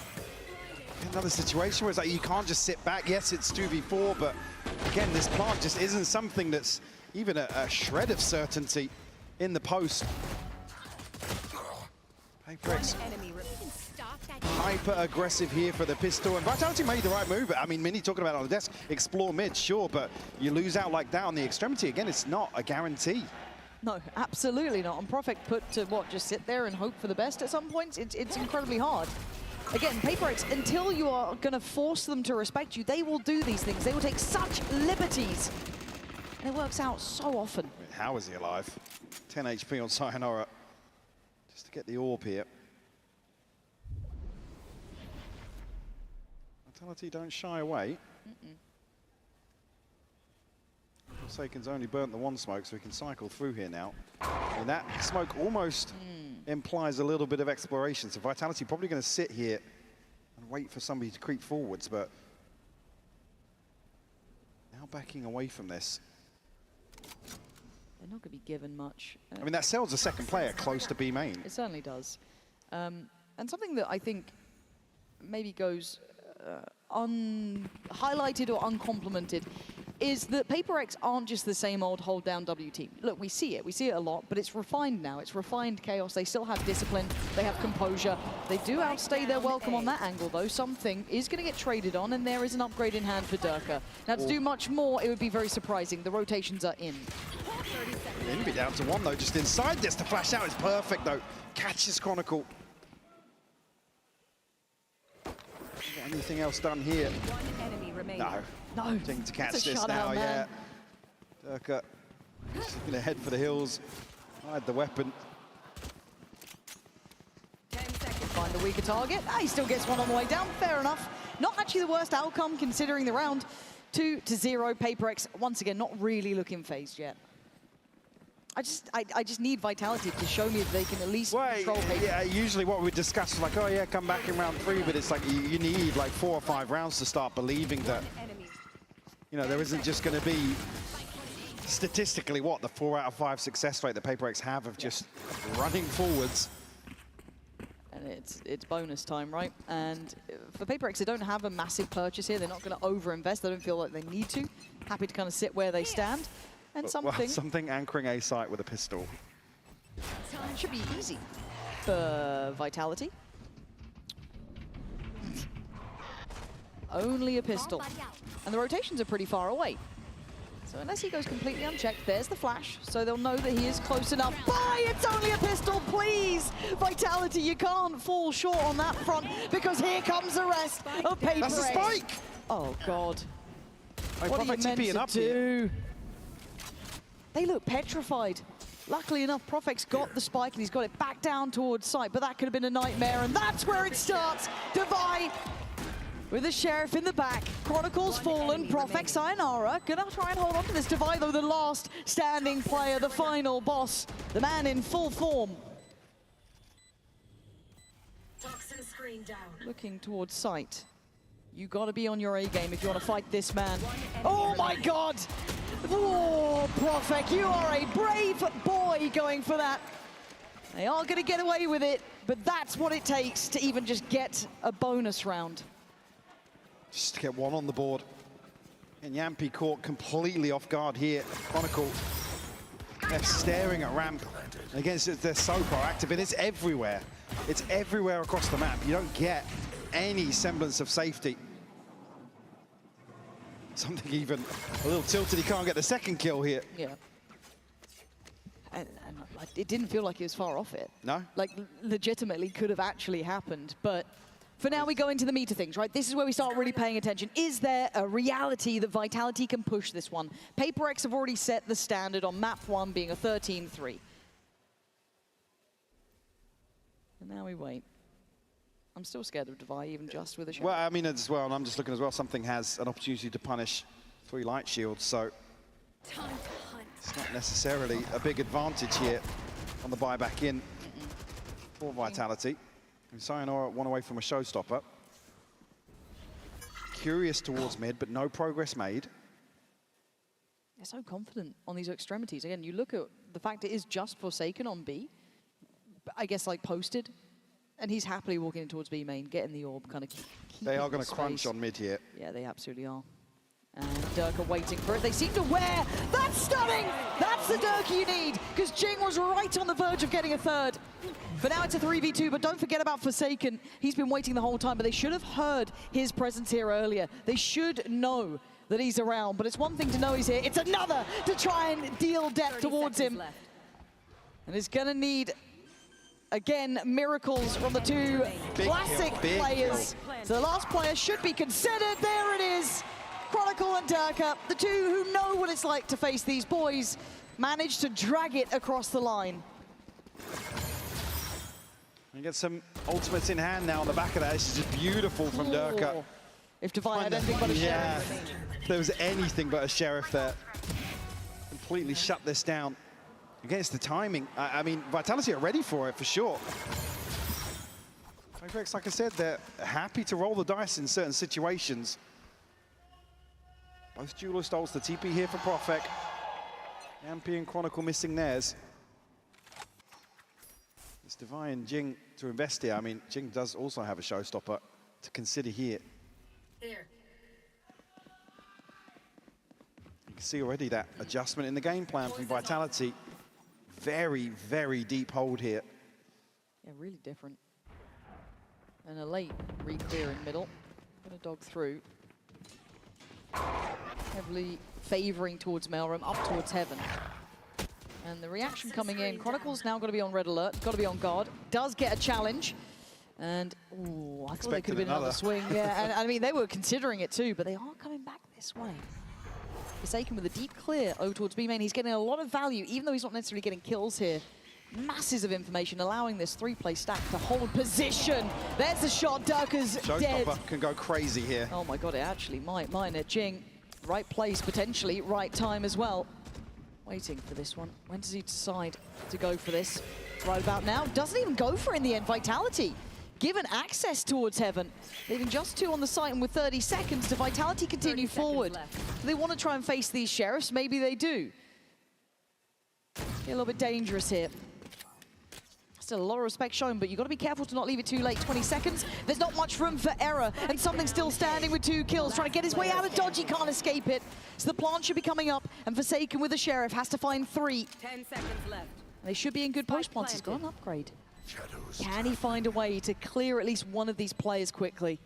Another situation where it's like you can't just sit back. Yes, it's 2v4, but again, this plant just isn't something that's even a shred of certainty in the post. HyperX hyper aggressive here for the pistol, and Vitality made the right move. I mean, Mini talking about it on the desk, explore mid, sure, but you lose out like that on the extremity. Again, it's not a guarantee. No, absolutely not. And Profek put to what, just sit there and hope for the best at some points? It's incredibly hard. Again, HyperX, until you are going to force them to respect you, they will do these things. They will take such liberties. And it works out so often. How is he alive? 10 HP on Sayonara. Just to get the orb here. Vitality don't shy away. Forsaken's only burnt the one smoke, so we can cycle through here now. And that smoke almost implies a little bit of exploration. So Vitality probably going to sit here and wait for somebody to creep forwards, but now backing away from this. They're not going to be given much. I mean, that sells a second player close to B main. It certainly does. And something that I think maybe goes unhighlighted or uncomplimented is that HyperX aren't just the same old hold down W team. Look, we see it a lot, but it's refined now. It's refined chaos. They still have discipline. They have composure. They do outstay their welcome on that angle, though. Something is going to get traded on, and there is an upgrade in hand for Durka. Now, to do much more, it would be very surprising. The rotations are in. Envy down to one, though, just inside this. The flash out is perfect, though. Catches Chronicle. Anything else done here? One enemy remaining. No. Thing to catch this now, yeah. Durka just going to head for the hills. Hide the weapon. 10 seconds. Find the weaker target. He still gets one on the way down. Fair enough. Not actually the worst outcome considering the round. 2-0. HyperX once again not really looking phased yet. I just need Vitality to show me that they can at least control HyperX. Yeah, usually what we discuss is like, oh yeah, come back in round 3, but it's like you need like 4 or 5 rounds to start believing that, you know, there isn't just going to be statistically what the 4 out of 5 success rate that HyperX have of just running forwards. And it's bonus time, right? And for HyperX, they don't have a massive purchase here. They're not going to overinvest. They don't feel like they need to. Happy to kind of sit where they stand. And something anchoring a site with a pistol. Should be easy for Vitality. Only a pistol. And the rotations are pretty far away. So unless he goes completely unchecked, there's the flash. So they'll know that he is close enough. Bye! It's only a pistol, please! Vitality, you can't fall short on that front because here comes the rest of HyperX. That's a spike! Oh, God. What are you meant to do? They look petrified. Luckily enough, Profek's got the spike and he's got it back down towards site, but that could have been a nightmare, and that's where it starts. Devi with the Sheriff in the back. Chronicles fallen. Profek Sayonara gonna try and hold on to this. Devi, though, the last standing player, the final boss, the man in full form. Toxin screen down. Looking towards site. You gotta be on your A game if you want to fight this man. Oh my God! Oh, Profek, you are a brave boy going for that. They are going to get away with it, but that's what it takes to even just get a bonus round. Just to get one on the board. And Yampi caught completely off guard here. Chronicle, they're staring at ramp. Again, they're so proactive, and it's everywhere. It's everywhere across the map. You don't get any semblance of safety. Something even a little tilted, he can't get the second kill here. Yeah. And it didn't feel like he was far off it. No? Like, legitimately could have actually happened. But for now, we go into the meat of things, right? This is where we start really paying attention. Is there a reality that Vitality can push this one? HyperX have already set the standard on map 1 being a 13-3. And now we wait. I'm still scared of Devi, even just with a shot. Well, I mean, as well, and I'm just looking as well, something has an opportunity to punish 3 light shields, so It's not necessarily a big advantage here on the buyback in for Vitality. And Sayonara one away from a showstopper. Curious towards mid, but no progress made. They're so confident on these extremities. Again, you look at the fact it is just Forsaken on B. I guess like posted. And he's happily walking in towards B main, getting the orb, kind of They are going to crunch on mid here. Yeah, they absolutely are. And Dirk are waiting for it. They seem to wear. That's stunning! That's the Dirk you need, because Jing was right on the verge of getting a third. For now, it's a 3v2, but don't forget about Forsaken. He's been waiting the whole time, but they should have heard his presence here earlier. They should know that he's around, but it's one thing to know he's here. It's another to try and deal depth towards him. left. And it's going to need, again, miracles from the two classic players. So the last player should be considered. There it is. Chronicle and Durka, the two who know what it's like to face these boys, managed to drag it across the line. And get some ultimates in hand now on the back of that. This is just beautiful from Durka. If Divine had anything but a sheriff. If there was anything but a sheriff there. Completely shut this down. Again, it's the timing. I mean, Vitality are ready for it, for sure. HyperX, like I said, they're happy to roll the dice in certain situations. Both duelist ults, the TP here for Profek. Yampy and Chronicle missing theirs. It's Divine Jing to invest here. I mean, Jing does also have a showstopper to consider here. There. You can see already that adjustment in the game plan from Vitality. Very, very deep hold here. Yeah, really different. And a late re-clear in middle. Gonna dog through. Heavily favoring towards Maelstrom, up towards Heaven. And the reaction coming in. Chronicle's now got to be on red alert, got to be on guard. Does get a challenge. And, ooh, I thought there could have been another swing. Yeah, and I mean, they were considering it too, but they are coming back this way. Forsaken with a deep clear over towards B main. He's getting a lot of value, even though he's not necessarily getting kills here. Masses of information, allowing this three-play stack to hold position. There's the shot. Durka's dead. Showstopper can go crazy here. Oh my god, it actually might. Mine at Jing. Right place, potentially. Right time as well. Waiting for this one. When does he decide to go for this? Right about now. Doesn't even go for it in the end. Vitality given access towards Heaven. Leaving just two on the site, and with 30 seconds to Vitality continue forward. Do they want to try and face these sheriffs? Maybe they do. Get a little bit dangerous here. Still a lot of respect shown, but you've got to be careful to not leave it too late. 20 seconds. There's not much room for error, and something's still standing with 2 kills, trying to get his way out of dodge. He can't escape it. So the plant should be coming up, and Forsaken with the Sheriff has to find 3. 10 seconds left. They should be in good post plants. He's got an upgrade. Can he find a way to clear at least one of these players quickly?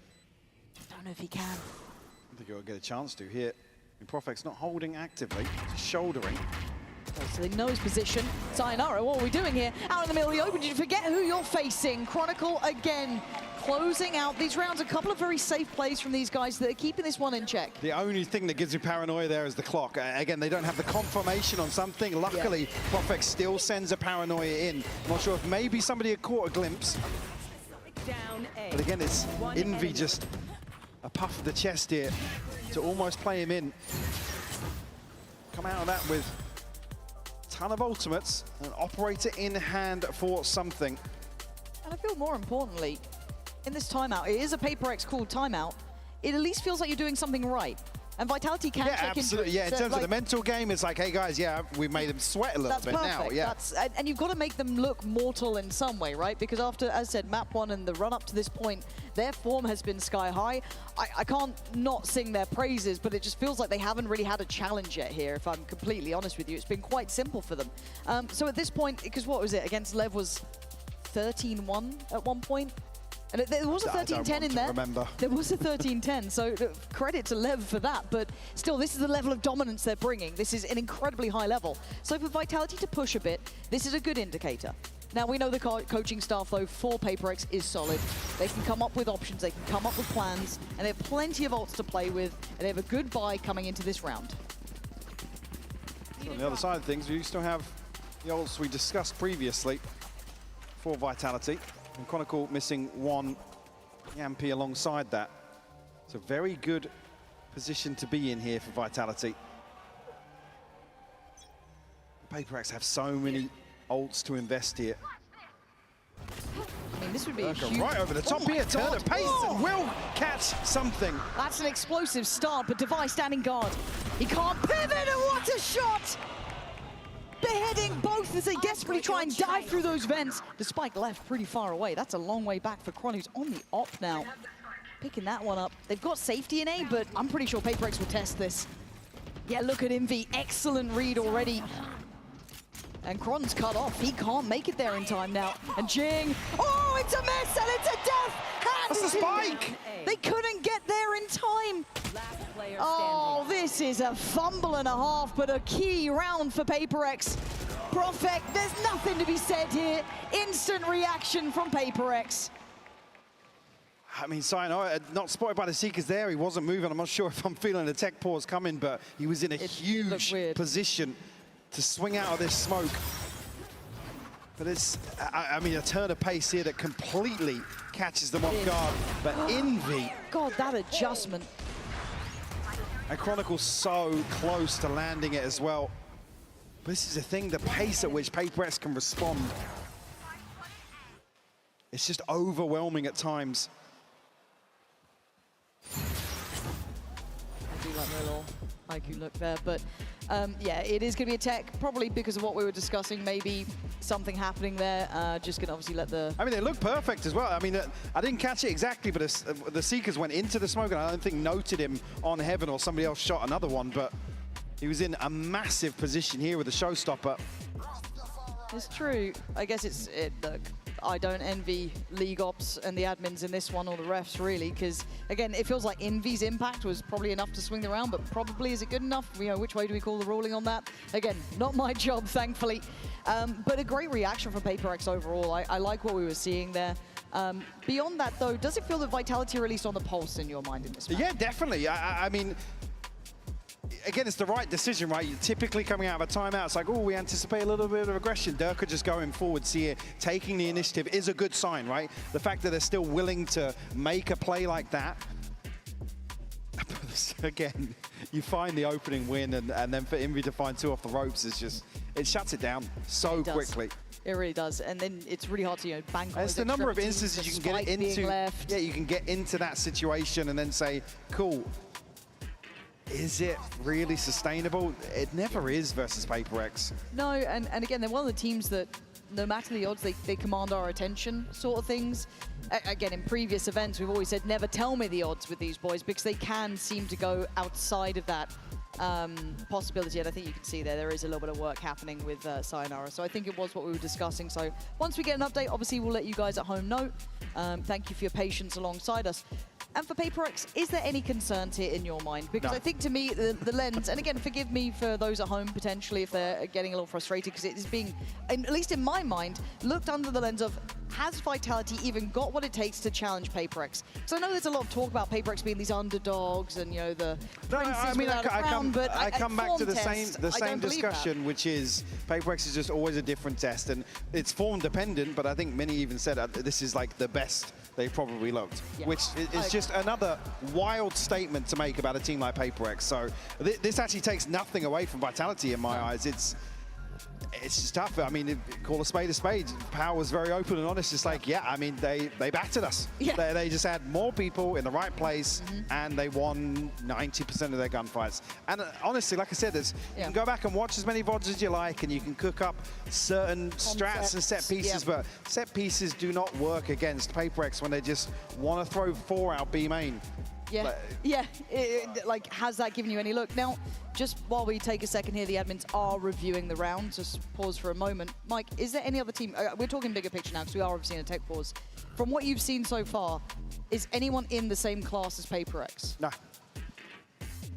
Don't know if he can. I think he'll get a chance to here. Profek's not holding actively, just shouldering. Okay, so they know his position. Sayonara, what are we doing here? Out in the middle of the open, did you forget who you're facing? Chronicle again, closing out these rounds. A couple of very safe plays from these guys that are keeping this one in check. The only thing that gives you paranoia there is the clock. Again, they don't have the confirmation on something. Luckily, Profek still sends a paranoia in. Not sure if maybe somebody had caught a glimpse. Down A. But again, it's Envy just a puff of the chest here to almost play him in. Come out of that with ton of ultimates, an operator in hand for something. And I feel more importantly, in this timeout, it is a HyperX called timeout, it at least feels like you're doing something right. And Vitality can check absolutely. into it. Yeah, in terms of the mental game, it's like, hey guys, yeah, we've made them sweat a little bit now. Yeah, and you've got to make them look mortal in some way, right? Because after, as I said, map 1 and the run up to this point, their form has been sky high. I can't not sing their praises, but it just feels like they haven't really had a challenge yet here, if I'm completely honest with you. It's been quite simple for them. So at this point, because what was it? Against Lev was 13-1 at one point. And there was a 13-10 in there. Remember. There was a 13-10, so credit to Lev for that. But still, this is the level of dominance they're bringing. This is an incredibly high level. So for Vitality to push a bit, this is a good indicator. Now, we know the coaching staff, though, for HyperX is solid. They can come up with options, they can come up with plans, and they have plenty of ults to play with, and they have a good buy coming into this round. So on the other side of things, we still have the ults we discussed previously for Vitality. And Chronicle missing 1 Yampy alongside that. It's a very good position to be in here for Vitality. HyperX have so many ults to invest here. I mean, this would be a huge... Right over the top here, turn of pace, and will catch something. That's an explosive start, but Devi standing guard. He can't pivot, and what a shot! Beheading both as they desperately try and dive through those vents. The spike left pretty far away. That's a long way back for Kron, who's on the op now. Picking that one up. They've got safety in A, but I'm pretty sure HyperX will test this. Yeah, look at Envy. Excellent read already. And Kron's cut off. He can't make it there in time now. And Jing, oh, it's a miss and it's a death! That's a spike! They couldn't get there in time. Oh, this is a fumble and a half, but a key round for HyperX. Prophet, there's nothing to be said here. Instant reaction from HyperX. I mean, Sayonara, not spotted by the Seekers there. He wasn't moving. I'm not sure if I'm feeling the tech pause coming, but he was in a huge position to swing out of this smoke. But it's, I mean, a turn of pace here that completely catches them off guard. But Envy. God, that adjustment. And Chronicle's so close to landing it as well. But this is the thing, the pace at which HyperX can respond. It's just overwhelming at times. I do like the little IQ look there, but yeah, it is going to be a tech, probably because of what we were discussing, maybe something happening there. Just going to obviously let the... I mean, they look perfect as well. I mean, I didn't catch it exactly, but the Seekers went into the smoke, and I don't think noted him on Heaven, or somebody else shot another one, but he was in a massive position here with the showstopper. It's true. I guess look, I don't envy League Ops and the admins in this one, or the refs, really, because, again, it feels like Envy's impact was probably enough to swing the round, but probably, is it good enough? You know, which way do we call the ruling on that? Again, not my job, thankfully. But a great reaction from HyperX overall. I like what we were seeing there. Beyond that, though, does it feel that Vitality released on the pulse in your mind in this match? Yeah, definitely. I mean, again, it's the right decision, right? You're typically coming out of a timeout, it's like, oh, we anticipate a little bit of aggression. Durka just going forwards here, taking the initiative is a good sign, right? The fact that they're still willing to make a play like that. Again, you find the opening win, and then for Envy to find two off the ropes is just, it shuts it down so quickly. It really does, and then it's really hard to, you know, bank on It's the number of instances you can get into. Yeah, you can get into that situation and then say, cool. Is it really sustainable? It never is versus HyperX. No, and again, they're one of the teams that, no matter the odds, they command our attention, sort of things. Again, in previous events, we've always said, never tell me the odds with these boys, because they can seem to go outside of that possibility, and I think you can see there is a little bit of work happening with Sayonara. So I think it was what we were discussing. So once we get an update, obviously we'll let you guys at home know. Thank you for your patience alongside us. And for HyperX, is there any concerns here in your mind? Because I think, to me, the lens, and again, forgive me for those at home potentially if they're getting a little frustrated, because it is being, at least in my mind, looked under the lens of, has Vitality even got what it takes to challenge HyperX? So I know there's a lot of talk about HyperX being these underdogs and, you know, the princes I mean, without a crown, but I come back to the same believe discussion, that. which is HyperX is just always a different test, and it's form dependent, but I think many even said this is like the best they probably looked, which is just another wild statement to make about a team like HyperX. So this actually takes nothing away from Vitality in my eyes. It's just tough. I mean, call a spade a spade. Power was very open and honest. It's like, yeah, I mean, they battered us. Yeah. They just had more people in the right place, and they won 90% of their gunfights. And honestly, like I said, you can go back and watch as many VODs as you like, and you can cook up certain strats and set pieces, but set pieces do not work against HyperX when they just want to throw 4 out B main. Yeah, like, has that given you any look? Now, just while we take a second here, the admins are reviewing the round. Just pause for a moment. Mike, is there any other team? We're talking bigger picture now, because we are obviously in a tech pause. From what you've seen so far, is anyone in the same class as HyperX? No.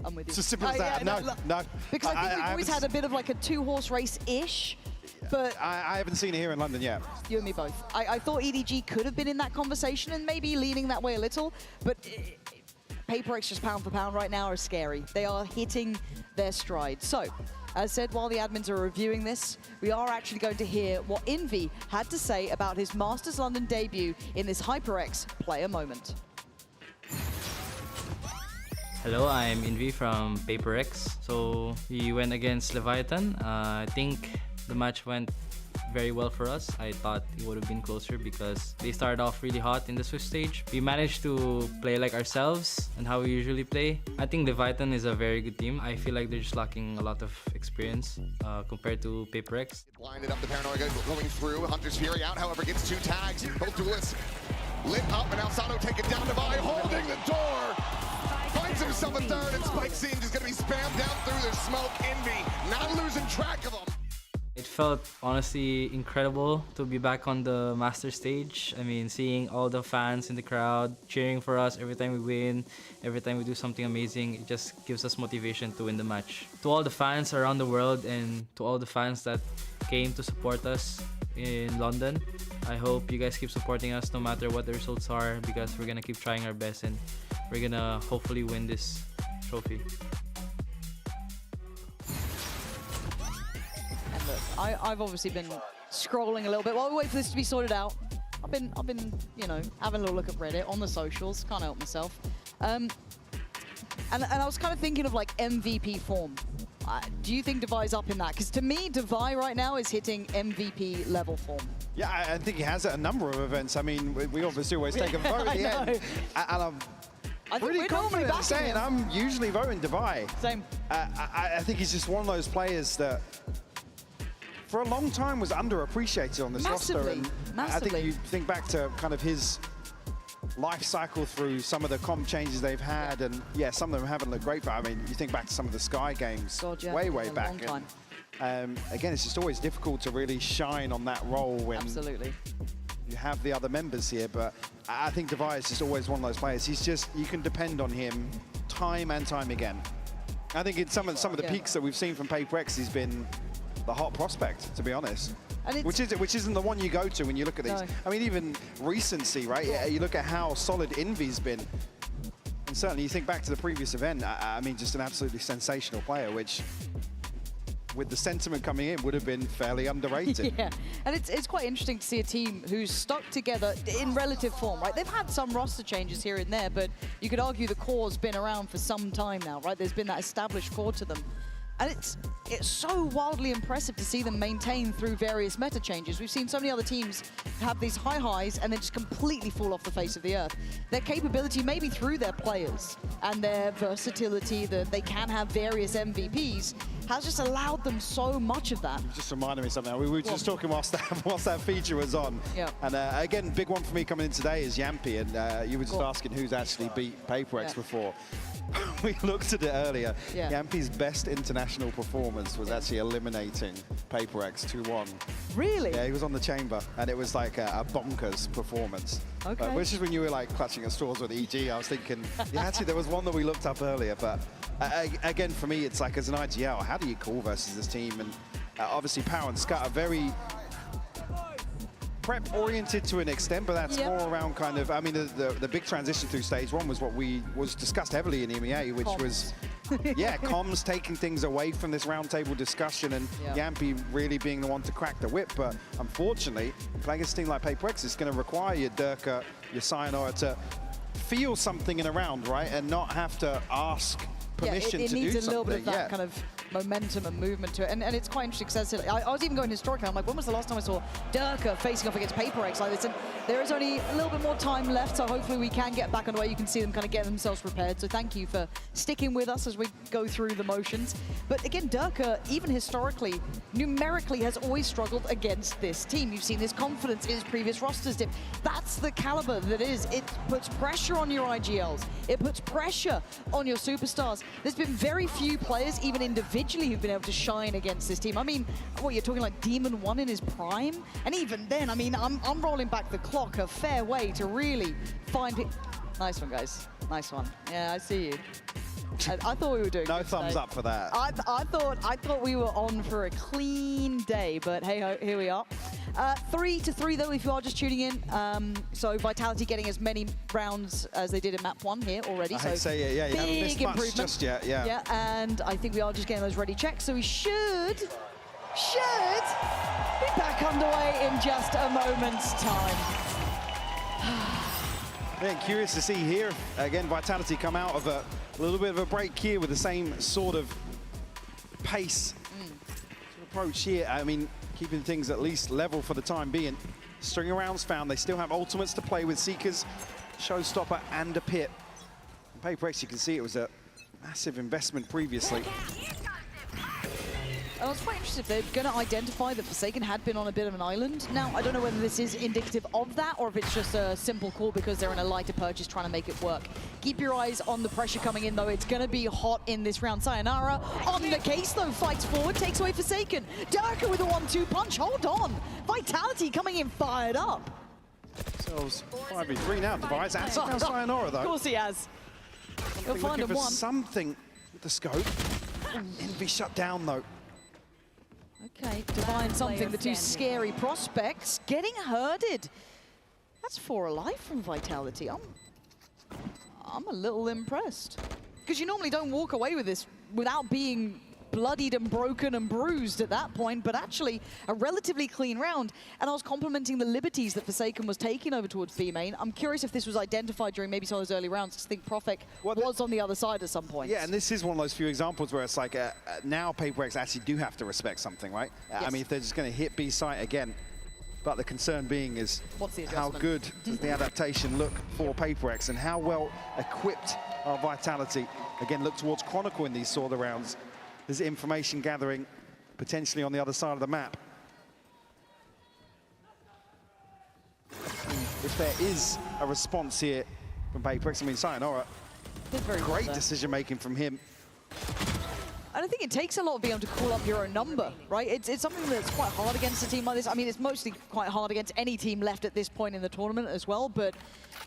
I'm with you. It's as simple as that. No. Because I think we've always had a bit of like a 2-horse race-ish. But I haven't seen it here in London yet. You and me both. I thought EDG could have been in that conversation and maybe leaning that way a little, but HyperX just pound for pound right now are scary. They are hitting their stride. So, as said, while the admins are reviewing this, we are actually going to hear what Envy had to say about his Masters London debut in this HyperX player moment. Hello, I'm Envy from HyperX. So we went against Leviathan. I think the match went very well for us. I thought it would have been closer because they started off really hot in the Swift stage. We managed to play like ourselves and how we usually play. I think Leviathan is a very good team. I feel like they're just lacking a lot of experience compared to PaperX. Blinded up the Paranoia going through. Hunter's Fury out, however, gets 2 tags. Both duelists lit up, and Alsano taken down. Devi holding the door. Finds himself a third, and Spike Scene just going to be spammed down through the smoke. Envy not losing track of him. It felt honestly incredible to be back on the master stage. I mean, seeing all the fans in the crowd cheering for us every time we win, every time we do something amazing, it just gives us motivation to win the match. To all the fans around the world and to all the fans that came to support us in London, I hope you guys keep supporting us no matter what the results are, because we're gonna keep trying our best and we're gonna hopefully win this trophy. Look, I've obviously been scrolling a little bit while we wait for this to be sorted out. I've been, you know, having a little look at Reddit on the socials. Can't help myself. And I was kind of thinking of like MVP form. Do you think Devi's up in that? Because to me, Devi right now is hitting MVP level form. Yeah, I think he has at a number of events. I mean, we obviously always take a vote at the end. And I'm pretty confident in saying I'm usually voting Devi. Same. I think he's just one of those players that for a long time was underappreciated on this roster. And I think you think back to kind of his life cycle through some of the comp changes they've had, and yeah, some of them haven't looked great, but I mean, you think back to some of the Sky games way back. And, again, it's just always difficult to really shine on that role when you have the other members here, but I think Devi is just always one of those players. He's just, you can depend on him time and time again. I think in some of the peaks that we've seen from PaperX, he's been the hot prospect, to be honest. Which isn't the one you go to when you look at these. I mean, even recency, right? Yeah, you look at how solid Envy's been. And certainly you think back to the previous event, I mean, just an absolutely sensational player, which with the sentiment coming in would have been fairly underrated. Yeah, and it's quite interesting to see a team who's stuck together in relative form, right? They've had some roster changes here and there, but you could argue the core's been around for some time now, right? There's been that established core to them. And it's so wildly impressive to see them maintain through various meta changes. We've seen so many other teams have these high highs and then just completely fall off the face of the earth. Their capability, maybe through their players and their versatility, that they can have various MVPs, has just allowed them so much of that. Just reminded me of something. We were just talking whilst that feature was on. Yeah. And again, big one for me coming in today is Yampy. And you were just asking who's actually beat PaperX before. We looked at it earlier. Yampy's best international performance was actually eliminating PaperX 2-1. Really? Yeah, he was on the chamber, and it was like a bonkers performance. Okay. Which is when you were like clutching at straws with EG. I was thinking, yeah, actually there was one that we looked up earlier, but again, for me, it's like as an IGL, how do you call versus this team? And obviously Power and Scott are very prep-oriented to an extent, but that's more around kind of, I mean, the big transition through stage one was what was discussed heavily in EMEA, which was, comms taking things away from this roundtable discussion, and Yampy really being the one to crack the whip. But unfortunately, playing against a team like PaperX is going to require your Durka, your Sayonara to feel something in a round, right, and not have to ask permission to do something. It needs a little bit of that kind of momentum and movement to it. And it's quite interesting because I was even going historically. I'm like, when was the last time I saw Durka facing off against PaperX like this? And there is only a little bit more time left, so hopefully we can get back on the way. You can see them kind of get themselves prepared. So thank you for sticking with us as we go through the motions. But again, Durka, even historically, numerically has always struggled against this team. You've seen this confidence in his previous rosters dip. That's the caliber that is. It puts pressure on your IGLs. It puts pressure on your superstars. There's been very few players, even individually, who've been able to shine against this team. I mean, what, you're talking like Demon 1 in his prime? And even then, I mean, I'm rolling back the clock a fair way to really find it. Nice one, guys. Nice one. Yeah, I see you. I thought we were doing no thumbs up for that. I thought we were on for a clean day, but hey ho, here we are. 3-3 though, if you are just tuning in. So Vitality getting as many rounds as they did in map 1 here already. I'd say, yeah, you haven't missed much just yet, Yeah, and I think we are just getting those ready checks, so we should be back underway in just a moment's time. Yeah, curious to see here, again, Vitality come out of a little bit of a break here with the same sort of pace. approach here. I mean, keeping things at least level for the time being. String of rounds found. They still have ultimates to play with Seekers, Showstopper, and a Pit. And HyperX, you can see it was a massive investment previously. I was quite interested if they're going to identify that Forsaken had been on a bit of an island. Now, I don't know whether this is indicative of that or if it's just a simple call because they're in a lighter purchase trying to make it work. Keep your eyes on the pressure coming in, though. It's going to be hot in this round. Sayonara on the case, though, fights forward, takes away Forsaken. Durka with a 1-2 punch. Hold on. Vitality coming in fired up. So 5v3 now. Device and now Sayonara, though. Of course he has. He'll find him one. Something with the scope. Envy shut down, though. Okay, Divine something, the two scary prospects getting herded. That's 4 alive from Vitality. I'm a little impressed. Because you normally don't walk away with this without being bloodied and broken and bruised at that point, but actually a relatively clean round. And I was complimenting the liberties that Forsaken was taking over towards B main. I'm curious if this was identified during maybe some of those early rounds, because I think Profek was on the other side at some point. Yeah, and this is one of those few examples where it's like now HyperX actually do have to respect something, right? Yes. I mean, if they're just going to hit B site again, but the concern being is how good does the adaptation look for HyperX and how well equipped are Vitality. Again, look towards Chronicle in these sort of rounds. There's information gathering potentially on the other side of the map. If there is a response here from HyperX, I mean, Sayonara, great decision making from him. I don't think it takes a lot of being able to call up your own number, right? It's something that's quite hard against a team like this. I mean, it's mostly quite hard against any team left at this point in the tournament as well, but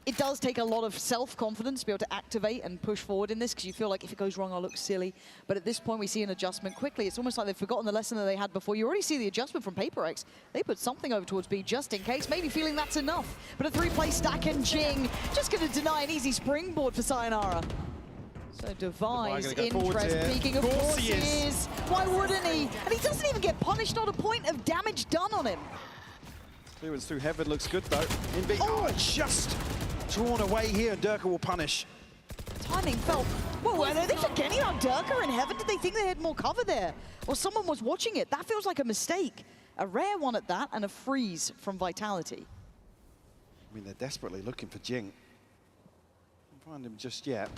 it does take a lot of self-confidence to be able to activate and push forward in this, because you feel like if it goes wrong, I'll look silly. But at this point, we see an adjustment quickly. It's almost like they've forgotten the lesson that they had before. You already see the adjustment from HyperX. They put something over towards B just in case, maybe feeling that's enough. But a 3-play stack and Jing just going to deny an easy springboard for Sayonara. So Devi's interest peaking, of course he is. Why wouldn't he? And he doesn't even get punished, not a point of damage done on him. Clearance through Heaven looks good though. Oh, just drawn away here, Durka will punish. Timing felt, whoa, are they forgetting about Durka in Heaven? Did they think they had more cover there? Or someone was watching it? That feels like a mistake. A rare one at that, and a freeze from Vitality. I mean, they're desperately looking for Jing. Can't find him just yet.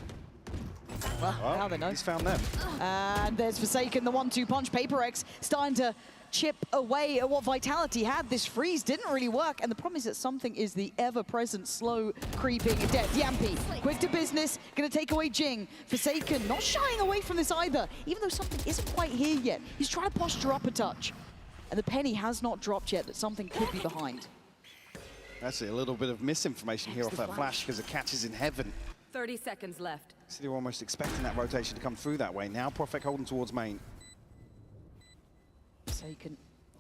Well, now they know. He's found them. And there's Forsaken, the 1-2 punch. HyperX starting to chip away at what Vitality had. This freeze didn't really work, and the problem is that something is the ever-present slow creeping death. Yampi, quick to business, gonna take away Jing. Forsaken not shying away from this either, even though something isn't quite here yet. He's trying to posture up a touch, and the penny has not dropped yet that something could be behind. Actually, a little bit of misinformation here off that flash because it catches in Heaven. 30 seconds left. So they're almost expecting that rotation to come through that way. Now Profek holding towards main. Forsaken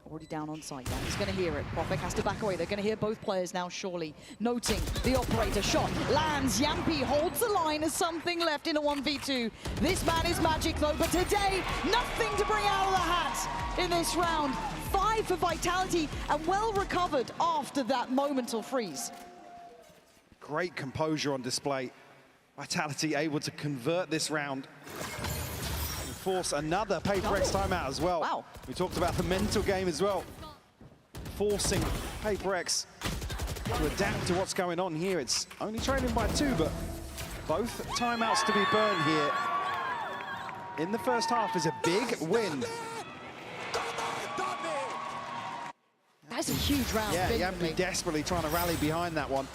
already down on site now. He's going to hear it. Profek has to back away. They're going to hear both players now, surely. Noting the operator shot. Lands. Yampi holds the line as something left in a 1v2. This man is magic, though, but today, nothing to bring out of the hat in this round. 5 for Vitality, and well recovered after that momental freeze. Great composure on display. Vitality able to convert this round and force another HyperX timeout as well. Wow. We talked about the mental game as well. Forcing HyperX to adapt to what's going on here. It's only trailing by 2, but both timeouts to be burned here in the first half is a big win. That's a huge round. Yeah, Yampi desperately trying to rally behind that one.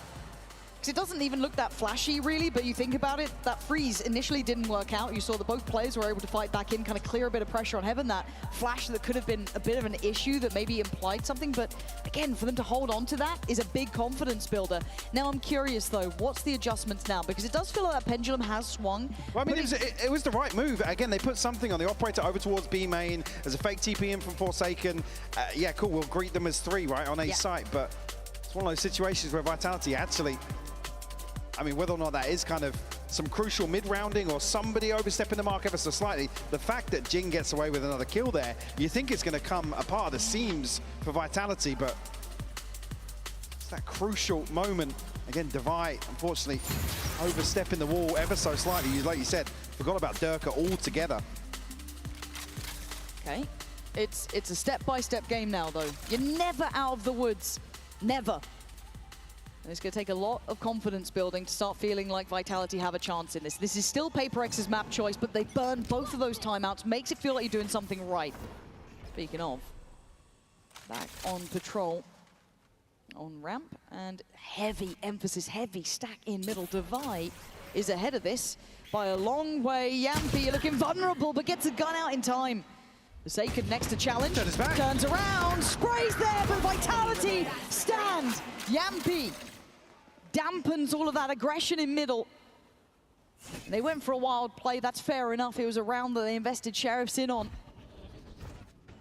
It doesn't even look that flashy, really, but you think about it, that freeze initially didn't work out. You saw that both players were able to fight back in, kind of clear a bit of pressure on Heaven. That flash that could have been a bit of an issue that maybe implied something, but again, for them to hold on to that is a big confidence builder. Now, I'm curious, though, what's the adjustments now? Because it does feel like that pendulum has swung. Well, I mean, it was the right move. Again, they put something on the operator over towards B main. There's a fake TP in from Forsaken. Yeah, cool, we'll greet them as 3, right, on A site, but it's one of those situations where Vitality actually, I mean, whether or not that is kind of some crucial mid-rounding or somebody overstepping the mark ever so slightly, the fact that Jing gets away with another kill there, you think it's going to come apart of the seams for Vitality, but it's that crucial moment. Again, Devi, unfortunately, overstepping the wall ever so slightly. Like you said, forgot about Durka altogether. Okay. It's a step-by-step game now, though. You're never out of the woods. Never. And it's going to take a lot of confidence building to start feeling like Vitality have a chance in this. This is still HyperX's map choice, but they burned both of those timeouts. Makes it feel like you're doing something right. Speaking of, back on patrol, on ramp, and heavy emphasis, heavy stack in middle. Devi is ahead of this by a long way. Yampy looking vulnerable, but gets a gun out in time. Forsaken next to challenge, turns around, sprays there, but Vitality stand. Yampy dampens all of that aggression in middle. They went for a wild play, that's fair enough. It was a round that they invested Sheriffs in on.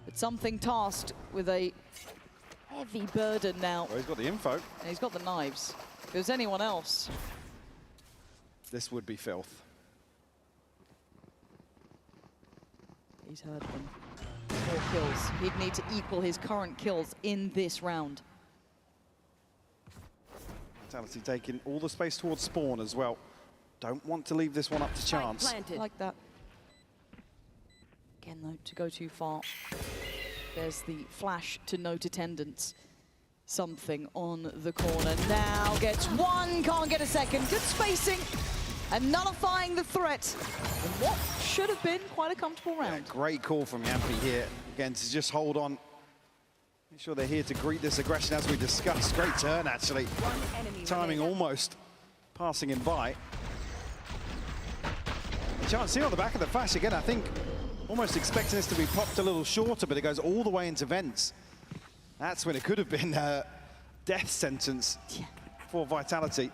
But something tasked with a heavy burden now. Well, he's got the info. And he's got the knives. If it was anyone else, this would be filth. he's heard them. 4 kills. He'd need to equal his current kills in this round. Vitality taking all the space towards spawn as well. Don't want to leave this one up to chance. Like that. Again, though, to go too far. There's the flash to note attendance. Something on the corner. Now gets one, can't get a second. Good spacing and nullifying the threat in what should have been quite a comfortable round. Yeah, great call from Yampy here. Again, to just hold on. Make sure they're here to greet this aggression as we discussed. Great turn, actually. Timing almost passing him by. Chance see on the back of the flash again, I think. Almost expecting this to be popped a little shorter, but it goes all the way into vents. That's when it could have been a death sentence for Vitality.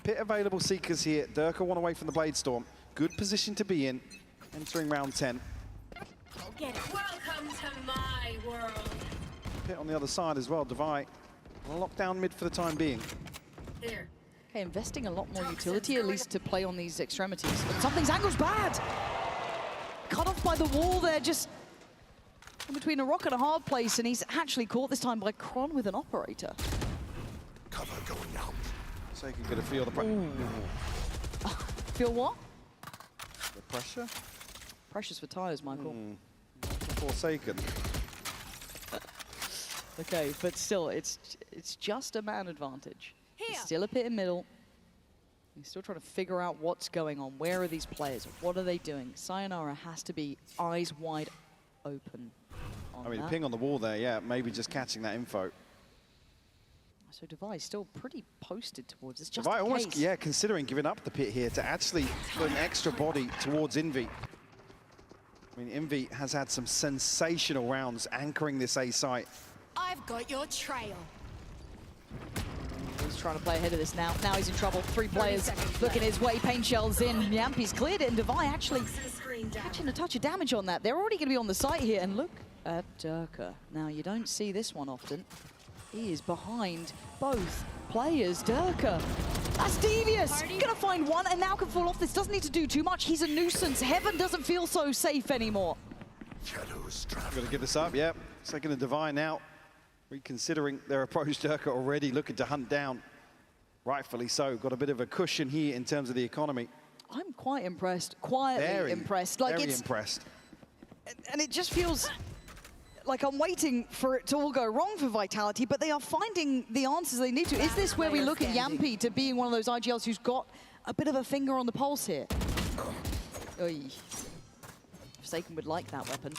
Pit available Seekers here. Durka one away from the Blade Storm. Good position to be in, entering round 10. Welcome to my world. Pit on the other side as well. Devi locked down mid for the time being. Here. Okay, investing a lot more utility, at least to play on these extremities. But something's angle's bad. Cut off by the wall there, just in between a rock and a hard place, and he's actually caught this time by Kron with an operator. Cover going out. So you can get a feel the pressure. Feel what? The pressure? Pressure's for tires, Michael. Forsaken. Okay, but still, it's just a man advantage. He's still a pit in middle. He's still trying to figure out what's going on. Where are these players? What are they doing? Sayonara has to be eyes wide open. I mean, ping on the wall there, yeah, maybe just catching that info. So Devi still pretty posted towards this. Just Devi in almost, case. yeah, considering giving up the pit here to actually put an extra body towards Envy. I mean, Envy has had some sensational rounds anchoring this A site. I've got your trail. He's trying to play ahead of this now. Now he's in trouble. 3 players looking his way. Pain shells in. Yampy's cleared it, and Devi actually catching a touch of damage on that. They're already going to be on the site here, and look at Durka. Now, you don't see this one often. He is behind both players. Durka. That's devious. Gonna find one, and now can fall off. This doesn't need to do too much. He's a nuisance. Heaven doesn't feel so safe anymore. Gonna give this up, yeah. Second to Devi now. Reconsidering their approach, Durka already looking to hunt down. Rightfully so. Got a bit of a cushion here in terms of the economy. I'm quite impressed. Quietly impressed. Like very impressed. And it just feels like I'm waiting for it to all go wrong for Vitality, but they are finding the answers they need to. Is this where we look at Yampy to being one of those IGLs who's got a bit of a finger on the pulse here? Oy. Forsaken would like that weapon.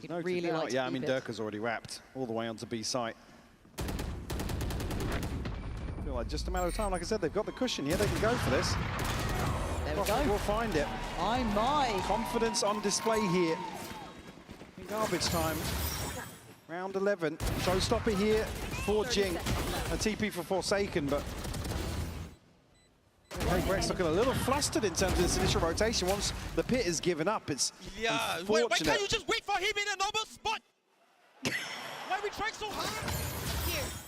He'd really like to yeah, I mean, keep it. Durka's already wrapped all the way onto B site. Feel like just a matter of time. Like I said, they've got the cushion here. They can go for this. There we go. We'll find it. My. Confidence on display here. In garbage time. Round 11. Showstopper here for Jing. A TP for Forsaken, but HyperX looking a little flustered in terms of this initial rotation. Once the pit is given up, it's why can't you just wait for him in a normal spot? Why are we trying so hard?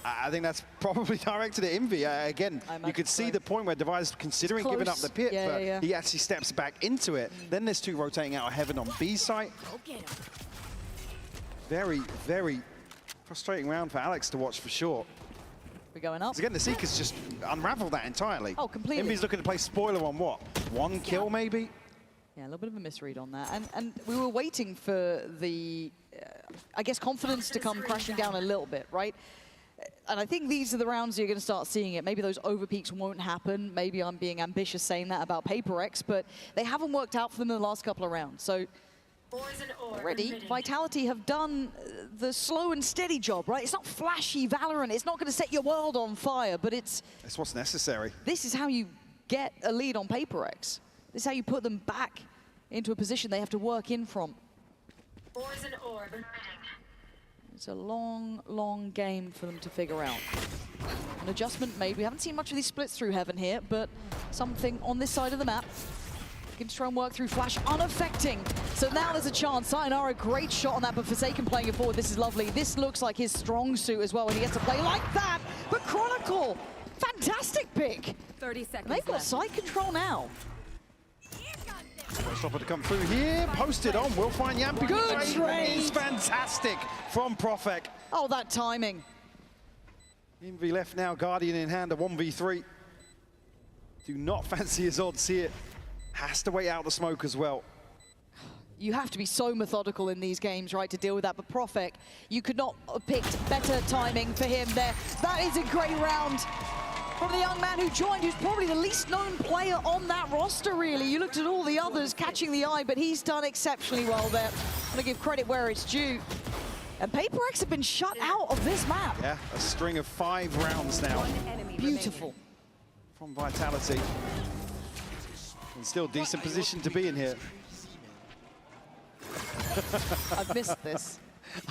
I think that's probably directed at Envy. Again, you could see the point where Devi's considering giving up the pit, but he actually steps back into it. Then there's 2 rotating out of Heaven on B site. Very, very frustrating round for Alex to watch for sure. We're going up. Again, the Seekers just unravel that entirely. Oh, completely. Envy's looking to play spoiler on what? 1 kill maybe? Yeah, a little bit of a misread on that. And we were waiting for the, I guess, confidence to come crashing down a little bit, right? And I think these are the rounds you're going to start seeing it. Maybe those overpeaks won't happen. Maybe I'm being ambitious saying that about HyperX, but they haven't worked out for them in the last couple of rounds. So already, Vitality have done the slow and steady job, right? It's not flashy Valorant. It's not going to set your world on fire, but it's what's necessary. This is how you get a lead on HyperX. This is how you put them back into a position they have to work in from. It's a long, long game for them to figure out. An adjustment made. We haven't seen much of these splits through Heaven here, but something on this side of the map. Can try and work through Flash, unaffecting. So now there's a chance. Sayonara, great shot on that, but Forsaken playing it forward. This is lovely. This looks like his strong suit as well, and he gets to play like that. But Chronicle, fantastic pick. 30 seconds They've got side control now. Stopper to come through here, posted on, we'll find Yampi. Good trade. It's fantastic from Profek. Oh, that timing. Envy left now, Guardian in hand, a 1v3. Do not fancy his odds here. Has to wait out the smoke as well. You have to be so methodical in these games, right, to deal with that. But Profek, you could not have picked better timing for him there. That is a great round from the young man who joined, who's probably the least known player on that roster, really. You looked at all the others catching the eye, but he's done exceptionally well there. I'm going to give credit where it's due. And HyperX have been shut out of this map. Yeah, a string of 5 rounds now. Beautiful. From Vitality. And still decent position to be in here. I've missed this.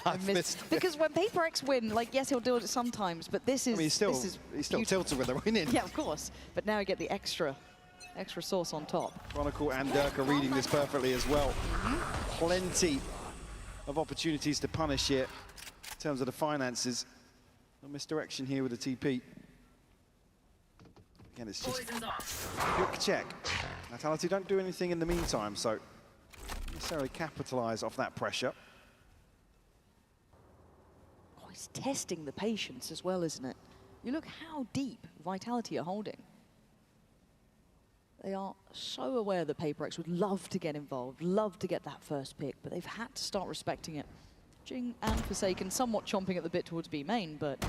I've missed it. Because when HyperX win, like, yes, he'll do it sometimes, but this is, I mean, he's still tilted with the winning. Yeah, of course. But now you get the extra sauce on top. Chronicle and Dirk are reading this perfectly as well. Plenty of opportunities to punish here in terms of the finances. No misdirection here with the TP. Again, it's just quick check. Vitality don't do anything in the meantime, so don't necessarily capitalize off that pressure. Oh, it's testing the patience as well, isn't it? You look how deep Vitality are holding. They are so aware that HyperX would love to get involved, love to get that first pick, but they've had to start respecting it. Jing and Forsaken somewhat chomping at the bit towards B main, but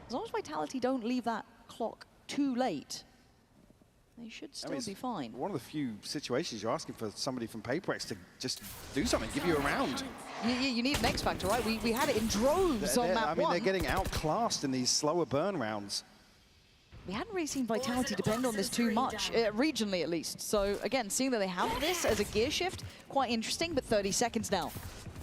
as long as Vitality don't leave that clock too late, they should still be fine. One of the few situations you're asking for somebody from HyperX to just do something, give you a round. You need an X factor, right? We had it in droves on map 1. I mean, they're getting outclassed in these slower burn rounds. We hadn't really seen Vitality depend on this too much, regionally at least. So again, seeing that they have this as a gear shift, quite interesting, but 30 seconds now.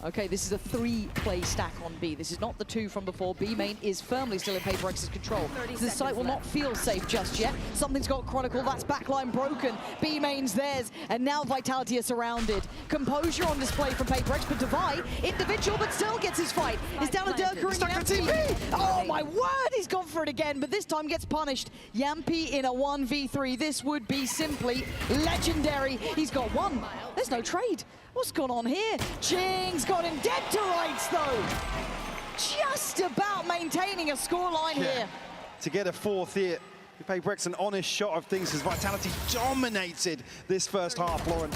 Okay, this is a 3-play stack on B. This is not the 2 from before. B main is firmly still in HyperX's control. The site will not feel safe just yet. Something's got Chronicle, that's backline broken. B main's theirs, and now Vitality are surrounded. Composure on display from HyperX, but Devi, individual, but still gets his fight. It's down to Durka and Yampi. Oh my word, he's gone for it again, but this time gets punished. Yampi in a 1v3. This would be simply legendary. He's got one. There's no trade. What's gone on here? Jing's got him dead to rights, though. Just about maintaining a scoreline here. To get a 4th here, HyperX an honest shot of things as Vitality dominated this first half, Lauren.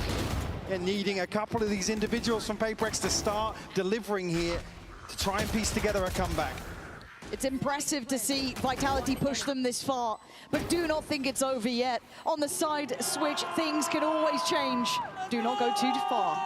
And needing a couple of these individuals from HyperX to start delivering here to try and piece together a comeback. It's impressive to see Vitality push them this far, but do not think it's over yet. On the side switch, things can always change. Do not go too far.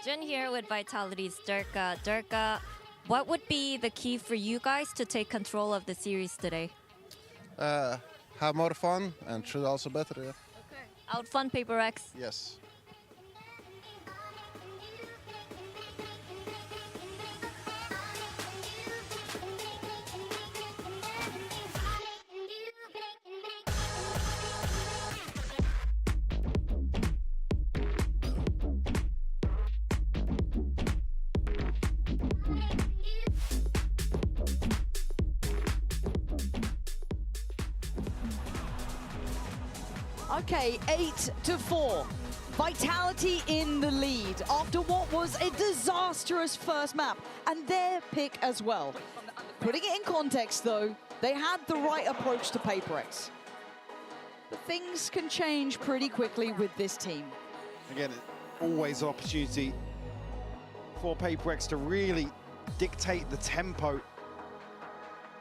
Jen here with Vitality's Durka. Durka, what would be the key for you guys to take control of the series today? Have more fun and shoot also better, yeah. Okay. Outfun HyperX? Yes. Okay, 8-4. Vitality in the lead after what was a disastrous first map, and their pick as well. Putting it in context though, they had the right approach to HyperX. But things can change pretty quickly with this team. Again, always an opportunity for HyperX to really dictate the tempo.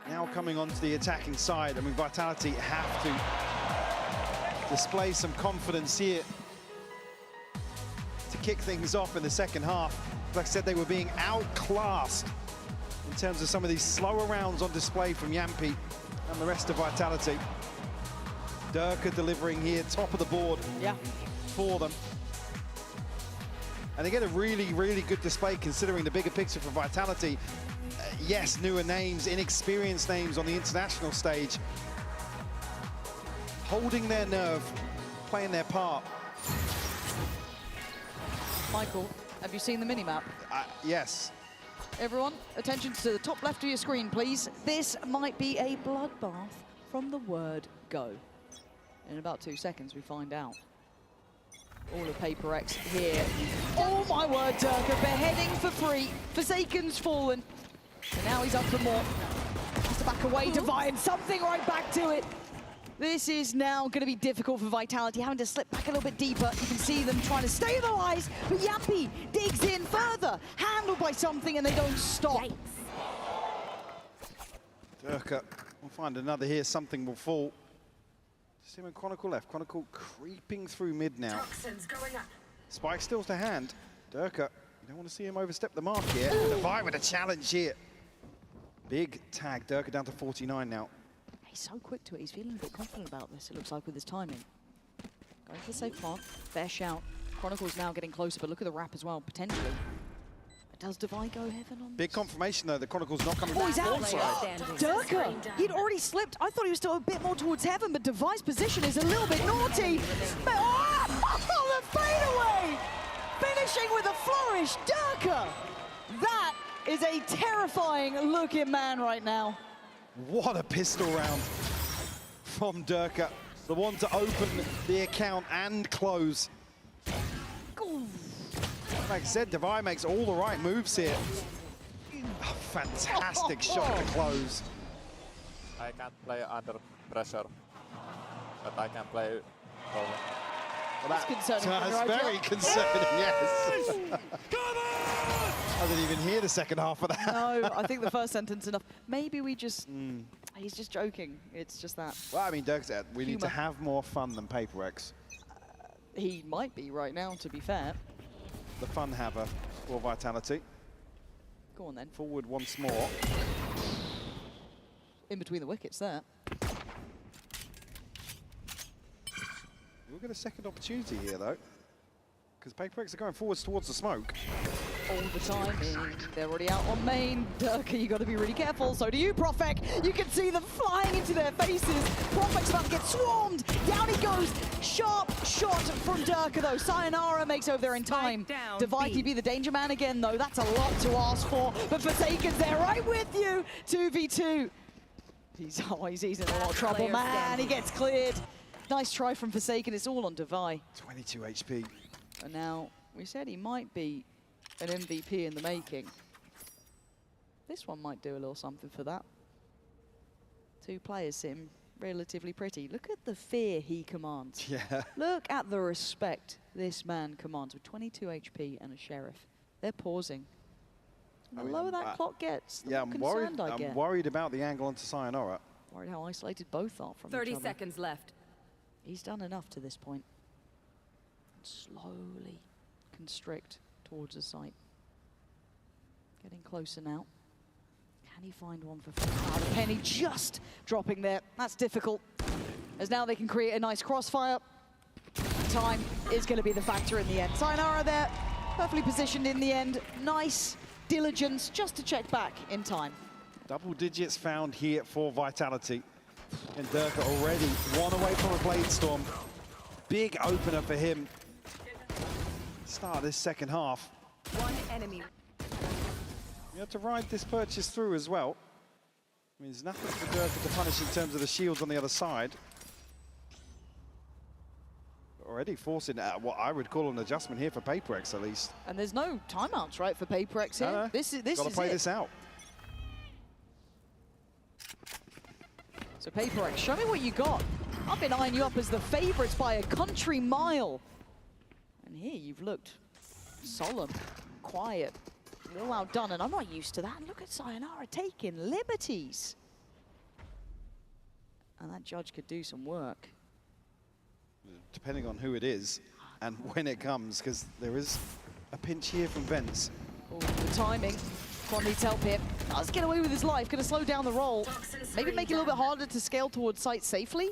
Now coming onto the attacking side, I mean, Vitality have to display some confidence here to kick things off in the second half. Like I said, they were being outclassed in terms of some of these slower rounds on display from Yampi and the rest of Vitality. Durka delivering here, top of the board for them. And they get a really, really good display considering the bigger picture for Vitality. Yes, newer names, inexperienced names on the international stage. Holding their nerve, playing their part. Michael, have you seen the minimap? Yes. Everyone, attention to the top left of your screen, please. This might be a bloodbath from the word go. In about 2 seconds, we find out. All of HyperX here. Oh my word, Durka beheading for free. Forsaken's fallen. And now he's up for more. Has to back away, Divine, something right back to it. This is now going to be difficult for Vitality, having to slip back a little bit deeper. You can see them trying to stabilize, but Yampi digs in further, handled by something, and they don't stop. Durka will find another here, something will fall. See him in Chronicle left, Chronicle creeping through mid now. Spike still to hand. Durka, you don't want to see him overstep the mark here. Divine with a challenge here. Big tag, Durka down to 49 now. He's so quick to it, he's feeling a bit confident about this, it looks like, with his timing. Going for the safe plant, fair shout. Chronicle's now getting closer, but look at the wrap as well, potentially. Does Divine go heaven on Big confirmation though, the Chronicle's not coming back. He's out! Durka! He'd already slipped. I thought he was still a bit more towards heaven, but Divine's position is a little bit naughty. But, oh, the fadeaway! Finishing with a flourish, Durka! That is a terrifying looking man right now. What a pistol round from Durka. The one to open the account and close. Like I said, Divine makes all the right moves here. Oh, fantastic shot to close. I can't play under pressure, but I can play over. Well, that's concerning. That's very concerning, yes. I didn't even hear the second half of that. No, I think the first sentence enough. Maybe we just, he's just joking. It's just that. Well, I mean, Dirk said we need to have more fun than HyperX. He might be right now, to be fair. The fun haver for Vitality. Go on then. Forward once more. In between the wickets there. We'll get a second opportunity here though, because HyperX are going forwards towards the smoke. All the time. They're already out on main. Durka, you got to be really careful. So do you, Profek. You can see them flying into their faces. Profek's about to get swarmed. Down he goes. Sharp shot from Durka, though. Sayonara makes over there in time. Divine be the danger man again, though. That's a lot to ask for. But Forsaken's there right with you. 2v2. He's in a lot of trouble, man. He gets cleared. Nice try from Forsaken. It's all on Divine. 22 HP. And now, we said he might be an MVP in the making. This one might do a little something for that. Two players sitting relatively pretty. Look at the fear he commands. Yeah. Look at the respect this man commands with 22 HP and a sheriff. They're pausing. The lower that clock gets, the more concerned I get. I'm worried about the angle onto Sayonara. Worried how isolated both are from each other. 30 seconds left. He's done enough to this point. Slowly constrict towards the site. Getting closer now. Can he find one for free? The penny just dropping there. That's difficult. As now they can create a nice crossfire. Time is going to be the factor in the end. Sayonara there, perfectly positioned in the end. Nice diligence just to check back in time. Double digits found here for Vitality. And Durka already one away from a Blade Storm. Big opener for him. Start this second half. One enemy. You have to ride this purchase through as well. I mean, there's nothing for Durka to punish in terms of the shields on the other side. Already forcing what I would call an adjustment here for HyperX at least. And there's no timeouts, right, for HyperX here? No. This is Gotta play this out. So HyperX, show me what you got. I've been eyeing you up as the favorites by a country mile. And here you've looked solemn, quiet, well outdone, and I'm not used to that. And look at Sayonara taking liberties. And that judge could do some work. Depending on who it is and when it comes, because there is a pinch here from Vents. Oh, the timing. Quan needs help here. Does get away with his life. Going to slow down the roll. Maybe make it a little bit harder to scale towards site safely.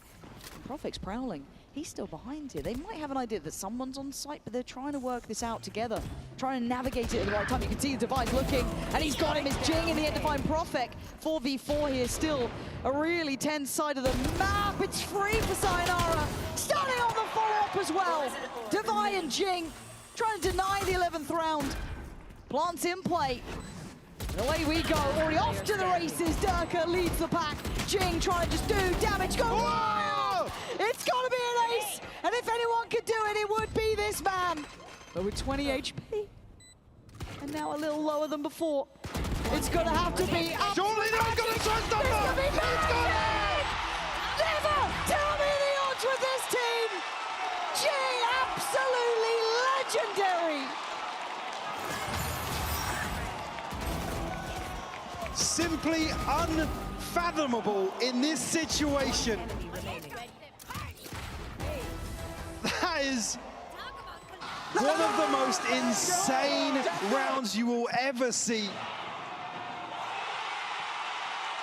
Profec's prowling. He's still behind here. They might have an idea that someone's on site, but they're trying to work this out together. Trying to navigate it at the right time. You can see the device looking, and he's got him. It's Jing in the end to find Profec. 4v4 here still. A really tense side of the map. It's free for Sayonara. Starting on the follow-up as well. Devi and Jing trying to deny the 11th round. Plants in play. And away we go. Already off to the races. Durka leads the pack. Jing trying to just do damage. Go wild! It's got to be an ace. And if anyone could do it, it would be this man. But with 20 HP. And now a little lower than before. It's going to have to be... Surely not going to trust them! It's got it! Never tell me the odds with this team! Jing, absolutely legendary! Simply unfathomable in this situation. That is one of the most insane rounds you will ever see.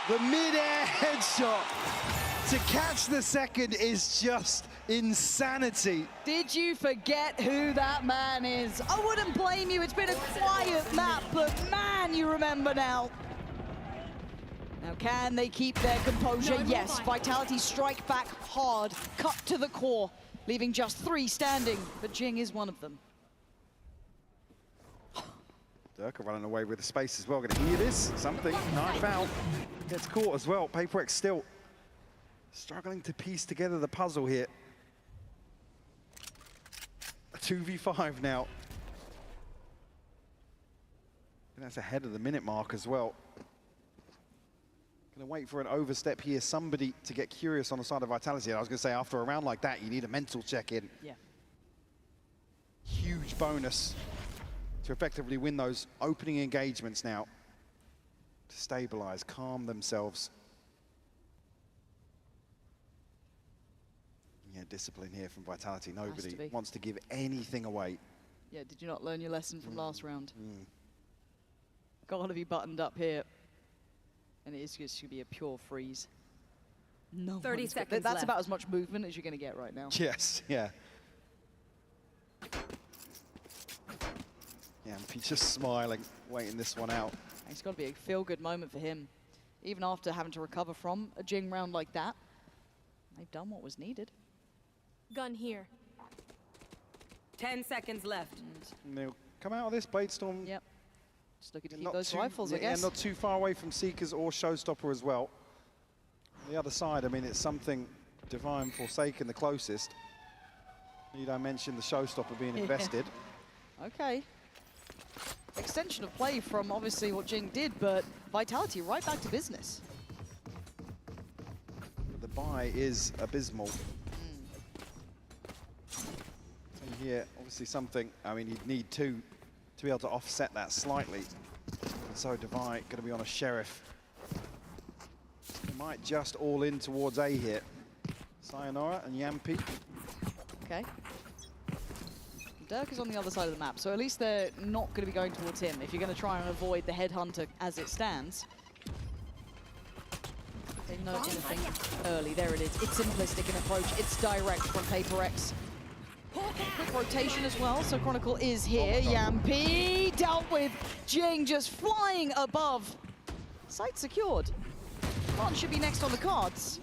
The mid-air headshot to catch the second is just insanity. Did you forget who that man is? I wouldn't blame you. It's been a quiet map, but man, you remember now. Now, can they keep their composure? Yes. Vitality strike back hard, cut to the core, leaving just 3 standing, but Jing is one of them. Durka running away with the space as well. Gonna hear this, something, knife out. Gets caught as well. HyperX still struggling to piece together the puzzle here. A 2v5 now. And that's ahead of the minute mark as well. Gonna wait for an overstep here, somebody to get curious on the side of Vitality. And I was gonna say, after a round like that, you need a mental check-in. Yeah. Huge bonus to effectively win those opening engagements now. To stabilize, calm themselves. Yeah, discipline here from Vitality. Nobody wants to give anything away. Yeah, did you not learn your lesson from last round? Gotta be buttoned up here. And it is just going to be a pure freeze. No 30 seconds That's left. about as much movement as you're going to get right now. Yes, yeah. Yeah, he's just smiling, waiting this one out. It's got to be a feel-good moment for him. Even after having to recover from a Jing round like that, they've done what was needed. Gun here. 10 seconds left. And they'll come out of this Bladestorm. Yep. Just looking to keep those rifles, I guess. Yeah, not too far away from Seekers or Showstopper as well. On the other side, I mean, it's something Divine Forsaken the closest. Need I mention the Showstopper being invested? Okay. Extension of play from obviously what Jing did, but Vitality right back to business. The buy is abysmal. So here, obviously something, I mean, you'd need 2 to be able to offset that slightly. And so Devi going to be on a Sheriff. He might just all in towards A here. Sayonara and Yampi. Okay. Dirk is on the other side of the map, so at least they're not going to be going towards him if you're going to try and avoid the headhunter as it stands. They know anything early. There it is. It's simplistic in approach. It's direct from HyperX. Quick rotation as well, so Chronicle is here. Yampi dealt with. Jing just flying above. Site secured. One should be next on the cards.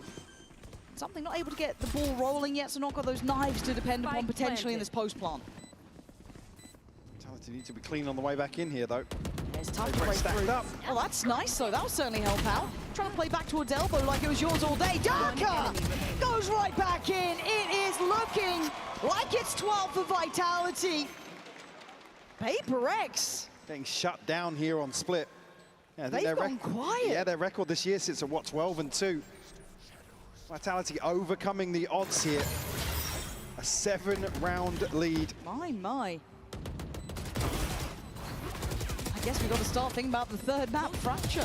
Something not able to get the ball rolling yet, so not got those knives to depend upon potentially in this post plant. Vitality need to be clean on the way back in here, though. It's tough to Paper break X stacked through. up. Oh, that's nice, though. That'll certainly help out. Trying to play back towards elbow like it was yours all day. Darker goes right back in. It is looking like it's 12 for Vitality. Paper X. Getting shut down here on Split. Yeah, I think They've their gone quiet. Yeah, their record this year sits at, what, 12-2. Vitality overcoming the odds here. A 7-round lead. My. I guess we've got to start thinking about the third map, Fracture.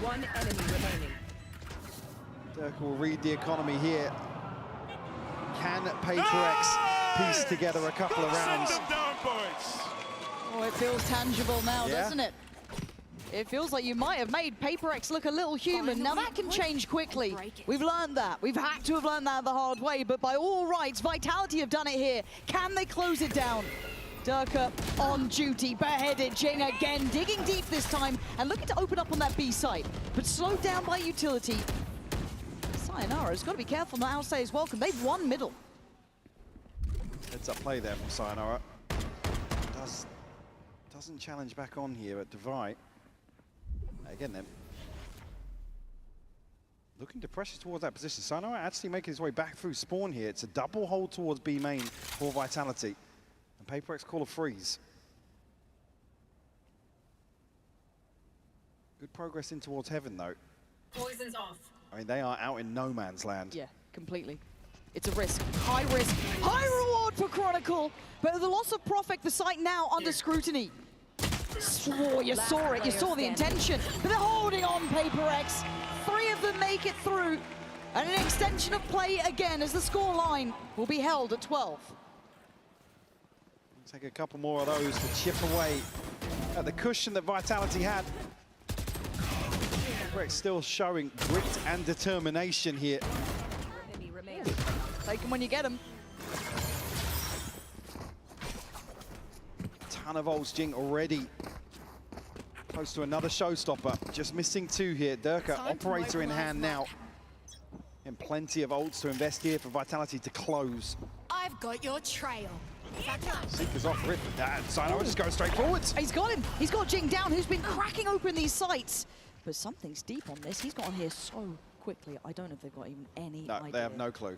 One enemy remaining. Dirk will read the economy here. Can PaperX piece together a couple of rounds? Send them down, boys. Oh, it feels tangible now, Yeah. doesn't it? It feels like you might have made PaperX look a little human. Now that can change quickly. We've learned that. We've had to have learned that the hard way, but by all rights, Vitality have done it here. Can they close it down? Durka on duty, beheaded. Jing again, digging deep this time, and looking to open up on that B side, but slowed down by utility. Sayonara's got to be careful now, say is welcome. They've won middle. Heads up play there from Sayonara. Doesn't challenge back on here at Divide. Again then. Looking to pressure towards that position. Sayonara actually making his way back through spawn here. It's a double hold towards B main for Vitality. And PaperX call a freeze. Good progress in towards heaven though. Poison's off. I mean, they are out in no man's land. Yeah, completely. It's a risk, high reward for Chronicle, but the loss of Prophet, the site now under scrutiny. Swore you saw it, you saw the intention, but they're holding on, PaperX. 3 of them make it through, and an extension of play again as the score line will be held at 12. Take a couple more of those to chip away at the cushion that Vitality had. PaperX still showing grit and determination here. Take them when you get them. Ton of ults, Jing already close to another showstopper. Just missing 2 here. Durka, operator in hand now. And plenty of ults to invest here for Vitality to close. I've got your trail. Seeker's off rip. Sayonara just goes straight forwards. He's got him. He's got Jing down, who's been cracking open these sites. But something's deep on this. He's got on here so quickly. I don't know if they've got even any idea. No, they have no clue.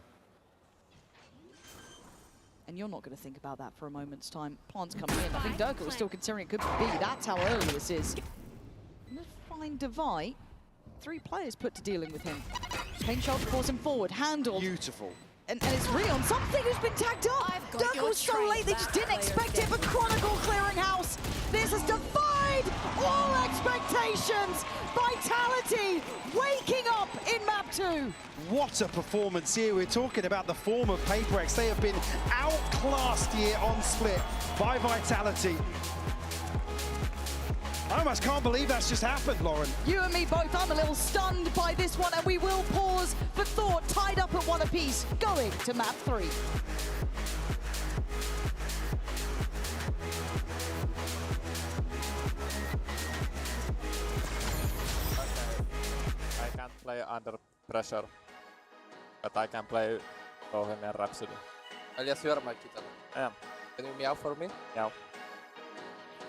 And you're not going to think about that for a moment's time. Plant's coming in. I think Durka was still considering it could be. That's how early this is. Let's find Divide. 3 players put to dealing with him. Pain shot to force him forward. Handled. Beautiful. And it's really on something who's been tagged up. Durka was so late, they just didn't expect it. But Chronicle clearing house. This has defied all expectations. Vitality waking up in map 2. What a performance here. We're talking about the form of PaperX. They have been outclassed here on Split by Vitality. I almost can't believe that's just happened, Lauren. You and me both. I'm a little stunned by this one, and we will pause for thought, tied up at 1 apiece, going to map 3. I can't play under pressure, but I can play Bohemian Rhapsody. Alias, you are my kitten. I am. Can you meow for me? Meow.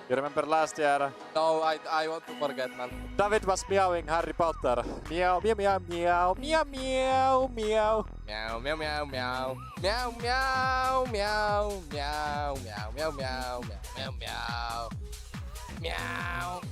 You remember last year? No, I want to forget, man. David was meowing Harry Potter. Meow, meow, meow, meow, meow, meow, meow. Meow, meow, meow, meow. Meow, meow, meow, meow, meow, meow, meow, meow, meow, meow. Meow.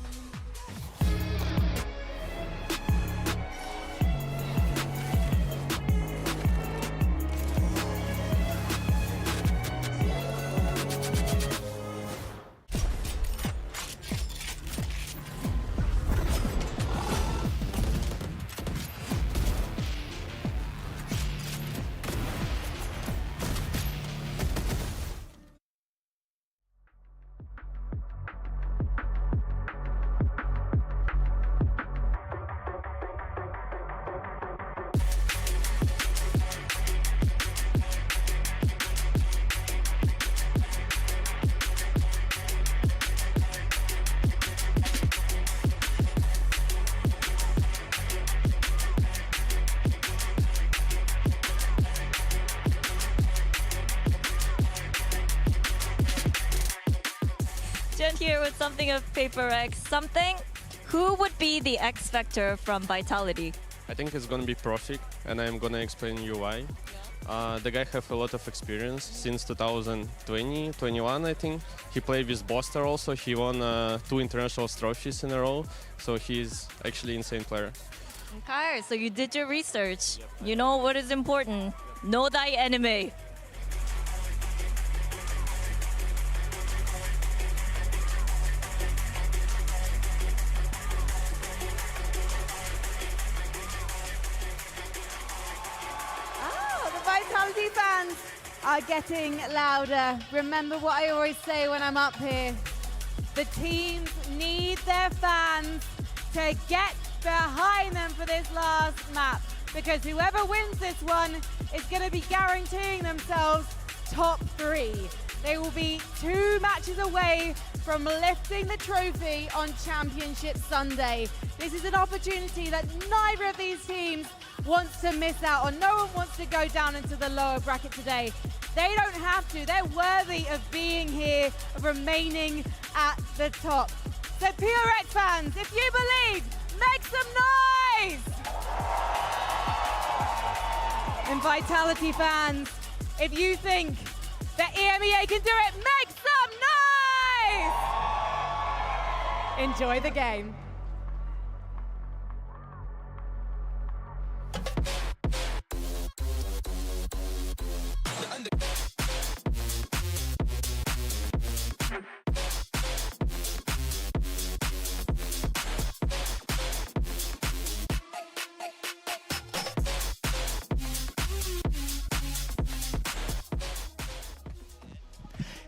here with something of HyperX. Something? Who would be the X Factor from Vitality? I think it's gonna be Profik, and I'm gonna explain you why. The guy have a lot of experience since 2020, 21, I think. He played with Boster also. He won 2 international trophies in a row, so he's actually an insane player. Okay, so you did your research. You know what is important. Know thy enemy. Vitality fans are getting louder. Remember what I always say when I'm up here. The teams need their fans to get behind them for this last map, because whoever wins this one is going to be guaranteeing themselves top 3. They will be 2 matches away from lifting the trophy on Championship Sunday. This is an opportunity that neither of these teams wants to miss out on. No one wants to go down into the lower bracket today. They don't have to. They're worthy of being here, of remaining at the top. So PRX fans, if you believe, make some noise! And Vitality fans, if you think that EMEA can do it, make some noise! Enjoy the game.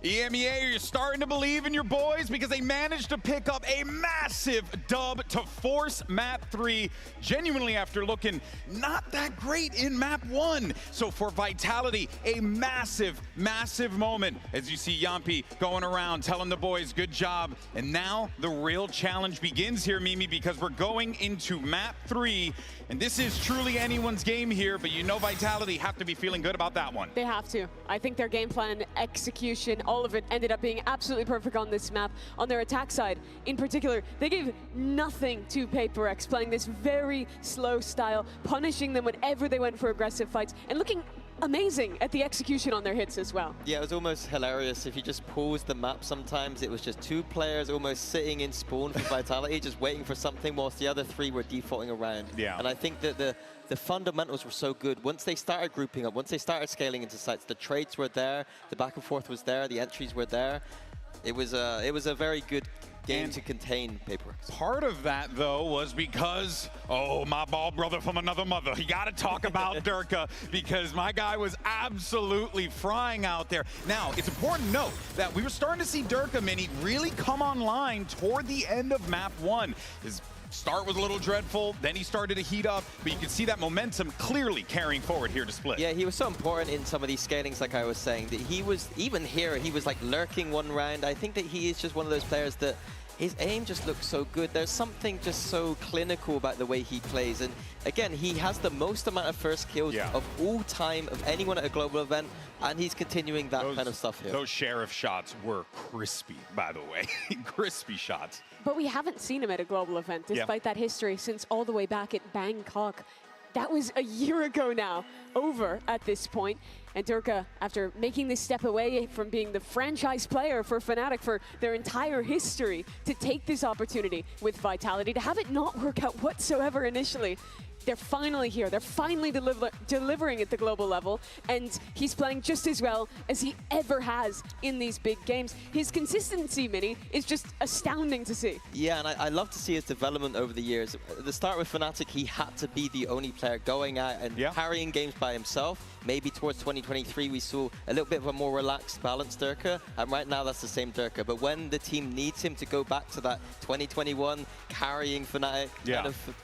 EMEA, you're starting to believe in your boys because they managed to pick up a massive dub to force map 3, genuinely after looking not that great in map 1. So for Vitality, a massive, massive moment as you see Yampi going around telling the boys good job. And now the real challenge begins here, Mimi, because we're going into map 3. And this is truly anyone's game here, but you know Vitality have to be feeling good about that one. They have to. I think their game plan, execution, all of it ended up being absolutely perfect on this map. On their attack side, in particular, they gave nothing to HyperX, playing this very slow style, punishing them whenever they went for aggressive fights, and looking amazing at the execution on their hits as well. Yeah, it was almost hilarious. If you just pause the map sometimes, it was just 2 players almost sitting in spawn for Vitality, just waiting for something, whilst the other 3 were defaulting around. Yeah. And I think that the fundamentals were so good. Once they started grouping up, once they started scaling into sites, the trades were there, the back and forth was there, the entries were there. It was a very good game to contain HyperX. Part of that, though, was because, oh, my ball brother from another mother. You got to talk about Durka, because my guy was absolutely frying out there. Now, it's important to note that we were starting to see Durka Mini really come online toward the end of map 1. His start was a little dreadful, then he started to heat up, but you can see that momentum clearly carrying forward here to Split. Yeah, he was so important in some of these scalings, like I was saying, that he was, even here, he was like lurking one round. I think that he is just one of those players that his aim just looks so good. There's something just so clinical about the way he plays. And again, he has the most amount of first kills of all time of anyone at a global event, and he's continuing that kind of stuff here. Those Sheriff shots were crispy, by the way. Crispy shots. But we haven't seen him at a global event, despite that history, since all the way back at Bangkok. That was a year ago now, over at this point. And Durka, after making this step away from being the franchise player for Fnatic for their entire history, to take this opportunity with Vitality, to have it not work out whatsoever initially. They're finally here. They're finally delivering at the global level, and he's playing just as well as he ever has in these big games. His consistency, Mini, is just astounding to see. Yeah, and I love to see his development over the years. At the start with Fnatic, he had to be the only player going out and carrying games by himself. Maybe towards 2023, we saw a little bit of a more relaxed, balanced Durka, and right now that's the same Durka. But when the team needs him to go back to that 2021 carrying Fnatic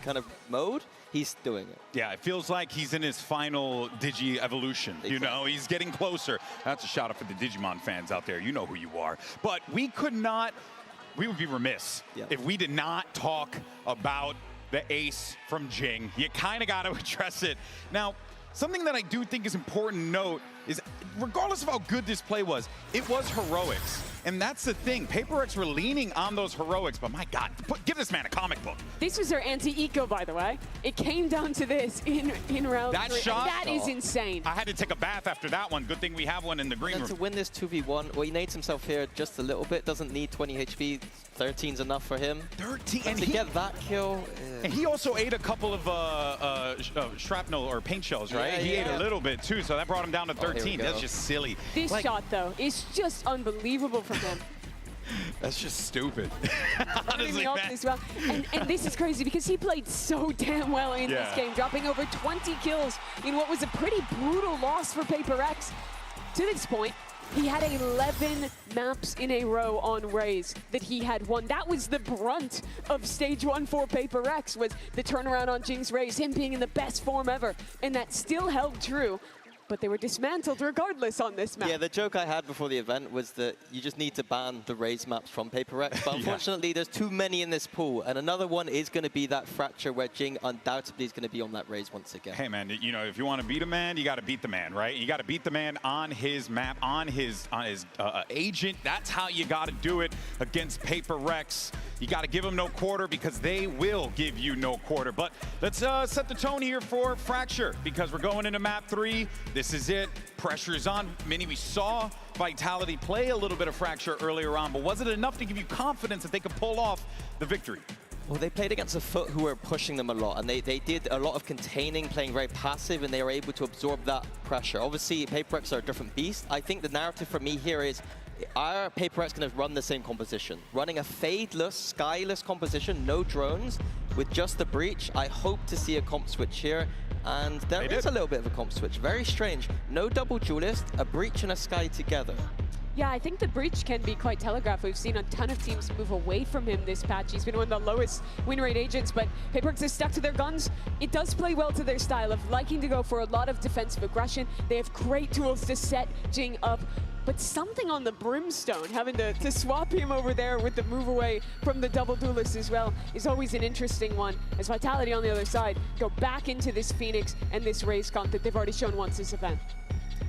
kind of mode, he's doing it. Yeah, it feels like he's in his final Digi evolution. You know, he's getting closer. That's a shout out for the Digimon fans out there. You know who you are. But we would be remiss if we did not talk about the ace from Jing. You kind of got to address it. Now, something that I do think is important to note is, regardless of how good this play was, it was heroics. And that's the thing. PaperX were leaning on those heroics, but my God, give this man a comic book. This was their anti-eco, by the way. It came down to this in round That 3. shot, That is insane. I had to take a bath after that one. Good thing we have one in the green And room. to win this 2v1, well, he nades himself here just a little bit. Doesn't need 20 HP. 13's enough for him. 13, and to get that kill. And he also ate a couple of shrapnel or paint shells, right? Yeah, he ate yeah. a little bit too, so that brought him down to 13. go. That's just silly. This shot, though, is just unbelievable from him. That's just stupid. Honestly, as well. And this is crazy because he played so damn well in this game, dropping over 20 kills in what was a pretty brutal loss for PaperX. To this point, he had 11 maps in a row on Raze that he had won. That was the brunt of stage 1 for PaperX, was the turnaround on Jinx Raze, him being in the best form ever. And that still held true. But they were dismantled regardless on this map. Yeah, the joke I had before the event was that you just need to ban the Raze maps from PaperX. But unfortunately, there's too many in this pool. And another one is going to be that Fracture where Jing undoubtedly is going to be on that Raze once again. Hey, man, you know, if you want to beat a man, you got to beat the man, right? You got to beat the man on his map, on his agent. That's how you got to do it against PaperX. You got to give them no quarter because they will give you no quarter. But let's set the tone here for Fracture because we're going into map 3. This is it. Pressure's on. Mini, we saw Vitality play a little bit of Fracture earlier on, but was it enough to give you confidence that they could pull off the victory? Well, they played against a Foot who were pushing them a lot, and they did a lot of containing, playing very passive, and they were able to absorb that pressure. Obviously, PaperX are a different beast. I think the narrative for me here is, are PaperX going to run the same composition? Running a fadeless, skyless composition, no drones, with just the breach. I hope to see a comp switch here. And there is a little bit of a comp switch. Very strange. No double duelist, a breach and a sky together. Yeah, I think the breach can be quite telegraphed. We've seen a ton of teams move away from him this patch. He's been one of the lowest win rate agents, but PaperX is stuck to their guns. It does play well to their style of liking to go for a lot of defensive aggression. They have great tools to set Jing up. But something on the Brimstone, having to swap him over there with the move away from the double duelist as well, is always an interesting one. As Vitality on the other side go back into this Phoenix and this Raze comp that they've already shown once this event.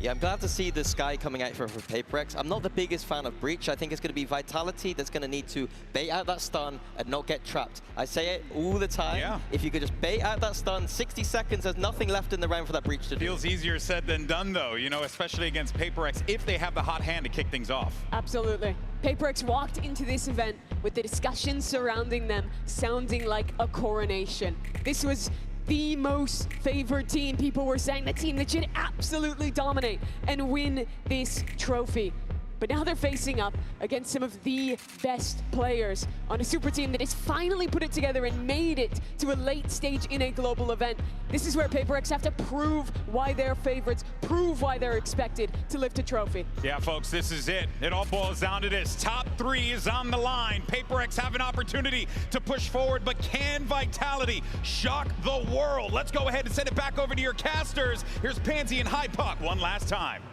Yeah, I'm glad to see the Sky coming out for PaperX. I'm not the biggest fan of Breach. I think it's going to be Vitality that's going to need to bait out that stun and not get trapped. I say it all the time. Yeah. If you could just bait out that stun, 60 seconds, there's nothing left in the round for that Breach to do. Feels easier said than done, though, you know, especially against PaperX, if they have the hot hand to kick things off. Absolutely. PaperX walked into this event with the discussion surrounding them sounding like a coronation. This was the most favored team. People were saying the team that should absolutely dominate and win this trophy. But now they're facing up against some of the best players on a super team that has finally put it together and made it to a late stage in a global event. This is where PaperX have to prove why they're favorites, prove why they're expected to lift a trophy. Yeah, folks, this is it. It all boils down to this. Top 3 is on the line. PaperX have an opportunity to push forward, but can Vitality shock the world? Let's go ahead and send it back over to your casters. Here's Pansy and Hypuck one last time.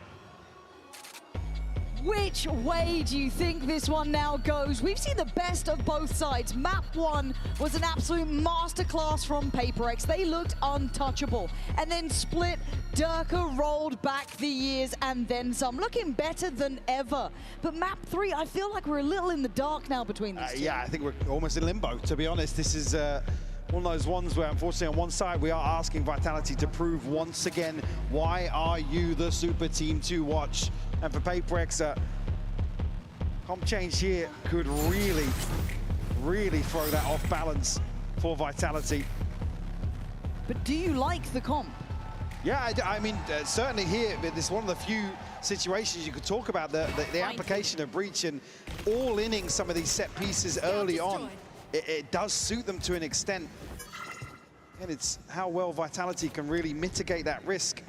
Which way do you think this one now goes? We've seen the best of both sides. Map 1 was an absolute masterclass from PaperX. They looked untouchable. And then Split, Durka rolled back the years and then some, looking better than ever. But map 3, I feel like we're a little in the dark now between these two. Yeah, I think we're almost in limbo, to be honest. This is one of those ones where, unfortunately, on one side, we are asking Vitality to prove once again, why are you the super team to watch? And for PaperX, comp change here could really, really throw that off balance for Vitality. But do you like the comp? Yeah, I mean, certainly here, this is one of the few situations you could talk about, the application of Breach and all-inning some of these set pieces early on. It does suit them to an extent. And it's how well Vitality can really mitigate that risk.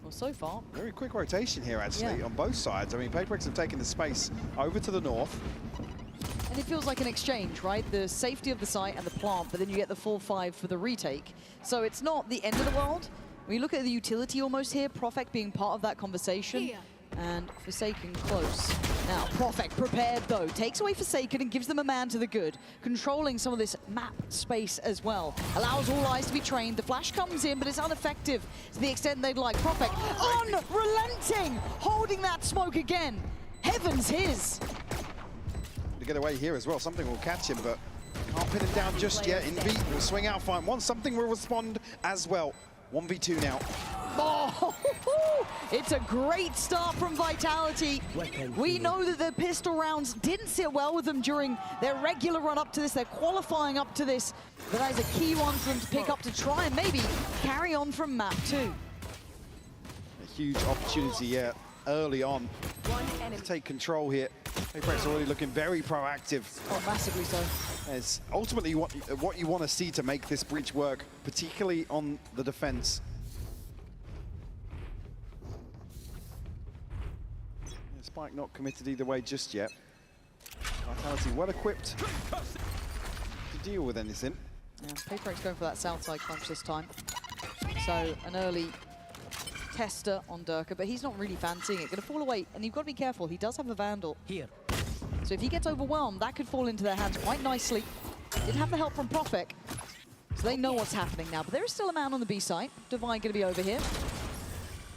Well, so far. Very quick rotation here, actually, on both sides. I mean, PaperX have taken the space over to the north. And it feels like an exchange, right? The safety of the site and the plant, but then you get the 4-5 for the retake. So it's not the end of the world. When you look at the utility almost here, Profect being part of that conversation, and Forsaken close. Now, Profek prepared though, takes away Forsaken and gives them a man to the good, controlling some of this map space as well. Allows all eyes to be trained. The flash comes in, but it's ineffective to the extent they'd like. Profek unrelenting, holding that smoke again. Heaven's his. To get away here as well, something will catch him, but can't pin him down just yet. Invi will swing out, find one. Something will respond as well. 1v2 now. Oh, it's a great start from Vitality. We know that the pistol rounds didn't sit well with them during their regular run up to this, their qualifying up to this, but that is a key one for them to pick up to try and maybe carry on from map 2. A huge opportunity, yeah, early on to take control here. HyperX already looking very proactive. Oh, massively so. It's ultimately what you want to see to make this breach work, particularly on the defense. Spike not committed either way just yet. Vitality well equipped to deal with anything. Yeah, HyperX going for that south side crunch this time. So an early tester on Durka, but he's not really fancying it. Going to fall away, and you've got to be careful. He does have a Vandal. Here. So if he gets overwhelmed, that could fall into their hands quite nicely. Did have the help from Profek, so they know what's happening now. But there is still a man on the B side. Divine going to be over here.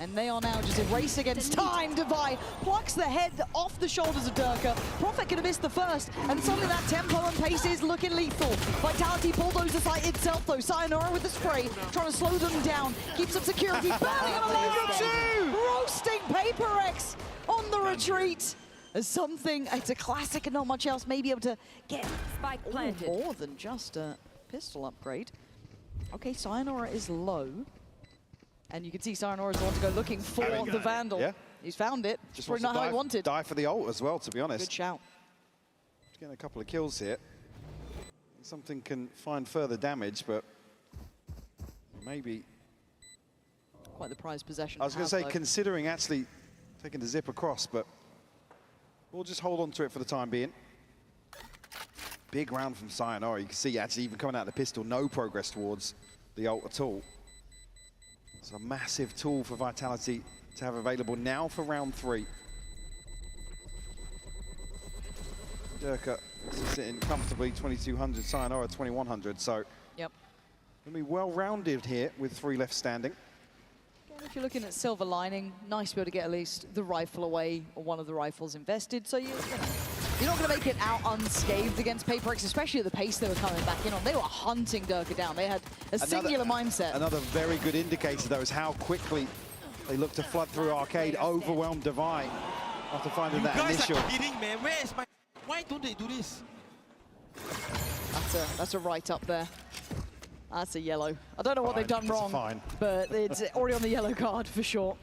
And they are now just a race against time. Divine plucks the head off the shoulders of Durka. Profek could have missed the first, and suddenly that tempo and pace is looking lethal. Vitality bulldozer site itself though. Sayonara with the spray, trying to slow them down. Keeps up security, burning on the roasting HyperX on the retreat. As something, it's a classic and not much else, maybe able to get more than just a pistol upgrade. Okay, Sayonara is low. And you can see Sayonara's the one to go looking for the Vandal. Yeah. He's found it. Just probably not how he wanted. Die for the ult as well, to be honest. Good shout. He's getting a couple of kills here. Something can find further damage, but maybe... Quite the prized possession. I was going to say, considering actually taking the zip across, but we'll just hold on to it for the time being. Big round from Sayonara. You can see actually even coming out of the pistol, no progress towards the ult at all. It's a massive tool for Vitality to have available now for round 3. Durka sitting comfortably 2200, Sayonara 2100, so yep. Gonna be well rounded here with 3 left standing. Again, if you're looking at silver lining, nice to be able to get at least the rifle away or one of the rifles invested. So you're not going to make it out unscathed against HyperX, especially at the pace they were coming back in on. They were hunting Durka down. They had a singular mindset. Another very good indicator, though, is how quickly they look to flood through Arcade, overwhelm Divine after finding that initial. You guys are kidding, man. Where is my... Why don't they do this? That's a right up there. That's a yellow. I don't know what they've done wrong, but it's already on the yellow card for sure.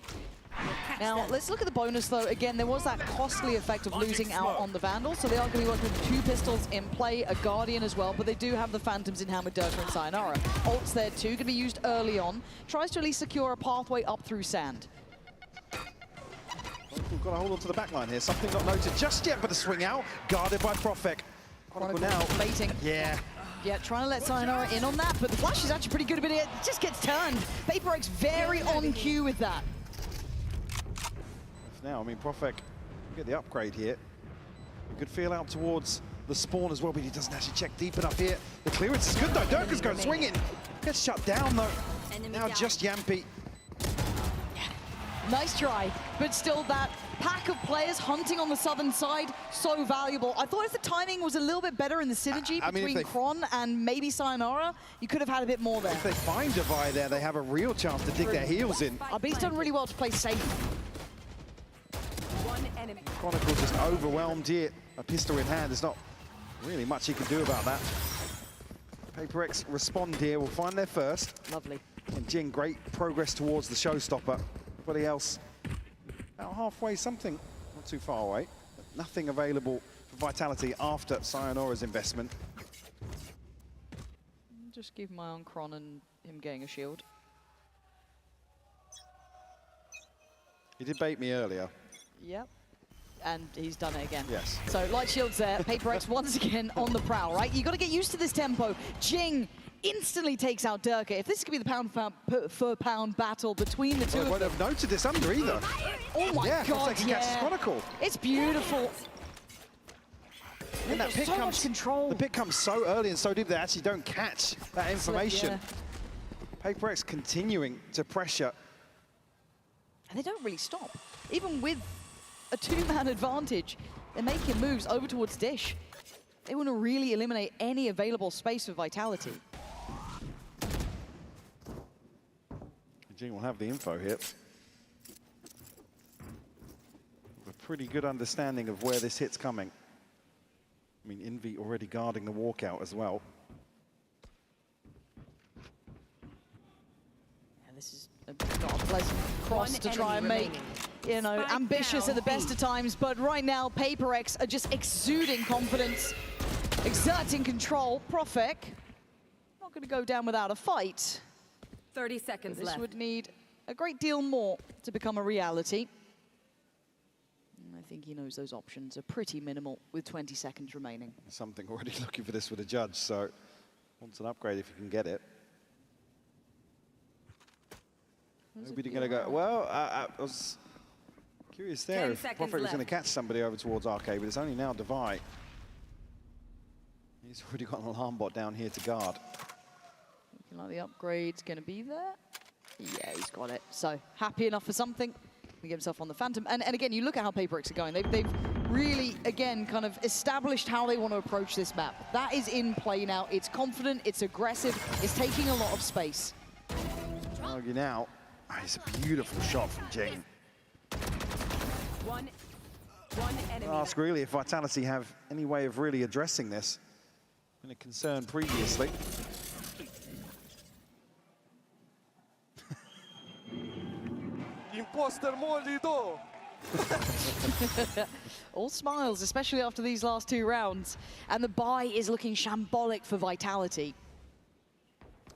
Now, let's look at the bonus, though. Again, there was that costly effect of losing out on the Vandal, so they are going to be working with 2 pistols in play, a Guardian as well, but they do have the Phantoms in hand with Durka and Sayonara. Ults there, too, going to be used early on. Tries to at least secure a pathway up through sand. We've got to hold on to the back line here. Something not noted just yet, but the swing out, guarded by Profek. Chronicle now. Baiting. Yeah. Yeah, trying to let Sayonara in on that, but the flash is actually pretty good, but it just gets turned. HyperX very on cue with that. Now, I mean, Profek get the upgrade here. A good feel out towards the spawn as well, but he doesn't actually check deep enough here. The clearance is good, though. Durka's going swinging. Gets shut down, though. Now just Yampi. Nice try, but still that pack of players hunting on the southern side, so valuable. I thought if the timing was a little bit better in the synergy between Kron and maybe Sayonara, you could have had a bit more there. If they find Divide there, they have a real chance to dig their heels in. But he's done really well to play safe. Chronicle just overwhelmed here. A pistol in hand, there's not really much he can do about that. HyperX respond here, will find their first. Lovely. And Jing, great progress towards the showstopper. Everybody else about halfway, something not too far away. But nothing available for Vitality after Sayonara's investment. Just keep my eye on Kron and him getting a shield. He did bait me earlier. Yep. And he's done it again. Yes. So light shields there. HyperX once again on the prowl, right? You got to get used to this tempo. Jing instantly takes out Durka. If this could be the pound for pound battle between the two I of won't them. have noted this under either. Oh my yeah, God, catches yeah. Chronicle. It's beautiful. And that pick so comes, much control. The pick comes so early and so deep they actually don't catch that information. HyperX continuing to pressure. And they don't really stop. Even with a two-man advantage, they're making moves over towards Dish. They want to really eliminate any available space for Vitality. Jing will have the info here. A pretty good understanding of where this hit's coming. I mean, Envy already guarding the walkout as well. And this is not a pleasant cross to try and make. You know, ambitious at the best of times, but right now, HyperX are just exuding confidence, exerting control. Profek, not going to go down without a fight. 30 seconds This left. would need a great deal more to become a reality. And I think he knows those options are pretty minimal with 20 seconds remaining. Something already looking for this with a judge, so wants an upgrade if you can get it. Nobody going to go, well, I was curious there if Profek was going to catch somebody over towards Arcade, but it's only now Devi. He's already got an alarm bot down here to guard. Looking like the upgrade's going to be there. Yeah, he's got it. So happy enough for something. He get himself on the Phantom. And again, you look at how HyperX are going. They've really, again, kind of established how they want to approach this map. That is in play now. It's confident, it's aggressive, it's taking a lot of space. Argue now. Oh, it's a beautiful shot from Jing. One enemy. Ask really if Vitality have any way of really addressing this. Been a concern previously. Imposter molido. All smiles, especially after these last two rounds. And the buy is looking shambolic for Vitality.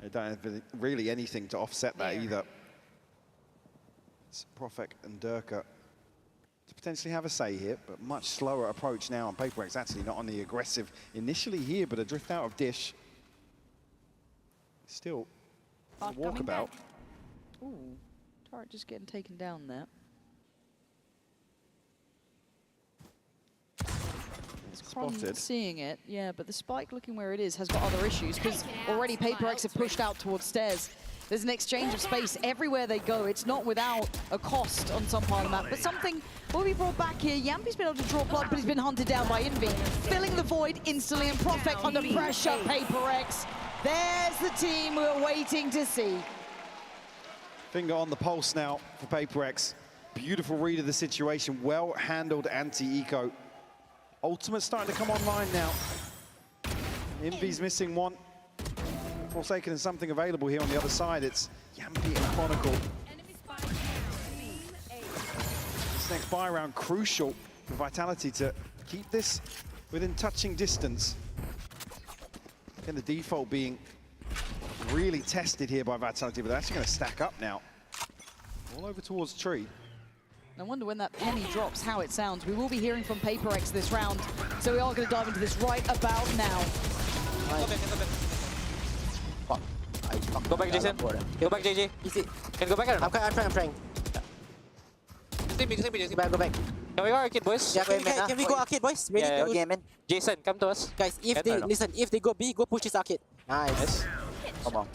They don't have really anything to offset that either. It's Profek and Durka to potentially have a say here, but much slower approach now on HyperX. Actually not on the aggressive initially here, but a drift out of Dish. Still a walkabout. Ooh, turret just getting taken down there. Spotted. Seeing it, yeah, but the spike looking where it is has got other issues because already HyperX have pushed out towards stairs. There's an exchange of space everywhere they go. It's not without a cost on some part of the map, but something will be brought back here. Yampi's been able to draw blood, but he's been hunted down by Envy. Filling the void instantly, and Profek under pressure. HyperX, there's the team we're waiting to see. Finger on the pulse now for HyperX. Beautiful read of the situation, well handled anti-eco. Ultimate starting to come online now. Envy's missing one. Forsaken and something available here on the other side. It's Yampi and Chronicle. This next buy round crucial for Vitality to keep this within touching distance. And the default being really tested here by Vitality, but they're actually going to stack up now. All over towards Tree. I wonder when that penny drops, how it sounds. We will be hearing from HyperX this round, so we are going to dive into this right about now. Go back, Jason. Go back, JJ. Easy. Can go back? I'm trying. Sleepy. Go back. Can we go arcade, boys? Yeah, can we go arcade, boys? Ready to go? Man. Jason, come to us. Guys, if they go B, go push this arcade. Nice. Come on.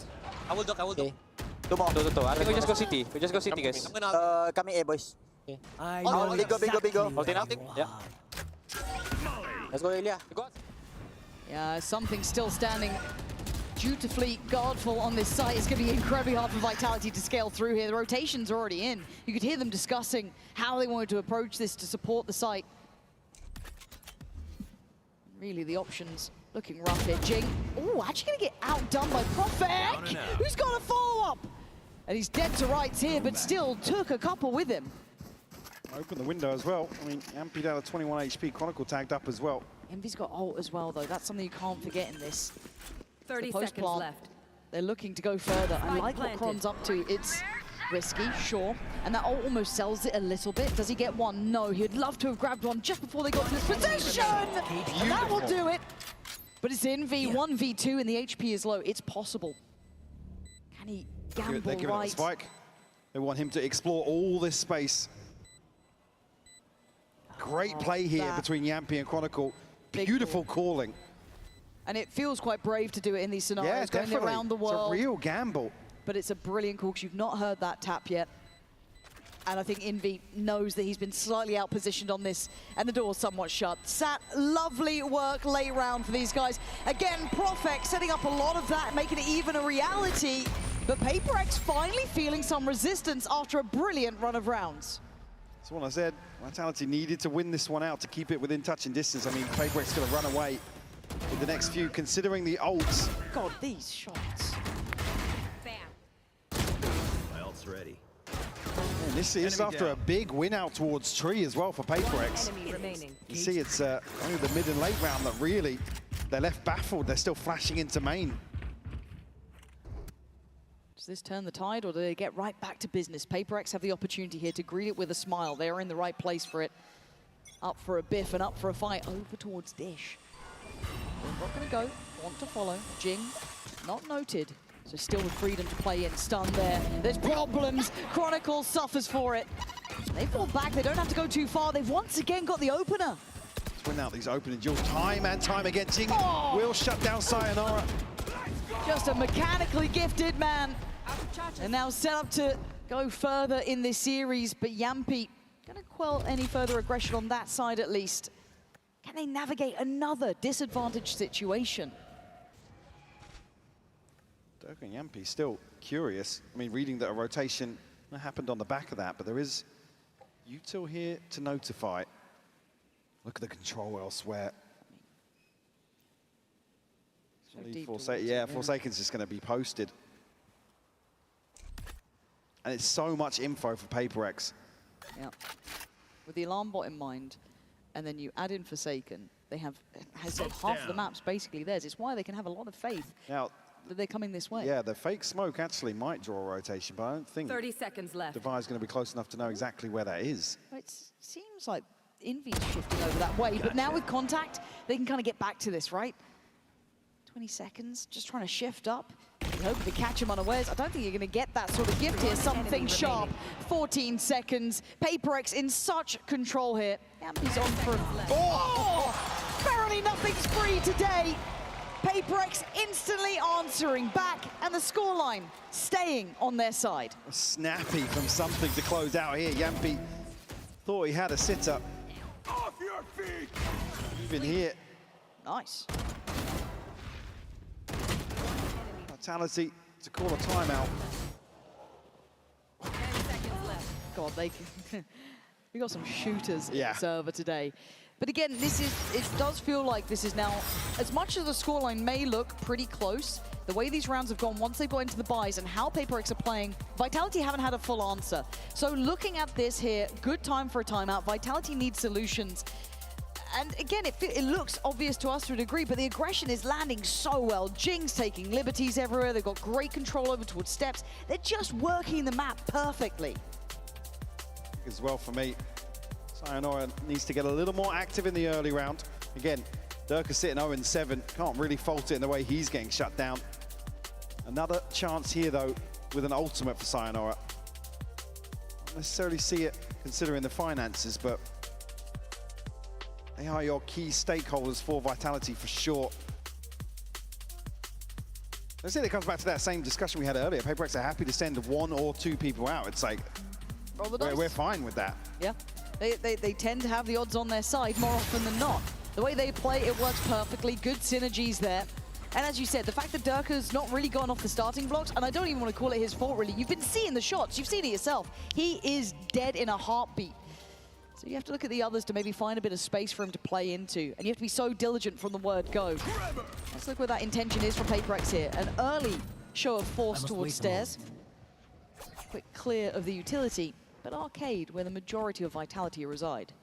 I will duck. Two more. I think we just go city. Guys. Coming A, boys. Okay. Go. Hold it out. Yeah. Let's go, Ilya. Yeah, something still standing dutifully guardful on this site. It's going to be incredibly hard for Vitality to scale through here. The rotation's already in. You could hear them discussing how they wanted to approach this to support the site. Really, the options looking rough here. Jing, oh, actually going to get outdone by Profek, who's got a follow-up. And he's dead to rights here, but still took a couple with him. Open the window as well. I mean, Yampi down to 21 HP, Chronicle tagged up as well. Envy's got ult as well, though. That's something you can't forget in this. 30 seconds left. They're looking to go further. I like what Kron's up to. It's risky, sure. And that ult almost sells it a little bit. Does he get one? No, he'd love to have grabbed one just before they got to this position. And that will do it. But it's Envy, 1v2 and the HP is low. It's possible. Can he gamble They're giving it a spike. They want him to explore all this space. Great play here between Yampy and Chronicle. Beautiful calling. And it feels quite brave to do it in these scenarios, Yeah, going definitely. around the world. It's a real gamble. But it's a brilliant call because you've not heard that tap yet. And I think Envy knows that he's been slightly out-positioned on this, and the door's somewhat shut. Sat, lovely work late round for these guys. Again, Profex setting up a lot of that, making it even a reality. But HyperX finally feeling some resistance after a brilliant run of rounds. That's what I said. Vitality needed to win this one out to keep it within touching distance. I mean, HyperX going to run away with the next few, considering the ults. God, these shots. My ult's ready. And this is after a big win out towards Tree as well for HyperX. You see, it's only the mid and late round that really, they're left baffled. They're still flashing into main. Does this turn the tide, or do they get right back to business? HyperX have the opportunity here to greet it with a smile. They are in the right place for it. Up for a biff and up for a fight. Over towards Dish. They're not going to go. Want to follow. Jing, not noted. So still the freedom to play in. Stun there. There's problems. Chronicle suffers for it. They fall back. They don't have to go too far. They've once again got the opener. Let's win out these opening duels time and time again. Jing will shut down Sayonara. Just a mechanically gifted man. And now set up to go further in this series. But Yampy going to quell any further aggression on that side at least. Can they navigate another disadvantaged situation? Dirk and Yampy still curious. I mean, reading that a rotation happened on the back of that, but there is util here to notify. Look at the control elsewhere. Forsaken's just going to be posted. And it's so much info for HyperX. Yeah. With the alarm bot in mind, and then you add in Forsaken, they have half the map's basically theirs. It's why they can have a lot of faith now that they're coming this way. Yeah, the fake smoke actually might draw a rotation, but I don't think 30 seconds left. Devi's going to be close enough to know exactly where that is. It seems like Envy's shifting over that way, but now with contact, they can kind of get back to this, right? 20 seconds, just trying to shift up. Hoping to catch him unawares. I don't think you're going to get that sort of gift here. Something sharp. 14 seconds. HyperX in such control here. Yampy's on for apparently nothing's free today. HyperX instantly answering back, and the scoreline staying on their side. Snappy from something to close out here. Yampy thought he had a sitter. Off your feet! Even here. Nice. Vitality to call a timeout. 10 seconds left. God, we got some shooters in Yeah. the server today. But again, it does feel like this is now, as much as the scoreline may look pretty close, the way these rounds have gone once they got into the buys and how HyperX are playing, Vitality haven't had a full answer. So looking at this here, good time for a timeout. Vitality needs solutions. And again, it looks obvious to us to a degree, but the aggression is landing so well. Jing's taking liberties everywhere. They've got great control over towards steps. They're just working the map perfectly. As well for me, Sayonara needs to get a little more active in the early round. Again, Dirk is sitting 0-7. Can't really fault it in the way he's getting shut down. Another chance here, though, with an ultimate for Sayonara. Not necessarily see it considering the finances, but they are your key stakeholders for Vitality for sure. I think it comes back to that same discussion we had earlier. HyperX are happy to send 1 or 2 people out. It's like, roll the dice. We're fine with that. Yeah, they tend to have the odds on their side more often than not. The way they play, it works perfectly. Good synergies there. And as you said, the fact that Durka's not really gone off the starting blocks, and I don't even want to call it his fault, really. You've been seeing the shots. You've seen it yourself. He is dead in a heartbeat. So you have to look at the others to maybe find a bit of space for him to play into. And you have to be so diligent from the word go. Let's look where that intention is from HyperX here. An early show of force towards stairs. Quick clear of the utility, but arcade where the majority of Vitality reside.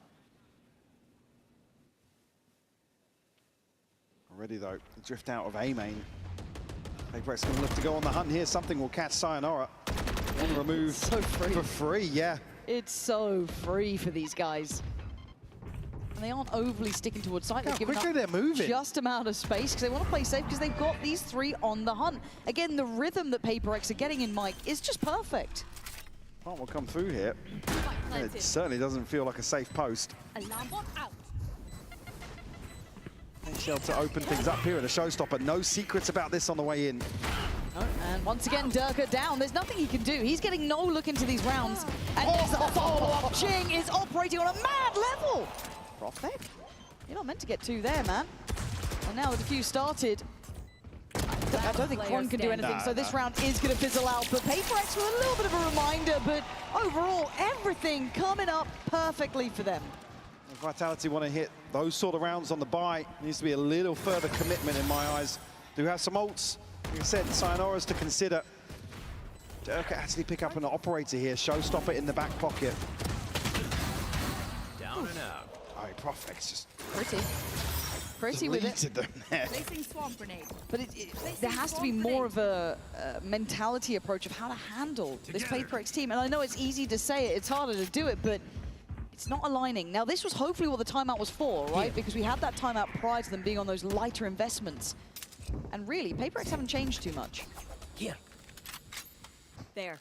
Already though, the drift out of A main. HyperX going to look to go on the hunt here. Something will catch Sayonara. Want to remove so free. For free, yeah. It's so free for these guys. And they aren't overly sticking towards site. Look how They've given quickly up they're moving. just amount of space because they want to play safe because they've got these 3 on the hunt. Again, the rhythm that HyperX are getting in, Mike, is just perfect. Plant will come through here. It certainly doesn't feel like a safe post. Alarm bot out. Shell to open things up here at a showstopper. No secrets about this on the way in. Oh, and once again, Durka down. There's nothing he can do. He's getting no look into these rounds. And there's a follow-up. Ching is operating on a mad level. Profek, you're not meant to get 2 there, man. And now the defuse started. I don't think Quan can do anything, so this round is going to fizzle out. But HyperX with a little bit of a reminder, but overall, everything coming up perfectly for them. If Vitality want to hit those sort of rounds on the buy, needs to be a little further commitment in my eyes. Do have some ults. Like I said, Sayonara's to consider. Durka actually pick up an operator here. Showstopper in the back pocket. Down and out. Oh, Profek's just Pretty with it. them there. Placing swamp grenade. But there has to be more of a mentality approach of how to handle this HyperX team. And I know it's easy to say it, it's harder to do it, but it's not aligning. Now, this was hopefully what the timeout was for, right? Because we had that timeout prior to them being on those lighter investments. And really, HyperX haven't changed too much. Here. There.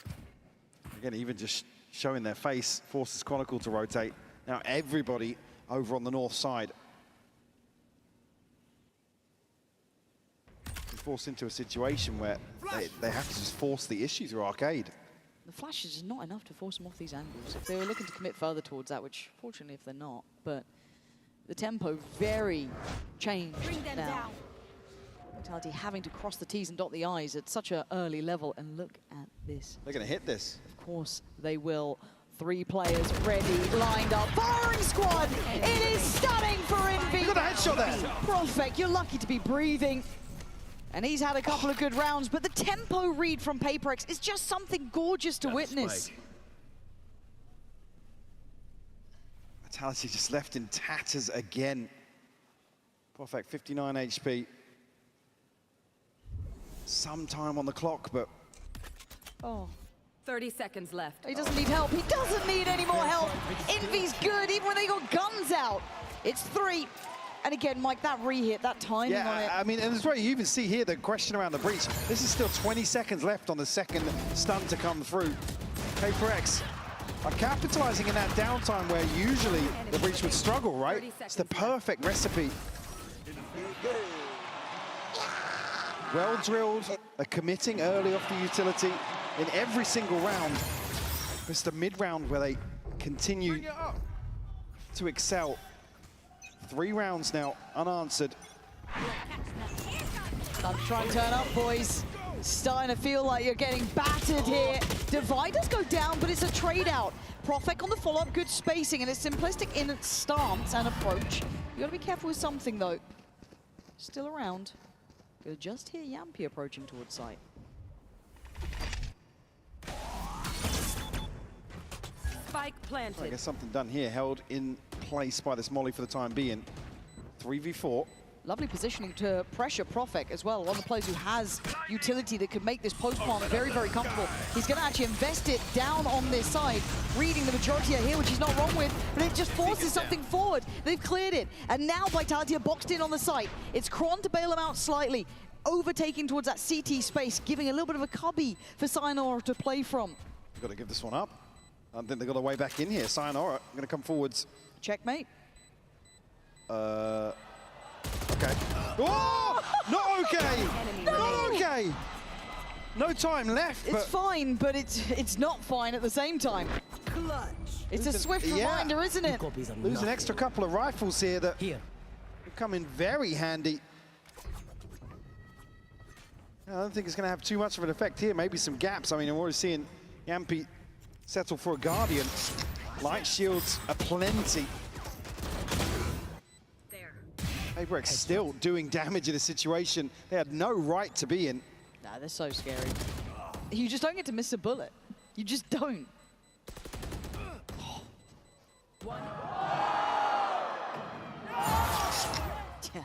Again, even just showing their face forces Chronicle to rotate. Now everybody over on the north side. They're forced into a situation where they have to just force the issue through Arcade. The flash is just not enough to force them off these angles. If they were looking to commit further towards that, which fortunately if they're not, but the tempo very changed now. Vitality having to cross the T's and dot the I's at such an early level, and look at this. They're going to hit this. Of course they will. 3 players ready, lined up, firing squad! It is stunning for Envy! Look at the headshot there! Profek, you're lucky to be breathing. And he's had a couple of good rounds, but the tempo read from HyperX is just something gorgeous to witness. Vitality just left in tatters again. Profek, 59 HP. Some time on the clock, but... Oh. 30 seconds left. He doesn't need help. He doesn't need any more help. Envy's good, even when they got guns out. It's 3. And again, Mike, that re-hit, that timing on it. I mean, and it's right, you even see here the question around the breach. This is still 20 seconds left on the second stun to come through. HyperX are capitalizing in that downtime where usually the breach would struggle, right? It's the perfect recipe. Well drilled, they're committing early off the utility in every single round. It's the mid-round where they continue to excel. 3 rounds now, unanswered. Time to try and turn up, boys. Starting to feel like you're getting battered here. Dividers go down, but it's a trade out. Profek on the follow-up, good spacing, and it's simplistic in its stance and approach. You gotta be careful with something, though. Still around. Could just hear Yampy approaching towards site. Spike planted. I guess something done here, held in place by this molly for the time being. 3v4. Lovely positioning to pressure Profek as well. One of the players who has utility that could make this post plant very, very comfortable. He's going to actually invest it down on this side, reading the majority here, which he's not wrong with, but it just forces something forward. They've cleared it, and now Vitality are boxed in on the site. It's Kron to bail him out slightly, overtaking towards that CT space, giving a little bit of a cubby for Sayonara to play from. You've got to give this one up. I think they've got a way back in here. Sayonara going to come forwards. Checkmate. Okay. Oh! Not okay! Not okay! No time left. It's fine, but it's not fine at the same time. Clutch. It's a swift reminder, isn't it? Lose an extra couple of rifles here that come in very handy. I don't think it's going to have too much of an effect here. Maybe some gaps. I mean, I'm already seeing Yampy settle for a Guardian. Light shields are plenty. HyperX still doing damage in a situation they had no right to be in. Nah, they're so scary. You just don't get to miss a bullet. You just don't. Yeah.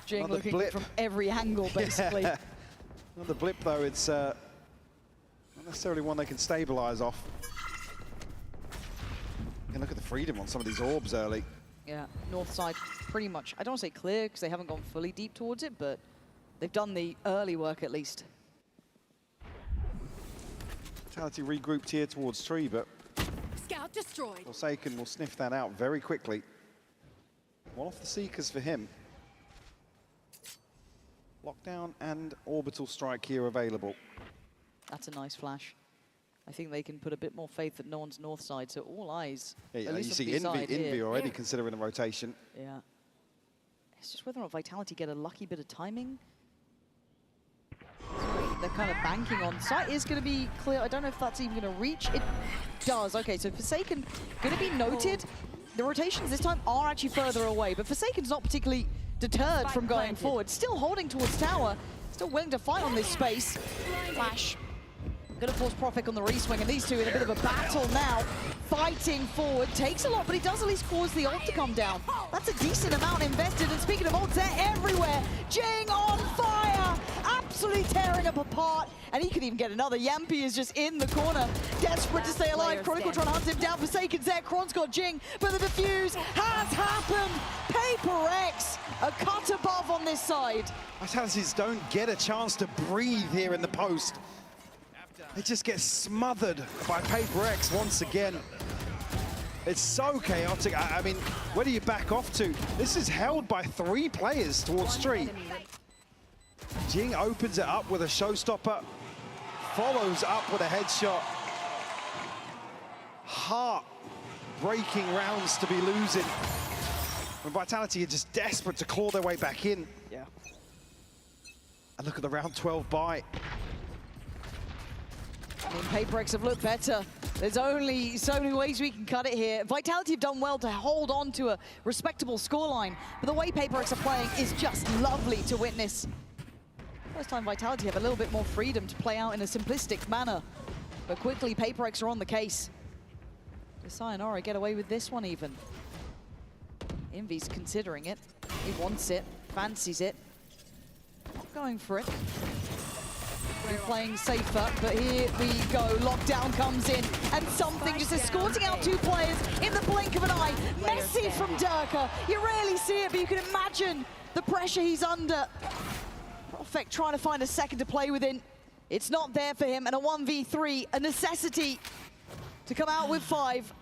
Jing looking blip from every angle, basically. Another blip, though. It's not necessarily one they can stabilize off. And look at the freedom on some of these orbs early. Yeah, north side pretty much, I don't want to say clear because they haven't gone fully deep towards it, but they've done the early work at least. Vitality regrouped here towards tree, but Scout destroyed. Forsaken will sniff that out very quickly. One off the Seekers for him. Lockdown and Orbital Strike here available. That's a nice flash. I think they can put a bit more faith at no one's north side, so all eyes. Yeah, at you least see Envy already considering a rotation. Yeah. It's just whether or not Vitality get a lucky bit of timing. They're kind of banking on. Site is going to be clear. I don't know if that's even going to reach. It does. Okay, so Forsaken going to be noted. The rotations this time are actually further away, but Forsaken's not particularly deterred from going forward. Still holding towards tower. Still willing to fight on this space. Flash. Going to force Profik on the reswing, and these two in a bit of a battle now. Fighting forward. Takes a lot, but he does at least cause the ult to come down. That's a decent amount invested, and speaking of ults, they're everywhere. Jing on fire! Absolutely tearing up apart, and he could even get another. Yampi is just in the corner, desperate to stay alive. Chronicle trying to hunt him down. Forsaken's there. Kron's got Jing, but the defuse has happened. HyperX, a cut above on this side. Vitalities don't get a chance to breathe here in the post. They just get smothered by HyperX once again. It's so chaotic. I mean, where do you back off to? This is held by 3 players towards tree. Jing opens it up with a showstopper, follows up with a headshot. Heart-breaking rounds to be losing. And Vitality are just desperate to claw their way back in. Yeah. And look at the round 12 buy. I mean, HyperX have looked better. There's only so many ways we can cut it here. Vitality have done well to hold on to a respectable scoreline, but the way HyperX are playing is just lovely to witness. First time Vitality have a little bit more freedom to play out in a simplistic manner, but quickly HyperX are on the case. Does Sayonara get away with this one even? Envy's considering it. He wants it, fancies it. Not going for it. We're playing safer, but here we go. Lockdown comes in, and something just escorting out 2 players in the blink of an eye. Messy from Durka. You rarely see it, but you can imagine the pressure he's under. Profik trying to find a second to play within. It's not there for him, and a 1v3, a necessity to come out with 5.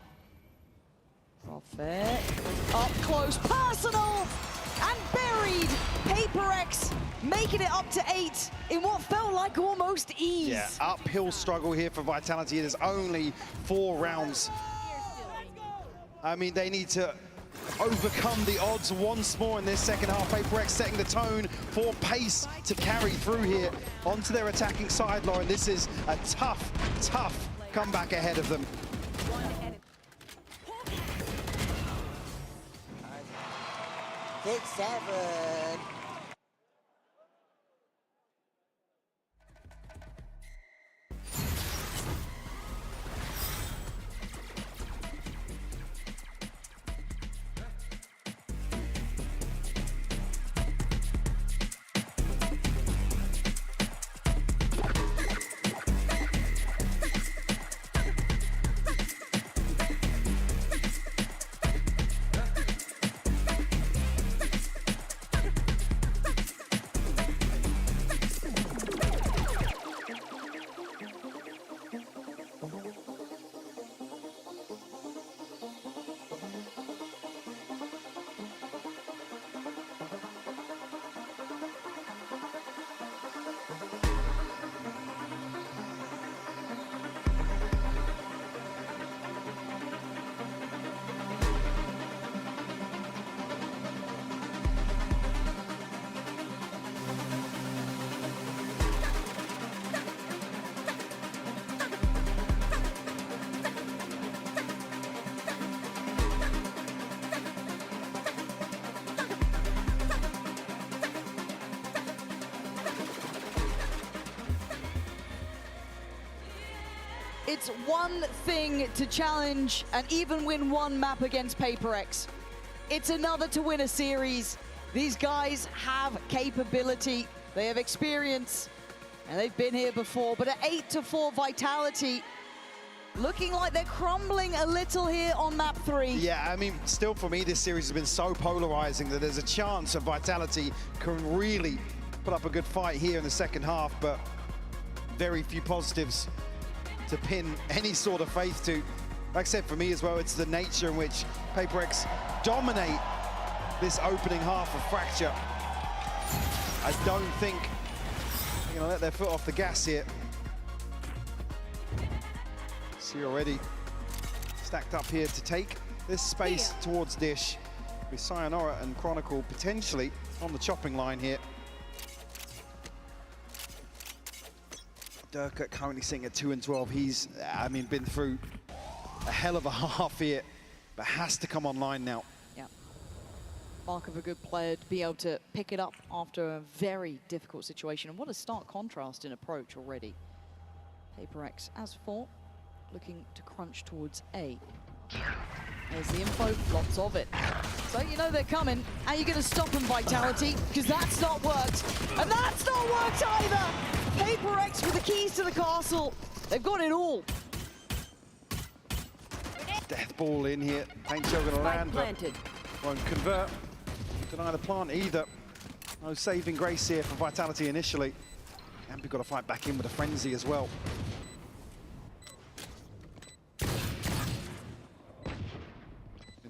Profik, up close, personal, and buried. HyperX making it up to 8 in what felt like almost ease. Yeah, uphill struggle here for Vitality. It is only 4 rounds. I mean, they need to overcome the odds once more in this second half. HyperX setting the tone for pace to carry through here onto their attacking side, Lauren. This is a tough, tough comeback ahead of them. Take 7. It's one thing to challenge and even win 1 map against HyperX. It's another to win a series. These guys have capability, they have experience, and they've been here before. But at 8-4 Vitality, looking like they're crumbling a little here on map 3. Yeah, I mean, still for me, this series has been so polarizing that there's a chance of Vitality can really put up a good fight here in the second half, but very few positives to pin any sort of faith to. Like I said, for me as well, it's the nature in which HyperX dominate this opening half of Fracture. I don't think they're gonna let their foot off the gas here. See already stacked up here to take this space towards Dish, with Sayonara and Chronicle potentially on the chopping line here. Durka currently sitting at 2-12. He's, I mean, been through a hell of a half here, but has to come online now. Yeah. Mark of a good player to be able to pick it up after a very difficult situation. And what a stark contrast in approach already. HyperX as 4, looking to crunch towards A. There's the info, lots of it. So you know they're coming. How are you going to stop them, Vitality? Because that's not worked. And that's not worked either! HyperX with the keys to the castle. They've got it all. Death ball in here. Paint Show gonna land, but won't convert. Deny the plant either. No saving grace here for Vitality initially. And we've got to fight back in with a frenzy as well.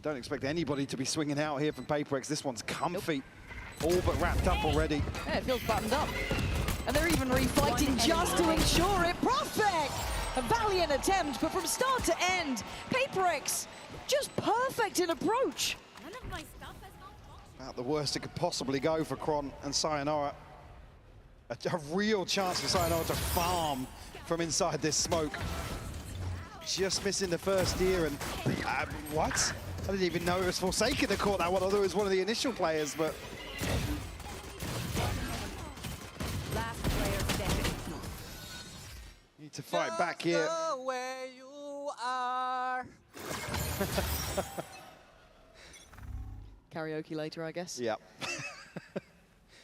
Don't expect anybody to be swinging out here from HyperX. This one's comfy. All but wrapped up already. Yeah, it feels buttoned up. And they're even refighting just to ensure it. Perfect! A valiant attempt, but from start to end, HyperX just perfect in approach. None of my stuff has gone wrong. About the worst it could possibly go for Kron and Sayonara. A real chance for Sayonara to farm from inside this smoke. Just missing the first year, and what? I didn't even know it was Forsaken that caught that one, although it was one of the initial players, but... Last player standing. Need to fight back here. The way you are. Karaoke later, I guess. Yeah.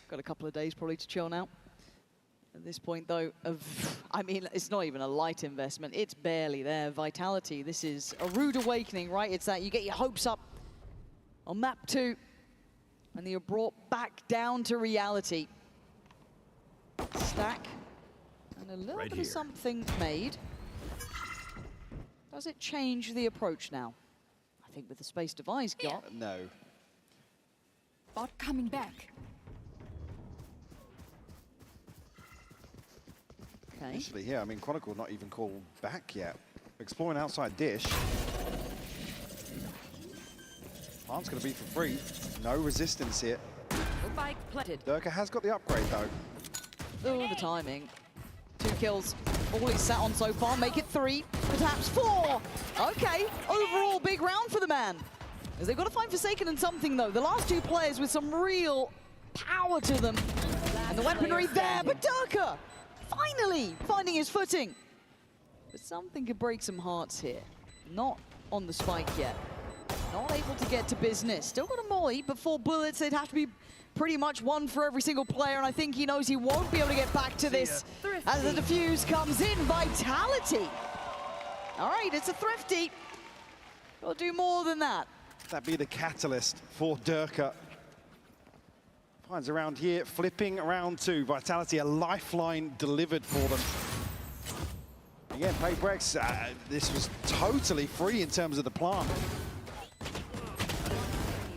Got a couple of days probably to chill now. At this point, though, I mean, it's not even a light investment. It's barely there. Vitality, this is a rude awakening, right? It's that you get your hopes up on map 2, and you're brought back down to reality. Stack, and a little bit of something made. Does it change the approach now? I think with the space Devi's got. No. Bot coming back. Okay. Initially here, I mean, Chronicle not even called back yet. Exploring outside Dish. Plant's going to be for free. No resistance here. Spike planted. Durka has got the upgrade, though. Oh, the timing. 2 kills. All he's sat on so far. Make it 3, perhaps 4. Okay, overall big round for the man. As they've got to find Forsaken and something, though. The last 2 players with some real power to them. And the weaponry there, but Durka finally finding his footing. But something could break some hearts here. Not on the spike yet. Not able to get to business. Still got a molly, but 4 bullets. They'd have to be pretty much 1 for every single player, and I think he knows he won't be able to get back to this as the defuse comes in. Vitality. All right, it's a thrifty. Got to do more than that. That'd be the catalyst for Durka. Finds around here, flipping around 2. Vitality, a lifeline delivered for them. Again, HyperX, this was totally free in terms of the plant.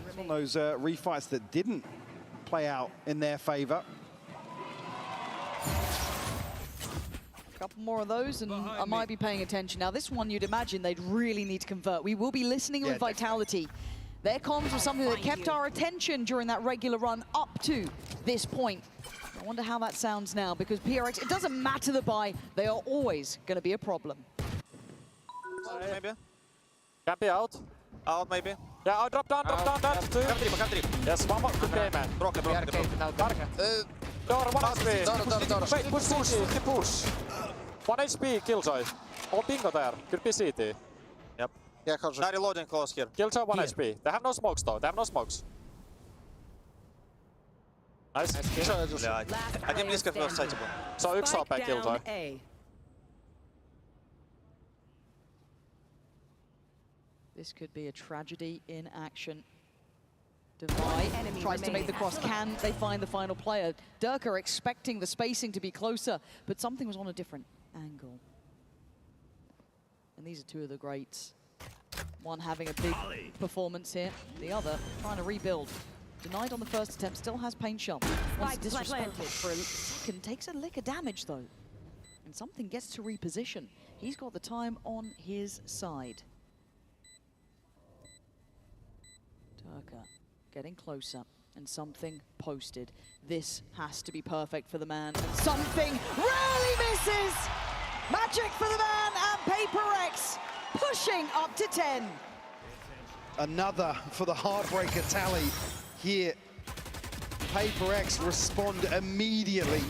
It's one of those refights that didn't play out in their favor. A couple more of those, and I might be paying attention. Now, this one, you'd imagine they'd really need to convert. We will be listening with Vitality. Their comms was something that kept our attention during that regular run up to this point. I wonder how that sounds now, because PRX, it doesn't matter the buy, they are always going to be a problem. Maybe. Can be out. Out maybe. Yeah, I'll drop down. That's 2. Yes, one more. Good play, man. Door, 1 HP. Wait, push. 1 HP, Killjoy. Oh, bingo there. Could be CT. Yep. Yeah, they're reloading close here. Killjoy 1 HP. They have no smokes though. They have no smokes. Nice. Один близко в сайте был. So, 1 HP Killjoy. This could be a tragedy in action. Divide tries to make the cross. Can they find the final player? Durka expecting the spacing to be closer, but something was on a different angle. And these are two of the greats. One having a big performance here, the other trying to rebuild. Denied on the first attempt, still has paint shot. Once disrespected for a second, takes a lick of damage though. And something gets to reposition. He's got the time on his side. Durka getting closer, and something posted. This has to be perfect for the man, and something really misses! Magic for the man, and HyperX pushing up to 10. Another for the heartbreaker tally here. HyperX respond immediately.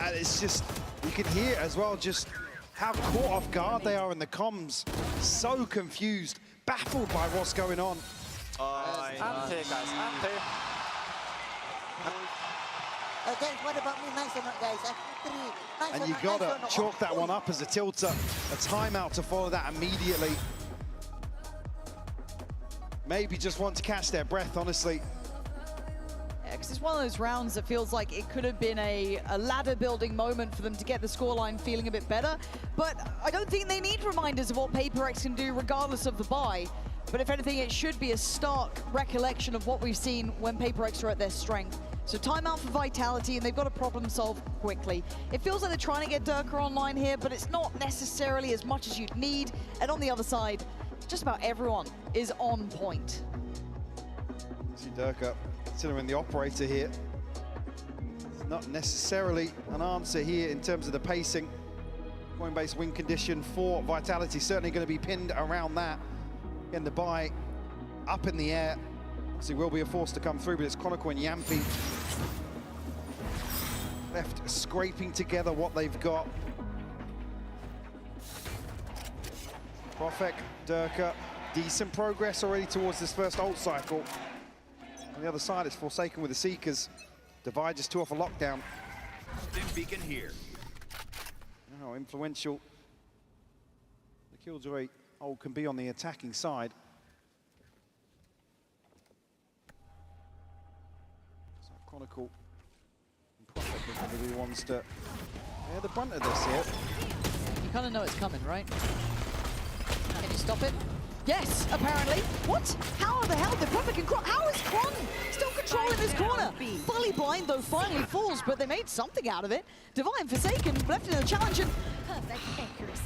And it's just, you can hear as well just how caught off guard they are in the comms. So confused, baffled by what's going on. I'm here, guys. I'm here. Guys, what about me? Nice or not, guys? Nice And or you not, gotta nice or not? chalk that one up as a tilter. A timeout to follow that immediately. Maybe just want to catch their breath, honestly. Yeah, because it's one of those rounds that feels like it could have been a ladder building moment for them to get the scoreline feeling a bit better. But I don't think they need reminders of what HyperX can do regardless of the bye. But if anything, it should be a stark recollection of what we've seen when HyperX are at their strength. So timeout for Vitality, and they've got to problem solve quickly. It feels like they're trying to get Durka online here, but it's not necessarily as much as you'd need. And on the other side, just about everyone is on point. See Durka considering the operator here. It's not necessarily an answer here in terms of the pacing. Coinbase win condition for Vitality, certainly going to be pinned around that. Again, the buy up in the air. Obviously will be a force to come through, but it's Chronicle and Yampi left scraping together what they've got. Profek, Durka, decent progress already towards this first ult cycle. On the other side, it's Forsaken with the Seekers. Divide just two off a lockdown. Beacon here. How influential the Killjoy ult can be on the attacking side. So Chronicle and Profek are going to be ones to bear the brunt of this here. You kind of know it's coming, right? Can you stop it? Yes, apparently. What? How the hell did Profek and Kron? How is Kron still controlling this corner? Fully blind though, finally falls, but they made something out of it. Divine Forsaken left in the challenge and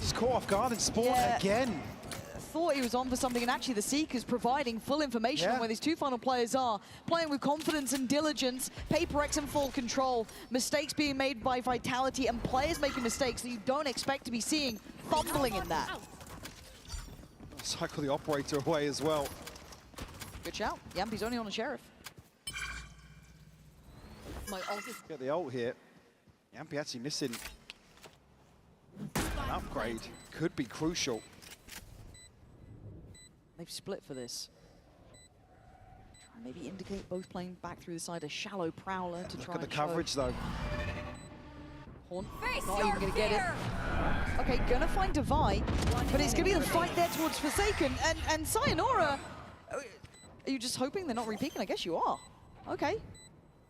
Just caught off guard and spawn again. Thought he was on for something, and actually the Seeker's providing full information on where these two final players are. Playing with confidence and diligence, HyperX in full control. Mistakes being made by Vitality and players making mistakes that you don't expect to be seeing. Fumbling in that. Cycle the operator away as well. Good shout. Yampi's only on a Sheriff. My ult is... Get the ult here. Yampi actually missing an upgrade. Could be crucial. They've split for this. Try and maybe indicate both playing back through the side. A shallow Prowler to try Look at the and coverage though. Horn, not even gonna get it. Okay, gonna find Divide, but it's gonna be the fight there towards Forsaken. And Sayonara, are you just hoping they're not re-peeking? I guess you are. Okay.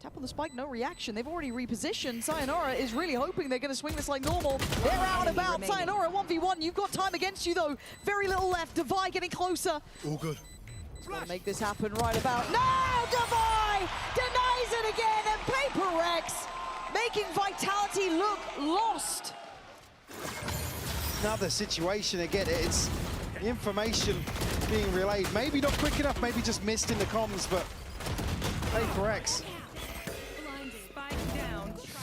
Tap on the spike, no reaction. They've already repositioned. Sayonara is really hoping they're gonna swing this like normal. They're out and about. Sayonara 1v1. You've got time against you though. Very little left. Divide getting closer. All good. Gotta make this happen right about now. Divide denies it again, and HyperX making Vitality look lost. Another situation again. It's the information being relayed. Maybe not quick enough, maybe just missed in the comms, but HyperX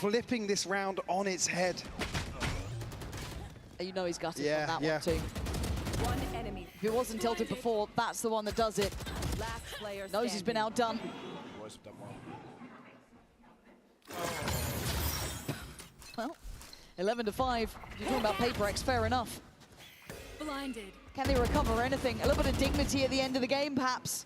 flipping this round on its head. You know he's gutted on that one too. One enemy. If it wasn't tilted before, that's the one that does it. Last player Knows he's been outdone. Well, 11-5. You're talking about HyperX, fair enough. Blinded. Can they recover anything? A little bit of dignity at the end of the game, perhaps.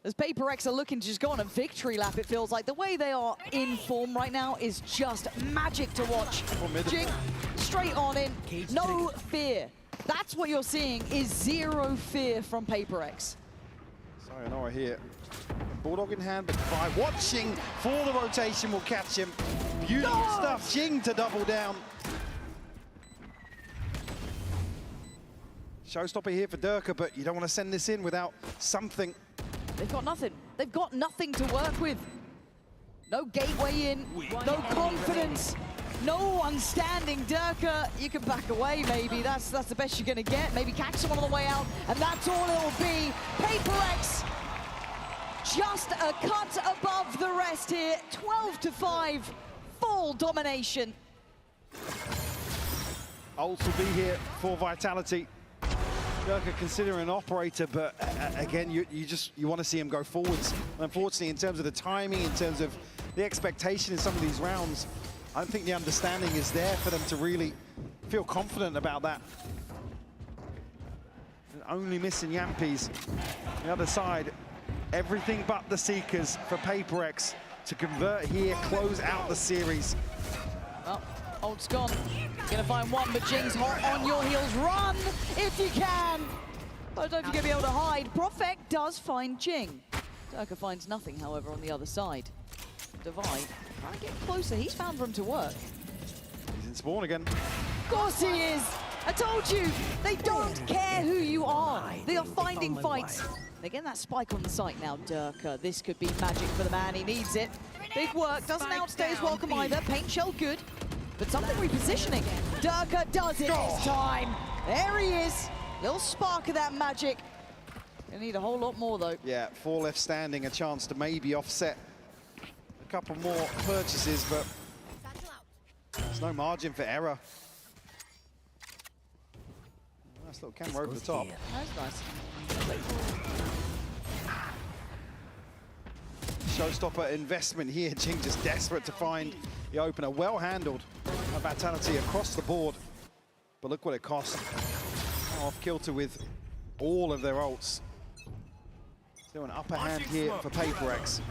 As HyperX are looking to just go on a victory lap, it feels like. The way they are in form right now is just magic to watch. Jing, straight on in, no fear. That's what you're seeing, is zero fear from HyperX. Sayonara here. Bulldog in hand, but by watching for the rotation will catch him. Beautiful stuff. Jing to double down. Showstopper here for Durka, but you don't want to send this in without something. They've got nothing. They've got nothing to work with. No gateway in, no confidence, no one standing. Durka, you can back away maybe. That's the best you're going to get. Maybe catch someone on the way out, and that's all it'll be. HyperX just a cut above the rest here. 12-5, full domination. Ults will be here for Vitality. Durka considering an operator, but again, you want to see him go forwards. Unfortunately, in terms of the timing, in terms of the expectation in some of these rounds, I don't think the understanding is there for them to really feel confident about that. And only missing Yampies. The other side, everything but the Seekers for HyperX to convert here, close out the series. Oh, Ult's gone. Gonna find one, but Jing's hot on your heels. Run if you can. I don't know if you're gonna be able to hide. Profek does find Jing. Durka finds nothing, however, on the other side. Divide, trying to get closer. He's found room to work. He's in spawn again. Of course he is. I told you, they don't care who you are. They are finding fights. They're getting that spike on the site now, Durka. This could be magic for the man. He needs it. Big work, doesn't outstay his welcome either. Paint shell good, but something repositioning. Durka does it this time. There he is. Little spark of that magic. They need a whole lot more though. Yeah, 4 left standing, a chance to maybe offset a couple more purchases, but there's no margin for error. Nice little camera over the top. That's nice. Showstopper investment here. Jing just desperate to find the opener. Well handled by Vitality across the board. But look what it cost. Off kilter with all of their ults. Still an upper hand here for HyperX.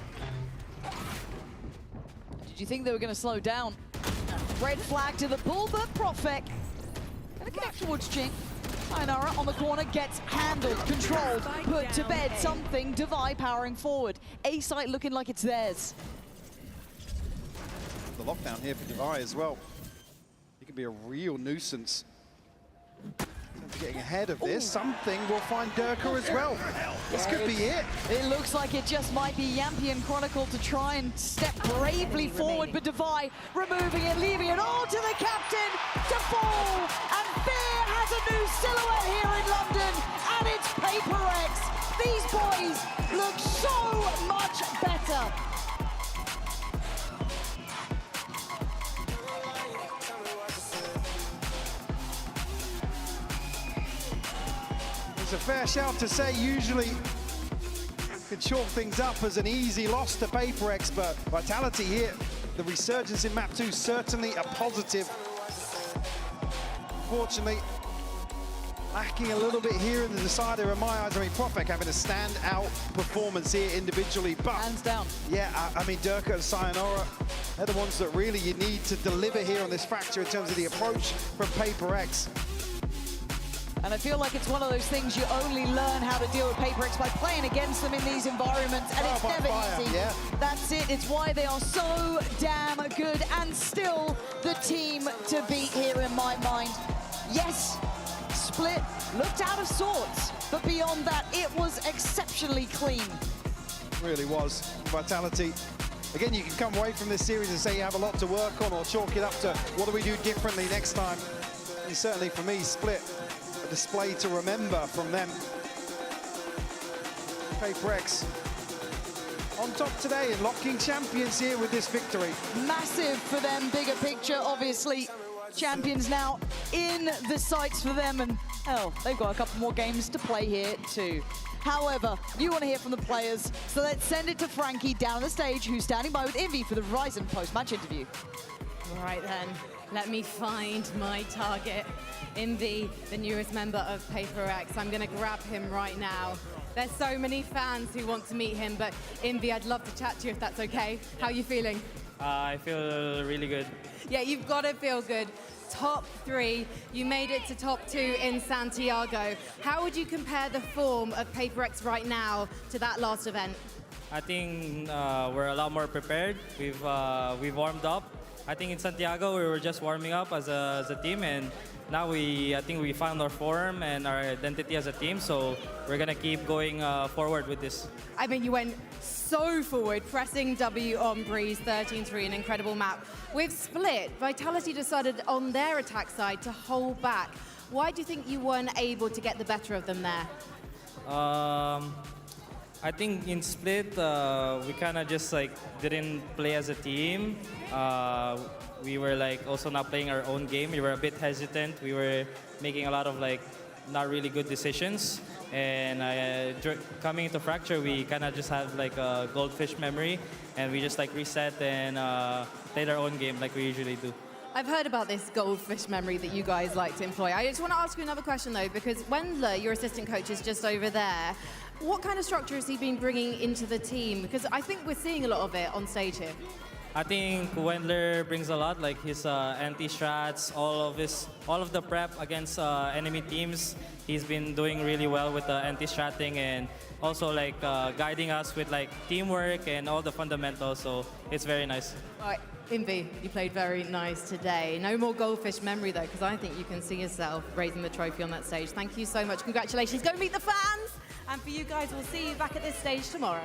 Did you think they were going to slow down? Red flag to the bull, but Profek gonna connect towards Jing. Sayonara on the corner gets handled, controlled, put to bed. Something. Devi powering forward. A site looking like it's theirs. The lockdown here for Devi as well. He can be a real nuisance. Getting ahead of this, something will find Durka as well. This could be it. It looks like it just might be Yampian Chronicle to try and step bravely forward, but Devi removing it, leaving it all to the captain to fall. And Fear has a new silhouette here in London, and it's HyperX. These boys look so much better. It's a fair shout to say usually could chalk things up as an easy loss to HyperX, but Vitality here, the resurgence in map 2 certainly a positive. Unfortunately, lacking a little bit here in the decider in my eyes. I mean, Profek having a standout performance here individually, but hands down. Yeah, I mean, Durka and Sayonara, they're the ones that really you need to deliver here on this fracture in terms of the approach from HyperX. And I feel like it's one of those things you only learn how to deal with HyperX by playing against them in these environments, and it's never easy. Yeah. That's it. It's why they are so damn good, and still the team to beat here in my mind. Yes, Split looked out of sorts, but beyond that, it was exceptionally clean. Really was. Vitality. Again, you can come away from this series and say you have a lot to work on, or chalk it up to what do we do differently next time. And certainly for me, Split, a display to remember from them. HyperX on top today and locking champions here with this victory. Massive for them, bigger picture, obviously. Champions now in the sights for them, and hell, they've got a couple more games to play here too. However, you want to hear from the players, so let's send it to Frankie down on the stage, who's standing by with Envy for the Verizon post-match interview. All right then, let me find my target. Envy, the newest member of HyperX. I'm gonna grab him right now. There's so many fans who want to meet him, but Envy, I'd love to chat to you if that's okay. How are you feeling? I feel really good. Yeah, you've got to feel good. top 3. You made it to top 2 in Santiago. How would you compare the form of HyperX right now to that last event? I think we're a lot more prepared. We've warmed up. I think in Santiago we were just warming up as a team, and now I think we found our form and our identity as a team. So we're gonna keep going forward with this. I mean, you went so forward, pressing W on Breeze, 13-3, an incredible map. With Split, Vitality decided on their attack side to hold back. Why do you think you weren't able to get the better of them there? I think in Split, we kind of just like didn't play as a team. We were like also not playing our own game. We were a bit hesitant. We were making a lot of like not really good decisions. And coming into Fracture, we kind of just had like a goldfish memory, and we just like reset and played our own game like we usually do. I've heard about this goldfish memory that you guys like to employ. I just want to ask you another question though, because Wendler, your assistant coach, is just over there. What kind of structure has he been bringing into the team? Because I think we're seeing a lot of it on stage here. I think Wendler brings a lot, like his anti-strats, all of the prep against enemy teams. He's been doing really well with the anti-stratting, and also like guiding us with like teamwork and all the fundamentals. So it's very nice. All right, Invi, you played very nice today. No more goldfish memory though, because I think you can see yourself raising the trophy on that stage. Thank you so much. Congratulations. Go meet the fans. And for you guys, we'll see you back at this stage tomorrow.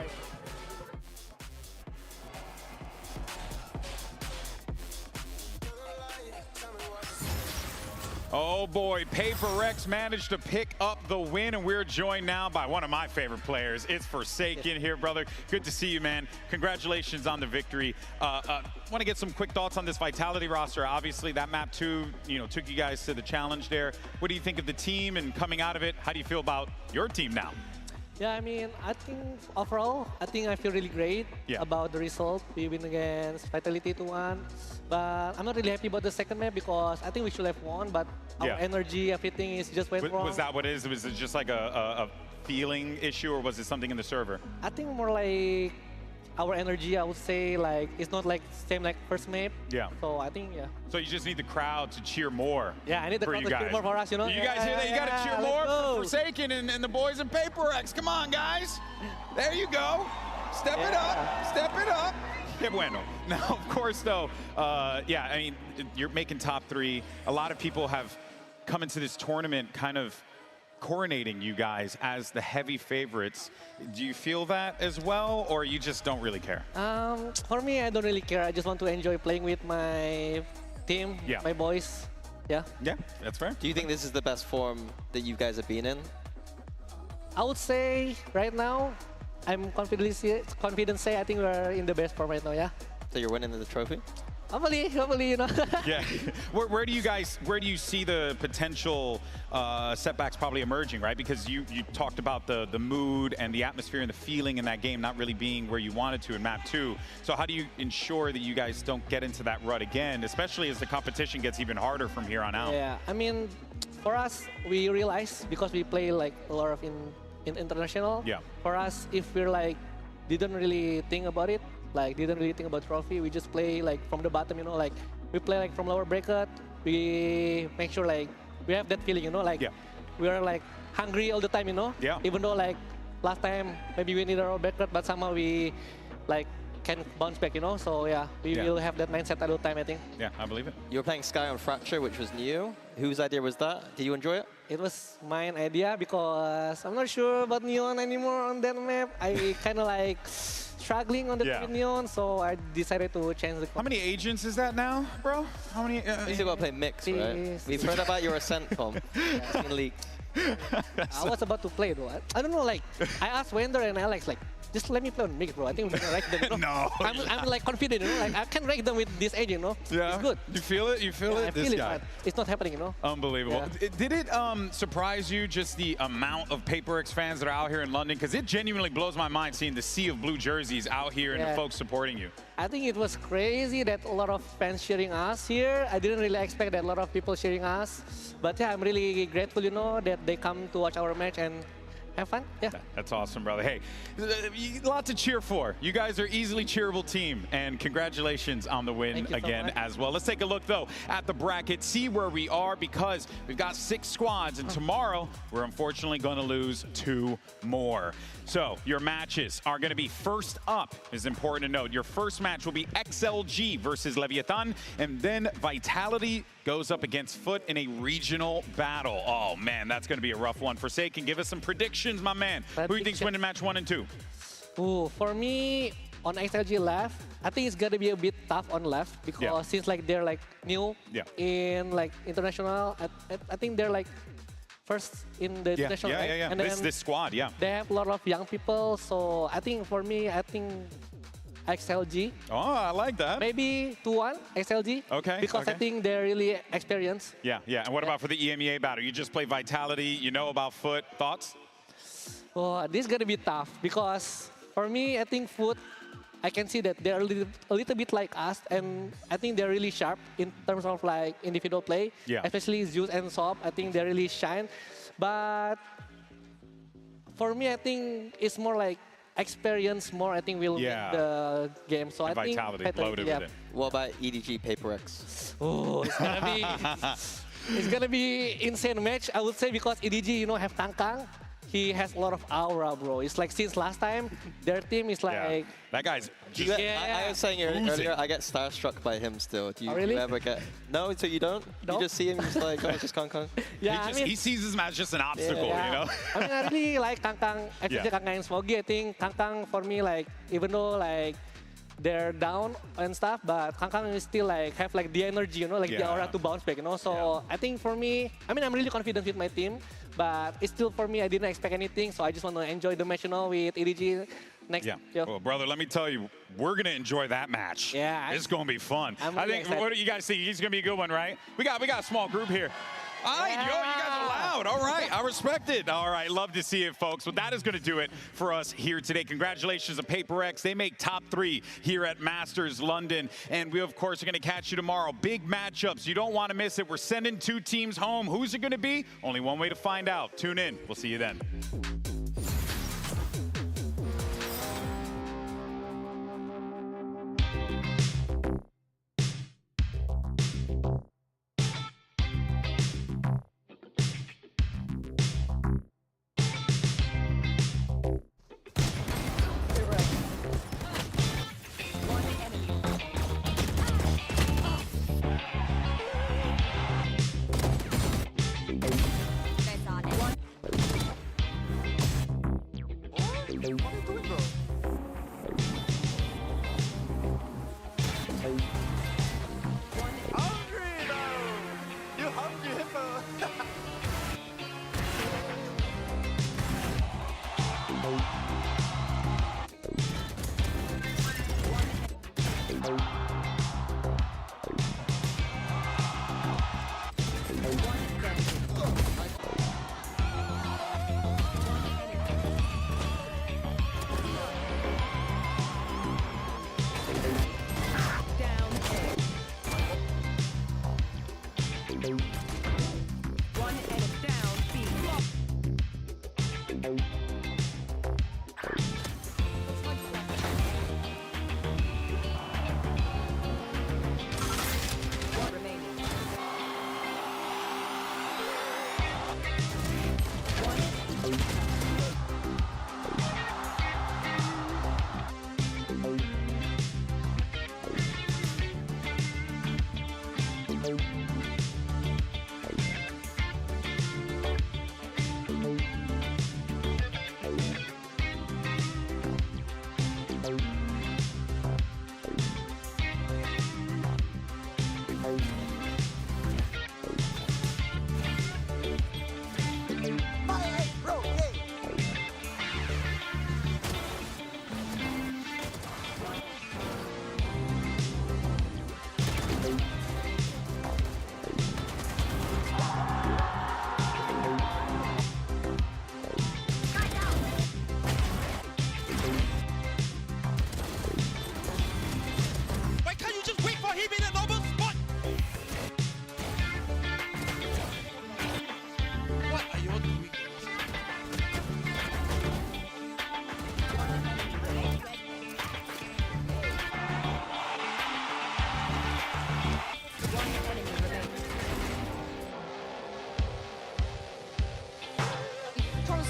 Oh boy, HyperX managed to pick up the win, and we're joined now by one of my favorite players. It's Forsaken here, brother. Good to see you, man. Congratulations on the victory. Want to get some quick thoughts on this Vitality roster. Obviously, that map 2, took you guys to the challenge there. What do you think of the team and coming out of it? How do you feel about your team now? Yeah, I mean, I think overall, I feel really great about the result. We win against Vitality 2-1. But I'm not really happy about the second map because I think we should have won, but our energy, everything is just went wrong. Was that what it is? Was it just like a feeling issue, or was it something in the server? I think more like our energy, I would say, like it's not like same like first map. Yeah. So I think, So you just need the crowd to cheer more. Yeah, I need the crowd to cheer more for us, You guys hear that? You got to cheer more for Forsaken and the boys in HyperX. Come on, guys. There you go. Step it up. Step it up. Que bueno. Now, of course, though, I mean, you're making top 3. A lot of people have come into this tournament kind of coronating you guys as the heavy favorites. Do you feel that as well, or you just don't really care? For me, I don't really care. I just want to enjoy playing with my team, my boys. Yeah, that's fair. Do you think this is the best form that you guys have been in? I would say right now, I'm confident say I think we're in the best form right now, yeah. So you're winning the trophy? Hopefully, Yeah. Where do you see the potential setbacks probably emerging, right? Because you talked about the mood and the atmosphere and the feeling in that game not really being where you wanted to in map 2. So how do you ensure that you guys don't get into that rut again, especially as the competition gets even harder from here on out? Yeah, I mean, for us, we realize because we play like a lot of in international. Yeah. For us, if we're like didn't really think about it, like didn't really think about trophy, we just play like from the bottom, like we play like from lower bracket. We make sure like we have that feeling, like we are like hungry all the time, Yeah. Even though like last time maybe we need our bracket, but somehow we like can bounce back, So yeah, we will have that mindset all the time, I think. Yeah, I believe it. You were playing Sky on Fracture, which was new. Whose idea was that? Did you enjoy it? It was my idea because I'm not sure about Neon anymore on that map. I kind of like struggling on the Neon, so I decided to change the... How many agents is that now, bro? How many... You still got to play mix, right? We've heard about your Ascent comp. It's been leaked. I was about to play though. I don't know, like, I asked Wender and Alex, like, just let me play on mix, bro. I think we can rank them. No. I'm like confident, like I can rank them with this agent, Yeah. It's good. You feel it? You feel it? I This feel guy. it, but it's not happening, Unbelievable. Yeah. Did it surprise you just the amount of HyperX fans that are out here in London? Because it genuinely blows my mind seeing the sea of blue jerseys out here and the folks supporting you. I think it was crazy that a lot of fans cheering us here. I didn't really expect that a lot of people cheering us. But yeah, I'm really grateful, that they come to watch our match and have fun. Yeah. That's awesome, brother. Hey, a lot to cheer for. You guys are easily cheerable team, and congratulations on the win again as well. Let's take a look, though, at the bracket, see where we are, because we've got 6 squads, and tomorrow we're unfortunately going to lose 2 more. So your matches are going to be first up, is important to note. Your first match will be XLG versus Leviathan, and then Vitality goes up against Foot in a regional battle. Oh, man, that's going to be a rough one. Forsaken, give us some predictions, my man. Who do you think's winning match 1 and 2? Ooh, for me, on XLG left, I think it's gonna be a bit tough on left because since like they're like new in like international, I think they're like first in the international. And this squad, they have a lot of young people, so I think for me, I think XLG. Oh, I like that. Maybe 2-1 XLG. Okay. Because I think they're really experienced. Yeah. And what about for the EMEA battle? You just play Vitality. You know about Foot. Thoughts? Oh, this is gonna be tough because for me, I think Foot, I can see that they're a little bit like us, and I think they're really sharp in terms of like individual play. Especially Zeus and Sop, I think they really shine. But for me, I think it's more like experience more. I think will win the game. So I think Vitality loaded with it. What about EDG HyperX? Oh, it's gonna be insane match, I would say, because EDG, you know, have Kang. He has a lot of aura, bro. It's like since last time, their team is like... That guy's just... I was saying earlier, I get starstruck by him still. Do you, really? Do you ever get... No, so you don't? No? You just see him just like, oh, it's just Kang. Yeah, he sees his match just an obstacle, you know? I mean, I really like Kang, especially Kang and Smoggy. I think Kang for me, like, even though like they're down and stuff, but Kang is still like have like the energy, you know, like the aura to bounce back, you know. So I think for me, I mean, I'm really confident with my team, but it's still for me, I didn't expect anything, so I just want to enjoy the match, you know, with EDG next. Well, brother, let me tell you, we're gonna enjoy that match. It's gonna be fun. I think. What do you guys think? He's gonna be a good one, right? We got a small group here. All right, yo, you guys are loud. All right, I respect it. All right, love to see it, folks. But that is going to do it for us here today. Congratulations to HyperX. They make top 3 here at Masters London. And we, of course, are going to catch you tomorrow. Big matchups. You don't want to miss it. We're sending 2 teams home. Who's it going to be? Only one way to find out. Tune in. We'll see you then.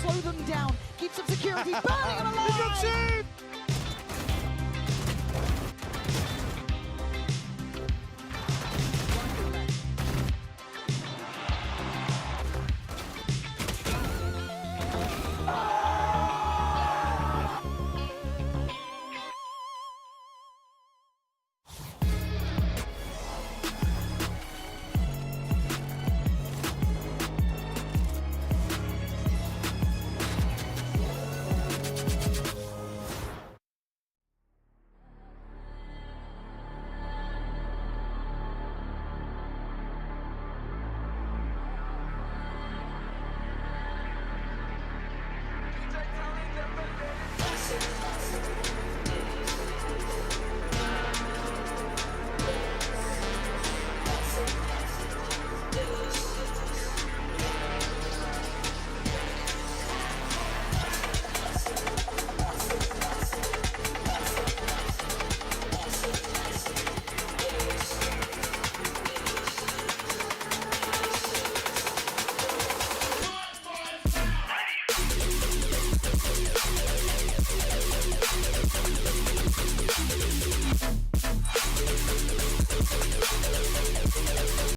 slow them down. Keep some security burning and alive.